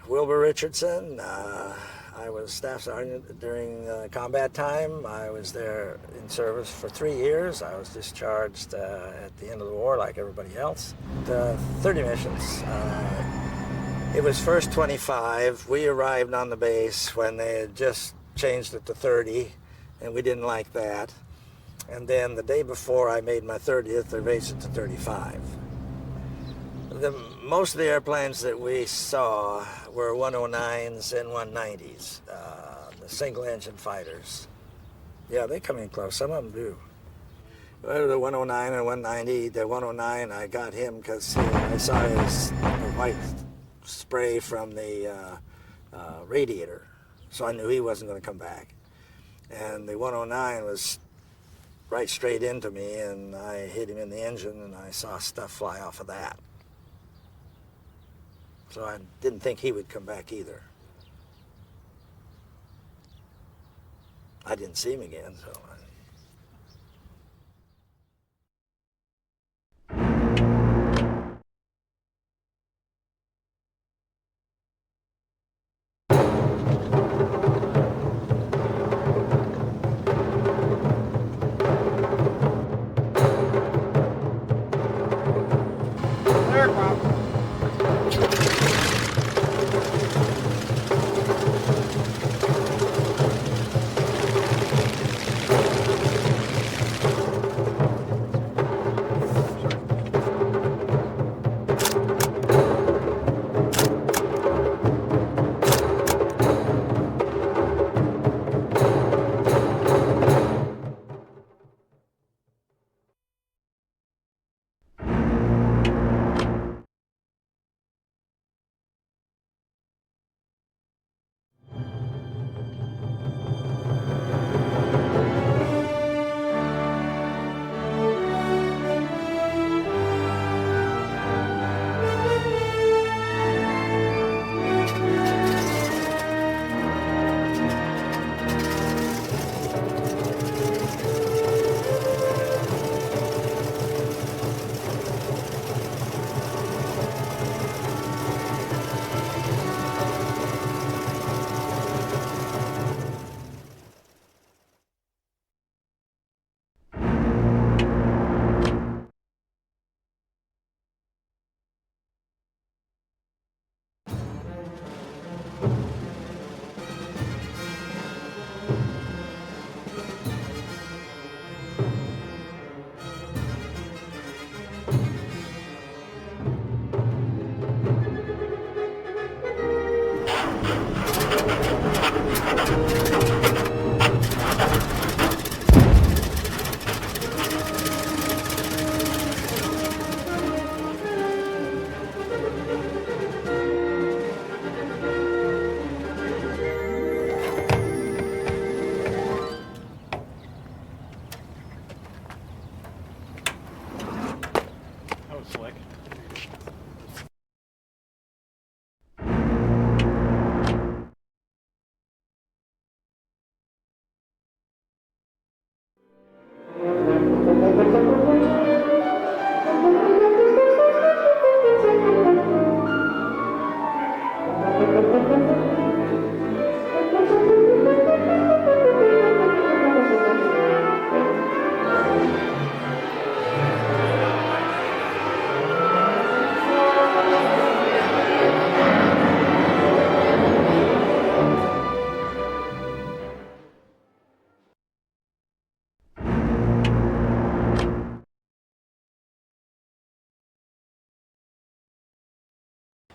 S16: Wilbur Richardson. I was staff sergeant during combat time. I was there in service for 3 years. I was discharged at the end of the war like everybody else. 30 missions. It was first 25. We arrived on the base when they had just changed it to 30, and we didn't like that. And then the day before I made my 30th, they raised it to 35. Most of the airplanes that we saw were 109s and 190s, the single-engine fighters. Yeah, they come in close. Some of them do. Well, the 109 and 190, the 109, I got him because I saw his white spray from the radiator, so I knew he wasn't going to come back. And the 109 was right straight into me, and I hit him in the engine, and I saw stuff fly off of that. So I didn't think he would come back either. I didn't see him again, so.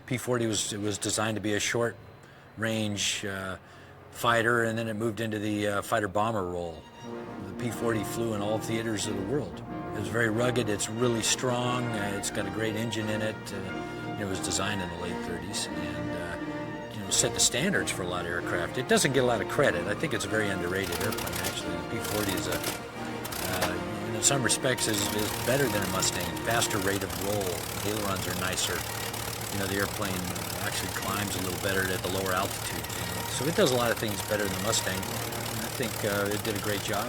S12: P-40 was designed to be a short-range fighter, and then it moved into the fighter-bomber role. The P-40 flew in all theaters of the world. It was very rugged, it's really strong, it's got a great engine in it. It was designed in the late 30s and set the standards for a lot of aircraft. It doesn't get a lot of credit. I think it's a very underrated airplane, actually. The P-40 is in some respects is better than a Mustang. Faster rate of roll. Ailerons are nicer. The airplane actually climbs a little better at the lower altitude. So it does a lot of things better than the Mustang. I think it did a great job.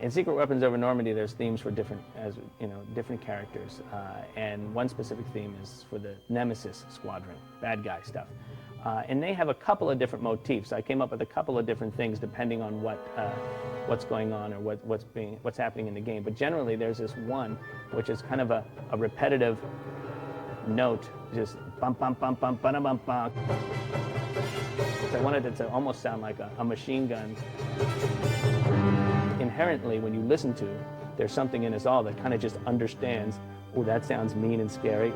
S15: In Secret Weapons Over Normandy, there's themes for different characters, and one specific theme is for the Nemesis Squadron, bad guy stuff. And they have a couple of different motifs. I came up with a couple of different things depending on what's going on or what's happening in the game. But generally, there's this one which is kind of a repetitive note, just bum bum bum bum bum bum bum. So I wanted it to almost sound like a machine gun. Inherently, when you listen to, there's something in us all that kind of just understands, oh, that sounds mean and scary.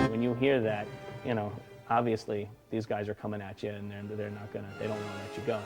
S15: When you hear that, obviously these guys are coming at you, and they don't want to let you go.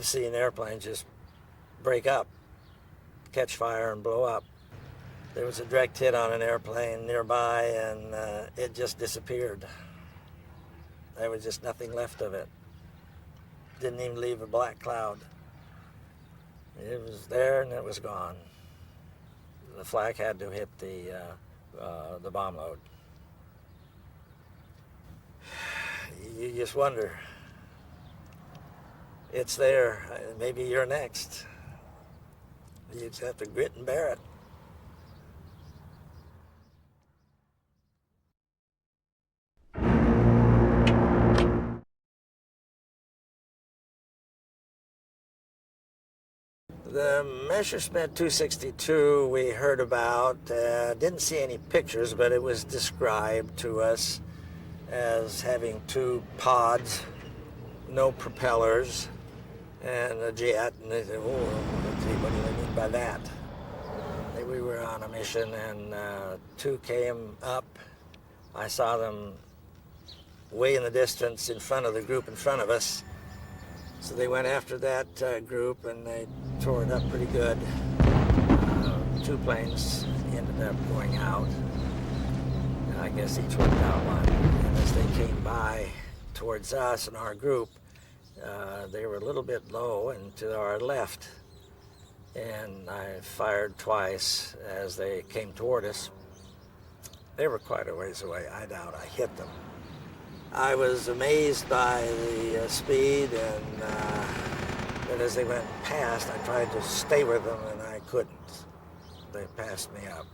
S16: See an airplane just break up, catch fire and blow up. There was a direct hit on an airplane nearby, and it just disappeared. There was just nothing left of it. Didn't even leave a black cloud. It was there and it was gone. The flak had to hit the bomb load. You just wonder. It's there. Maybe you're next. You just have to grit and bear it. The Messerschmitt 262 we heard about, didn't see any pictures, but it was described to us as having two pods, no propellers, and a jet, and they said, oh, let's see, what do they mean by that? We were on a mission, and two came up. I saw them way in the distance in front of the group in front of us. So they went after that group, and they tore it up pretty good. Two planes ended up going out. I guess each worked out one. And as they came by towards us and our group, they were a little bit low and to our left. And I fired twice as they came toward us. They were quite a ways away. I doubt I hit them. I was amazed by the speed, and but as they went past, I tried to stay with them, and I couldn't. They passed me up.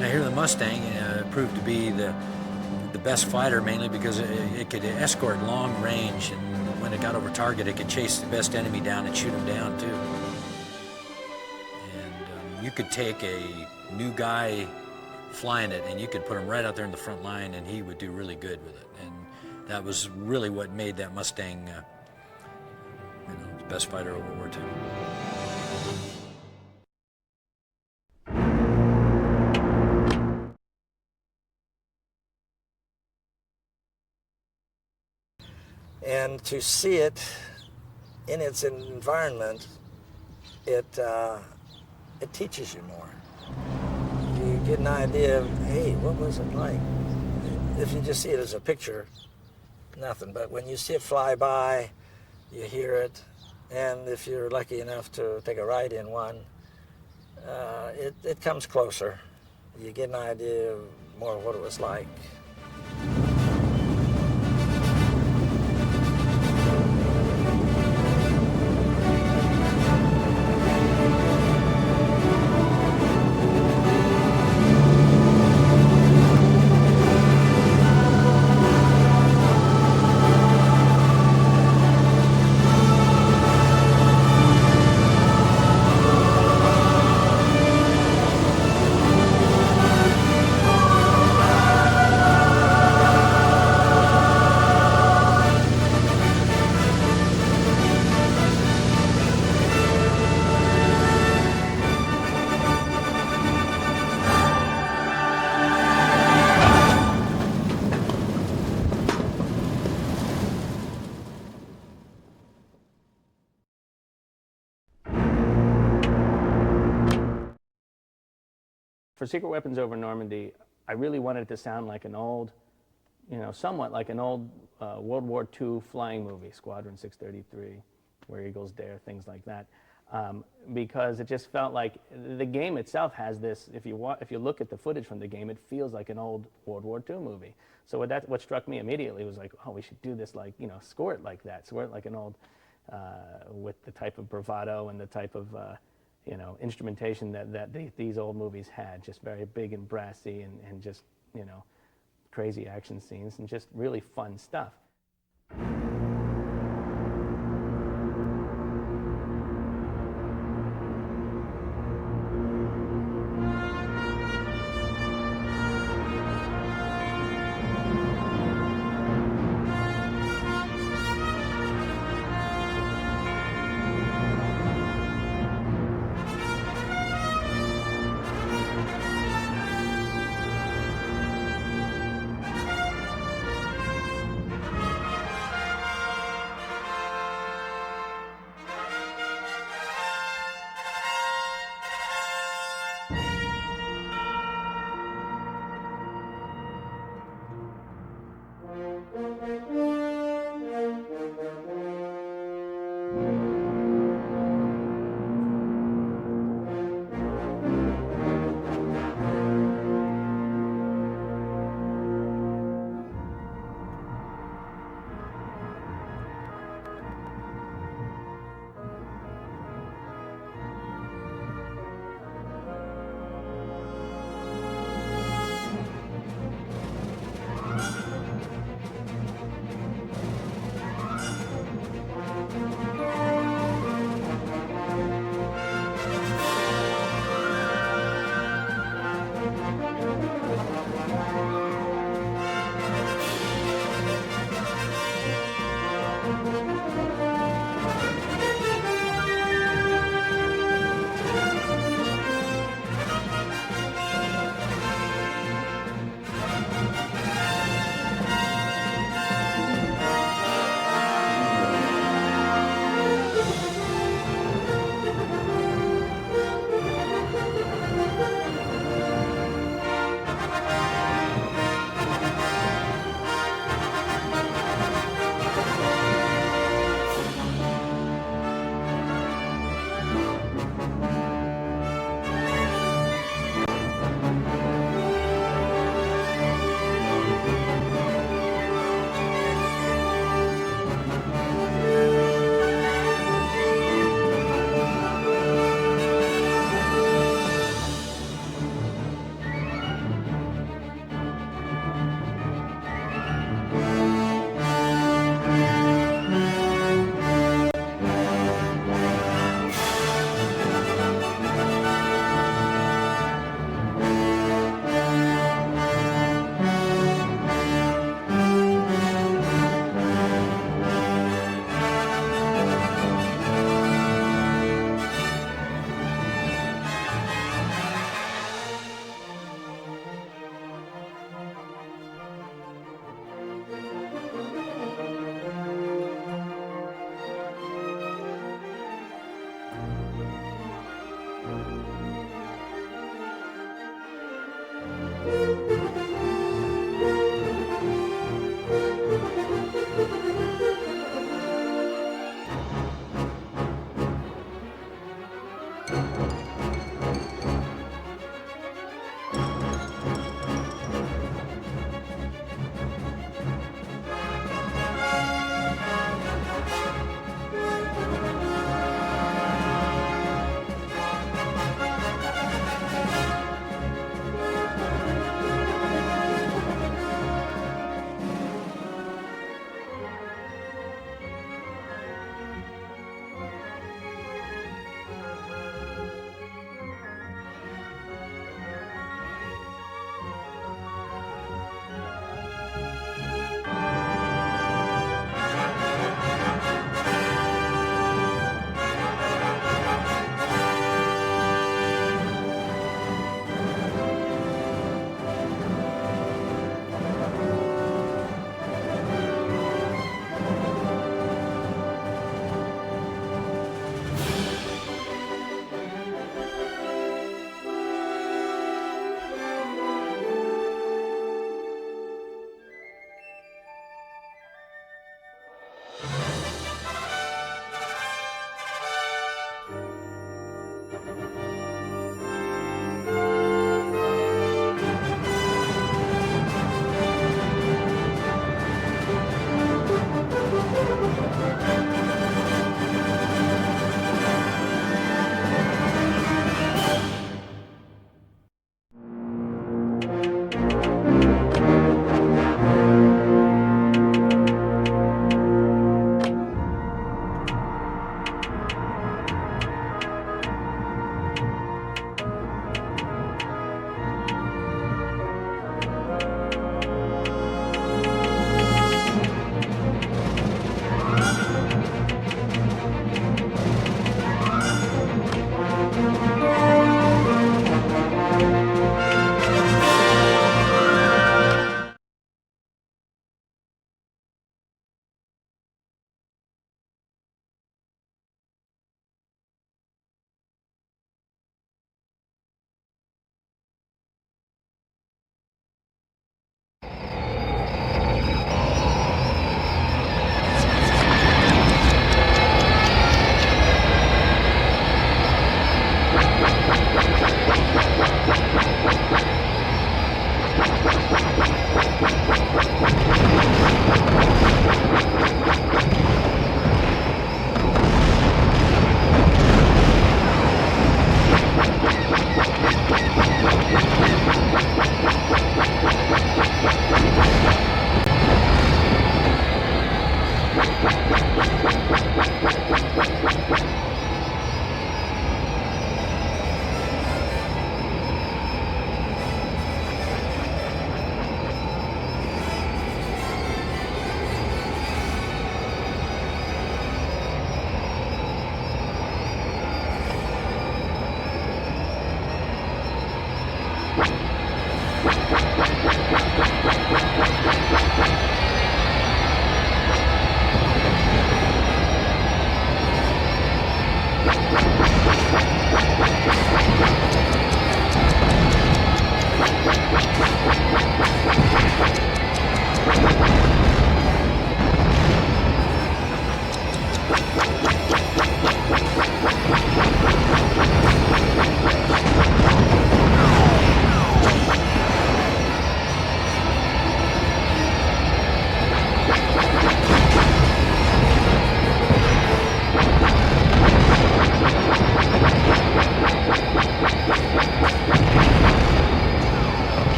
S12: Now here the Mustang proved to be the best fighter, mainly because it could escort long range, and when it got over target, it could chase the best enemy down and shoot them down too. And you could take a new guy flying it, and you could put him right out there in the front line, and he would do really good with it. And that was really what made that Mustang, the best fighter of World War II.
S16: And to see it in its environment, it teaches you more. You get an idea of, hey, what was it like? If you just see it as a picture, nothing. But when you see it fly by, you hear it, and if you're lucky enough to take a ride in one, it comes closer. You get an idea more of what it was like.
S15: For Secret Weapons over Normandy, I really wanted it to sound like an old, somewhat like an old World War II flying movie, Squadron 633, Where Eagles Dare, things like that, because it just felt like the game itself has this. If you look at the footage from the game, it feels like an old World War II movie. So what struck me immediately was like, oh, we should do this like, score it like that, score it like an old, with the type of bravado and the type of instrumentation that these old movies had, just very big and brassy and just, crazy action scenes and just really fun stuff.